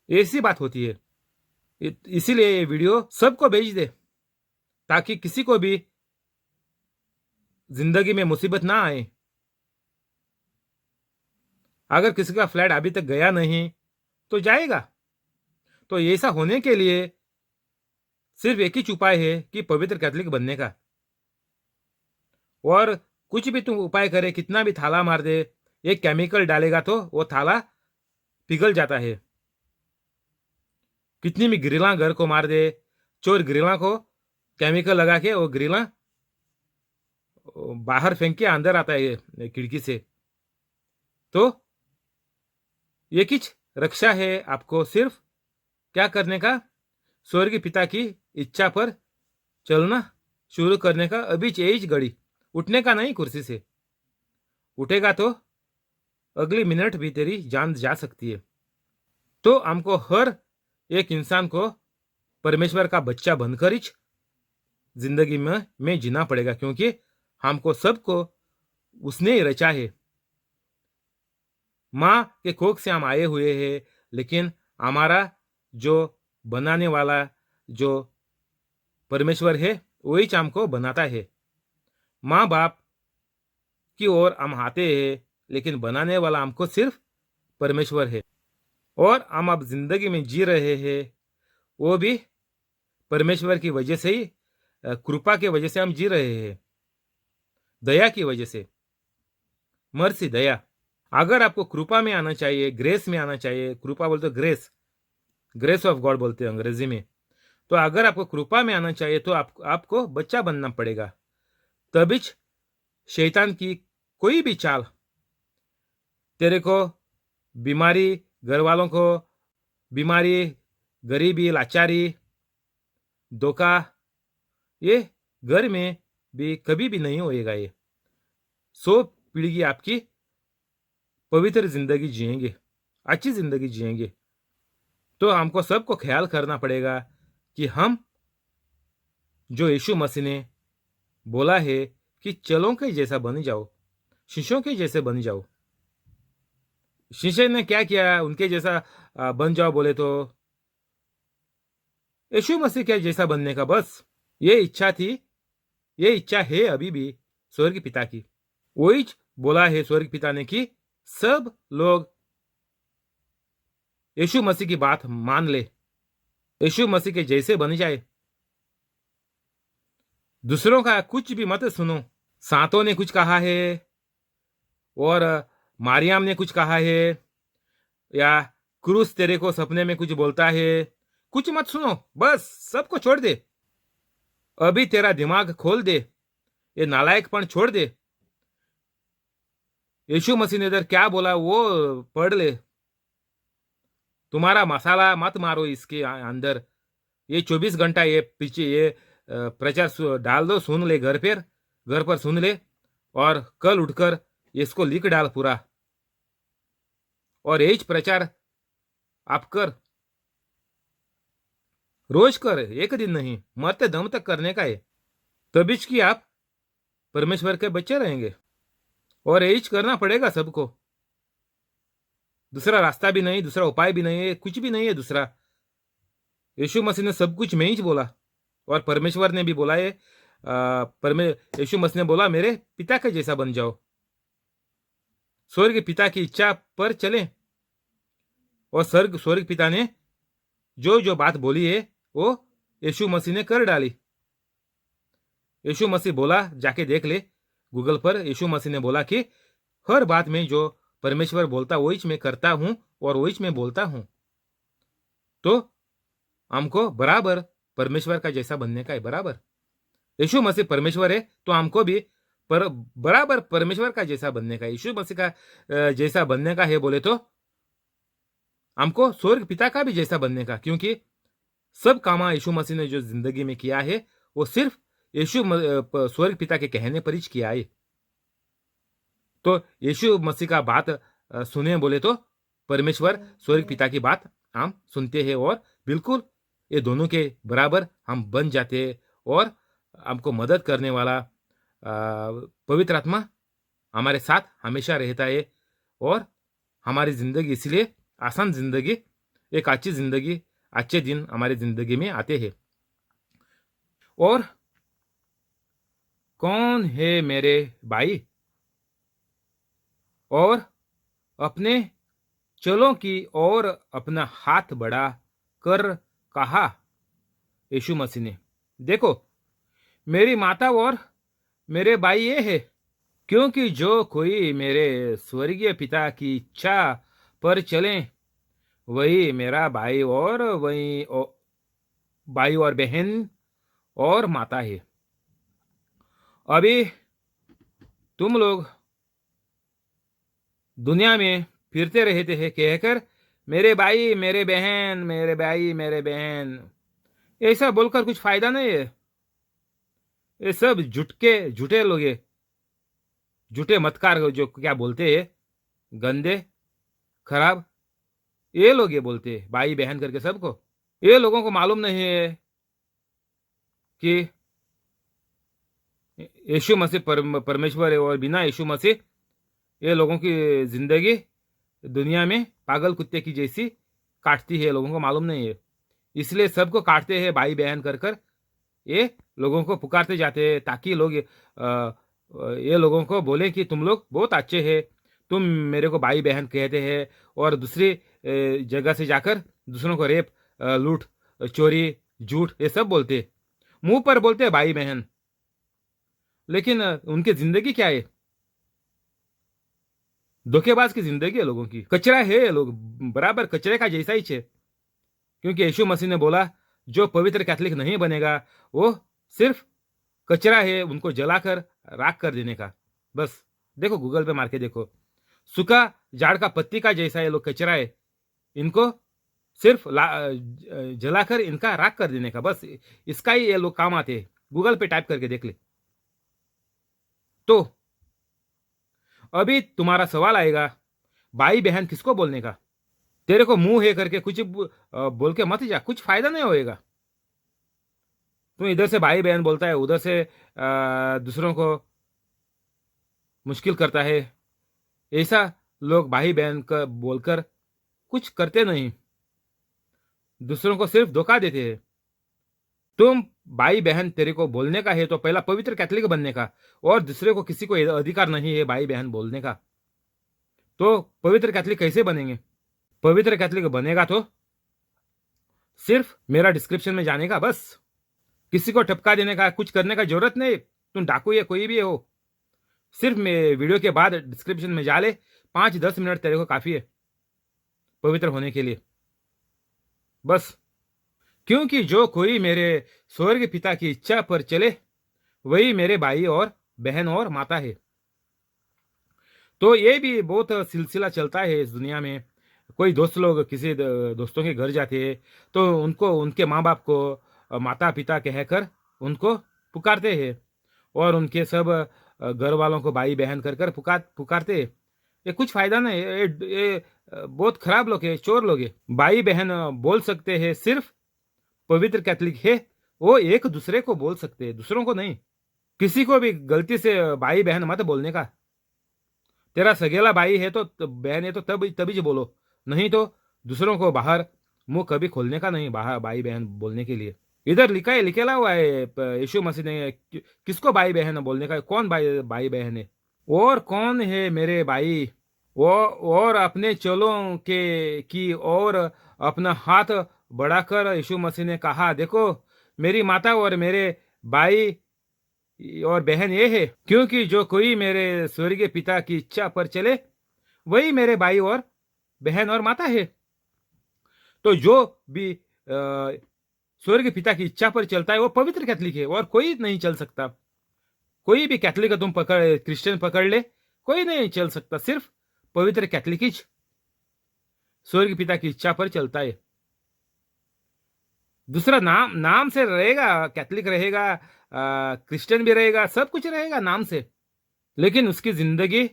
ऐसी बात होती है। इसीलिए ये वीडियो सबको भेज दे, ताकि किसी को भी जिंदगी में मुसीबत ना आए। अगर किसी का फ्लैट अभी तक गया नहीं तो जाएगा। तो ऐसा होने के लिए सिर्फ एक ही उपाय है कि पवित्र कैथोलिक बनने का। और कुछ भी तुम उपाय करे, कितना भी थाला मार दे, एक केमिकल डालेगा तो वो थाला पिघल जाता है। कितनी भी ग्रिला घर को मार दे, चोर ग्रिला को केमिकल लगा के वो ग्रिला बाहर फेंक के अंदर आता है खिड़की से। तो एक ही रक्षा है आपको सिर्फ क्या करने का, स्वर्गीय पिता की इच्छा पर चलना शुरू करने का। अभी यही घड़ी, उठने का नहीं कुर्सी से। उठेगा तो अगली मिनट भी तेरी जान जा सकती है। तो हमको हर एक इंसान को परमेश्वर का बच्चा बनकर ही जिंदगी में जीना पड़ेगा, क्योंकि हमको सबको उसने ही रचा है। माँ के कोख से हम आए हुए हैं, लेकिन हमारा जो बनाने वाला जो परमेश्वर है वही हमको बनाता है। माँ बाप की ओर हम आते हैं, लेकिन बनाने वाला हमको सिर्फ परमेश्वर है। और हम अब जिंदगी में जी रहे हैं वो भी परमेश्वर की वजह से ही, कृपा की वजह से हम जी रहे हैं, दया की वजह से। मर्सी, दया। अगर आपको कृपा में आना चाहिए, ग्रेस में आना चाहिए, कृपा बोलते ग्रेस, ग्रेस ऑफ गॉड बोलते हैं अंग्रेजी में। तो अगर आपको कृपा में आना चाहिए तो आपको बच्चा बनना पड़ेगा। तभी शैतान की कोई भी चाल तेरे को बीमारी, घर वालों को बीमारी, गरीबी, लाचारी, धोखा, ये घर में भी कभी भी नहीं होएगा। ये 100 पीढ़ी आपकी पवित्र जिंदगी जिएंगे, अच्छी जिंदगी जिएंगे। तो हमको सबको ख्याल करना पड़ेगा कि हम जो यीशु मसीह ने बोला है कि चलों के जैसा बन जाओ, शिष्यों के जैसे बन जाओ। शिष्य ने क्या किया, उनके जैसा बन जाओ बोले तो यीशु मसीह के जैसा बनने का बस ये इच्छा थी, ये इच्छा है अभी भी स्वर्ग पिता की। वही बोला है स्वर्ग पिता ने कि सब लोग यीशु मसीह की बात मान ले, यीशु मसीह के जैसे बन जाए। दूसरों का कुछ भी मत सुनो। सांतों ने कुछ कहा है और मारियाम ने कुछ कहा है, या क्रूस तेरे को सपने में कुछ बोलता है, कुछ मत सुनो, बस सबको छोड़ दे। अभी तेरा दिमाग खोल दे, ये नालायकपन छोड़ दे। यीशु मसीह ने इधर क्या बोला वो पढ़ ले। तुम्हारा मसाला मत मारो इसके अंदर। ये 24 घंटा ये पीछे ये प्रचार डाल दो, सुन ले, घर पर सुन ले, और कल उठकर इसको लिख डाल पूरा, और यही प्रचार आप कर, रोज कर, एक दिन नहीं, मरते दम तक करने का है। तभी कि आप परमेश्वर के बच्चे रहेंगे। और यही करना पड़ेगा सबको, दूसरा रास्ता भी नहीं, दूसरा उपाय भी नहीं है, कुछ भी नहीं है दूसरा। यीशु मसीह ने सब कुछ में ही बोला, और परमेश्वर ने भी बोला है यीशु मसीह ने बोला मेरे पिता के जैसा बन जाओ, स्वर्ग पिता की इच्छा पर चलें। और स्वर्ग पिता ने जो जो बात बोली है वो यीशु मसीह ने कर डाली। यीशु मसीह बोला, जाके देख ले गूगल पर, यीशु मसीह ने बोला कि हर बात में जो परमेश्वर बोलता वही मैं करता हूं और वही मैं बोलता हूं। तो हमको बराबर परमेश्वर का जैसा बनने का है। बराबर यीशु मसीह परमेश्वर है तो हमको भी बराबर परमेश्वर का जैसा बनने का, यीशु मसीह का जैसा बनने का है बोले तो हमको स्वर्ग पिता का भी जैसा बनने का, क्योंकि सब काम यीशु मसीह ने जो जिंदगी में किया है वो सिर्फ स्वर्ग पिता के कहने पर ही किया है। तो यीशु मसीह का बात सुने बोले तो परमेश्वर स्वर्ग पिता की बात हम सुनते हैं और बिल्कुल ये दोनों के बराबर हम बन जाते हैं और हमको मदद करने वाला पवित्र आत्मा हमारे साथ हमेशा रहता है और हमारी जिंदगी इसलिए आसान जिंदगी, एक अच्छी जिंदगी, अच्छे दिन हमारी जिंदगी में आते हैं। और कौन है मेरे भाई? और अपने चलों की ओर अपना हाथ बढ़ा कर कहा यीशु मसीह ने, देखो मेरी माता और मेरे भाई ये है, क्योंकि जो कोई मेरे स्वर्गीय पिता की इच्छा पर चले वही मेरा भाई और भाई और बहन और माता है। अभी तुम लोग दुनिया में फिरते रहते हैं कहकर मेरे भाई मेरे बहन, मेरे भाई मेरे बहन, ऐसा बोलकर कुछ फायदा नहीं है। ये सब झूठे लोग हैं, झूठे मतकार जो क्या बोलते हैं, गंदे खराब, ये लोग ये बोलते हैं भाई बहन करके सबको। ये लोगों को मालूम नहीं है कि यीशु मसीह परमेश्वर है और बिना यीशु मसीह ये लोगों की जिंदगी दुनिया में पागल कुत्ते की जैसी काटती है। लोगों को मालूम नहीं है, इसलिए सबको काटते हैं भाई बहन कर कर, ये लोगों को पुकारते जाते हैं ताकि लोग ये लोगों को बोले कि तुम लोग बहुत अच्छे हैं, तुम मेरे को भाई बहन कहते हैं, और दूसरी जगह से जाकर दूसरों को रेप, लूट, चोरी, झूठ ये सब बोलते, मुंह पर बोलते हैं भाई बहन, लेकिन उनकी जिंदगी क्या है? धोखेबाज की जिंदगी है लोगों की, कचरा है लोग, बराबर कचरे का जैसा ही है। क्योंकि यीशु मसीह ने बोला जो पवित्र कैथोलिक नहीं बनेगा वो सिर्फ कचरा है, उनको जलाकर राख कर देने का। बस देखो गूगल पे मार के देखो, सूखा झाड़ का पत्ती का जैसा ये लोग कचरा है, इनको सिर्फ जलाकर इनका राख कर देने का, बस इसका ही ये लोग काम आते हैं। गूगल पे टाइप करके देख ले। तो अभी तुम्हारा सवाल आएगा भाई बहन किसको बोलने का? तेरे को मुंह है करके कुछ बोल के मत जा, कुछ फायदा नहीं होएगा। तू इधर से भाई बहन बोलता है, उधर से दूसरों को मुश्किल करता है। ऐसा लोग भाई बहन का बोलकर कुछ करते नहीं, दूसरों को सिर्फ धोखा देते हैं। तुम भाई बहन तेरे को बोलने का है तो पहला पवित्र कैथोलिक बनने का, और दूसरे को किसी को अधिकार नहीं है भाई बहन बोलने का। तो पवित्र कैथोलिक कैसे बनेंगे? पवित्र कैथोलिक बनेगा तो सिर्फ मेरा डिस्क्रिप्शन में जाने का, बस किसी को ठपका देने का, कुछ करने का जरूरत नहीं। तुम डाकू या कोई भी हो, सिर्फ मैं वीडियो के बाद डिस्क्रिप्शन में जा ले, 5-10 मिनट तेरे को काफी है पवित्र होने के लिए, बस। क्योंकि जो कोई मेरे स्वर्ग पिता की इच्छा पर चले वही मेरे भाई और बहन और माता है। तो ये भी बहुत सिलसिला चलता है इस दुनिया में। कोई दोस्त लोग किसी दोस्तों के घर जाते हैं तो उनको उनके माँ बाप को माता पिता कहकर उनको पुकारते हैं, और उनके सब घर वालों को भाई बहन कर कर पुकारते हैं। ये कुछ फायदा नहीं, ये बहुत खराब लोग है, चोर लोग है। भाई बहन बोल सकते हैं सिर्फ पवित्र कैथोलिक है, वो एक दूसरे को बोल सकते हैं, दूसरों को नहीं। किसी को भी गलती से भाई बहन मत बोलने का। तेरा सगेला भाई है तो बहन है तो तभी जो बोलो, नहीं तो दूसरों को बाहर मुंह कभी खोलने का नहीं बाहर भाई बहन बोलने के लिए। इधर लिखेला हुआ है यीशु मसीह ने किसको भाई बहन बोलने का, कौन भाई भाई बहन है, और कौन है मेरे भाई, वो और अपने चलों के की और अपना हाथ बढ़ाकर यीशु मसीह ने कहा, देखो मेरी माता और मेरे भाई और बहन ये है, क्योंकि जो कोई मेरे स्वर्गीय पिता की इच्छा पर चले वही मेरे भाई और बहन और माता है। तो जो भी स्वर्ग पिता की इच्छा पर चलता है वो पवित्र कैथलिक है, और कोई नहीं चल सकता। कोई भी कैथलिक का तुम पकड़, क्रिश्चियन पकड़ ले, कोई नहीं चल सकता। सिर्फ पवित्र कैथलिक ही स्वर्ग पिता की इच्छा पर चलता है। दूसरा नाम से रहेगा, कैथलिक रहेगा, क्रिश्चियन भी रहेगा, सब कुछ रहेगा नाम से, लेकिन उसकी जिंदगी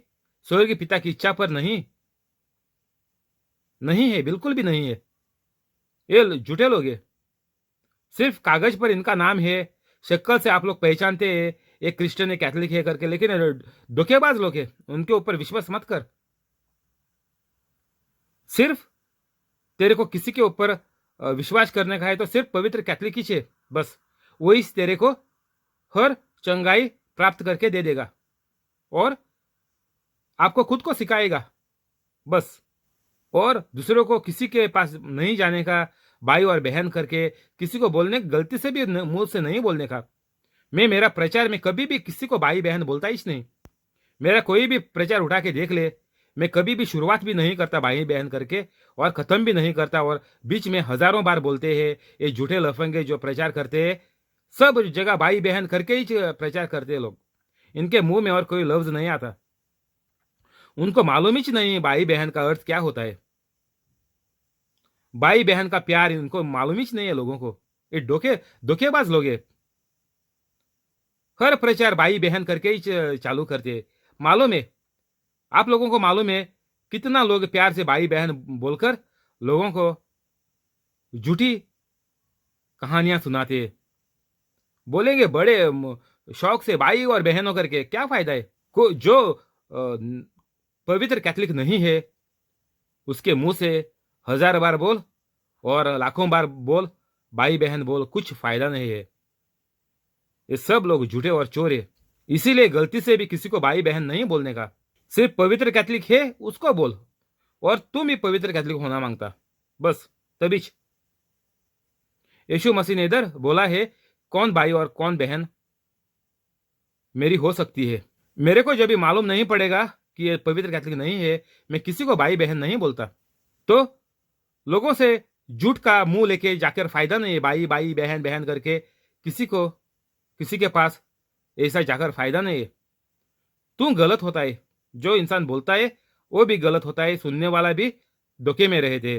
स्वर्ग पिता की इच्छा पर नहीं है, बिल्कुल भी नहीं है। ये झूठे लोग हैं। सिर्फ कागज पर इनका नाम है, शक्ल से आप लोग पहचानते हैं एक क्रिश्चियन है, कैथलिक है करके, लेकिन धोखेबाज लोग हैं, उनके ऊपर विश्वास मत कर। सिर्फ तेरे को किसी के ऊपर विश्वास करने का है तो सिर्फ पवित्र कैथलिक ही है, बस वही तेरे को हर चंगाई प्राप्त करके दे देगा और आपको खुद को सिखाएगा बस। और दूसरों को किसी के पास नहीं जाने का, भाई और बहन करके किसी को बोलने, गलती से भी मुंह से नहीं बोलने का। मैं मेरा प्रचार में कभी भी किसी को भाई बहन बोलता ही नहीं। मेरा कोई भी प्रचार उठा के देख ले, मैं कभी भी शुरुआत भी नहीं करता भाई बहन करके और खत्म भी नहीं करता, और बीच में हजारों बार बोलते हैं ये झूठे लफंगे जो प्रचार करते हैं, सब जगह भाई बहन करके ही प्रचार करते हैं लोग। इनके मुंह में और कोई लफ्ज नहीं आता, उनको मालूम ही नहीं भाई बहन का अर्थ क्या होता है। भाई बहन का प्यार इनको मालूम ही नहीं है लोगों को। ये धोखेबाज लोग हैं। हर प्रचार भाई बहन करके ही चालू करते हैं। मालूम है, आप लोगों को मालूम है कितना लोग प्यार से भाई बहन बोलकर लोगों को झूठी कहानियां सुनाते हैं। बोलेंगे बड़े शौक से भाई और बहनों करके, क्या फायदा है। जो पवित्र कैथलिक नहीं है उसके मुंह से 1000 बार बोल और लाखों बार बोल, भाई बहन बोल, कुछ फायदा नहीं है। ये सब लोग झूठे और चोर है। इसीलिए गलती से भी किसी को भाई बहन नहीं बोलने का। सिर्फ पवित्र कैथलिक है उसको बोल, और तुम भी पवित्र कैथलिक होना मांगता, बस तभी। यीशु मसीह ने इधर बोला है कौन भाई और कौन बहन मेरी हो सकती है। मेरे को जब भी मालूम नहीं पड़ेगा कि ये पवित्र कैथलिक नहीं है, मैं किसी को भाई बहन नहीं बोलता। तो लोगों से झूठ का मुंह लेके जाकर फायदा नहीं है। भाई भाई बहन बहन करके किसी के पास ऐसा जाकर फायदा नहीं है। तू गलत होता है, जो इंसान बोलता है वो भी गलत होता है, सुनने वाला भी धोखे में रहे थे।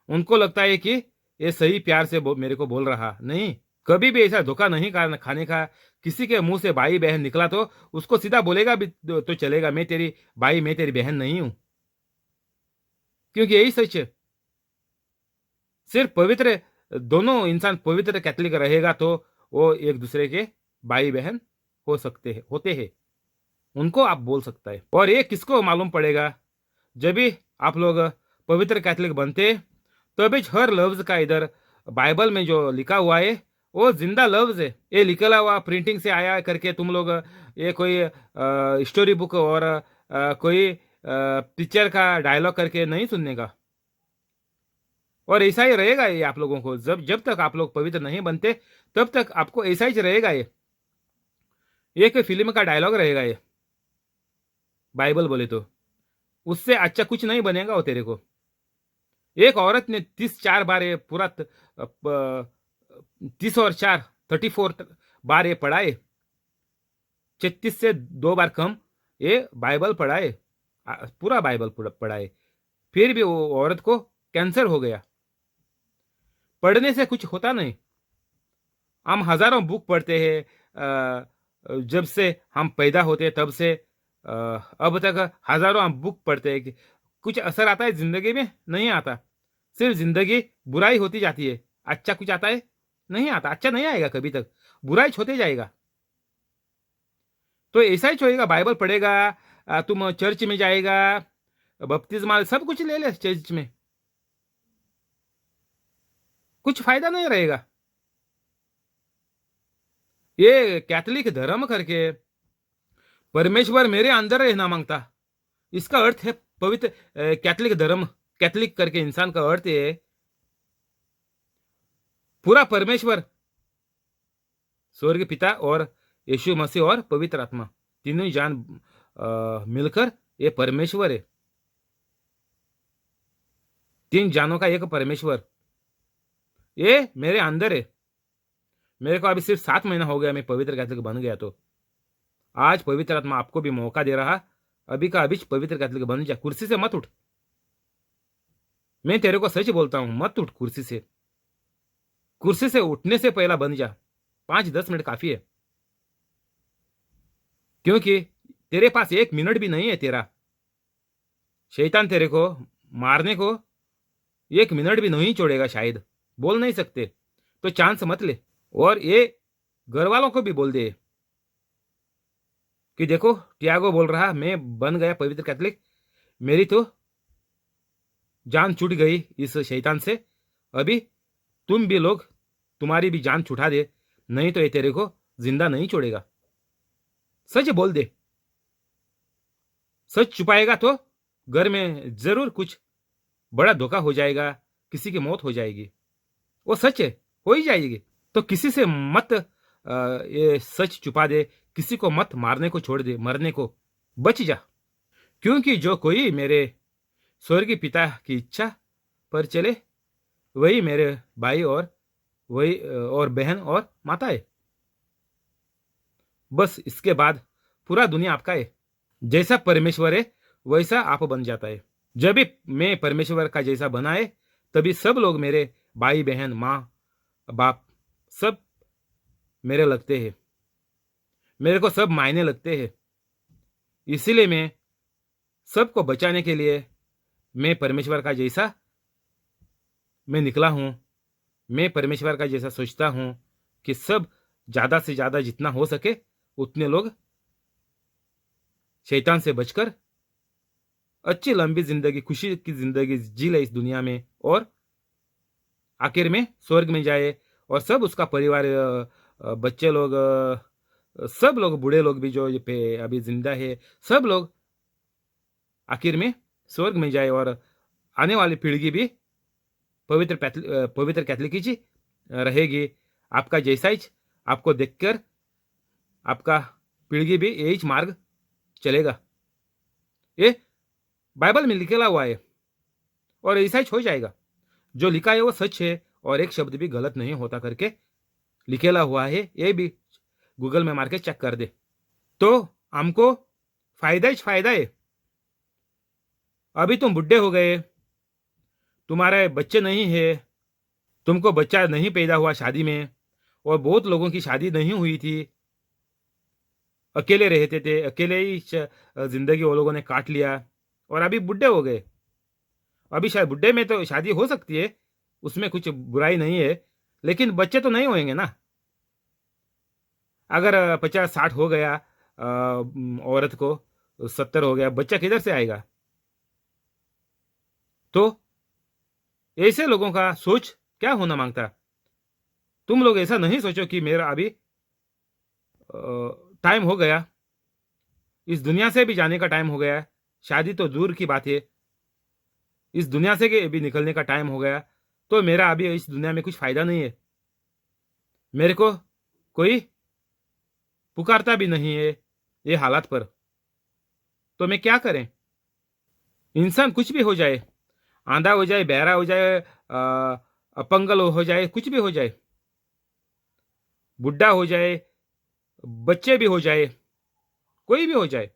उनको लगता है कि ये सही प्यार से मेरे को बोल रहा। नहीं, कभी भी ऐसा धोखा नहीं खाने का। किसी के मुंह से भाई बहन निकला तो उसको सीधा बोलेगा भी तो चलेगा, मैं तेरी भाई मैं तेरी बहन नहीं हूं, क्योंकि यही सच है। सिर्फ पवित्र दोनों इंसान पवित्र कैथलिक रहेगा तो वो एक दूसरे के भाई बहन होते हैं, उनको आप बोल सकता है। और ये किसको मालूम पड़ेगा, जब भी आप लोग पवित्र कैथलिक बनते तभी हर लफ्ज का इधर बाइबल में जो लिखा हुआ है वो जिंदा लफ्ज है। ये लिखा हुआ प्रिंटिंग से आया करके तुम लोग ये कोई स्टोरी बुक और कोई पिक्चर का डायलॉग करके नहीं सुनने का। और ऐसा ही रहेगा ये आप लोगों को। जब तक आप लोग पवित्र नहीं बनते तब तक आपको ऐसा ही रहेगा। ये एक फिल्म का डायलॉग रहेगा ये, बाइबल बोले तो। उससे अच्छा कुछ नहीं बनेगा वो तेरे को। एक औरत ने 34 बार ये पूरा 30 और 4 34 बार ये पढ़ाए, 36 से 2 बार कम ये बाइबल पढ़ाए, पूरा बाइबल पढ़ाए, फिर भी वो औरत को कैंसर हो गया। पढ़ने से कुछ होता नहीं। हम हजारों बुक पढ़ते हैं, जब से हम पैदा होते तब से अब तक हजारों हम बुक पढ़ते हैं। कुछ असर आता है जिंदगी में? नहीं आता। सिर्फ जिंदगी बुराई होती जाती है। अच्छा कुछ आता है? नहीं आता। अच्छा नहीं आएगा कभी तक, बुराई होते जाएगा। तो ऐसा ही होएगा। बाइबल पढ़ेगा, तुम चर्च में जाएगा, बपतिस्मा सब कुछ ले ले चर्च में, कुछ फायदा नहीं रहेगा। ये कैथलिक धर्म करके परमेश्वर मेरे अंदर रहना मांगता, इसका अर्थ है पवित्र कैथलिक धर्म, कैथलिक करके इंसान का अर्थ है पूरा परमेश्वर, स्वर्ग पिता और यीशु मसीह और पवित्र आत्मा, तीनों ही जान मिलकर ये परमेश्वर है। तीन जानों का एक परमेश्वर, ये मेरे अंदर है। मेरे को अभी सिर्फ 7 महीना हो गया, मैं पवित्र कैथलिक बन गया। तो आज पवित्र आत्मा आपको भी मौका दे रहा, अभी का अभी पवित्र कैथलिक बन जा। कुर्सी से मत उठ, मैं तेरे को सच बोलता हूं, मत उठ कुर्सी से। कुर्सी से उठने से पहला बन जा, 5-10 मिनट काफी है, क्योंकि तेरे पास 1 मिनट भी नहीं है। तेरा शैतान तेरे को मारने को 1 मिनट भी नहीं छोड़ेगा, शायद बोल नहीं सकते, तो चांस मत ले। और ये घर वालों को भी बोल दे कि देखो टियागो बोल रहा, मैं बन गया पवित्र कैथलिक, मेरी तो जान छूट गई इस शैतान से। अभी तुम भी लोग, तुम्हारी भी जान छुटा दे, नहीं तो ये तेरे को जिंदा नहीं छोड़ेगा। सच बोल दे, सच छुपाएगा तो घर में जरूर कुछ बड़ा धोखा हो जाएगा, किसी की मौत हो जाएगी। वो सच है, हो ही जाएगी। तो किसी से मत ये सच छुपा दे, किसी को मत मारने को छोड़ दे, मरने को बच जा। क्योंकि जो कोई मेरे स्वर्गीय पिता की इच्छा पर चले, वही मेरे भाई और वही और बहन और माता है। बस इसके बाद पूरा दुनिया आपका है। जैसा परमेश्वर है वैसा आप बन जाता है। जब भी मैं परमेश्वर का जैसा बना है, तभी सब लोग मेरे भाई बहन, माँ बाप सब मेरे लगते हैं, मेरे को सब मायने लगते हैं। इसीलिए मैं सबको बचाने के लिए मैं परमेश्वर का जैसा मैं निकला हूं। मैं परमेश्वर का जैसा सोचता हूं कि सब ज्यादा से ज्यादा जितना हो सके उतने लोग शैतान से बचकर अच्छी लंबी जिंदगी, खुशी की जिंदगी जी ले इस दुनिया में, और आखिर में स्वर्ग में जाए। और सब उसका परिवार, बच्चे लोग, सब लोग, बूढ़े लोग भी जो पे अभी जिंदा है, सब लोग आखिर में स्वर्ग में जाए, और आने वाली पीढ़ी भी पवित्र कैथलिक ही रहेगी। आपका जैसा ही आपको देखकर आपका पीढ़ी भी यही मार्ग चलेगा। ये बाइबल में लिखेला हुआ है और ऐसा ही हो जाएगा। जो लिखा है वो सच है और एक शब्द भी गलत नहीं होता करके लिखेला हुआ है। ये भी गूगल में मार के चेक कर दे। तो हमको फायदा ही फायदा है। अभी तुम बुढ़े हो गए, तुम्हारे बच्चे नहीं है, तुमको बच्चा नहीं पैदा हुआ शादी में, और बहुत लोगों की शादी नहीं हुई थी, अकेले रहते थे, अकेले ही जिंदगी वो लोगों ने काट लिया और अभी बुढ़े हो गए। अभी शायद बुढ़े में तो शादी हो सकती है, उसमें कुछ बुराई नहीं है, लेकिन बच्चे तो नहीं होंगे ना। अगर 50-60 हो गया औरत को, 70 हो गया, बच्चा किधर से आएगा? तो ऐसे लोगों का सोच क्या होना मांगता। तुम लोग ऐसा नहीं सोचो कि मेरा अभी टाइम हो गया, इस दुनिया से भी जाने का टाइम हो गया। शादी तो दूर की बात है, इस दुनिया से भी निकलने का टाइम हो गया। तो मेरा अभी इस दुनिया में कुछ फायदा नहीं है, मेरे को कोई पुकारता भी नहीं है ये हालात पर। तो मैं क्या करें? इंसान कुछ भी हो जाए, आंधा हो जाए, बहरा हो जाए, अपंगल हो जाए, कुछ भी हो जाए, बुढ़ा हो जाए, बच्चे भी हो जाए, कोई भी हो जाए,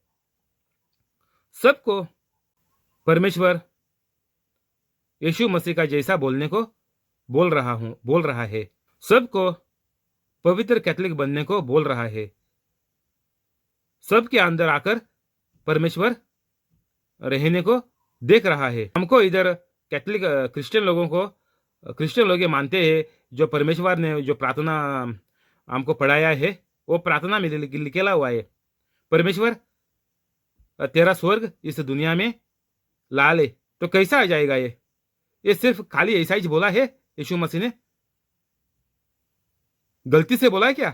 सबको परमेश्वर यीशु मसीह का जैसा बोलने को बोल रहा है। सबको पवित्र कैथलिक बनने को बोल रहा है। सबके अंदर आकर परमेश्वर रहने को देख रहा है। हमको इधर कैथलिक क्रिश्चियन लोग ये मानते हैं, जो परमेश्वर ने जो प्रार्थना हमको पढ़ाया है, वो प्रार्थना में लिखेला हुआ है, परमेश्वर तेरा स्वर्ग इस दुनिया में ला ले। तो कैसा आ जाएगा ये सिर्फ खाली ऐसा ही बोला है यीशु मसीह ने? गलती से बोला है क्या?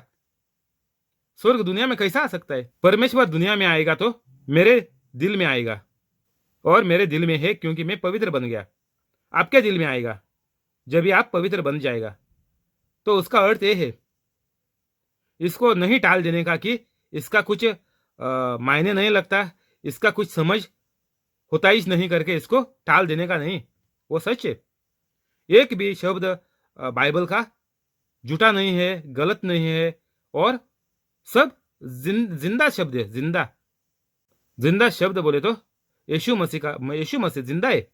स्वर्ग दुनिया में कैसा आ सकता है? परमेश्वर दुनिया में आएगा तो मेरे दिल में आएगा, और मेरे दिल में है क्योंकि मैं पवित्र बन गया। आपके दिल में आएगा जब भी आप पवित्र बन जाएगा। तो उसका अर्थ ये है, इसको नहीं टाल देने का कि इसका कुछ मायने नहीं लगता, इसका कुछ समझ होता ही नहीं करके इसको टाल देने का नहीं। वो सच है। एक भी शब्द बाइबल का झूठा नहीं है, गलत नहीं है, और सब जिंदा शब्द है। जिंदा शब्द बोले तो यीशु मसीह जिंदा है,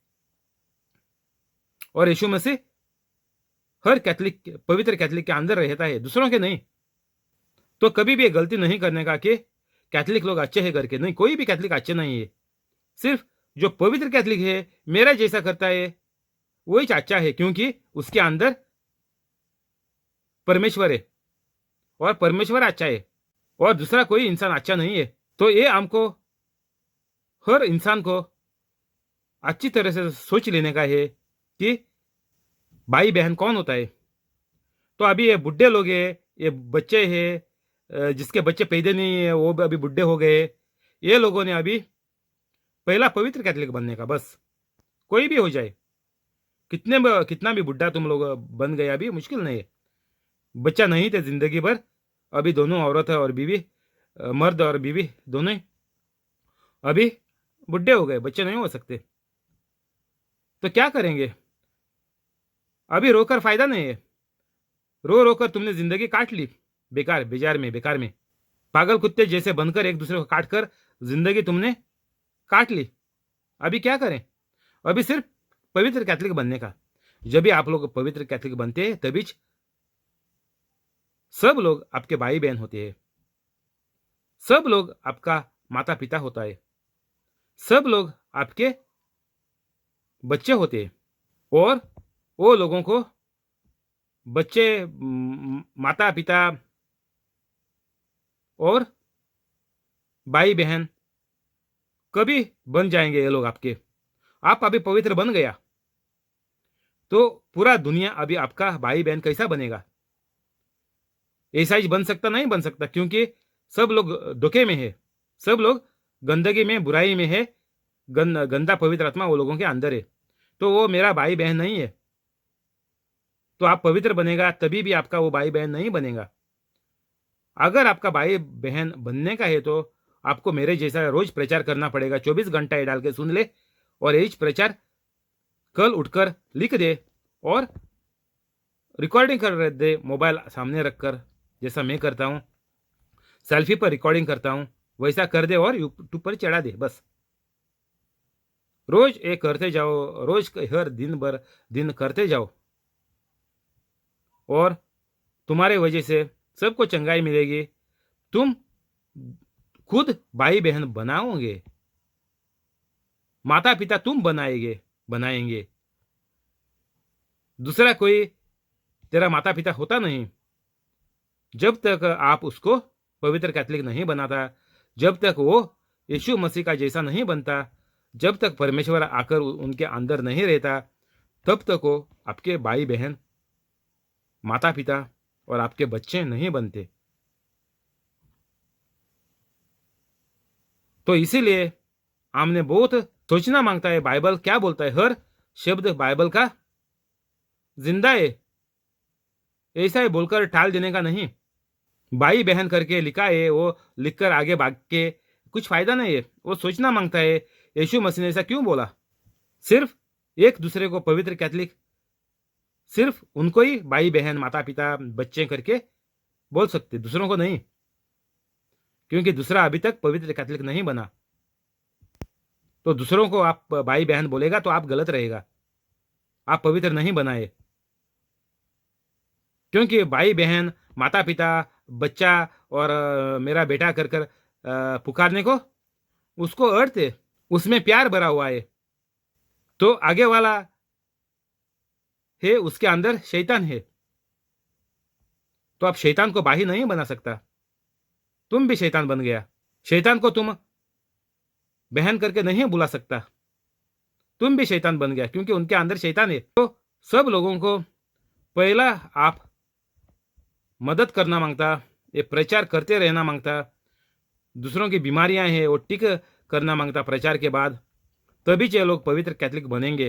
और यीशु मसीह हर कैथलिक, पवित्र कैथलिक के अंदर रहता है, दूसरों के नहीं। तो कभी भी गलती नहीं करने का कि कैथलिक लोग अच्छे हैं करके, नहीं, कोई भी कैथलिक अच्छे नहीं है। सिर्फ जो पवित्र कैथलिक है, मेरा जैसा करता है, वही अच्छा है, क्योंकि उसके अंदर परमेश्वर है, और परमेश्वर अच्छा है, और दूसरा कोई इंसान अच्छा नहीं है। तो ये हमको, हर इंसान को अच्छी तरह से सोच लेने का है कि भाई बहन कौन होता है। तो अभी ये बुढ़े लोग हैं, ये बच्चे हैं, जिसके बच्चे पैदा नहीं है वो भी अभी बुढ़े हो गए, ये लोगों ने अभी पहला पवित्र कैथलिक बनने का, बस कोई भी हो जाए, कितना भी बुढ़ा तुम लोग बन गए, अभी मुश्किल नहीं है। बच्चा नहीं थे जिंदगी भर, अभी दोनों औरत और बीवी, मर्द और बीवी दोनों ही अभी बुढ़े हो गए, बच्चे नहीं हो सकते। तो क्या करेंगे? अभी रोकर फायदा नहीं है। रो कर तुमने जिंदगी काट ली, बेकार में पागल कुत्ते जैसे बनकर एक दूसरे को काट कर जिंदगी तुमने काट ली। अभी क्या करें? अभी सिर्फ पवित्र कैथलिक बनने का। जब भी आप लोग पवित्र कैथलिक बनते हैं, तभी सब लोग आपके भाई बहन होते हैं, सब लोग आपका माता पिता होता है, सब लोग आपके बच्चे होते हैं, और वो लोगों को बच्चे, माता पिता और भाई बहन कभी बन जाएंगे ये लोग आपके। आप अभी पवित्र बन गया तो पूरा दुनिया अभी आपका भाई बहन कैसा बनेगा? ऐसा ही बन सकता, नहीं बन सकता, क्योंकि सब लोग धोखे में है, सब लोग गंदगी में, बुराई में है, गंदा पवित्र आत्मा वो लोगों के अंदर है। तो वो मेरा भाई बहन नहीं है। तो आप पवित्र बनेगा तभी भी आपका वो भाई बहन नहीं बनेगा। अगर आपका भाई बहन बनने का है तो आपको मेरे जैसा रोज प्रचार करना पड़ेगा, 24 घंटा ये डाल के सुन ले, और यही प्रचार कल उठकर लिख दे और रिकॉर्डिंग कर दे, मोबाइल सामने रखकर, जैसा मैं करता हूँ, सेल्फी पर रिकॉर्डिंग करता हूँ, वैसा कर दे और यूट्यूब पर चढ़ा दे। बस रोज ये करते जाओ, रोज हर दिन करते जाओ, और तुम्हारे वजह से सबको चंगाई मिलेगी। तुम खुद भाई बहन बनाओगे, माता पिता तुम बनाएंगे। दूसरा कोई तेरा माता पिता होता नहीं। जब तक आप उसको पवित्र कैथलिक नहीं बनाता, जब तक वो यीशु मसीह का जैसा नहीं बनता, जब तक परमेश्वर आकर उनके अंदर नहीं रहता, तब तक वो आपके भाई बहन, माता पिता और आपके बच्चे नहीं बनते। तो इसीलिए हमने बहुत सोचना मांगता है, बाइबल क्या बोलता है। हर शब्द बाइबल का जिंदा है, ऐसा ही बोलकर टाल देने का नहीं। भाई बहन करके लिखा है, वो लिखकर आगे भाग के कुछ फायदा नहीं है। वो सोचना मांगता है, यीशु मसीह ने ऐसा क्यों बोला? सिर्फ एक दूसरे को पवित्र कैथलिक, सिर्फ उनको ही भाई बहन, माता पिता, बच्चे करके बोल सकते, दूसरों को नहीं, क्योंकि दूसरा अभी तक पवित्र कैथलिक नहीं बना। तो दूसरों को आप भाई बहन बोलेगा तो आप गलत रहेगा, आप पवित्र नहीं बनाए। क्योंकि भाई बहन, माता पिता, बच्चा और मेरा बेटा कर पुकारने को, उसको अर्थ है, उसमें प्यार भरा हुआ है। तो आगे वाला है, उसके अंदर शैतान है। तो आप शैतान को भाई नहीं बना सकता। तुम भी शैतान बन गया। शैतान को तुम बहन करके नहीं बुला सकता, तुम भी शैतान बन गया, क्योंकि उनके अंदर शैतान है। तो सब लोगों को पहला आप मदद करना मांगता, ये प्रचार करते रहना मांगता, दूसरों की बीमारियां हैं वो ठीक करना मांगता प्रचार के बाद, तभी ये लोग पवित्र कैथलिक बनेंगे।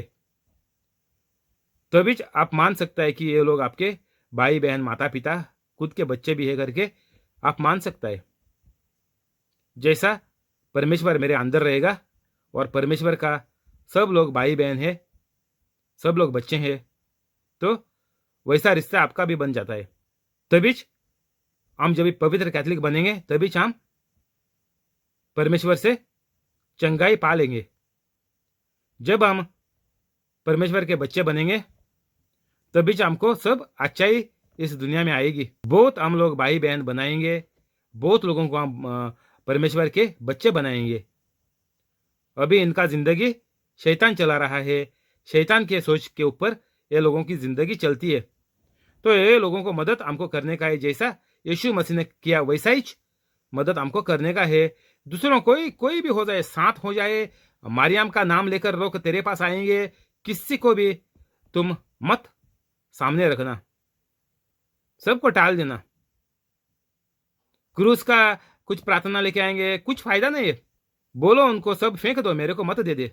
तभी आप मान सकता है कि ये लोग आपके भाई बहन माता पिता खुद के बच्चे भी है करके आप मान सकता है। जैसा परमेश्वर मेरे अंदर रहेगा और परमेश्वर का सब लोग भाई बहन है, सब लोग बच्चे हैं, तो वैसा रिश्ता आपका भी बन जाता है। तभी हम जब भी पवित्र कैथलिक बनेंगे तभी हम परमेश्वर से चंगाई पा लेंगे। जब हम परमेश्वर के बच्चे बनेंगे तभी हमको सब अच्छाई इस दुनिया में आएगी। बहुत हम लोग भाई बहन बनाएंगे, बहुत लोगों को हम परमेश्वर के बच्चे बनाएंगे। अभी इनका जिंदगी शैतान चला रहा है, शैतान के सोच के ऊपर ये लोगों की जिंदगी चलती है। तो ये लोगों को मदद हमको करने का है, जैसा यीशु मसीह ने किया वैसा ही मदद हमको करने का है। दूसरों कोई भी हो जाए, साथ हो जाए, मारियम का नाम लेकर लोग तेरे पास आएंगे, किसी को भी तुम मत सामने रखना, सबको टाल देना। क्रूस का कुछ प्रार्थना लेके आएंगे, कुछ फायदा नहीं है, बोलो उनको सब फेंक दो, मेरे को मत दे दे।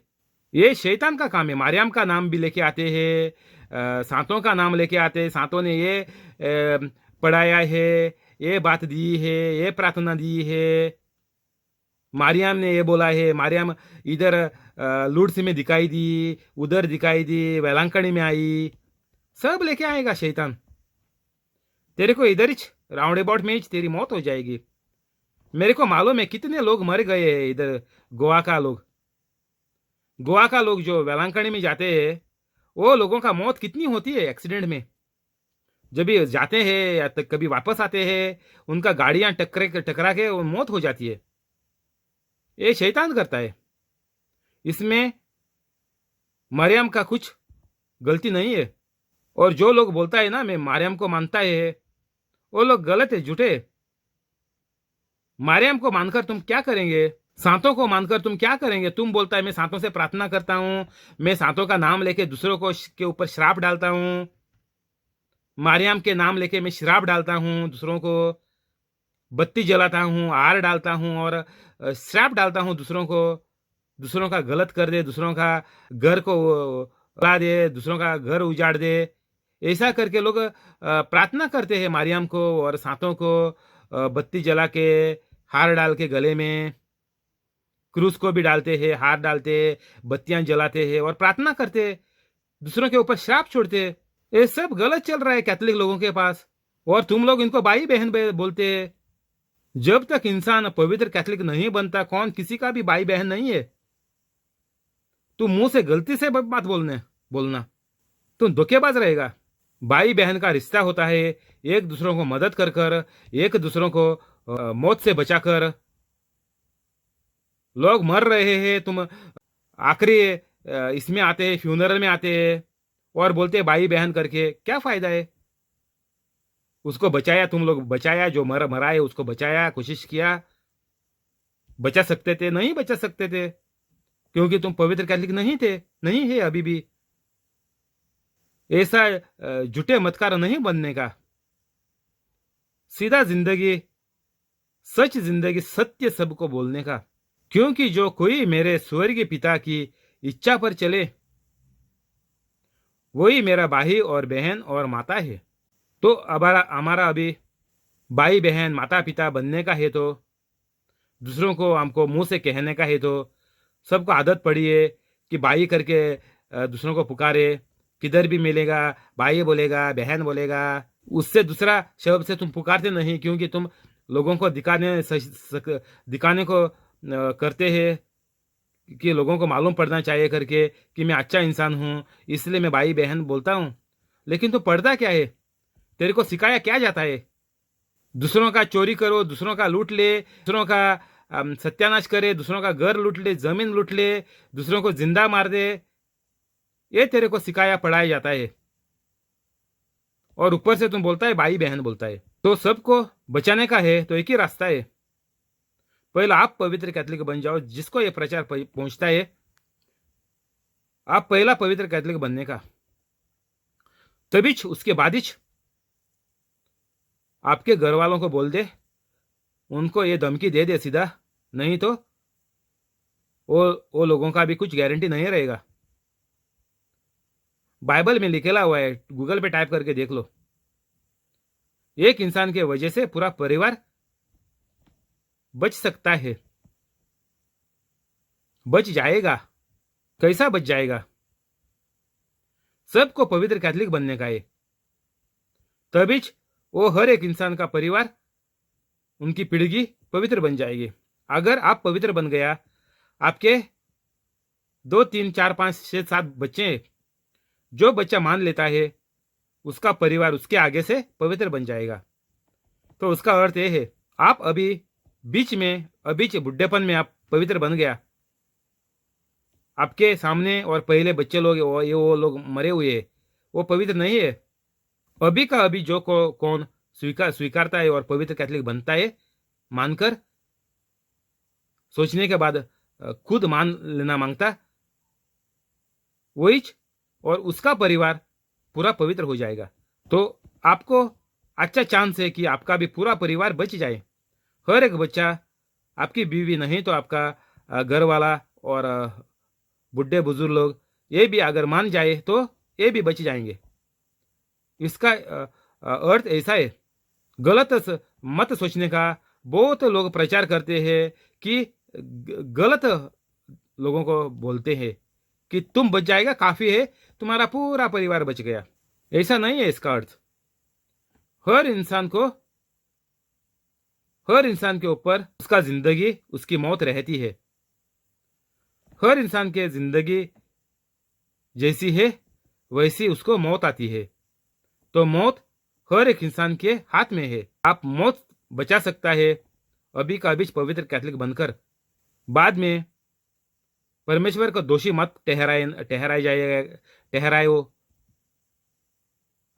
ये शैतान का काम है। मारियम का नाम भी लेके आते हैं, सांतों का नाम लेके आते हैं, सांतों ने ये पढ़ाया है, ये बात दी है, ये प्रार्थना दी है, मारियम ने ये बोला है, मारियम इधर लूड्स में दिखाई दी, उधर दिखाई दी, वेलांकड़ी में आई, सब लेके आएगा शैतान। तेरे को इधर ही राउंड अबाउट में ही तेरी मौत हो जाएगी। मेरे को मालूम है कितने लोग मर गए हैं इधर गोवा का लोग जो वेलांकड़ी में जाते हैं, वो लोगों का मौत कितनी होती है एक्सीडेंट में। जब भी जाते हैं या कभी वापस आते हैं, उनका गाड़ियां टकरा के वो मौत हो जाती है। ये शैतान करता है, इसमें मरियम का कुछ गलती नहीं है। और जो लोग बोलता है ना मैं मरियम को मानता है, वो लोग गलत है, झूठे। मरियम को मानकर तुम क्या करेंगे? सांतों को मानकर तुम क्या करेंगे? तुम बोलता है मैं सांतों से प्रार्थना करता हूं, मैं सांतों का नाम लेके दूसरों को के ऊपर श्राप डालता हूं, मरियम के नाम लेके मैं श्राप डालता हूं, दूसरों को बत्ती जलाता हूं, आर डालता हूं और श्राप डालता हूं दूसरों को, दूसरों का गलत कर दे, दूसरों का घर को उड़ा दे, दूसरों का घर उजाड़ दे। ऐसा करके लोग प्रार्थना करते हैं मरियम को और सांतों को, बत्ती जला के हार डाल के गले में, क्रूस को भी डालते हैं, हार डालते, बत्तियां जलाते हैं और प्रार्थना करते, दूसरों के ऊपर श्राप छोड़ते। ये सब गलत चल रहा है कैथलिक लोगों के पास, और तुम लोग इनको भाई बहन बोलते हैं। जब तक इंसान पवित्र कैथलिक नहीं बनता, कौन किसी का भी भाई बहन नहीं है। तू मुंह से गलती से बात बोलना तुम धोखेबाज रहेगा। भाई बहन का रिश्ता होता है एक दूसरों को मदद कर एक दूसरों को मौत से बचाकर। लोग मर रहे हैं, तुम आखिरी इसमें आते हैं, फ्यूनरल में आते हैं और बोलते हैं भाई बहन करके, क्या फायदा है? उसको बचाया, तुम लोग बचाया, जो मरा है उसको बचाया, कोशिश किया, बचा सकते थे? नहीं बचा सकते थे, क्योंकि तुम पवित्र कैथलिक नहीं थे, नहीं है अभी भी। ऐसा झूठे मतकार नहीं बनने का, सीधा जिंदगी, सच जिंदगी, सत्य सबको बोलने का। क्योंकि जो कोई मेरे स्वर्गीय पिता की इच्छा पर चले वही मेरा भाई और बहन और माता है। तो हमारा अभी भाई बहन माता पिता बनने का है, तो दूसरों को हमको मुंह से कहने का है, तो सबको आदत पड़ी है कि भाई करके दूसरों को पुकारे। किधर भी मिलेगा भाई बोलेगा, बहन बोलेगा, उससे दूसरा शब्द से तुम पुकारते नहीं, क्योंकि तुम लोगों को दिखाने को करते हैं कि लोगों को मालूम पड़ना चाहिए करके कि मैं अच्छा इंसान हूं, इसलिए मैं भाई बहन बोलता हूं। लेकिन तू पढ़ता क्या है? तेरे को सिखाया क्या जाता है? दूसरों का चोरी करो, दूसरों का लूट ले, दूसरों का सत्यानाश करे, दूसरों का घर लूट ले, जमीन लूट ले, दूसरों को जिंदा मार दे, ये तेरे को सिखाया पढ़ाया जाता है। और ऊपर से तुम बोलता है भाई बहन बोलता है। तो सबको बचाने का है तो एक ही रास्ता है, पहला आप पवित्र कैथलिक बन जाओ। जिसको ये प्रचार पहुंचता है, आप पहला पवित्र कैथलिक बनने का, तभी उसके बाद ही आपके घर वालों को बोल दे उनको ये धमकी दे दे सीधा, नहीं तो वो लोगों का भी कुछ गारंटी नहीं रहेगा। बाइबल में लिखेला हुआ है, गूगल पे टाइप करके देख लो। एक इंसान के वजह से पूरा परिवार बच सकता है, बच जाएगा। कैसा बच जाएगा? सबको पवित्र कैथलिक बनने का है, तभी वो हर एक इंसान का परिवार, उनकी पीढ़ी पवित्र बन जाएगी। अगर आप पवित्र बन गया, आपके 2, 3, 4, 5, 6, 7 बच्चे हैं, जो बच्चा मान लेता है उसका परिवार उसके आगे से पवित्र बन जाएगा। तो उसका अर्थ यह है, आप अभी बीच बुढ़ेपन में आप पवित्र बन गया, आपके सामने और पहले बच्चे लोग वो लोग मरे हुए हैं, वो पवित्र नहीं है। अभी का अभी जो कौन स्वीकारता है और पवित्र कैथलिक बनता है, मानकर सोचने के बाद खुद मान लेना मांगता, वही और उसका परिवार पूरा पवित्र हो जाएगा। तो आपको अच्छा चांस है कि आपका भी पूरा परिवार बच जाए। हर एक बच्चा, आपकी बीवी नहीं तो आपका घर वाला और बुढ़े बुजुर्ग लोग, ये भी अगर मान जाए तो ये भी बच जाएंगे। इसका अर्थ ऐसा है, गलत मत सोचने का। बहुत लोग प्रचार करते हैं कि गलत लोगों को बोलते हैं कि तुम बच जाएगा, काफी है, तुम्हारा पूरा परिवार बच गया। ऐसा नहीं है इसका अर्थ। हर इंसान के ऊपर उसका जिंदगी, उसकी मौत रहती है। हर इंसान के जिंदगी जैसी है वैसी उसको मौत आती है। तो मौत हर एक इंसान के हाथ में है। आप मौत बचा सकता है अभी का अभी पवित्र कैथलिक बनकर। बाद में परमेश्वर को दोषी मत ठहराए वो।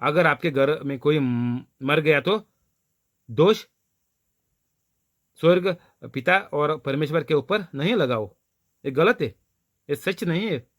अगर आपके घर में कोई मर गया तो दोष स्वर्ग पिता और परमेश्वर के ऊपर नहीं लगाओ। ये गलत है, ये सच नहीं है।